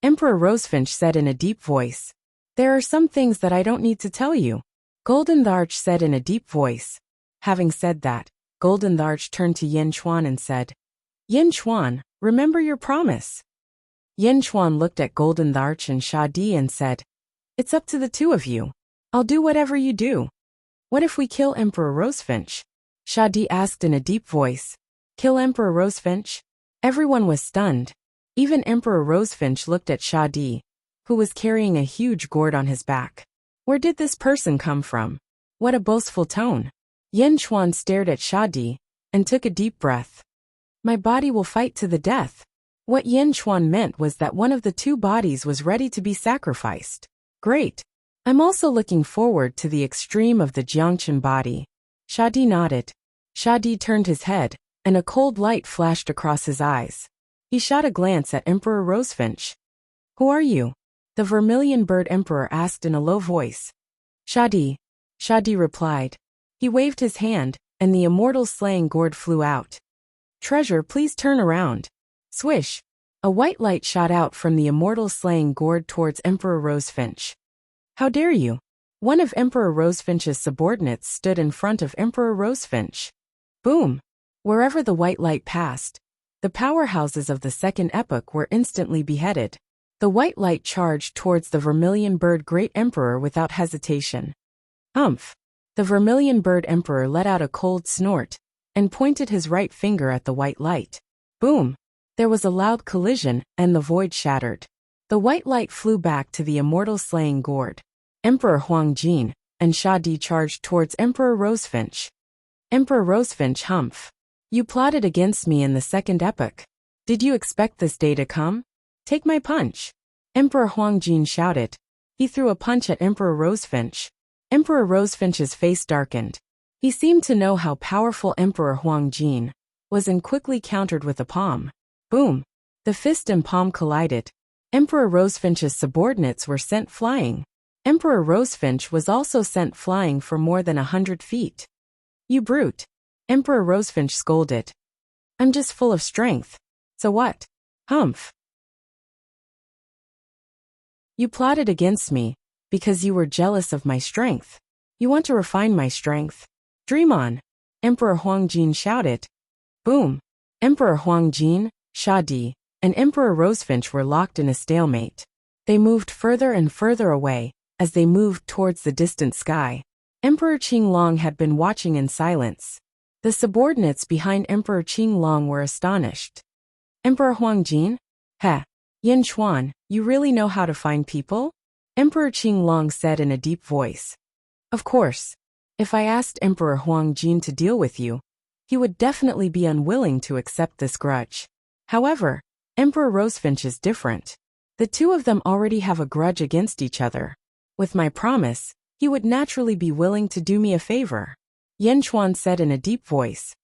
Emperor Rosefinch said in a deep voice. There are some things that I don't need to tell you. Golden Arch said in a deep voice. Having said that, Golden Arch turned to Yen Chuan and said, Yen Chuan, remember your promise. Yen Chuan looked at Golden Arch and Sha Di and said, It's up to the two of you. I'll do whatever you do. What if we kill Emperor Rosefinch? Sha Di asked in a deep voice. Kill Emperor Rosefinch? Everyone was stunned. Even Emperor Rosefinch looked at Sha Di, who was carrying a huge gourd on his back. Where did this person come from? What a boastful tone. Yen Chuan stared at Sha Di, and took a deep breath. My body will fight to the death. What Yen Chuan meant was that one of the two bodies was ready to be sacrificed. Great. I'm also looking forward to the extreme of the Jiangchen body. Sha Di nodded. Sha Di turned his head, and a cold light flashed across his eyes. He shot a glance at Emperor Rosefinch. Who are you? The Vermilion Bird Emperor asked in a low voice. Shadi. Shadi replied. He waved his hand, and the immortal slaying gourd flew out. Treasure, please turn around. Swish. A white light shot out from the immortal slaying gourd towards Emperor Rosefinch. How dare you? One of Emperor Rosefinch's subordinates stood in front of Emperor Rosefinch. Boom! Wherever the white light passed, the powerhouses of the second epoch were instantly beheaded. The white light charged towards the Vermilion Bird Great Emperor without hesitation. Umph! The Vermilion Bird Emperor let out a cold snort and pointed his right finger at the white light. Boom! There was a loud collision, and the void shattered. The white light flew back to the immortal slaying gourd. Emperor Huangjin and Shadi charged towards Emperor Rosefinch. Emperor Rosefinch, humph! You plotted against me in the second epoch. Did you expect this day to come? Take my punch! Emperor Huangjin shouted. He threw a punch at Emperor Rosefinch. Emperor Rosefinch's face darkened. He seemed to know how powerful Emperor Huangjin was and quickly countered with a palm. Boom! The fist and palm collided. Emperor Rosefinch's subordinates were sent flying. Emperor Rosefinch was also sent flying for more than 100 feet. You brute! Emperor Rosefinch scolded. I'm just full of strength. So what? Humph! You plotted against me because you were jealous of my strength. You want to refine my strength. Dream on! Emperor Huangjin shouted. Boom! Emperor Huangjin, Shadi, and Emperor Rosefinch were locked in a stalemate. They moved further and further away as they moved towards the distant sky. Emperor Qinglong had been watching in silence. The subordinates behind Emperor Qinglong were astonished. Emperor Huangjin? Heh! Yin Chuan, you really know how to find people? Emperor Qinglong said in a deep voice. Of course. If I asked Emperor Huangjin to deal with you, he would definitely be unwilling to accept this grudge. However, Emperor Rosefinch is different. The two of them already have a grudge against each other. With my promise, he would naturally be willing to do me a favor. Yen Chuan said in a deep voice.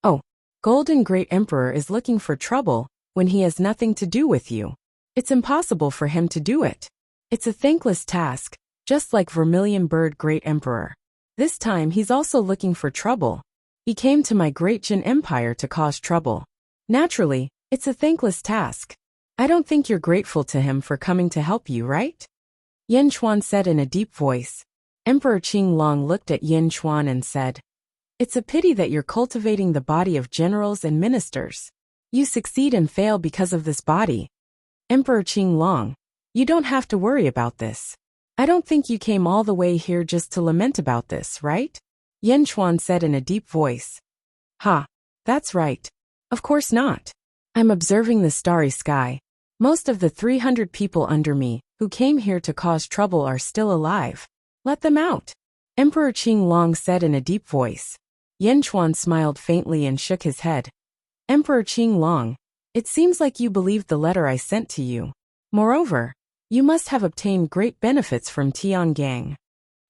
Oh, Golden Great Emperor is looking for trouble when he has nothing to do with you. It's impossible for him to do it. It's a thankless task, just like Vermilion Bird Great Emperor. This time he's also looking for trouble. He came to my Great Jin Empire to cause trouble. Naturally, it's a thankless task. I don't think you're grateful to him for coming to help you, right? Yen Chuan said in a deep voice. Emperor Qinglong looked at Yen Chuan and said, It's a pity that you're cultivating the body of generals and ministers. You succeed and fail because of this body. Emperor Qinglong, you don't have to worry about this. I don't think you came all the way here just to lament about this, right? Yen Chuan said in a deep voice. Ha, that's right. Of course not. I'm observing the starry sky. Most of the 300 people under me who came here to cause trouble are still alive. Let them out. Emperor Qinglong said in a deep voice. Yen Chuan smiled faintly and shook his head. Emperor Qinglong, it seems like you believed the letter I sent to you. Moreover, you must have obtained great benefits from Tiangang.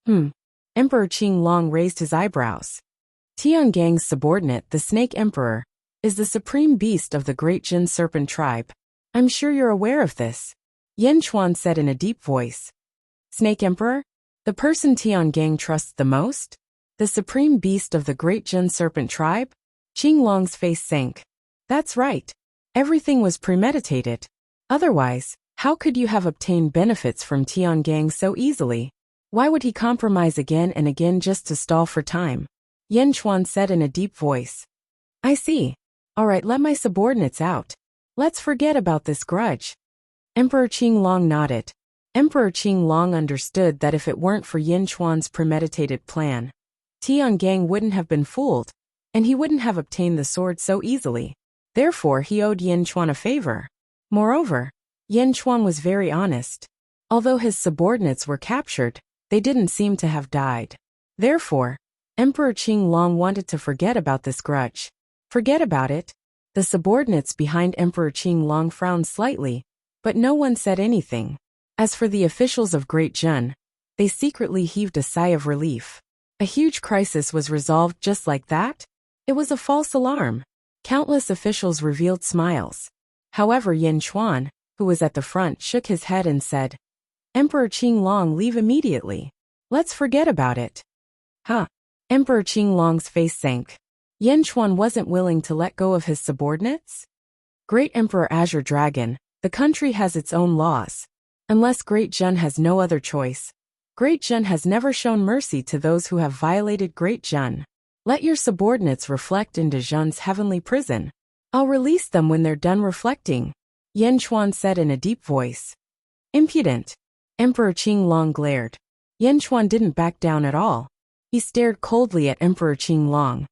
Emperor Qinglong raised his eyebrows. Tiangang's subordinate, the Snake Emperor, is the supreme beast of the Great Jin Serpent tribe. I'm sure you're aware of this. Yen Chuan said in a deep voice. Snake Emperor? The person Tiangang trusts the most? The supreme beast of the Great Jin Serpent tribe? Qinglong's face sank. That's right. Everything was premeditated. Otherwise, how could you have obtained benefits from Tiangang so easily? Why would he compromise again and again just to stall for time? Yen Chuan said in a deep voice. I see. All right, let my subordinates out. Let's forget about this grudge. Emperor Qinglong nodded. Emperor Qinglong understood that if it weren't for Yen Chuan's premeditated plan, Tiangang wouldn't have been fooled, and he wouldn't have obtained the sword so easily. Therefore, he owed Yen Chuan a favor. Moreover, Yen Chuan was very honest. Although his subordinates were captured, they didn't seem to have died. Therefore, Emperor Qinglong wanted to forget about this grudge. Forget about it? The subordinates behind Emperor Qinglong frowned slightly, but no one said anything. As for the officials of Great Jin, they secretly heaved a sigh of relief. A huge crisis was resolved just like that? It was a false alarm. Countless officials revealed smiles. However, Yen Chuan, who was at the front, shook his head and said, Emperor Qinglong, leave immediately. Let's forget about it. Huh? Emperor Qinglong's face sank. Yan Xuan wasn't willing to let go of his subordinates? Great Emperor Azure Dragon, the country has its own laws. Unless Great Zhen has no other choice. Great Zhen has never shown mercy to those who have violated Great Zhen. Let your subordinates reflect into Zhen's heavenly prison. I'll release them when they're done reflecting, Yan Xuan said in a deep voice. Impudent. Emperor Qinglong glared. Yan Xuan didn't back down at all. He stared coldly at Emperor Qinglong.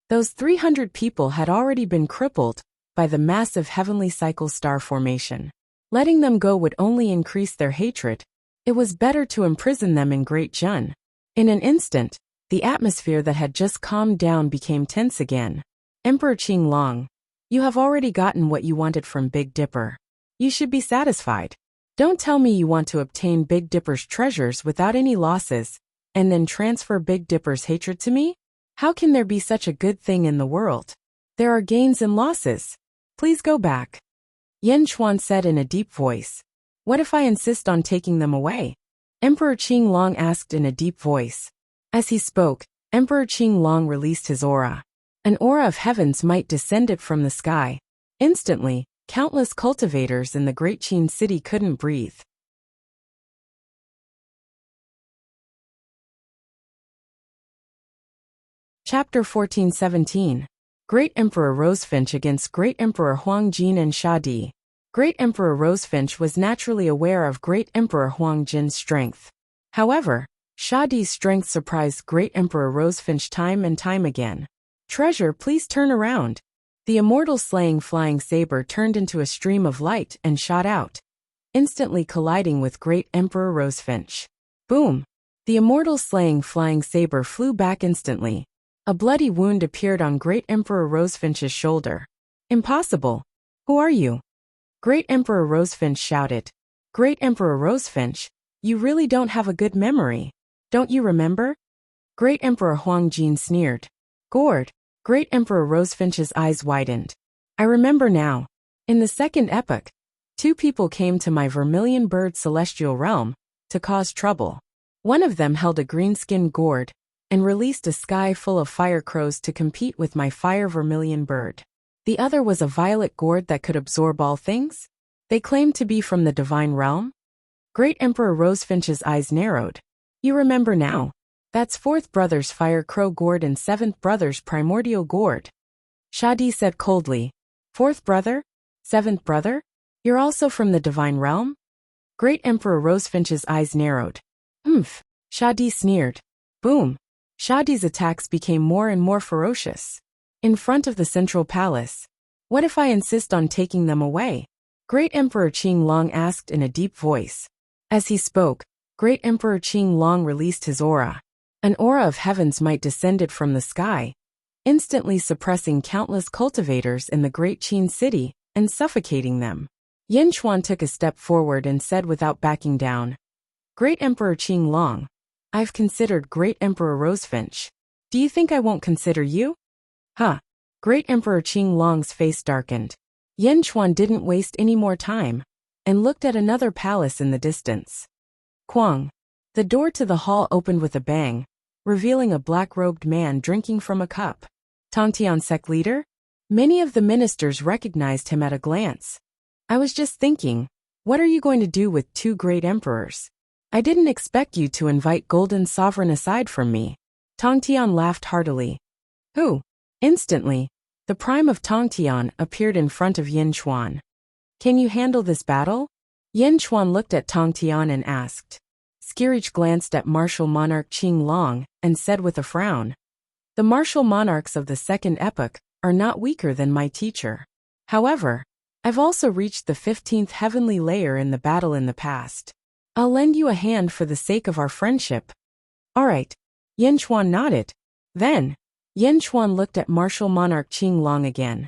Those 300 people had already been crippled by the massive heavenly cycle star formation. Letting them go would only increase their hatred. It was better to imprison them in Great Zhen. In an instant, the atmosphere that had just calmed down became tense again. Emperor Qinglong, you have already gotten what you wanted from Big Dipper. You should be satisfied. Don't tell me you want to obtain Big Dipper's treasures without any losses, and then transfer Big Dipper's hatred to me? How can there be such a good thing in the world? There are gains and losses. Please go back. Yan Xuan said in a deep voice. What if I insist on taking them away? Emperor Qinglong asked in a deep voice. As he spoke, Emperor Qinglong released his aura. An aura of heaven's might descended from the sky. Instantly, countless cultivators in the Great Qin city couldn't breathe. Chapter 1417. Great Emperor Rosefinch against Great Emperor Huangjin and Shadi. Great Emperor Rosefinch was naturally aware of Great Emperor Huangjin's strength. However, Shadi's strength surprised Great Emperor Rosefinch time and time again. Treasure, please turn around. The Immortal slaying flying saber turned into a stream of light and shot out, instantly colliding with Great Emperor Rosefinch. Boom! The Immortal slaying flying saber flew back instantly. A bloody wound appeared on Great Emperor Rosefinch's shoulder. Impossible! Who are you? Great Emperor Rosefinch shouted. Great Emperor Rosefinch, you really don't have a good memory. Don't you remember? Great Emperor Huangjin sneered. Gourd. Great Emperor Rosefinch's eyes widened. I remember now. In the second epoch, 2 people came to my vermilion bird celestial realm to cause trouble. One of them held a green-skinned gourd and released a sky full of fire crows to compete with my fire vermilion bird. The other was a violet gourd that could absorb all things. They claimed to be from the divine realm. Great Emperor Rosefinch's eyes narrowed. You remember now. That's 4th brother's fire crow gourd and 7th brother's primordial gourd. Shadi said coldly. 4th brother? 7th brother? You're also from the divine realm? Great Emperor Rosefinch's eyes narrowed. Shadi sneered. Boom. Shadi's attacks became more and more ferocious. In front of the central palace. What if I insist on taking them away? Great Emperor Qinglong asked in a deep voice. As he spoke, Great Emperor Qinglong released his aura. An aura of heaven's might descended from the sky, instantly suppressing countless cultivators in the Great Qin city and suffocating them. Yan Xuan took a step forward and said without backing down. Great Emperor Qinglong, I've considered Great Emperor Rosefinch. Do you think I won't consider you? Huh. Great Emperor Qinglong's face darkened. Yan Xuan didn't waste any more time and looked at another palace in the distance. Quang. The door to the hall opened with a bang, revealing a black-robed man drinking from a cup. Tongtian sect leader? Many of the ministers recognized him at a glance. I was just thinking, what are you going to do with 2 great emperors? I didn't expect you to invite Golden Sovereign aside from me. Tongtian laughed heartily. Who? Instantly, the prime of Tongtian appeared in front of Yan Xuan. Can you handle this battle? Yan Xuan looked at Tongtian and asked. Skirich glanced at martial monarch Qinglong and said with a frown. The martial monarchs of the second epoch are not weaker than my teacher. However, I've also reached the 15th heavenly layer in the battle in the past. I'll lend you a hand for the sake of our friendship. All right. Yan Xuan nodded. Then, Yan Xuan looked at martial monarch Qinglong again.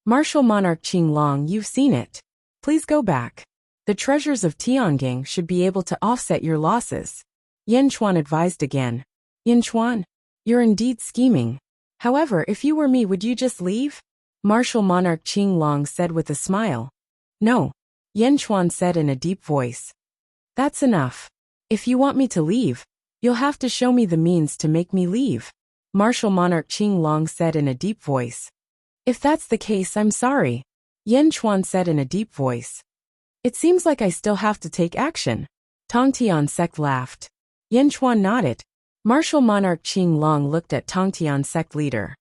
Martial monarch Qinglong, you've seen it. Please go back. The treasures of Tiangang should be able to offset your losses. Yan Xuan advised again. Yan Xuan, you're indeed scheming. However, if you were me, would you just leave? Martial monarch Qinglong said with a smile. No. Yan Chuan said in a deep voice. That's enough. If you want me to leave, you'll have to show me the means to make me leave, Martial Monarch Qing Long said in a deep voice. If that's the case, I'm sorry, Yan Chuan said in a deep voice. It seems like I still have to take action. Tong Tian Sect laughed. Yan Chuan nodded. Martial Monarch Qing Long looked at Tong Tian Sect leader.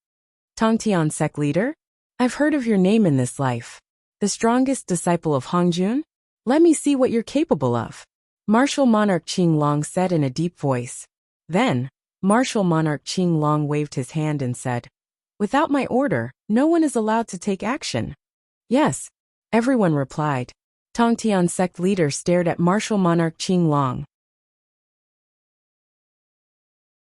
Tong Tian Sect leader? I've heard of your name in this life. The strongest disciple of Hongjun? Let me see what you're capable of, Martial Monarch Qing Long said in a deep voice. Then, Martial Monarch Qing Long waved his hand and said, Without my order, no one is allowed to take action. Yes, everyone replied. Tong Tian Sect leader stared at Martial Monarch Qing Long.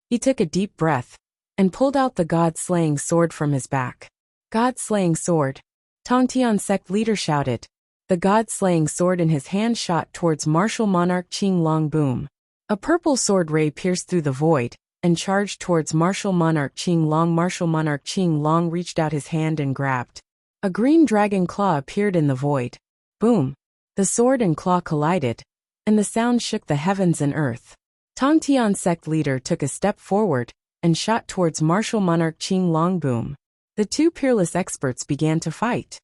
He took a deep breath and pulled out the God-slaying sword from his back. God-slaying sword? Tong Tian Sect leader shouted. The God-slaying sword in his hand shot towards Martial Monarch Qing Long. Boom. A purple sword ray pierced through the void and charged towards Martial Monarch Qing Long. Martial Monarch Qing Long reached out his hand and grabbed. A green dragon claw appeared in the void. Boom. The sword and claw collided, and the sound shook the heavens and earth. Tong Tian Sect leader took a step forward and shot towards Martial Monarch Qing Long. Boom. The two peerless experts began to fight.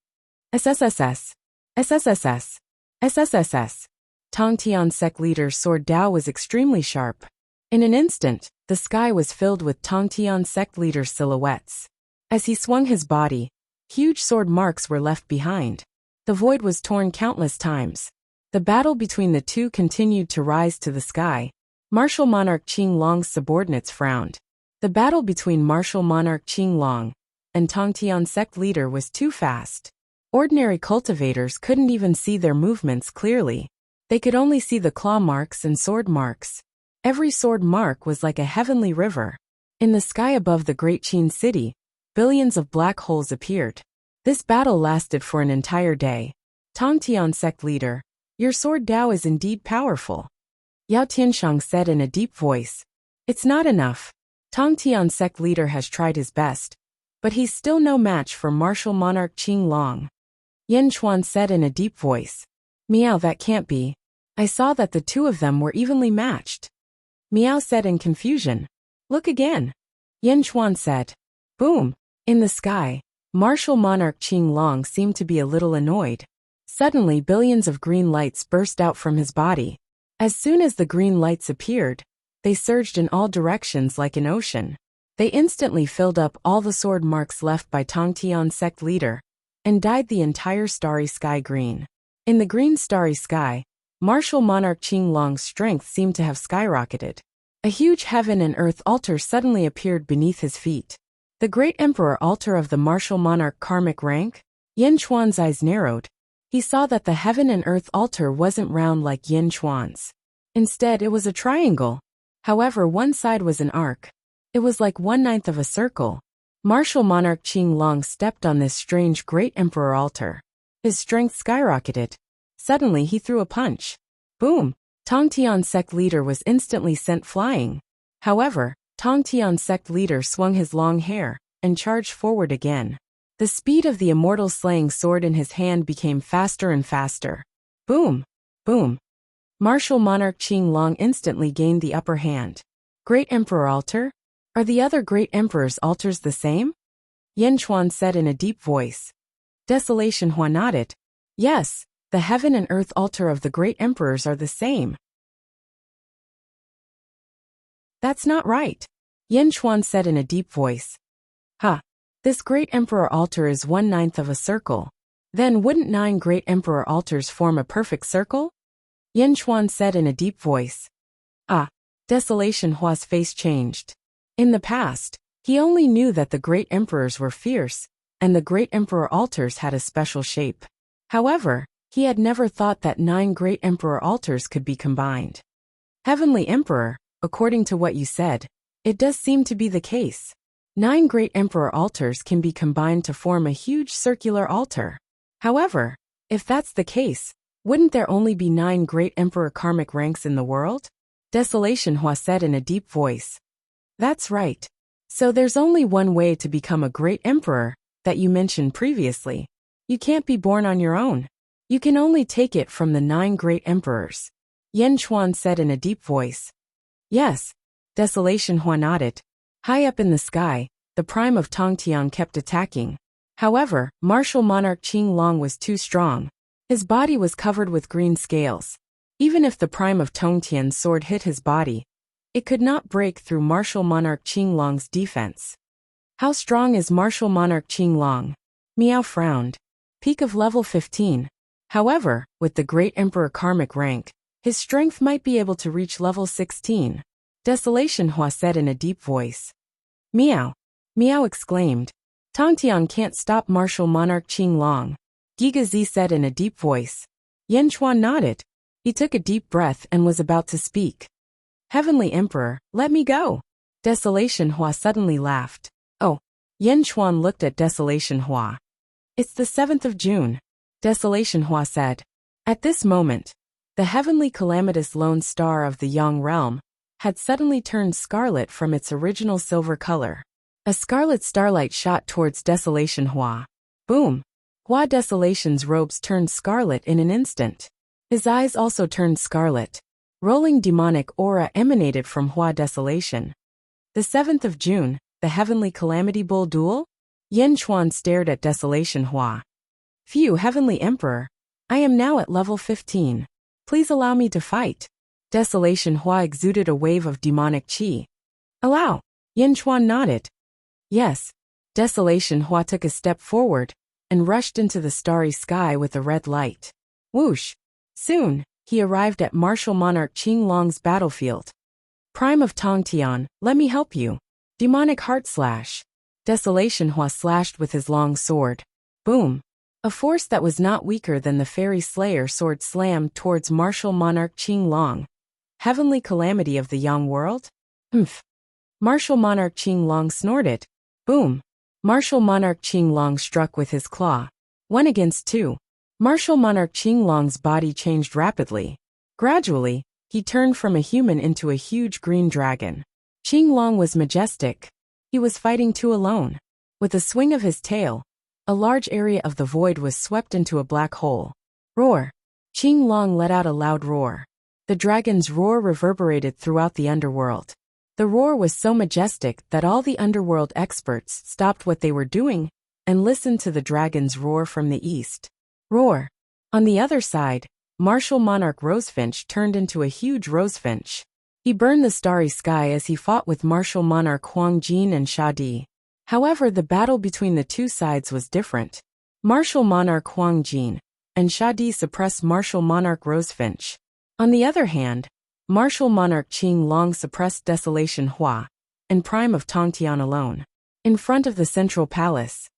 SSSS. SSSS. SSSS. Tong Tian Sect leader's sword Dao was extremely sharp. In an instant, the sky was filled with Tong Tian Sect leader's silhouettes. As he swung his body, huge sword marks were left behind. The void was torn countless times. The battle between the two continued to rise to the sky. Martial Monarch Qing Long's subordinates frowned. The battle between Martial Monarch Qing Long and Tong Tian Sect leader was too fast. Ordinary cultivators couldn't even see their movements clearly. They could only see the claw marks and sword marks. Every sword mark was like a heavenly river. In the sky above the Great Qin city, billions of black holes appeared. This battle lasted for an entire day. Tong Tian Sect leader, your sword Dao is indeed powerful, Yao Tianshang said in a deep voice. It's not enough. Tong Tian Sect leader has tried his best, but he's still no match for Martial Monarch Qing Long. Yan Chuan said in a deep voice. Meow, that can't be. I saw that the two of them were evenly matched. Meow said in confusion. Look again. Yan Chuan said. Boom. In the sky, Martial Monarch Qing Long seemed to be a little annoyed. Suddenly billions of green lights burst out from his body. As soon as the green lights appeared, they surged in all directions like an ocean. They instantly filled up all the sword marks left by Tong Tian Sect leader and dyed the entire starry sky green. In the green starry sky, Martial Monarch Qing Long's strength seemed to have skyrocketed. A huge heaven and earth altar suddenly appeared beneath his feet. The Great Emperor altar of the Martial Monarch karmic rank? Yan Chuan's eyes narrowed. He saw that the heaven and earth altar wasn't round like Yan Chuan's. Instead, it was a triangle. However, one side was an arc. It was like 1/9 of a circle. Martial Monarch Qing Long stepped on this strange Great Emperor altar. His strength skyrocketed. Suddenly he threw a punch. Boom! Tong Tian Sect leader was instantly sent flying. However, Tong Tian Sect leader swung his long hair and charged forward again. The speed of the immortal slaying sword in his hand became faster and faster. Boom! Boom! Martial Monarch Qing Long instantly gained the upper hand. Great Emperor altar? Are the other Great Emperor's altars the same? Yan Chuan said in a deep voice. Desolation Hua nodded. Yes, the heaven and earth altar of the Great Emperors are the same. That's not right, Yan Chuan said in a deep voice. Ha! This Great Emperor altar is 1/9 of a circle. Then wouldn't 9 Great Emperor altars form a perfect circle? Yan Chuan said in a deep voice. Ah! Desolation Hua's face changed. In the past, he only knew that the Great Emperors were fierce, and the Great Emperor altars had a special shape. However, he had never thought that 9 Great Emperor altars could be combined. Heavenly Emperor, according to what you said, it does seem to be the case. 9 Great Emperor altars can be combined to form a huge circular altar. However, if that's the case, wouldn't there only be 9 Great Emperor karmic ranks in the world? Desolation Hua said in a deep voice. That's right. So there's only one way to become a Great Emperor, that you mentioned previously. You can't be born on your own. You can only take it from the 9 great emperors. Yan Chuan said in a deep voice. Yes. Desolation Hua nodded. High up in the sky, the prime of Tongtian kept attacking. However, martial monarch Qing Long was too strong. His body was covered with green scales. Even if the prime of Tongtian's sword hit his body, it could not break through martial monarch Qing Long's defense. How strong is martial monarch Qing Long? Miao frowned. Peak of level 15. However, with the great emperor karmic rank, his strength might be able to reach level 16. Desolation Hua said in a deep voice. Miao! Miao exclaimed. Tongtian can't stop martial monarch Qing Long. Giga Zi said in a deep voice. Yan Chuan nodded. He took a deep breath and was about to speak. Heavenly Emperor, let me go. Desolation Hua suddenly laughed. Oh. Yan Chuan looked at Desolation Hua. It's the 7th of June. Desolation Hua said. At this moment, the heavenly calamitous lone star of the Yang realm had suddenly turned scarlet from its original silver color. A scarlet starlight shot towards Desolation Hua. Boom! Hua Desolation's robes turned scarlet in an instant. His eyes also turned scarlet. Rolling demonic aura emanated from Hua Desolation. The 7th of June, the heavenly calamity bull duel? Yan Chuan stared at Desolation Hua. Phew, Heavenly Emperor. I am now at level 15. Please allow me to fight. Desolation Hua exuded a wave of demonic qi. Allow. Yan Chuan nodded. Yes. Desolation Hua took a step forward and rushed into the starry sky with a red light. Whoosh. Soon, he arrived at martial monarch Qing Long's battlefield. Prime of Tongtian, let me help you. Demonic heart slash. Desolation Hua slashed with his long sword. Boom. A force that was not weaker than the fairy slayer sword slammed towards martial monarch Qing Long. Heavenly calamity of the Yang world? Martial monarch Qing Long snorted. Boom. Martial monarch Qing Long struck with his claw. 1 against 2. Martial monarch Qing Long's body changed rapidly. Gradually, he turned from a human into a huge green dragon. Qing Long was majestic. He was fighting 2 alone. With a swing of his tail, a large area of the void was swept into a black hole. Roar! Qing Long let out a loud roar. The dragon's roar reverberated throughout the underworld. The roar was so majestic that all the underworld experts stopped what they were doing and listened to the dragon's roar from the east. Roar! On the other side, martial monarch Rosefinch turned into a huge rosefinch. He burned the starry sky as he fought with martial monarch Huang Jin and Shadi. However, the battle between the two sides was different. Martial monarch Huang Jin and Shadi suppressed martial monarch Rosefinch. On the other hand, martial monarch Qing Long suppressed Desolation Hua and Prime of Tongtian alone. In front of the central palace.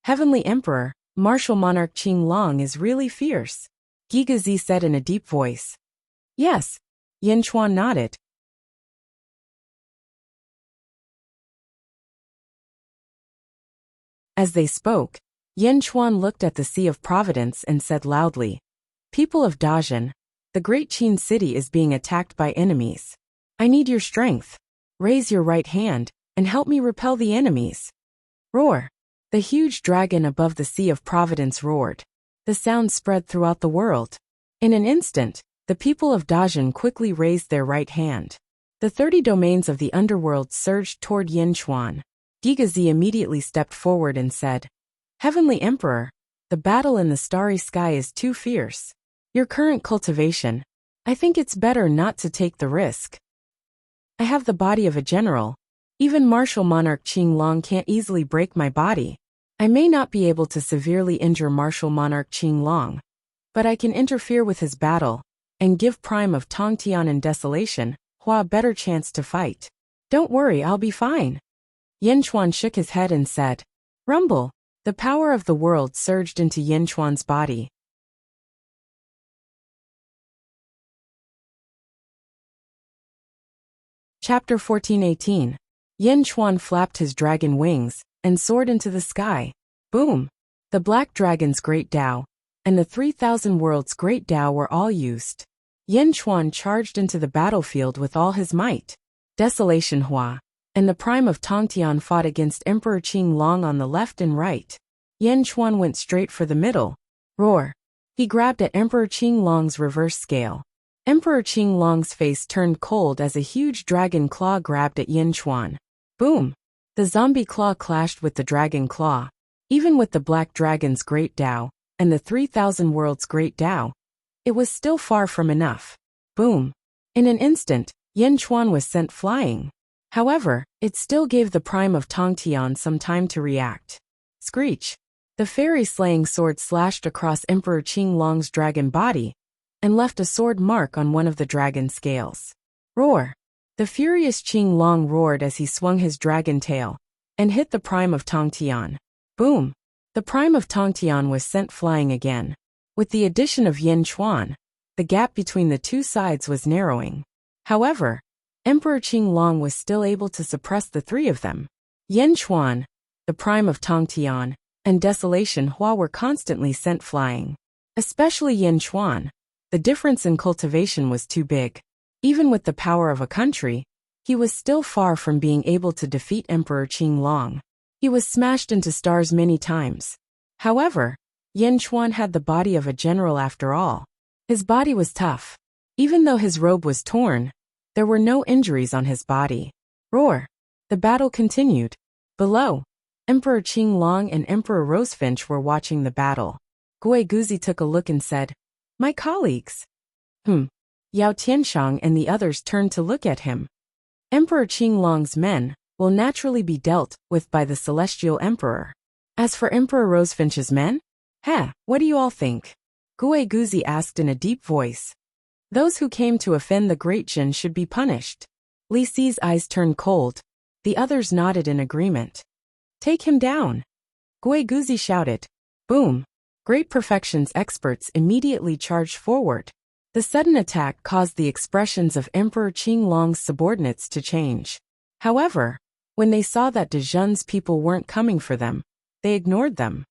Heavenly Emperor, martial monarch Qing Long is really fierce. Giga Zi said in a deep voice. Yes. Yan Chuan nodded. As they spoke, Yan Chuan looked at the Sea of Providence and said loudly, People of Dajin, the great Qin city is being attacked by enemies. I need your strength. Raise your right hand and help me repel the enemies. Roar! The huge dragon above the Sea of Providence roared. The sound spread throughout the world. In an instant, the people of Dajin quickly raised their right hand. The 30 domains of the underworld surged toward Yan Chuan. Giga Zi immediately stepped forward and said, Heavenly Emperor, the battle in the starry sky is too fierce. Your current cultivation, I think it's better not to take the risk. I have the body of a general. Even martial monarch Qing Long can't easily break my body. I may not be able to severely injure martial monarch Qing Long, but I can interfere with his battle and give Prime of Tongtian and Desolation Hua a better chance to fight. Don't worry, I'll be fine. Yan Chuan shook his head and said, Rumble! The power of the world surged into Yan Chuan's body. Chapter 14:18. Yan Chuan flapped his dragon wings and soared into the sky. Boom! The Black Dragon's Great Tao and the 3,000 Worlds' Great Tao were all used. Yan Chuan charged into the battlefield with all his might. Desolation Hua and the Prime of Tongtian fought against Emperor Qing Long on the left and right. Yan Chuan went straight for the middle. Roar! He grabbed at Emperor Qinglong's reverse scale. Emperor Qinglong's face turned cold as a huge dragon claw grabbed at Yin Chuan. Boom! The zombie claw clashed with the dragon claw. Even with the Black Dragon's Great Tao and the 3,000 Worlds Great Tao, it was still far from enough. Boom! In an instant, Yin Chuan was sent flying. However, it still gave the prime of Tongtian some time to react. Screech! The fairy-slaying sword slashed across Emperor Qinglong's dragon body and left a sword mark on one of the dragon scales. Roar! The furious Qinglong roared as he swung his dragon tail and hit the prime of Tongtian. Boom! The prime of Tongtian was sent flying again. With the addition of Yin Chuan, the gap between the two sides was narrowing. However, Emperor Qinglong was still able to suppress the three of them. Yin Chuan, the prime of Tongtian, and Desolation Hua were constantly sent flying. Especially Yin Chuan, the difference in cultivation was too big. Even with the power of a country, he was still far from being able to defeat Emperor Qinglong. He was smashed into stars many times. However, Yin Chuan had the body of a general after all. His body was tough. Even though his robe was torn, there were no injuries on his body. Roar! The battle continued. Below, Emperor Qinglong and Emperor Rosefinch were watching the battle. Gui Guzi took a look and said, "My colleagues." Yao Tianshang and the others turned to look at him. Emperor Qinglong's men will naturally be dealt with by the Celestial Emperor. As for Emperor Rosefinch's men? What do you all think? Gui Guzi asked in a deep voice. Those who came to offend the Great Jin should be punished. Li Si's eyes turned cold. The others nodded in agreement. Take him down! Gui Guzi shouted. Boom! Great Perfection's experts immediately charged forward. The sudden attack caused the expressions of Emperor Qinglong's subordinates to change. However, when they saw that De Zhen's people weren't coming for them, they ignored them.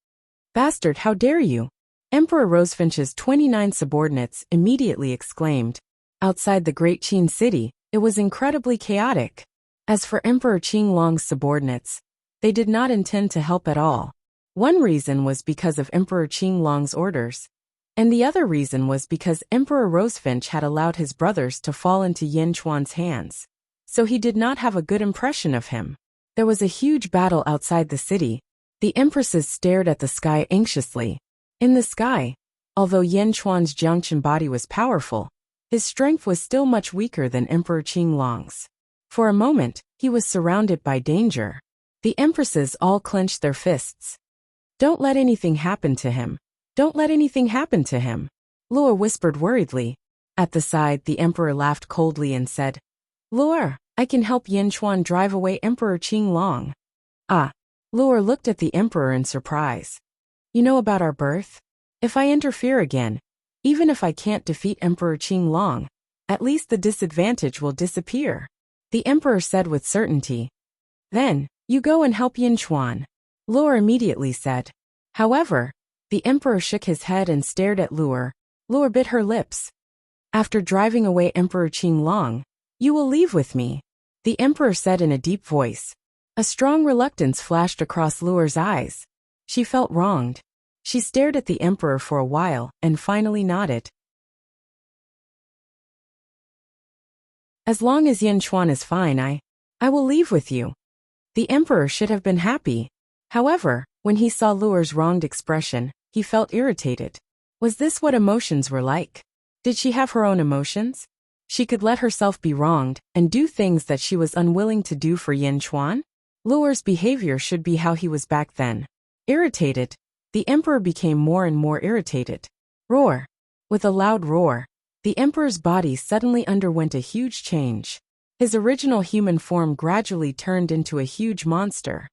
Bastard, how dare you! Emperor Rosefinch's 29 subordinates immediately exclaimed. Outside the Great Qin city, it was incredibly chaotic. As for Emperor Qinglong's subordinates, they did not intend to help at all. One reason was because of Emperor Qinglong's orders, and the other reason was because Emperor Rosefinch had allowed his brothers to fall into Yin Chuan's hands. So he did not have a good impression of him. There was a huge battle outside the city. The empresses stared at the sky anxiously. In the sky, although Yin Chuan's Jiangchen body was powerful, his strength was still much weaker than Emperor Qinglong's. For a moment, he was surrounded by danger. The empresses all clenched their fists. Don't let anything happen to him. Don't let anything happen to him. Luo whispered worriedly. At the side, the emperor laughed coldly and said, Luo, I can help Yin Chuan drive away Emperor Qinglong. Luo looked at the emperor in surprise. You know about our birth? If I interfere again, even if I can't defeat Emperor Qinglong, at least the disadvantage will disappear. The emperor said with certainty. Then, you go and help Yin Chuan. Luo immediately said. However, the emperor shook his head and stared at Luo. Luo bit her lips. After driving away Emperor Qinglong, you will leave with me, the emperor said in a deep voice. A strong reluctance flashed across Luo's eyes. She felt wronged. She stared at the emperor for a while and finally nodded. As long as Yin Chuan is fine, I will leave with you. The emperor should have been happy. However, when he saw Luo's wronged expression, he felt irritated. Was this what emotions were like? Did she have her own emotions? She could let herself be wronged and do things that she was unwilling to do for Yin Chuan? Luo's behavior should be how he was back then. Irritated, the emperor became more and more irritated. Roar! With a loud roar, the emperor's body suddenly underwent a huge change. His original human form gradually turned into a huge monster.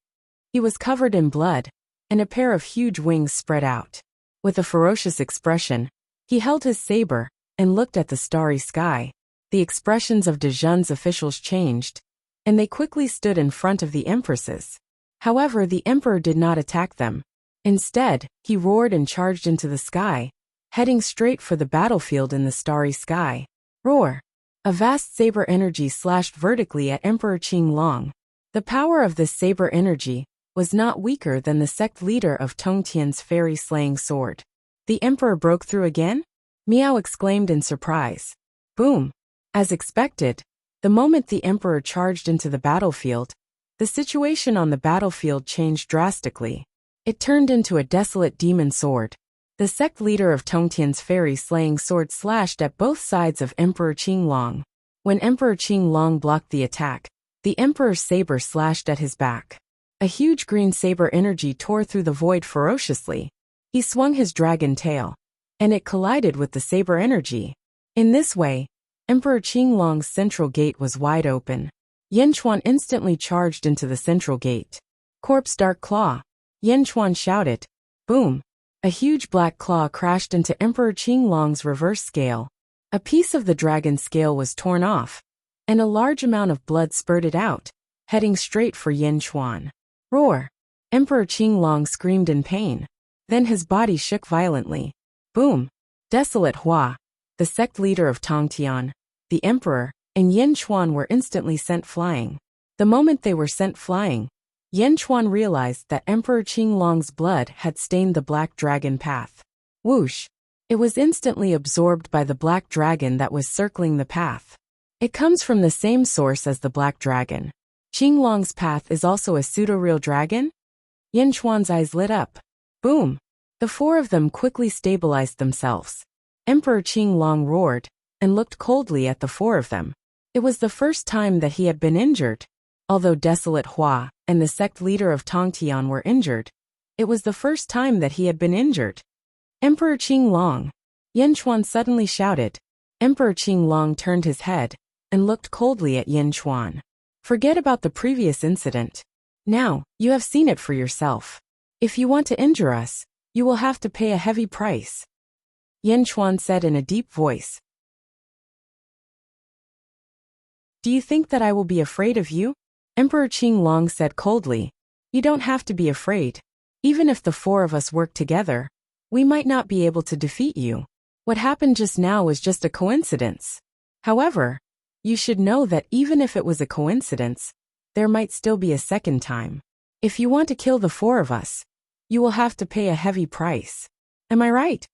He was covered in blood, and a pair of huge wings spread out. With a ferocious expression, he held his saber and looked at the starry sky. The expressions of De Zhen's officials changed, and they quickly stood in front of the empresses. However, the emperor did not attack them. Instead, he roared and charged into the sky, heading straight for the battlefield in the starry sky. Roar! A vast saber energy slashed vertically at Emperor Qinglong. The power of this saber energy was not weaker than the sect leader of Tongtian's fairy-slaying sword. The Emperor broke through again? Miao exclaimed in surprise. Boom! As expected, the moment the Emperor charged into the battlefield, the situation on the battlefield changed drastically. It turned into a desolate demon sword. The sect leader of Tongtian's fairy-slaying sword slashed at both sides of Emperor Qinglong. When Emperor Qinglong blocked the attack, the Emperor's saber slashed at his back. A huge green saber energy tore through the void ferociously. He swung his dragon tail, and it collided with the saber energy. In this way, Emperor Qinglong's central gate was wide open. Yanquan instantly charged into the central gate. Corpse Dark Claw! Yanquan shouted. Boom! A huge black claw crashed into Emperor Qinglong's reverse scale. A piece of the dragon scale was torn off, and a large amount of blood spurted out, heading straight for Yanquan. Roar! Emperor Qinglong screamed in pain. Then his body shook violently. Boom! Desolate Hua, the sect leader of Tongtian, the Emperor, and Yanquan were instantly sent flying. The moment they were sent flying, Yanquan realized that Emperor Qinglong's blood had stained the black dragon path. Whoosh! It was instantly absorbed by the black dragon that was circling the path. It comes from the same source as the black dragon. Qinglong's path is also a pseudo-real dragon? Yanquan's eyes lit up. Boom! The four of them quickly stabilized themselves. Emperor Qinglong roared, and looked coldly at the four of them. It was the first time that he had been injured. Although Desolate Hua and the sect leader of Tongtian were injured, it was the first time that he had been injured. Emperor Qinglong! Yanquan suddenly shouted. Emperor Qinglong turned his head, and looked coldly at Yanquan. Forget about the previous incident. Now, you have seen it for yourself. If you want to injure us, you will have to pay a heavy price. Yanquan said in a deep voice. Do you think that I will be afraid of you? Emperor Qinglong said coldly. You don't have to be afraid. Even if the four of us work together, we might not be able to defeat you. What happened just now was just a coincidence. However, you should know that even if it was a coincidence, there might still be a second time. If you want to kill the four of us, you will have to pay a heavy price. Am I right?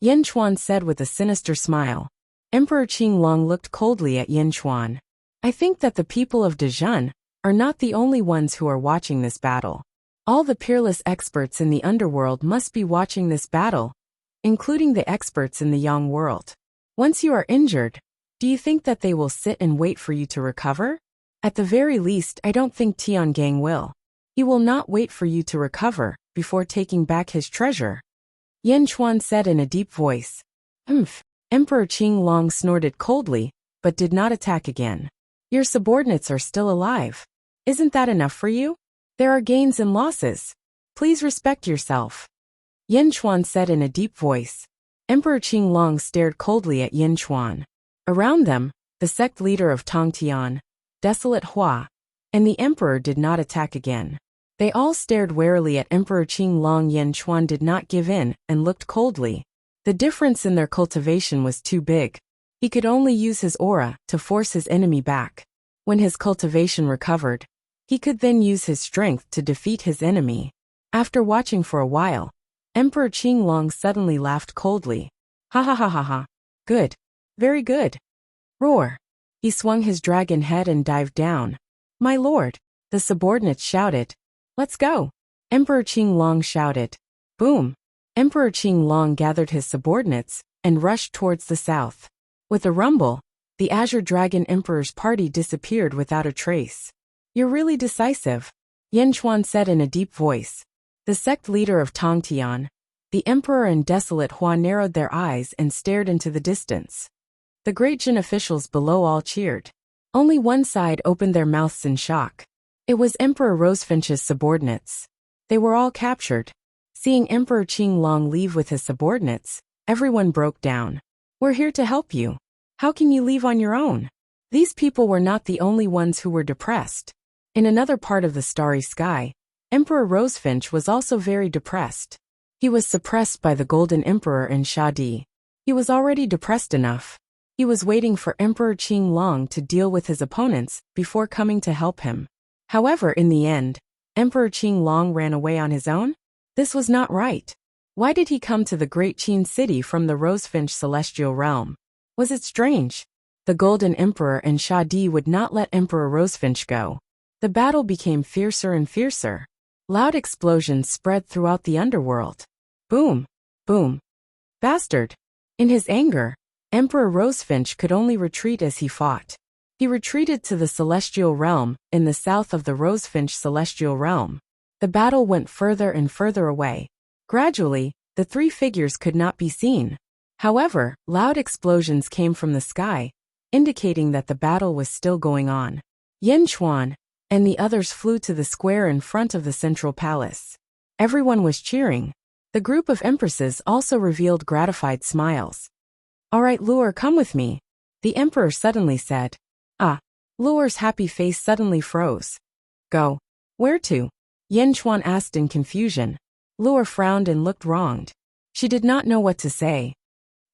Yanquan said with a sinister smile. Emperor Qinglong looked coldly at Yanquan. I think that the people of Dezhun are not the only ones who are watching this battle. All the peerless experts in the underworld must be watching this battle, including the experts in the Yang world. Once you are injured, do you think that they will sit and wait for you to recover? At the very least, I don't think Tiangang will. He will not wait for you to recover before taking back his treasure. Yanquan said in a deep voice. Emperor Qinglong snorted coldly, but did not attack again. Your subordinates are still alive. Isn't that enough for you? There are gains and losses. Please respect yourself. Yanquan said in a deep voice. Emperor Qinglong stared coldly at Yanquan. Around them, the sect leader of Tongtian, Desolate Hua, and the Emperor did not attack again. They all stared warily at Emperor Qinglong. Yanquan did not give in and looked coldly. The difference in their cultivation was too big. He could only use his aura to force his enemy back. When his cultivation recovered, he could then use his strength to defeat his enemy. After watching for a while, Emperor Qinglong suddenly laughed coldly. Ha ha ha ha ha. Good. Very good. Roar. He swung his dragon head and dived down. My lord, the subordinates shouted. Let's go. Emperor Qinglong shouted. Boom. Emperor Qinglong gathered his subordinates and rushed towards the south. With a rumble, the Azure Dragon Emperor's party disappeared without a trace. You're really decisive, Yanquan said in a deep voice. The sect leader of Tongtian, the Emperor and Desolate Hua narrowed their eyes and stared into the distance. The great Jin officials below all cheered. Only one side opened their mouths in shock. It was Emperor Rosefinch's subordinates. They were all captured. Seeing Emperor Qinglong leave with his subordinates, everyone broke down. We're here to help you. How can you leave on your own? These people were not the only ones who were depressed. In another part of the starry sky, Emperor Rosefinch was also very depressed. He was suppressed by the Golden Emperor and Shadi. He was already depressed enough. He was waiting for Emperor Qinglong to deal with his opponents before coming to help him. However, in the end, Emperor Qinglong ran away on his own? This was not right. Why did he come to the great Qin city from the Rosefinch celestial realm? Was it strange? The Golden Emperor and Sha Di would not let Emperor Rosefinch go. The battle became fiercer and fiercer. Loud explosions spread throughout the underworld. Boom! Boom! Bastard! In his anger, Emperor Rosefinch could only retreat as he fought. He retreated to the celestial realm, in the south of the Rosefinch celestial realm. The battle went further and further away. Gradually, the three figures could not be seen. However, loud explosions came from the sky, indicating that the battle was still going on. Yin Chuan and the others flew to the square in front of the central palace. Everyone was cheering. The group of empresses also revealed gratified smiles. "All right, Lu'er, come with me," the emperor suddenly said. Lu'er's happy face suddenly froze. "Go? Where to?" Yin Chuan asked in confusion. Lu'er frowned and looked wronged. She did not know what to say.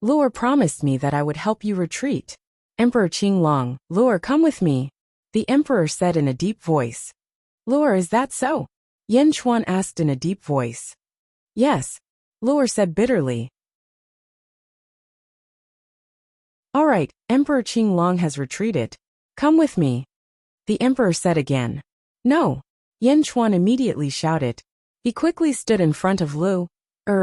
"Lu'er promised me that I would help you retreat." "Emperor Qinglong, Lu'er, come with me," the emperor said in a deep voice. "Lu'er, is that so?" Yin Chuan asked in a deep voice. "Yes," Lu'er said bitterly. "All right, Emperor Qinglong has retreated. Come with me," the emperor said again. "No," Yin Chuan immediately shouted. He quickly stood in front of Lu'er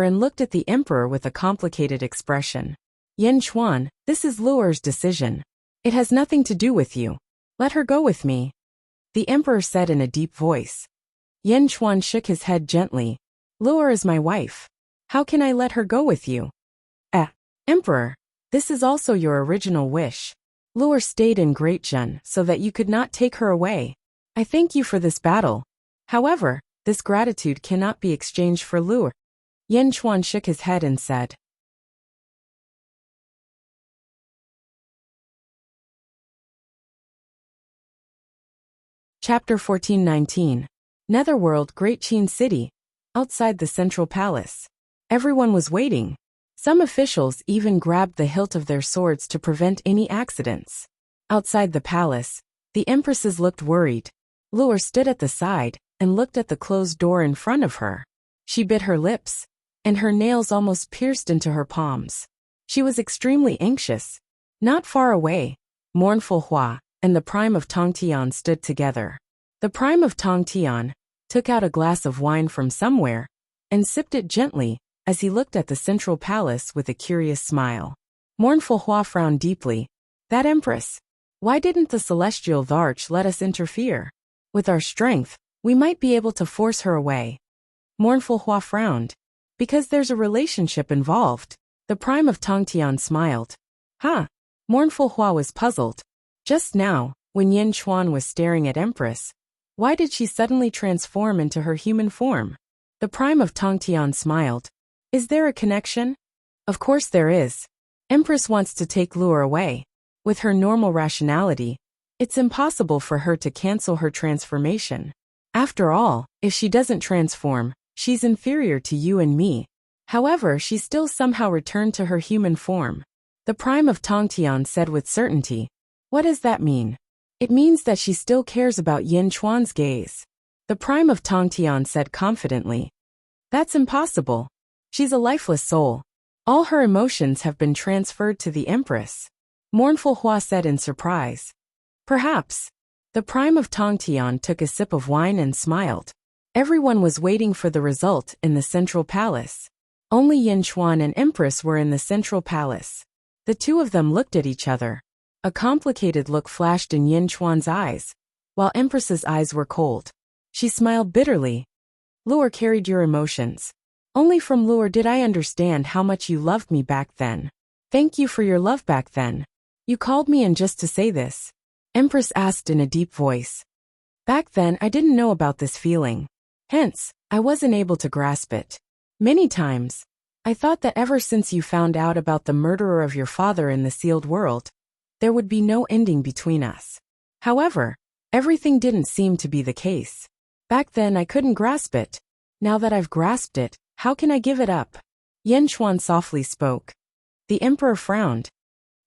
and looked at the emperor with a complicated expression. "Yin Chuan, this is Lu'er's decision. It has nothing to do with you. Let her go with me," the emperor said in a deep voice. Yin Chuan shook his head gently. "Lu'er is my wife. How can I let her go with you?" Emperor, this is also your original wish. Lu'er stayed in Great Jun so that you could not take her away. I thank you for this battle. However, this gratitude cannot be exchanged for Lu'er." Yin Chuan shook his head and said. Chapter 1419. Netherworld, Great Qin City. Outside the central palace. Everyone was waiting. Some officials even grabbed the hilt of their swords to prevent any accidents. Outside the palace, the empresses looked worried. Lu'er stood at the side and looked at the closed door in front of her. She bit her lips, and her nails almost pierced into her palms. She was extremely anxious. Not far away, Mournful Hua and the Prime of Tongtian stood together. The Prime of Tongtian took out a glass of wine from somewhere and sipped it gently as he looked at the central palace with a curious smile. Mournful Hua frowned deeply. "That empress. Why didn't the celestial Tharch let us interfere? With our strength, we might be able to force her away." Mournful Hua frowned. "Because there's a relationship involved." The Prime of Tongtian smiled. Mournful Hua was puzzled. Just now, when Yin Chuan was staring at Empress, why did she suddenly transform into her human form? The Prime of Tongtian smiled. "Is there a connection?" "Of course there is. Empress wants to take Lu'er away. With her normal rationality, it's impossible for her to cancel her transformation. After all, if she doesn't transform, she's inferior to you and me. However, she still somehow returned to her human form." The Prime of Tongtian said with certainty. "What does that mean?" "It means that she still cares about Yin Chuan's gaze." The Prime of Tongtian said confidently. "That's impossible. She's a lifeless soul. All her emotions have been transferred to the Empress." Mournful Hua said in surprise. "Perhaps." The Prime of Tongtian took a sip of wine and smiled. Everyone was waiting for the result in the central palace. Only Yin Chuan and Empress were in the central palace. The two of them looked at each other. A complicated look flashed in Yin Chuan's eyes, while Empress's eyes were cold. She smiled bitterly. "Lu'er carried your emotions. Only from Lu'er did I understand how much you loved me back then. Thank you for your love back then. You called me in just to say this?" Empress asked in a deep voice. "Back then I didn't know about this feeling. Hence, I wasn't able to grasp it. Many times, I thought that ever since you found out about the murderer of your father in the sealed world, there would be no ending between us. However, everything didn't seem to be the case. Back then I couldn't grasp it. Now that I've grasped it, how can I give it up?" Yin Chuan softly spoke. The emperor frowned.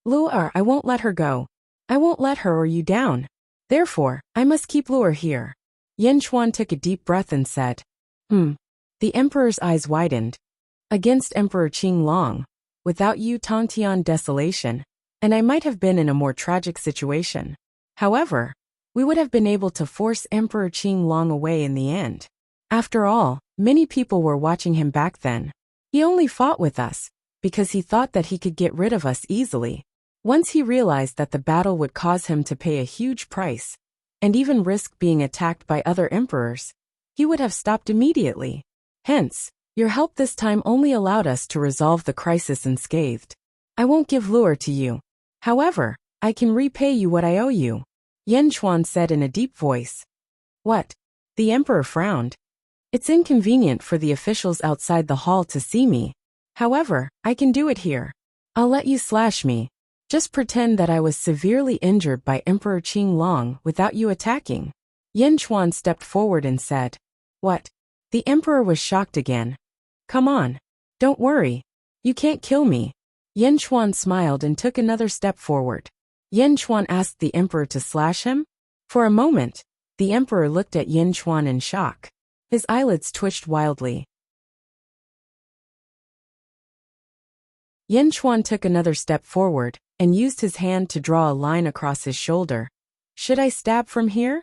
"Lu'er, I won't let her go. I won't let her or you down. Therefore, I must keep Lu'er here." Yin Chuan took a deep breath and said, The emperor's eyes widened. against Emperor Qinglong. Without you, Tongtian desolation, and I might have been in a more tragic situation. However, we would have been able to force Emperor Qinglong away in the end. After all, many people were watching him back then. He only fought with us because he thought that he could get rid of us easily. Once he realized that the battle would cause him to pay a huge price, and even risk being attacked by other emperors, he would have stopped immediately. Hence, your help this time only allowed us to resolve the crisis unscathed. I won't give lure to you. However, I can repay you what I owe you, Yan Chuan said in a deep voice. What? The emperor frowned. It's inconvenient for the officials outside the hall to see me. However, I can do it here. I'll let you slash me. Just pretend that I was severely injured by Emperor Qinglong without you attacking. Yan Chuan stepped forward and said. What? The emperor was shocked again. Come on. Don't worry. You can't kill me. Yan Chuan smiled and took another step forward. Yan Chuan asked the emperor to slash him? For a moment, the emperor looked at Yan Chuan in shock. His eyelids twitched wildly. Yan Chuan took another step forward and used his hand to draw a line across his shoulder. Should I stab from here?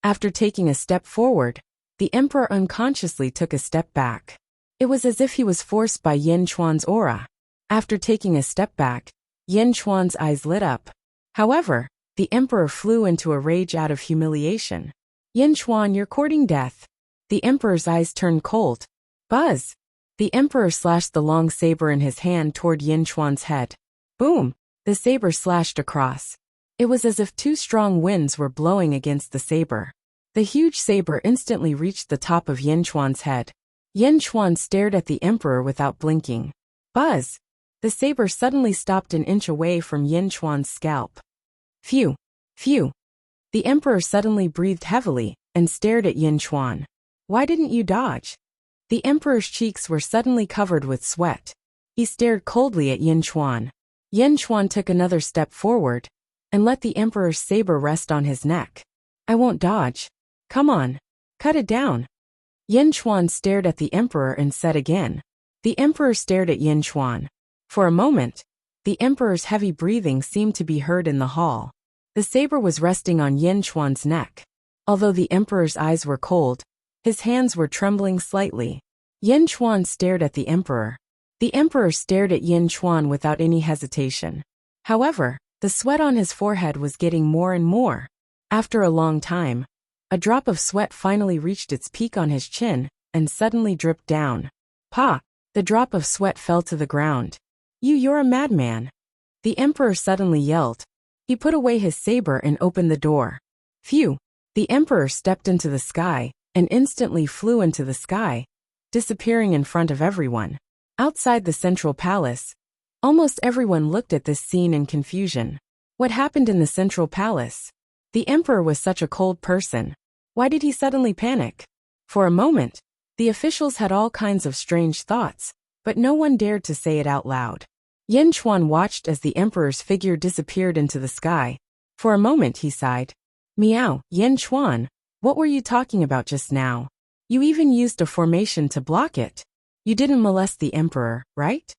After taking a step forward, the emperor unconsciously took a step back. It was as if he was forced by Yan Chuan's aura. After taking a step back, Yan Chuan's eyes lit up. However, the emperor flew into a rage out of humiliation. Yan Chuan, you're courting death. The emperor's eyes turned cold. Buzz! The emperor slashed the long saber in his hand toward Yan Chuan's head. Boom! The saber slashed across. It was as if two strong winds were blowing against the saber. The huge saber instantly reached the top of Yan Chuan's head. Yan Chuan stared at the emperor without blinking. Buzz! The saber suddenly stopped an inch away from Yan Chuan's scalp. Phew! Phew! The emperor suddenly breathed heavily and stared at Yan Chuan. Why didn't you dodge? The emperor's cheeks were suddenly covered with sweat. He stared coldly at Yan Chuan. Yan Chuan took another step forward and let the emperor's saber rest on his neck. I won't dodge. Come on. Cut it down. Yan Chuan stared at the emperor and said again. The emperor stared at Yan Chuan. For a moment, the emperor's heavy breathing seemed to be heard in the hall. The saber was resting on Yan Chuan's neck. Although the emperor's eyes were cold, his hands were trembling slightly. Yan Chuan stared at the emperor. The emperor stared at Yan Chuan without any hesitation. However, the sweat on his forehead was getting more and more. After a long time, a drop of sweat finally reached its peak on his chin and suddenly dripped down. Pa! The drop of sweat fell to the ground. You're a madman. The emperor suddenly yelled. He put away his saber and opened the door. Phew! The emperor stepped into the sky and instantly flew into the sky, disappearing in front of everyone. Outside the central palace, almost everyone looked at this scene in confusion. What happened in the central palace? The emperor was such a cold person. Why did he suddenly panic? For a moment, the officials had all kinds of strange thoughts, but no one dared to say it out loud. Yan Chuan watched as the emperor's figure disappeared into the sky. For a moment he sighed. Meow, Yan Chuan, what were you talking about just now? You even used a formation to block it. You didn't molest the emperor, right?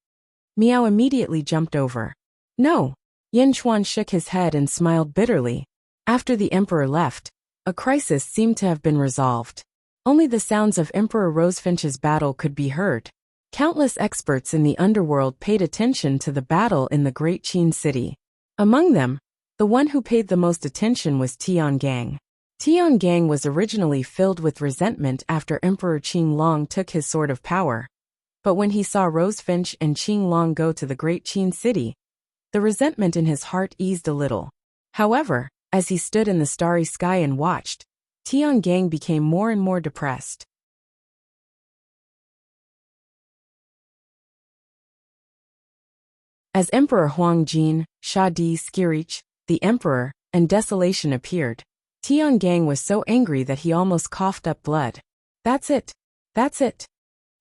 Meow immediately jumped over. No. Yan Chuan shook his head and smiled bitterly. After the emperor left, a crisis seemed to have been resolved. Only the sounds of Emperor Rosefinch's battle could be heard. Countless experts in the underworld paid attention to the battle in the Great Qin city. Among them, the one who paid the most attention was Tiangang. Tiangang was originally filled with resentment after Emperor Qinglong took his sword of power. But when he saw Rosefinch and Qinglong go to the Great Qin city, the resentment in his heart eased a little. However, as he stood in the starry sky and watched, Tiangang became more and more depressed. As Emperor Huangjin, Shadi Skirich, the emperor, and Desolation appeared, Tiangang was so angry that he almost coughed up blood. That's it. That's it.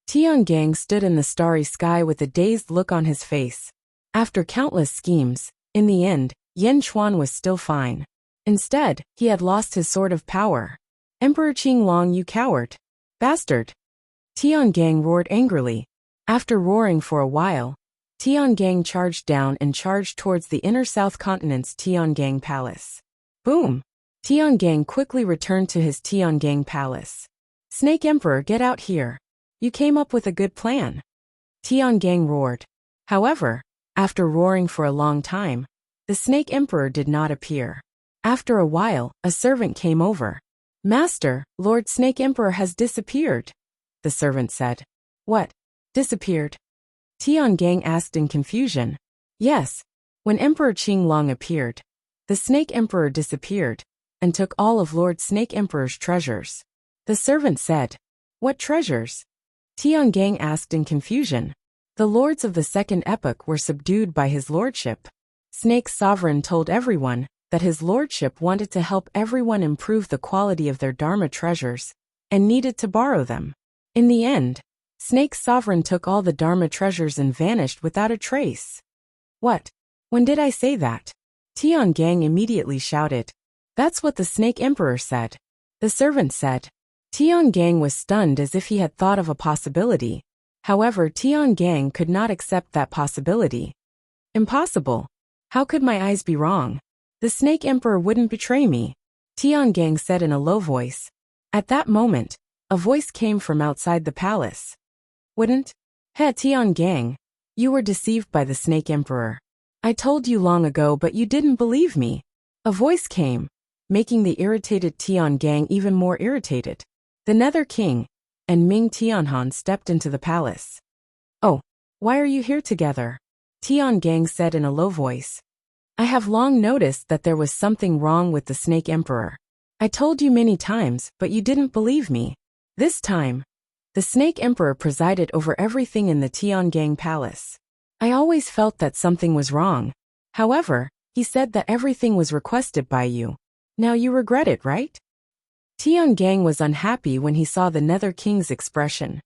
Tiangang stood in the starry sky with a dazed look on his face. After countless schemes, in the end, Yan Chuan was still fine. Instead, he had lost his sword of power. Emperor Qinglong, you coward! Bastard! Tiangang roared angrily. After roaring for a while, Tiangang charged down and charged towards the inner south continent's Tiangang Palace. Boom! Tiangang quickly returned to his Tiangang Palace. Snake Emperor, get out here. You came up with a good plan. Tiangang roared. However, after roaring for a long time, the Snake Emperor did not appear. After a while, a servant came over. Master, Lord Snake Emperor has disappeared, the servant said. What? Disappeared? Tiangang asked in confusion. Yes. When Emperor Qinglong appeared, the Snake Emperor disappeared and took all of Lord Snake Emperor's treasures. The servant said. What treasures? Tiangang asked in confusion. The lords of the second epoch were subdued by his lordship. Snake's sovereign told everyone that his lordship wanted to help everyone improve the quality of their Dharma treasures and needed to borrow them. In the end, Snake's sovereign took all the Dharma treasures and vanished without a trace. What? When did I say that? Tiangang immediately shouted. That's what the Snake Emperor said. The servant said. Tiangang was stunned as if he had thought of a possibility. However, Tiangang could not accept that possibility. Impossible. How could my eyes be wrong? The Snake Emperor wouldn't betray me, Tiangang said in a low voice. At that moment, a voice came from outside the palace. Wouldn't? He Tiangang, you were deceived by the Snake Emperor. I told you long ago but you didn't believe me. A voice came, making the irritated Tiangang even more irritated. The Nether King and Ming Tianhan stepped into the palace. Oh, why are you here together? Tiangang said in a low voice. I have long noticed that there was something wrong with the Snake Emperor. I told you many times, but you didn't believe me. This time, the Snake Emperor presided over everything in the Tiangang Palace. I always felt that something was wrong. However, he said that everything was requested by you. Now you regret it, right? Tiangang was unhappy when he saw the Nether King's expression.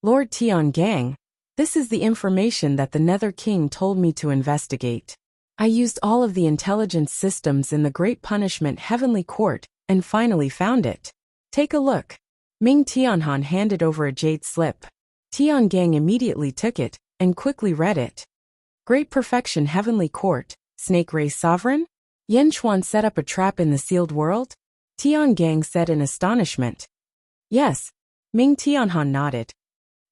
Lord Tiangang, this is the information that the Nether King told me to investigate. I used all of the intelligence systems in the Great Punishment Heavenly Court and finally found it. Take a look. Ming Tianhan handed over a jade slip. Tiangang immediately took it and quickly read it. Great Perfection Heavenly Court, Snake Race Sovereign? Yen Chuan set up a trap in the sealed world? Tiangang said in astonishment. Yes, Ming Tianhan nodded.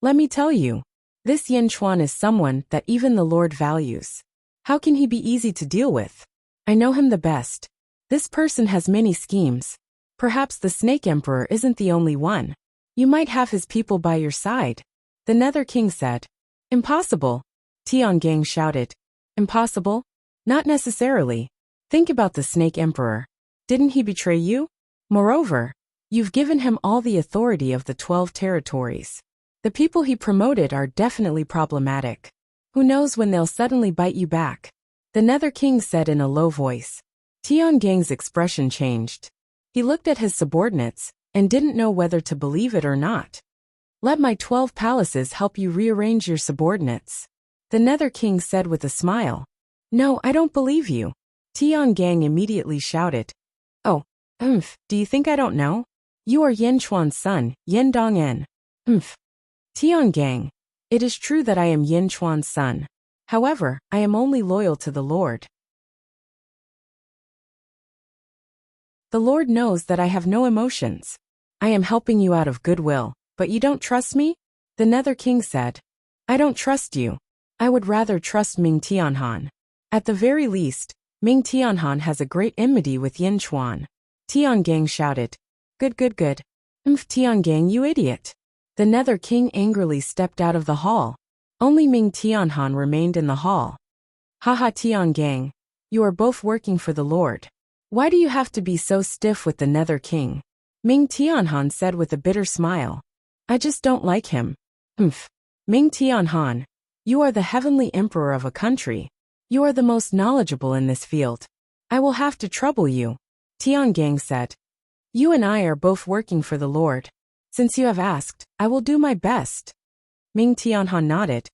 Let me tell you, this Yen Chuan is someone that even the Lord values. How can he be easy to deal with? I know him the best. This person has many schemes. Perhaps the Snake Emperor isn't the only one. You might have his people by your side. The Nether King said. Impossible. Tiangang shouted. Impossible? Not necessarily. Think about the Snake Emperor. Didn't he betray you? Moreover, you've given him all the authority of the 12 territories. The people he promoted are definitely problematic. Who knows when they'll suddenly bite you back? The Nether King said in a low voice. Tiangang's expression changed. He looked at his subordinates and didn't know whether to believe it or not. Let my 12 palaces help you rearrange your subordinates. The Nether King said with a smile. No, I don't believe you. Tiangang immediately shouted. Oh, do you think I don't know? You are Yen Chuan's son, Yen Dongen. Tiangang. It is true that I am Yen Chuan's son. However, I am only loyal to the Lord. The Lord knows that I have no emotions. I am helping you out of goodwill, but you don't trust me? The Nether King said. I don't trust you. I would rather trust Ming Tianhan. At the very least, Ming Tianhan has a great enmity with Yen Chuan. Tiangang shouted. Good. Tiangang, you idiot. The Nether King angrily stepped out of the hall. Only Ming Tianhan remained in the hall. Haha Tiangang, you are both working for the Lord. Why do you have to be so stiff with the Nether King? Ming Tianhan said with a bitter smile. I just don't like him. Ming Tianhan, you are the heavenly emperor of a country. You are the most knowledgeable in this field. I will have to trouble you. Tiangang said. You and I are both working for the Lord. Since you have asked, I will do my best. Ming Tianhan nodded.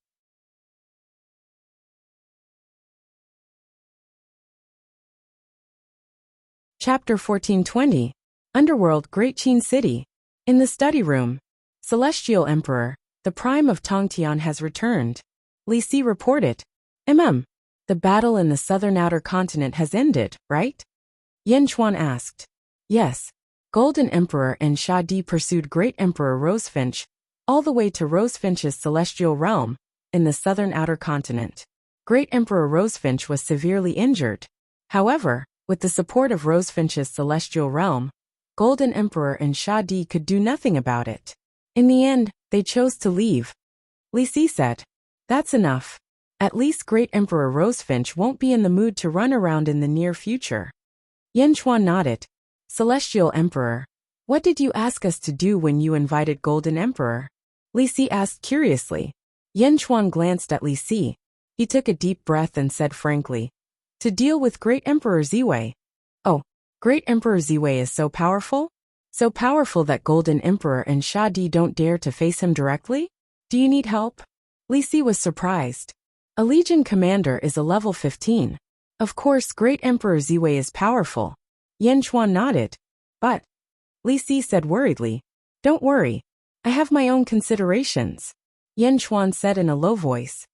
Chapter 1420. Underworld, Great Qin City. In the study room, Celestial Emperor, The prime of Tongtian has returned. Li Si reported. The battle in the southern outer continent has ended, right? Yen Chuan asked. Yes. Golden Emperor and Sha Di pursued Great Emperor Rosefinch all the way to Rosefinch's celestial realm in the southern outer continent. Great Emperor Rosefinch was severely injured. However, with the support of Rosefinch's celestial realm, Golden Emperor and Sha Di could do nothing about it. In the end, they chose to leave. Li Si said. That's enough. At least Great Emperor Rosefinch won't be in the mood to run around in the near future. Yen Chuan nodded. Celestial Emperor, what did you ask us to do when you invited Golden Emperor? Li Si asked curiously. Yen Chuan glanced at Li Si. He took a deep breath and said frankly, to deal with Great Emperor Ziwei. Oh, Great Emperor Ziwei is so powerful? So powerful that Golden Emperor and Sha Di don't dare to face him directly? Do you need help? Li Si was surprised. A Legion commander is a level 15. Of course Great Emperor Ziwei is powerful. Yen Chuan nodded. But, Li Si said worriedly, don't worry. I have my own considerations. Yen Chuan said in a low voice.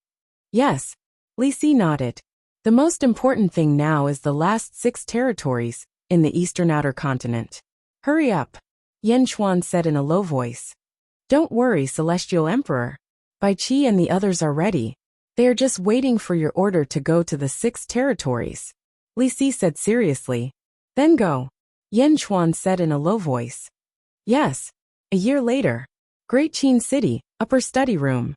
Yes. Li Si nodded. The most important thing now is the last 6 territories in the eastern outer continent. Hurry up. Yen Chuan said in a low voice. Don't worry, Celestial Emperor. Bai Qi and the others are ready. They are just waiting for your order to go to the 6 territories. Li Si said seriously. Then go. Yen Chuan said in a low voice. Yes. A year later. Great Qin City, upper study room.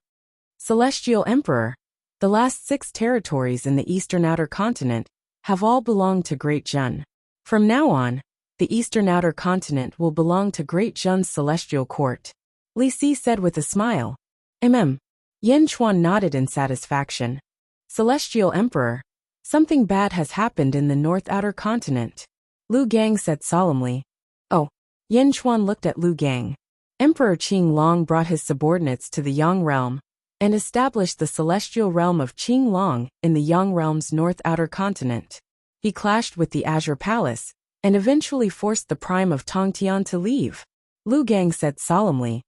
Celestial Emperor. The last 6 territories in the eastern outer continent have all belonged to Great Zhen. From now on, the eastern outer continent will belong to Great Zhen's celestial court. Li Si said with a smile. Yen Chuan nodded in satisfaction. Celestial Emperor. Something bad has happened in the north outer continent. Lu Gang said solemnly. Oh. Yen Chuan looked at Lu Gang. Emperor Qing Long brought his subordinates to the Yang realm and established the celestial realm of Qing Long in the Yang realm's north outer continent. He clashed with the Azure Palace and eventually forced the prime of Tongtian to leave. Lu Gang said solemnly.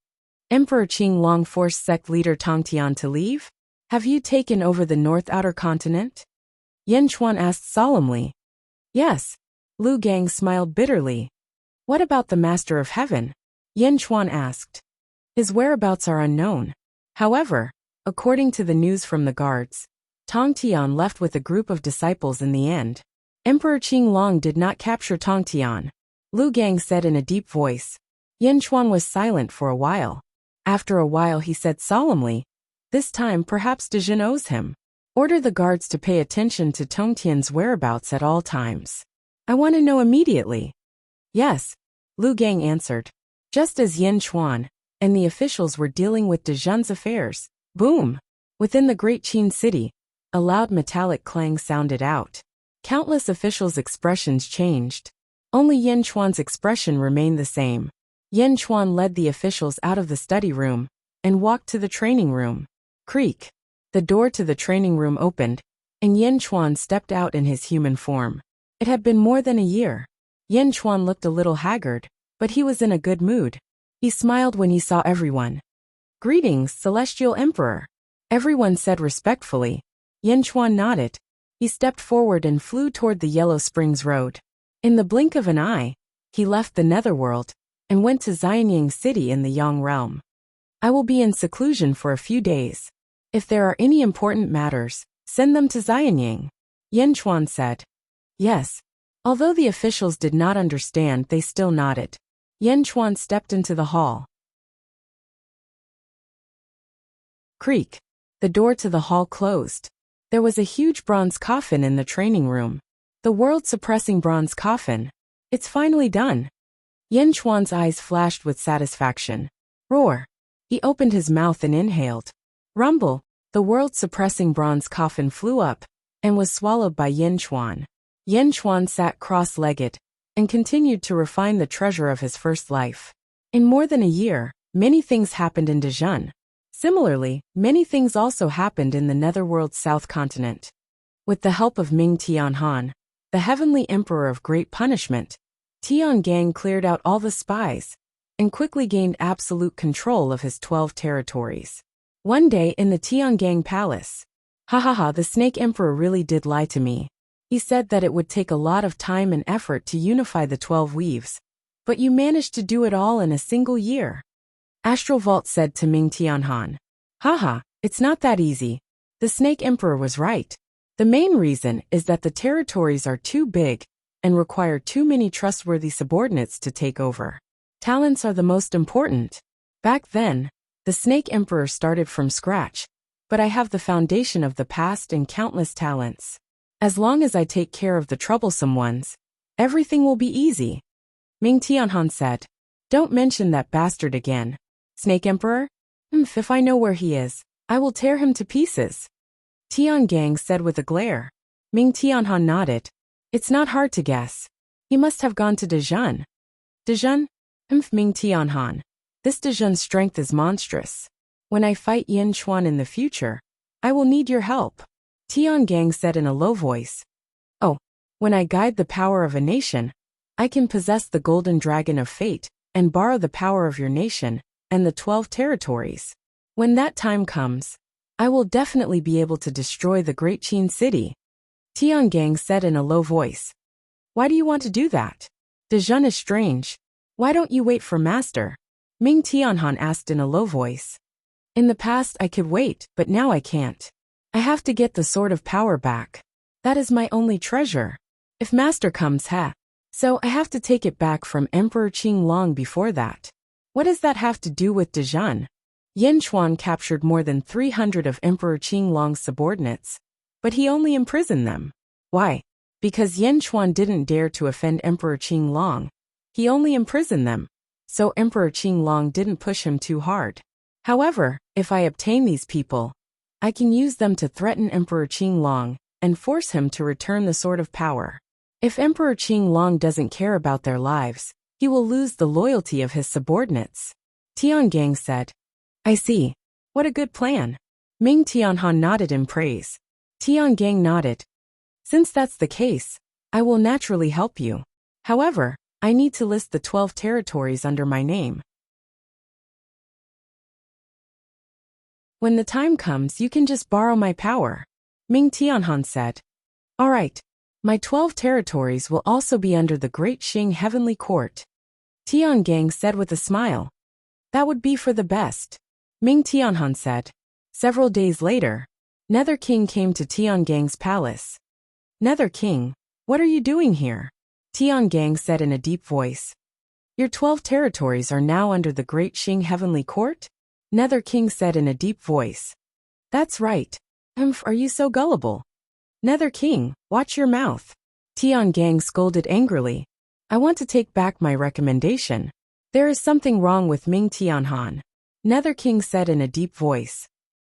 Emperor Qing Long forced sect leader Tongtian to leave? Have you taken over the north outer continent? Yen Chuan asked solemnly. Yes. Lu Gang smiled bitterly. What about the Master of Heaven? Yen Chuan asked. His whereabouts are unknown. However, according to the news from the guards, Tongtian left with a group of disciples in the end. Emperor Qing Long did not capture Tongtian. Lu Gang said in a deep voice. Yen Chuan was silent for a while. After a while he said solemnly, this time perhaps De Jin owes him. Order the guards to pay attention to Tongtian's whereabouts at all times. I want to know immediately. Yes, Lu Gang answered. Just as Yen Chuan and the officials were dealing with De Jin's affairs, boom! Within the Great Qin City, a loud metallic clang sounded out. Countless officials' expressions changed. Only Yen Chuan's expression remained the same. Yen Chuan led the officials out of the study room and walked to the training room. Creak. The door to the training room opened, and Yen Chuan stepped out in his human form. It had been more than a year. Yen Chuan looked a little haggard, but he was in a good mood. He smiled when he saw everyone. Greetings, Celestial Emperor. Everyone said respectfully. Yen Chuan nodded. He stepped forward and flew toward the Yellow Springs Road. In the blink of an eye, he left the Netherworld and went to Xianying City in the Yang realm. I will be in seclusion for a few days. If there are any important matters, send them to Xianying. Yen Chuan said. Yes. Although the officials did not understand, they still nodded. Yen Chuan stepped into the hall. Creak. The door to the hall closed. There was a huge bronze coffin in the training room. The world-suppressing bronze coffin. It's finally done. Yen Chuan's eyes flashed with satisfaction. Roar. He opened his mouth and inhaled. Rumble. The world-suppressing bronze coffin flew up and was swallowed by Yen Chuan. Yen Chuan sat cross-legged and continued to refine the treasure of his first life. In more than a year, many things happened in De Jin. Similarly, many things also happened in the Netherworld's south continent. With the help of Ming Tianhan, the Heavenly Emperor of Great Punishment, Tian Gang cleared out all the spies and quickly gained absolute control of his 12 territories. One day in the Tiangang Palace. Ha ha ha, the Snake Emperor really did lie to me. He said that it would take a lot of time and effort to unify the 12 weaves. But you managed to do it all in a single year. Astral Vault said to Ming Tianhan. Haha, it's not that easy. The Snake Emperor was right. The main reason is that the territories are too big and require too many trustworthy subordinates to take over. Talents are the most important. Back then, the Snake Emperor started from scratch, but I have the foundation of the past and countless talents. As long as I take care of the troublesome ones, everything will be easy. Ming Tianhan said. Don't mention that bastard again. Snake Emperor? If I know where he is, I will tear him to pieces. Tiangang said with a glare. Ming Tianhan nodded. It's not hard to guess. He must have gone to Dezhun. Dezhun? Ming Tianhan. This Dezhun's strength is monstrous. When I fight Yin Chuan in the future, I will need your help. Tiangang said in a low voice. Oh, when I guide the power of a nation, I can possess the golden dragon of fate and borrow the power of your nation and the 12 territories. When that time comes, I will definitely be able to destroy the great Qin city. Tiangang said in a low voice. Why do you want to do that? Dezhun is strange. Why don't you wait for Master? Ming Tianhan asked in a low voice. In the past I could wait, but now I can't. I have to get the Sword of Power back. That is my only treasure. If Master comes, so I have to take it back from Emperor Qing long before that. What does that have to do with Dezhun? Yin Chuan captured more than 300 of Emperor Qing Long's subordinates, but he only imprisoned them. Why? Because Yin Chuan didn't dare to offend Emperor Qing Long. He only imprisoned them, so Emperor Qing Long didn't push him too hard. However, if I obtain these people, I can use them to threaten Emperor Qing Long and force him to return the Sword of Power. If Emperor Qing Long doesn't care about their lives, he will lose the loyalty of his subordinates. Tiangang said. I see. What a good plan. Ming Tianhan nodded in praise. Tiangang nodded. Since that's the case, I will naturally help you. However, I need to list the 12 territories under my name. When the time comes, you can just borrow my power. Ming Tianhan said. All right. My 12 territories will also be under the Great Qing Heavenly Court. Tiangang said with a smile. That would be for the best. Ming Tianhan said. Several days later, Nether King came to Tiangang's palace. Nether King, what are you doing here? Tiangang said in a deep voice. Your 12 territories are now under the Great Qing Heavenly Court? Nether King said in a deep voice. That's right. Are you so gullible? Nether King, watch your mouth. Tiangang scolded angrily. I want to take back my recommendation. There is something wrong with Ming Tianhan. Nether King said in a deep voice.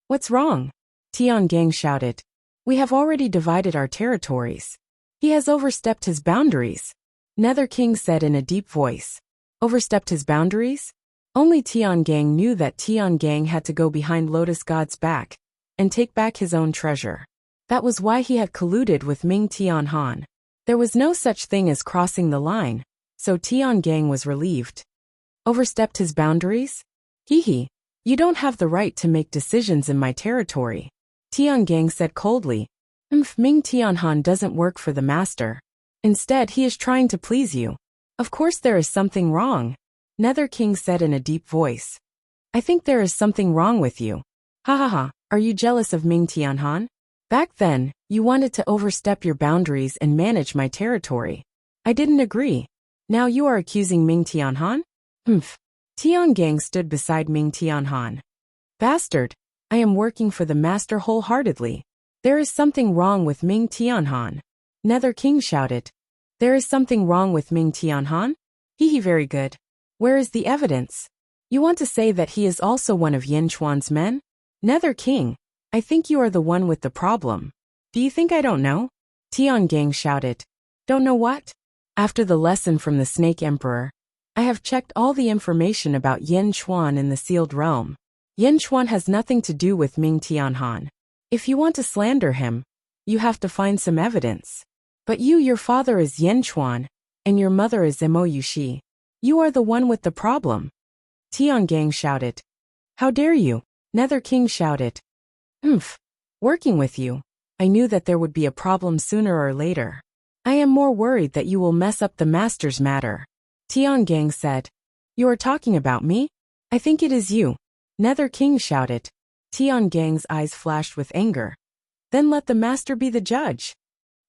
What's wrong? Tiangang shouted. We have already divided our territories. He has overstepped his boundaries. Nether King said in a deep voice. Overstepped his boundaries? Only Tiangang knew that Tiangang had to go behind Lotus God's back and take back his own treasure. That was why he had colluded with Ming Tianhan. There was no such thing as crossing the line, so Tiangang was relieved. Overstepped his boundaries? Hee, you don't have the right to make decisions in my territory. Tiangang said coldly. Ming Tianhan doesn't work for the master. Instead, he is trying to please you. Of course there is something wrong. Nether King said in a deep voice. I think there is something wrong with you. Ha ha ha, are you jealous of Ming Tianhan? Back then, you wanted to overstep your boundaries and manage my territory. I didn't agree. Now you are accusing Ming Tianhan? Tiangang stood beside Ming Tianhan. Bastard, I am working for the master wholeheartedly. There is something wrong with Ming Tianhan. Nether King shouted. There is something wrong with Ming Tianhan? Hee, very good. Where is the evidence? You want to say that he is also one of Yin Chuan's men? Nether King, I think you are the one with the problem. Do you think I don't know? Tiangang shouted. Don't know what? After the lesson from the Snake Emperor, I have checked all the information about Yin Chuan in the sealed realm. Yin Chuan has nothing to do with Ming Tianhan. If you want to slander him, you have to find some evidence. But your father is Yin Chuan, and your mother is Mo Yuxi. You are the one with the problem. Tiangang shouted. How dare you? Nether King shouted. Working with you. I knew that there would be a problem sooner or later. I am more worried that you will mess up the master's matter. Tiangang said. You are talking about me? I think it is you. Nether King shouted. Tiangang's eyes flashed with anger. Then let the master be the judge.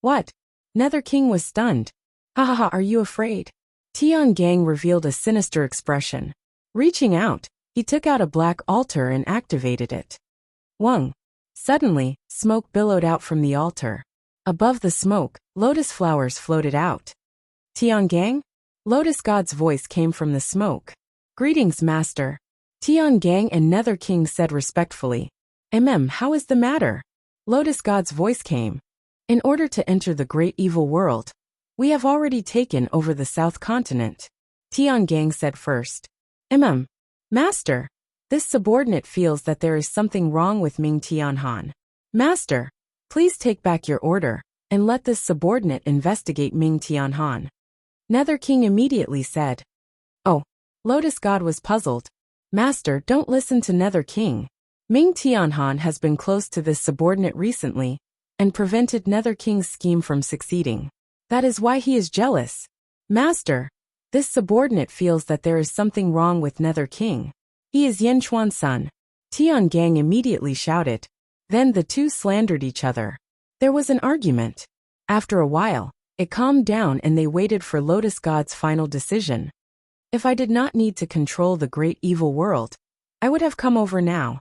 What? Nether King was stunned. Ha ha ha, are you afraid? Tiangang revealed a sinister expression. Reaching out, he took out a black altar and activated it. Wung. Suddenly, smoke billowed out from the altar. Above the smoke, lotus flowers floated out. Tiangang? Lotus God's voice came from the smoke. Greetings, master. Tiangang and Nether King said respectfully. How is the matter? Lotus God's voice came. In order to enter the great evil world, we have already taken over the South Continent. Tiangang said first. Master. This subordinate feels that there is something wrong with Ming Tianhan. Master, please take back your order, and let this subordinate investigate Ming Tianhan. Nether King immediately said. Oh, Lotus God was puzzled. Master, don't listen to Nether King. Ming Tianhan has been close to this subordinate recently, and prevented Nether King's scheme from succeeding. That is why he is jealous. Master, this subordinate feels that there is something wrong with Nether King. He is Yin Chuan's son. Tiangang immediately shouted. Then the two slandered each other. There was an argument. After a while, it calmed down and they waited for Lotus God's final decision. If I did not need to control the great evil world, I would have come over now.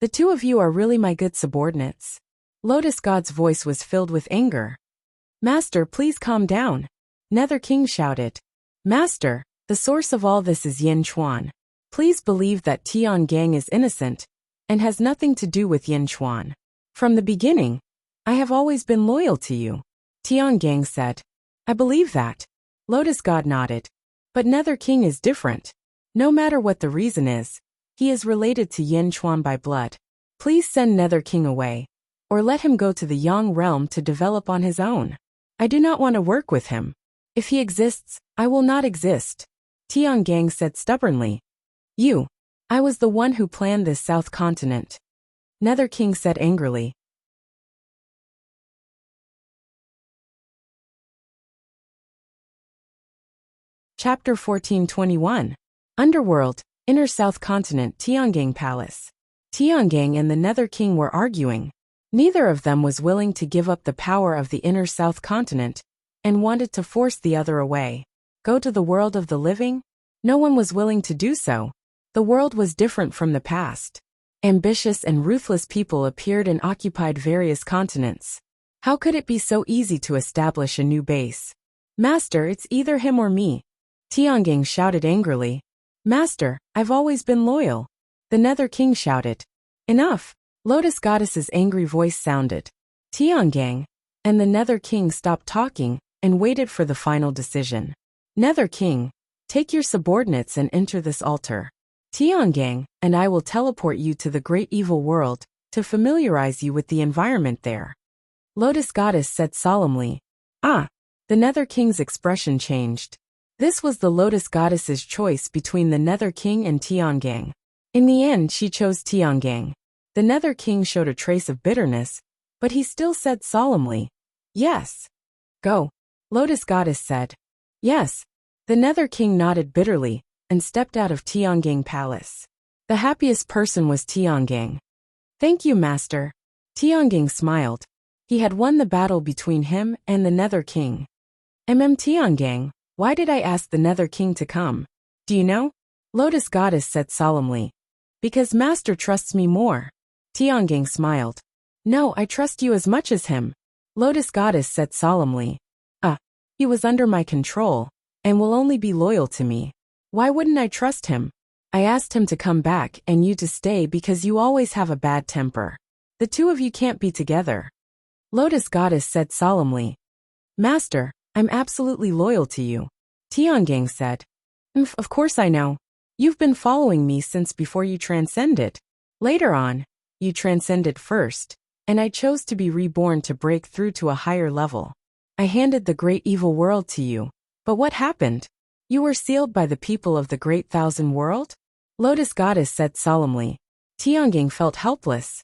The two of you are really my good subordinates. Lotus God's voice was filled with anger. Master, please calm down. Nether King shouted. Master, the source of all this is Yin Chuan. Please believe that Tiangang is innocent and has nothing to do with Yin Chuan. From the beginning, I have always been loyal to you. Tiangang said. I believe that. Lotus God nodded. But Nether King is different. No matter what the reason is, he is related to Yin Chuan by blood. Please send Nether King away, or let him go to the Yang realm to develop on his own. I do not want to work with him. If he exists, I will not exist. Tiangang said stubbornly. I was the one who planned this South Continent. Nether King said angrily. Chapter 1421. Underworld, Inner South Continent Tiangang Palace. Tiangang and the Nether King were arguing. Neither of them was willing to give up the power of the Inner South Continent, and wanted to force the other away. Go to the world of the living? No one was willing to do so. The world was different from the past. Ambitious and ruthless people appeared and occupied various continents. How could it be so easy to establish a new base? Master, it's either him or me. Tiangang shouted angrily. Master, I've always been loyal. The Nether King shouted. Enough. Lotus Goddess's angry voice sounded. Tiangang and the Nether King stopped talking and waited for the final decision. Nether King, take your subordinates and enter this altar. Tiangang and I will teleport you to the great evil world to familiarize you with the environment there. Lotus Goddess said solemnly. The Nether King's expression changed. This was the Lotus Goddess's choice between the Nether King and Tiangang. In the end, she chose Tiangang. The Nether King showed a trace of bitterness, but he still said solemnly, Yes. Go. Lotus Goddess said. Yes. The Nether King nodded bitterly and stepped out of Tiangang Palace. The happiest person was Tiangang. Thank you, Master. Tiangang smiled. He had won the battle between him and the Nether King. Tiangang, why did I ask the Nether King to come? Do you know? Lotus Goddess said solemnly. Because Master trusts me more. Tiangang smiled. No, I trust you as much as him. Lotus Goddess said solemnly. He was under my control, and will only be loyal to me. Why wouldn't I trust him? I asked him to come back and you to stay because you always have a bad temper. The two of you can't be together. Lotus Goddess said solemnly. Master, I'm absolutely loyal to you. Tiangang said. Of course I know. You've been following me since before you transcended. Later on, you transcended first, and I chose to be reborn to break through to a higher level. I handed the great evil world to you. But what happened? You were sealed by the people of the Great Thousand World? Lotus Goddess said solemnly. Tiangang felt helpless.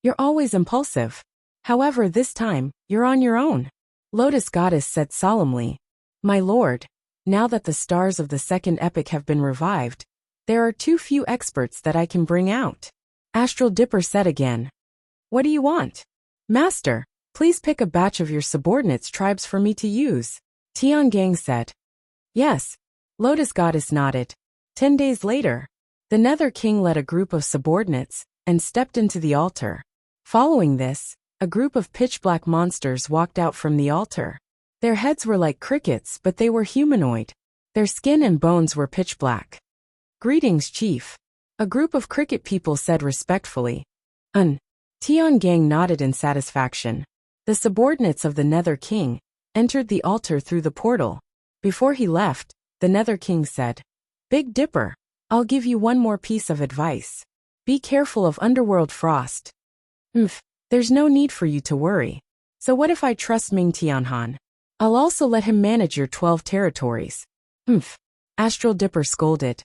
You're always impulsive. However, this time, you're on your own. Lotus Goddess said solemnly. My lord, now that the stars of the second epic have been revived, there are too few experts that I can bring out. Astral Dipper said again. What do you want? Master, please pick a batch of your subordinates' tribes for me to use. Tiangang said. Yes. Lotus Goddess nodded. 10 days later, the Nether King led a group of subordinates and stepped into the altar. Following this, a group of pitch-black monsters walked out from the altar. Their heads were like crickets, but they were humanoid. Their skin and bones were pitch-black. Greetings, Chief. A group of cricket people said respectfully. Tiangang nodded in satisfaction. The subordinates of the Nether King entered the altar through the portal. Before he left, the Nether King said, Big Dipper, I'll give you one more piece of advice. Be careful of underworld frost. There's no need for you to worry. So what if I trust Ming Tianhan? I'll also let him manage your 12 territories. Astral Dipper scolded.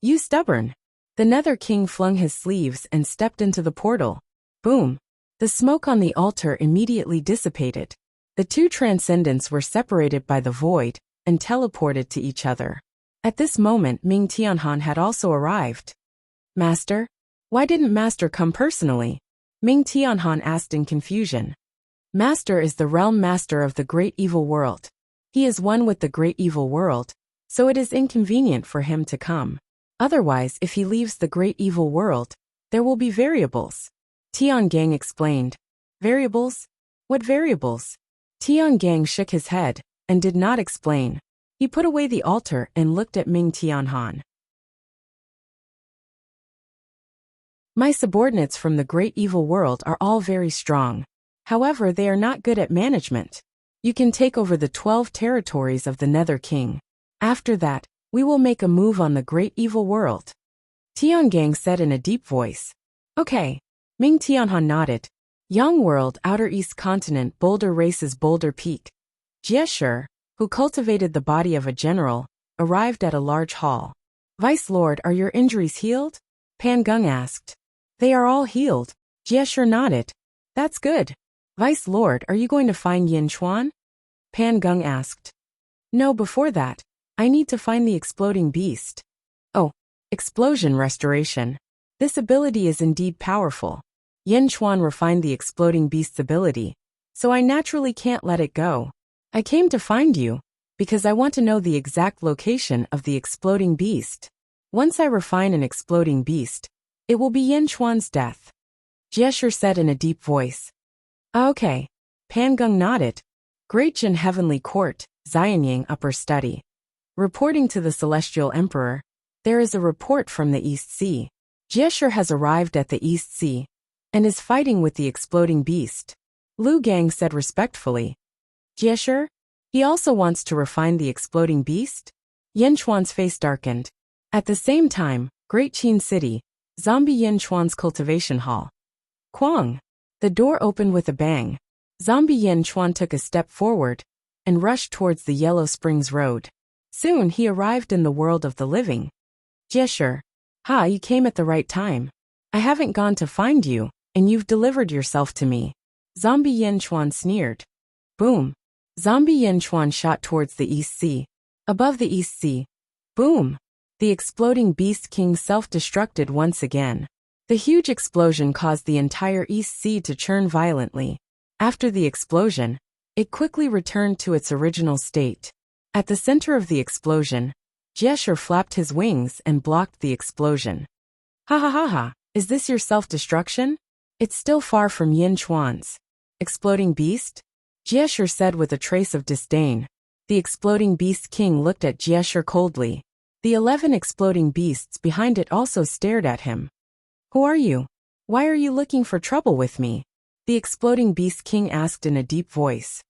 You stubborn. The Nether King flung his sleeves and stepped into the portal. Boom. The smoke on the altar immediately dissipated. The two transcendents were separated by the void and teleported to each other. At this moment, Ming Tianhan had also arrived. Master? Why didn't Master come personally? Ming Tianhan asked in confusion. Master is the realm master of the great evil world. He is one with the great evil world, so it is inconvenient for him to come. Otherwise, if he leaves the great evil world, there will be variables. Tiangang explained. Variables? What variables? Tiangang shook his head and did not explain. He put away the altar and looked at Ming Tianhan. My subordinates from the great evil world are all very strong. However, they are not good at management. You can take over the 12 territories of the Nether King. After that, we will make a move on the great evil world. Tiangang said in a deep voice. Okay. Ming Tianhan nodded. Young World, Outer East Continent, Boulder Races, Boulder Peak. Jie, who cultivated the body of a general, arrived at a large hall. Vice Lord, are your injuries healed? Pan Gung asked. They are all healed. Jie nodded. That's good. Vice Lord, are you going to find Yin Chuan? Pan Gung asked. No, before that, I need to find the exploding beast. Oh, explosion restoration. This ability is indeed powerful. Yin Chuan refined the exploding beast's ability, so I naturally can't let it go. I came to find you, because I want to know the exact location of the exploding beast. Once I refine an exploding beast, it will be Yin Chuan's death. Jie said in a deep voice. Okay. Pan Gung nodded. Great Jin Heavenly Court, Xianying Upper Study. Reporting to the Celestial Emperor, there is a report from the East Sea. Jie has arrived at the East Sea and is fighting with the exploding beast. Lu Gang said respectfully. Jie? He also wants to refine the exploding beast? Yin Chuan's face darkened. At the same time, Great Qin City, Zombie Yin Chuan's cultivation hall. Quang! The door opened with a bang. Zombie Yin Chuan took a step forward and rushed towards the Yellow Springs Road. Soon he arrived in the world of the living. Jie, you came at the right time. I haven't gone to find you, and you've delivered yourself to me. Zombie Yin Chuan sneered. Boom. Zombie Yin Chuan shot towards the East Sea. Above the East Sea. Boom. The exploding Beast King self-destructed once again. The huge explosion caused the entire East Sea to churn violently. After the explosion, it quickly returned to its original state. At the center of the explosion, Jie flapped his wings and blocked the explosion. Ha. Is this your self-destruction? It's still far from Yin Chuan's. Exploding beast? Jie said with a trace of disdain. The exploding beast king looked at Jie coldly. The 11 exploding beasts behind it also stared at him. Who are you? Why are you looking for trouble with me? The exploding beast king asked in a deep voice.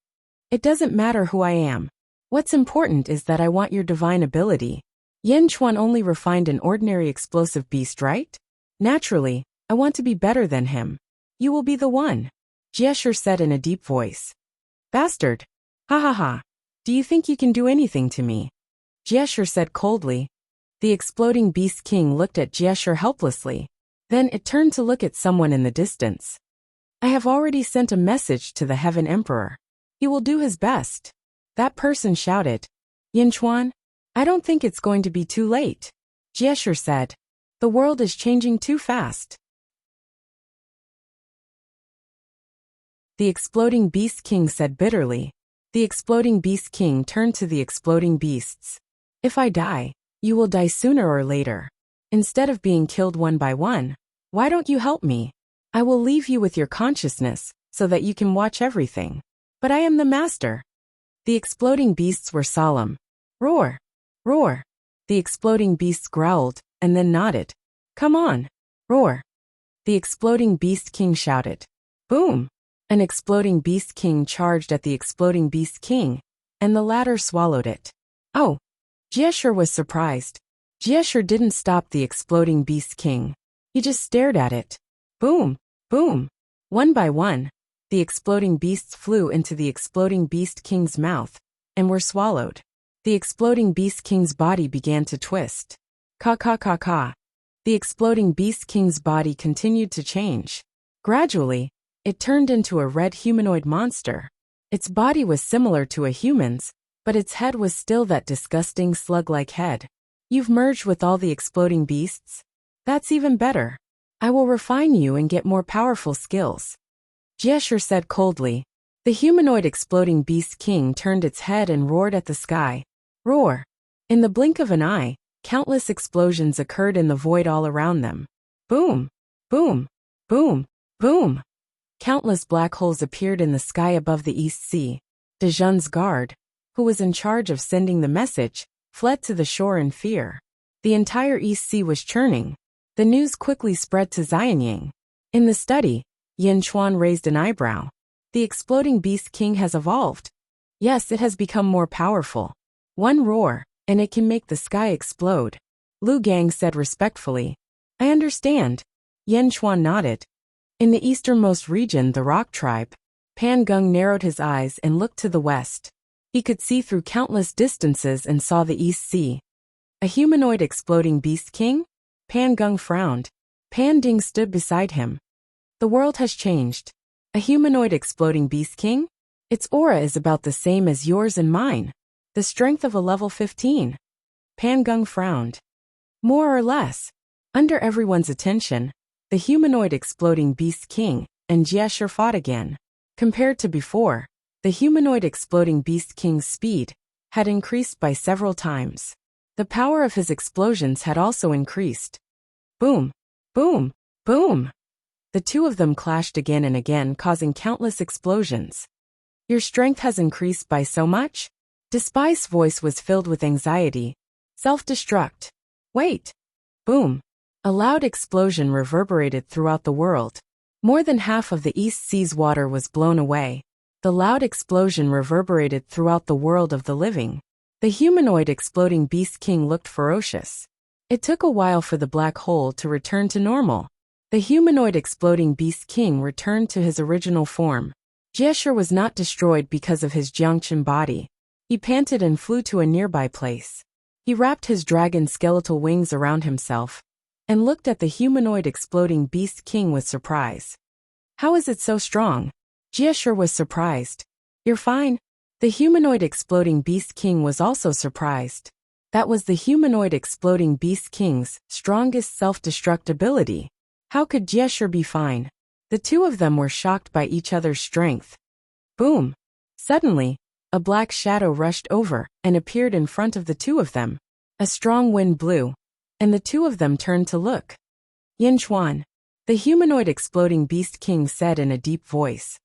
It doesn't matter who I am. What's important is that I want your divine ability. Yin Chuan only refined an ordinary explosive beast, right? Naturally, I want to be better than him. You will be the one. Jie said in a deep voice. Bastard. Ha. Do you think you can do anything to me? Jieshur said coldly. The exploding beast king looked at Jieshur helplessly. Then it turned to look at someone in the distance. I have already sent a message to the Heaven Emperor. He will do his best. That person shouted. Yinchuan, I don't think it's going to be too late. Jieshur said. The world is changing too fast. The exploding beast king said bitterly. The exploding beast king turned to the exploding beasts. If I die, you will die sooner or later. Instead of being killed one by one, why don't you help me? I will leave you with your consciousness, so that you can watch everything. But I am the master. The exploding beasts were solemn. Roar! Roar! The exploding beasts growled, and then nodded. Come on! Roar! The exploding beast king shouted. Boom! An exploding beast king charged at the exploding beast king, and the latter swallowed it. Oh! Jieshur was surprised. Jieshur didn't stop the exploding beast king. He just stared at it. Boom! Boom! One by one, the exploding beasts flew into the exploding beast king's mouth, and were swallowed. The exploding beast king's body began to twist. Ka. The exploding beast king's body continued to change. Gradually, it turned into a red humanoid monster. Its body was similar to a human's, but its head was still that disgusting slug-like head. You've merged with all the exploding beasts? That's even better. I will refine you and get more powerful skills. Jieshur said coldly. The humanoid exploding beast king turned its head and roared at the sky. Roar! In the blink of an eye, countless explosions occurred in the void all around them. Boom! Boom! Boom! Boom! Countless black holes appeared in the sky above the East Sea. Dejun's guard, who was in charge of sending the message, fled to the shore in fear. The entire East Sea was churning. The news quickly spread to Xianying. In the study, Yinchuan raised an eyebrow. The exploding beast king has evolved. Yes, it has become more powerful. One roar, and it can make the sky explode. Lu Gang said respectfully. I understand. Yinchuan nodded. In the easternmost region, the rock tribe, Pan Geng narrowed his eyes and looked to the west. He could see through countless distances and saw the East Sea. A humanoid exploding beast king? Pan Geng frowned. Pan Ding stood beside him. The world has changed. A humanoid exploding beast king? Its aura is about the same as yours and mine. The strength of a level 15. Pan Geng frowned. More or less. Under everyone's attention, the humanoid exploding beast king and Jieshur fought again. Compared to before, the humanoid exploding beast king's speed had increased by several times. The power of his explosions had also increased. Boom! Boom! Boom! The two of them clashed again and again, causing countless explosions. Your strength has increased by so much? Despai's voice was filled with anxiety. Self-destruct. Wait! Boom! A loud explosion reverberated throughout the world. More than half of the East Sea's water was blown away. The loud explosion reverberated throughout the world of the living. The humanoid exploding beast king looked ferocious. It took a while for the black hole to return to normal. The humanoid exploding beast king returned to his original form. Jieshur was not destroyed because of his Jiangqin body. He panted and flew to a nearby place. He wrapped his dragon skeletal wings around himself and looked at the humanoid exploding beast king with surprise. How is it so strong? Jieshur was surprised. You're fine. The humanoid exploding beast king was also surprised. That was the humanoid exploding beast king's strongest self-destruct ability. How could Jieshur be fine? The two of them were shocked by each other's strength. Boom! Suddenly, a black shadow rushed over and appeared in front of the two of them. A strong wind blew, and the two of them turned to look. Yinchuan, the humanoid exploding beast king said in a deep voice.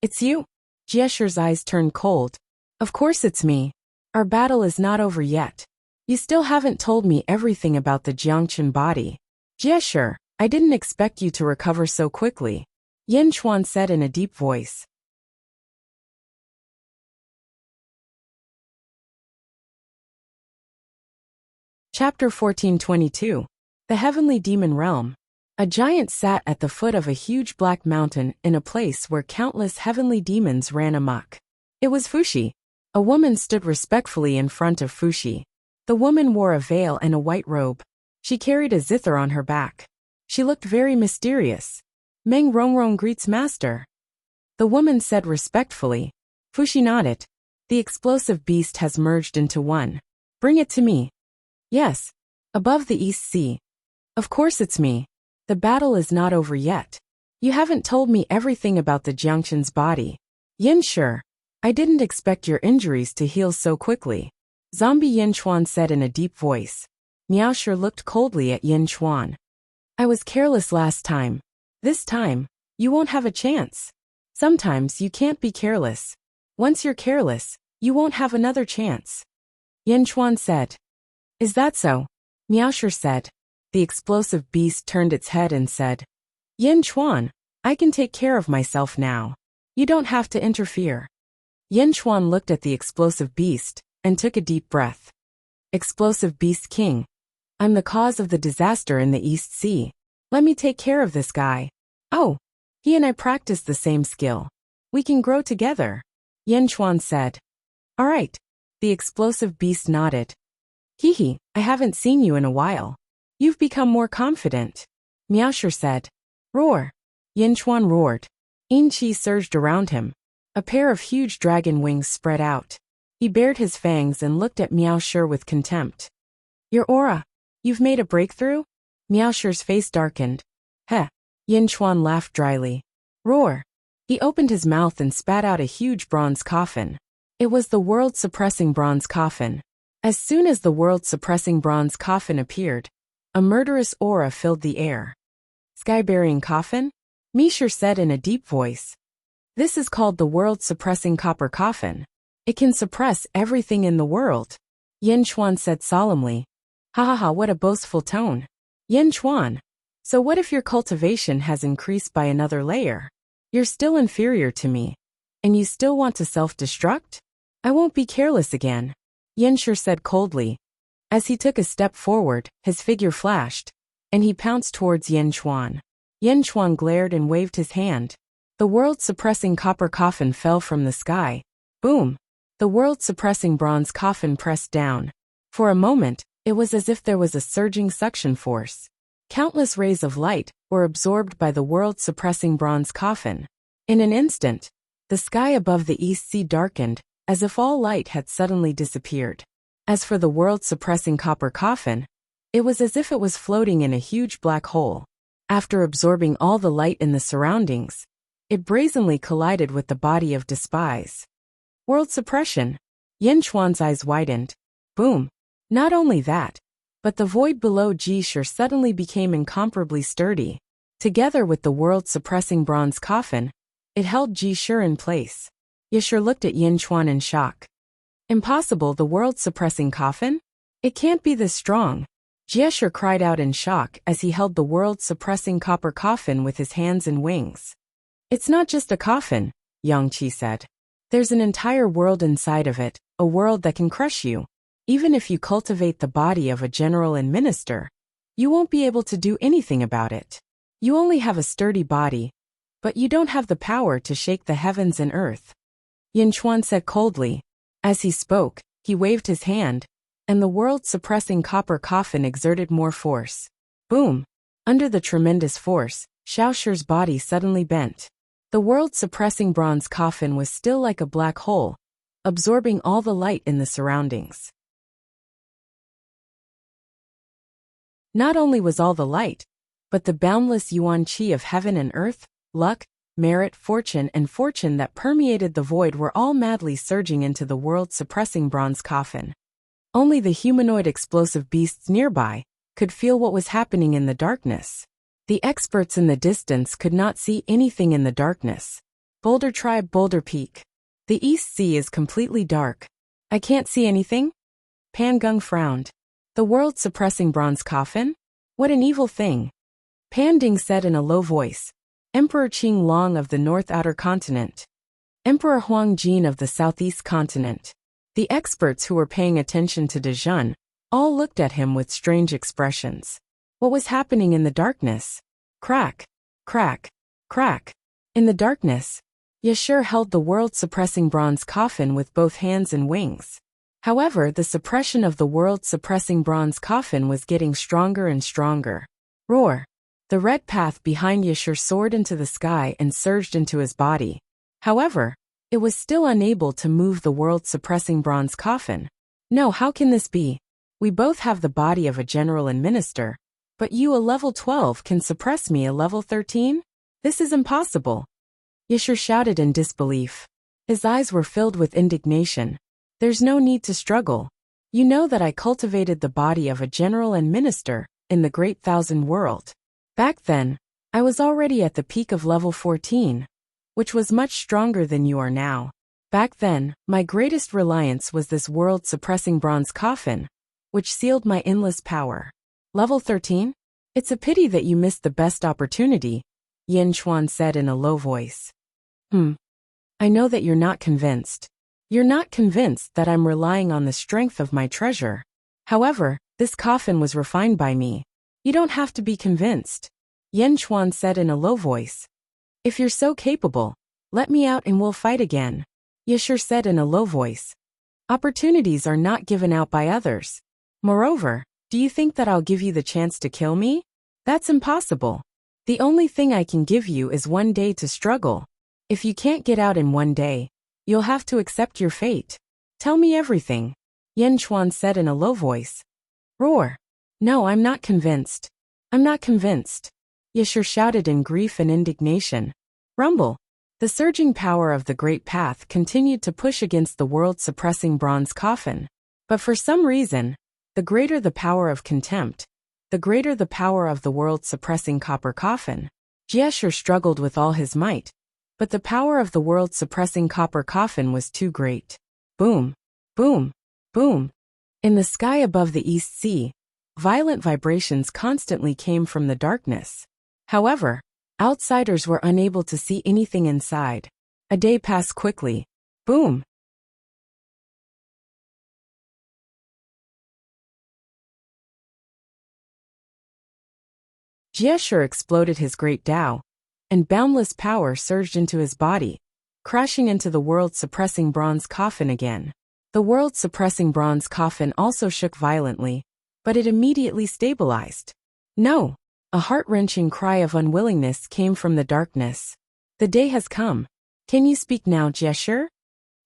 It's you? Jieshur's eyes turned cold. Of course it's me. Our battle is not over yet. You still haven't told me everything about the Jiangqin body. Jieshur, I didn't expect you to recover so quickly. Yinchuan said in a deep voice. Chapter 1422. The Heavenly Demon Realm. A giant sat at the foot of a huge black mountain in a place where countless heavenly demons ran amok. It was Fushi. A woman stood respectfully in front of Fushi. The woman wore a veil and a white robe. She carried a zither on her back. She looked very mysterious. Meng Rongrong greets master. The woman said respectfully. Fushi nodded. The explosive beast has merged into one. Bring it to me. Yes. Above the East Sea. Of course it's me. The battle is not over yet. You haven't told me everything about the Jiangxin's body. Yin Shi, I didn't expect your injuries to heal so quickly. Zombie Yin Chuan said in a deep voice. Miao Shi looked coldly at Yin Chuan. I was careless last time. This time, you won't have a chance. Sometimes you can't be careless. Once you're careless, you won't have another chance. Yin Chuan said. Is that so? Miao Shi said. The explosive beast turned its head and said. Yin Chuan, I can take care of myself now. You don't have to interfere. Yin Chuan looked at the explosive beast and took a deep breath. Explosive Beast King. I'm the cause of the disaster in the East Sea. Let me take care of this guy. Oh, he and I practice the same skill. We can grow together. Yin Chuan said. All right. The explosive beast nodded. Hee, I haven't seen you in a while. You've become more confident. Miao Shi said. Roar. Yin Chuan roared. Yin Qi surged around him. A pair of huge dragon wings spread out. He bared his fangs and looked at Miao Shi with contempt. Your aura. You've made a breakthrough? Miao Shi's face darkened. Heh. Yin Chuan laughed dryly. Roar. He opened his mouth and spat out a huge bronze coffin. It was the world-suppressing bronze coffin. As soon as the world-suppressing bronze coffin appeared, a murderous aura filled the air. Sky-burying coffin? Mi Shi said in a deep voice. This is called the world-suppressing copper coffin. It can suppress everything in the world. Yin Chuan said solemnly. Ha ha ha, what a boastful tone. Yin Chuan. So what if your cultivation has increased by another layer? You're still inferior to me. And you still want to self-destruct? I won't be careless again. Yin Shi said coldly. As he took a step forward, his figure flashed, and he pounced towards Yin Chuan. Yin Chuan glared and waved his hand. The world-suppressing copper coffin fell from the sky. Boom! The world-suppressing bronze coffin pressed down. For a moment, it was as if there was a surging suction force. Countless rays of light were absorbed by the world-suppressing bronze coffin. In an instant, the sky above the East Sea darkened, as if all light had suddenly disappeared. As for the world-suppressing copper coffin, it was as if it was floating in a huge black hole. After absorbing all the light in the surroundings, it brazenly collided with the body of Despise. World suppression. Yin Chuan's eyes widened. Boom. Not only that, but the void below Ji Shi suddenly became incomparably sturdy. Together with the world-suppressing bronze coffin, it held Ji Shi in place. Ye Shi looked at Yin Chuan in shock. Impossible, the world-suppressing coffin? It can't be this strong. Jie Shi cried out in shock as he held the world-suppressing copper coffin with his hands and wings. It's not just a coffin, Yang Qi said. There's an entire world inside of it, a world that can crush you. Even if you cultivate the body of a general and minister, you won't be able to do anything about it. You only have a sturdy body, but you don't have the power to shake the heavens and earth. Yin Chuan said coldly. As he spoke, he waved his hand, and the world-suppressing copper coffin exerted more force. Boom! Under the tremendous force, Xiao Shi's body suddenly bent. The world-suppressing bronze coffin was still like a black hole, absorbing all the light in the surroundings. Not only was all the light, but the boundless yuan qi of heaven and earth, luck, merit, fortune that permeated the void were all madly surging into the world-suppressing bronze coffin. Only the humanoid explosive beasts nearby could feel what was happening in the darkness. The experts in the distance could not see anything in the darkness. Boulder Tribe, Boulder Peak. The East Sea is completely dark. I can't see anything? Pan Gung frowned. The world-suppressing bronze coffin? What an evil thing. Pan Ding said in a low voice. Emperor Qing Long of the North Outer Continent. Emperor Huang Jin of the Southeast Continent. The experts who were paying attention to Dezhun all looked at him with strange expressions. What was happening in the darkness? Crack, crack, crack. In the darkness, Ye Shi held the world-suppressing bronze coffin with both hands and wings. However, the suppression of the world-suppressing bronze coffin was getting stronger and stronger. Roar! The red path behind Yashur soared into the sky and surged into his body. However, it was still unable to move the world-suppressing bronze coffin. No, how can this be? We both have the body of a general and minister, but you, a level 12, can suppress me, a level 13? This is impossible. Yashur shouted in disbelief. His eyes were filled with indignation. There's no need to struggle. You know that I cultivated the body of a general and minister in the Great Thousand World. Back then, I was already at the peak of level 14, which was much stronger than you are now. Back then, my greatest reliance was this world-suppressing bronze coffin, which sealed my endless power. Level 13? It's a pity that you missed the best opportunity, Yin Chuan said in a low voice. I know that you're not convinced. You're not convinced that I'm relying on the strength of my treasure. However, this coffin was refined by me. You don't have to be convinced, Yin Chuan said in a low voice. If you're so capable, let me out and we'll fight again, Yashur said in a low voice. Opportunities are not given out by others. Moreover, do you think that I'll give you the chance to kill me? That's impossible. The only thing I can give you is 1 day to struggle. If you can't get out in 1 day, you'll have to accept your fate. Tell me everything, Yin Chuan said in a low voice. Roar! No, I'm not convinced. I'm not convinced, Yashur shouted in grief and indignation. Rumble! The surging power of the Great Path continued to push against the world-suppressing bronze coffin. But for some reason, the greater the power of contempt, the greater the power of the world-suppressing copper coffin. Yashur struggled with all his might, but the power of the world-suppressing copper coffin was too great. Boom! Boom! Boom! In the sky above the East Sea, violent vibrations constantly came from the darkness. However, outsiders were unable to see anything inside. A day passed quickly. Boom! Jieshur exploded his great Tao, and boundless power surged into his body, crashing into the world-suppressing bronze coffin again. The world-suppressing bronze coffin also shook violently, but it immediately stabilized. No! A heart-wrenching cry of unwillingness came from the darkness. The day has come. Can you speak now, Jieshur?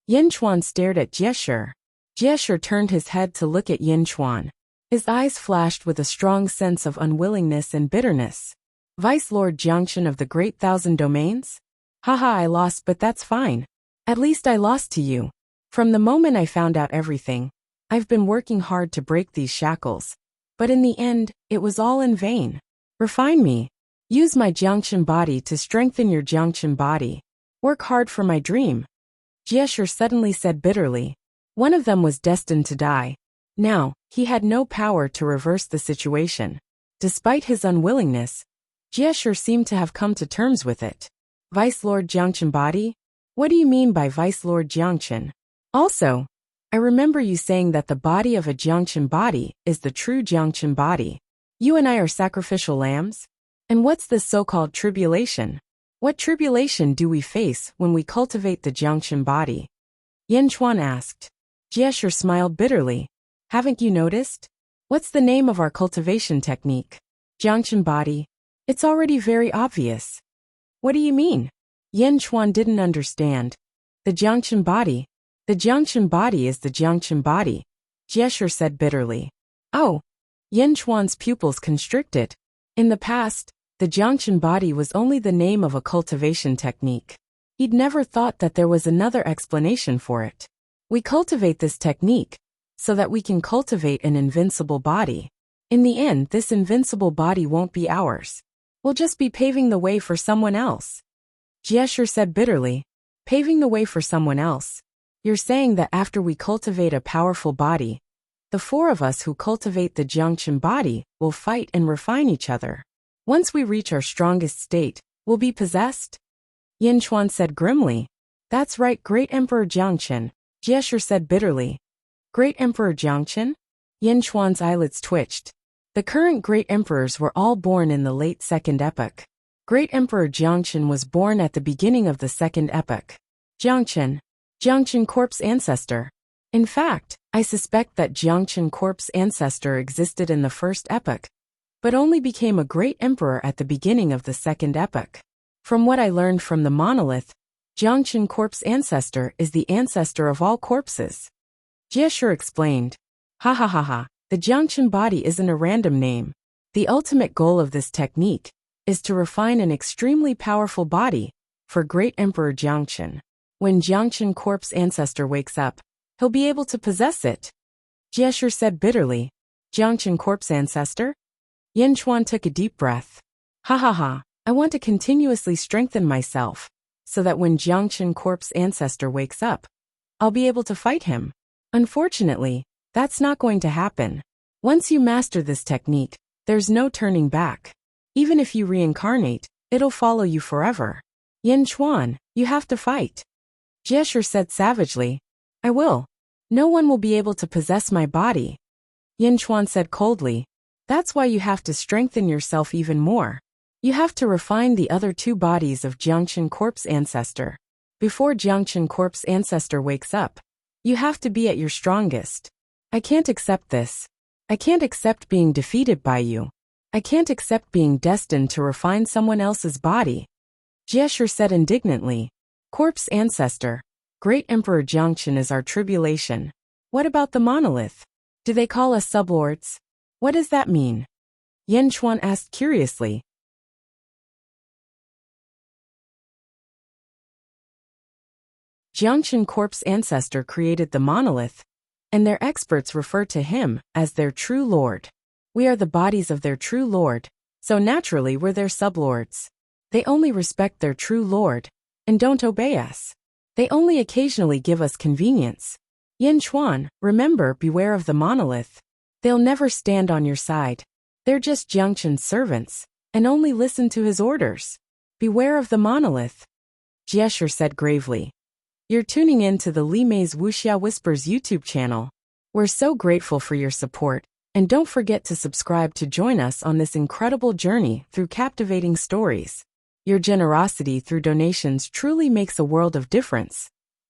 Yin Chuan stared at Jieshur. Jieshur turned his head to look at Yin Chuan. His eyes flashed with a strong sense of unwillingness and bitterness. Vice Lord Jiangchen of the Great Thousand Domains? Haha, I lost, but that's fine. At least I lost to you. From the moment I found out everything, I've been working hard to break these shackles. But in the end, it was all in vain. Refine me. Use my Jiangchen body to strengthen your Jiangchen body. Work hard for my dream. Jieshur suddenly said bitterly. One of them was destined to die. Now, he had no power to reverse the situation. Despite his unwillingness, Jieshur seemed to have come to terms with it. Vice Lord Jiangchen body? What do you mean by Vice Lord Jiangchen? Also, I remember you saying that the body of a Jiangchen body is the true Jiangchen body. You and I are sacrificial lambs? And what's this so-called tribulation? What tribulation do we face when we cultivate the Jiangchen body? Yin Chuan asked. Jieshur smiled bitterly. Haven't you noticed? What's the name of our cultivation technique? Jiangchen body. It's already very obvious. What do you mean? Yin Chuan didn't understand. The Jiangchen body. The Jiangchen body is the Jiangchen body, Jieshur said bitterly. Oh. Yin Chuan's pupils constricted. In the past, the Jiangchen body was only the name of a cultivation technique. He'd never thought that there was another explanation for it. We cultivate this technique so that we can cultivate an invincible body. In the end, this invincible body won't be ours. We'll just be paving the way for someone else. Jieshur said bitterly. Paving the way for someone else? You're saying that after we cultivate a powerful body, the four of us who cultivate the Jiangchen body will fight and refine each other. Once we reach our strongest state, we'll be possessed? Yin Chuan said grimly. That's right, Great Emperor Jiangchen, Jieshur said bitterly. Great Emperor Jiangchen? Yin Chuan's eyelids twitched. The current great emperors were all born in the late Second Epoch. Great Emperor Jiangchen was born at the beginning of the Second Epoch. Jiangchen Corp's ancestor. In fact, I suspect that Jiangchen Corp's ancestor existed in the first epoch, but only became a great emperor at the beginning of the second epoch. From what I learned from the monolith, Jiangchen Corp's ancestor is the ancestor of all corpses. Jieshu explained. Ha ha ha ha, the Jiangchen body isn't a random name. The ultimate goal of this technique is to refine an extremely powerful body for Great Emperor Jiangchen. When Jiangchen Corp's ancestor wakes up, he'll be able to possess it. Jieshu said bitterly. Jiangchen Corp's ancestor? Yin Chuan took a deep breath. Ha ha ha, I want to continuously strengthen myself, so that when Jiangchen Corp's ancestor wakes up, I'll be able to fight him. Unfortunately, that's not going to happen. Once you master this technique, there's no turning back. Even if you reincarnate, it'll follow you forever. Yin Chuan, you have to fight. Jieshu said savagely. I will. No one will be able to possess my body. Yin Chuan said coldly. That's why you have to strengthen yourself even more. You have to refine the other two bodies of Jiangchen Corp's ancestor. Before Jiangchen Corp's ancestor wakes up, you have to be at your strongest. I can't accept this. I can't accept being defeated by you. I can't accept being destined to refine someone else's body. Jieshu said indignantly. Corp's ancestor, Great Emperor Jiangchen is our tribulation. What about the monolith? Do they call us sublords? What does that mean? Yin Chuan asked curiously. Jiangchen Corp's ancestor created the monolith, and their experts refer to him as their true lord. We are the bodies of their true lord, so naturally we're their sublords. They only respect their true lord, and don't obey us. They only occasionally give us convenience. Yin Chuan, remember, beware of the monolith. They'll never stand on your side. They're just Jiangchen's servants, and only listen to his orders. Beware of the monolith. Jieshu said gravely. You're tuning in to the Li Mei's Wuxia Whispers YouTube channel. We're so grateful for your support, and don't forget to subscribe to join us on this incredible journey through captivating stories. Your generosity through donations truly makes a world of difference,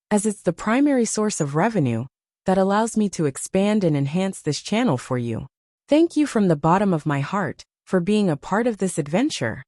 as it's the primary source of revenue that allows me to expand and enhance this channel for you. Thank you from the bottom of my heart for being a part of this adventure.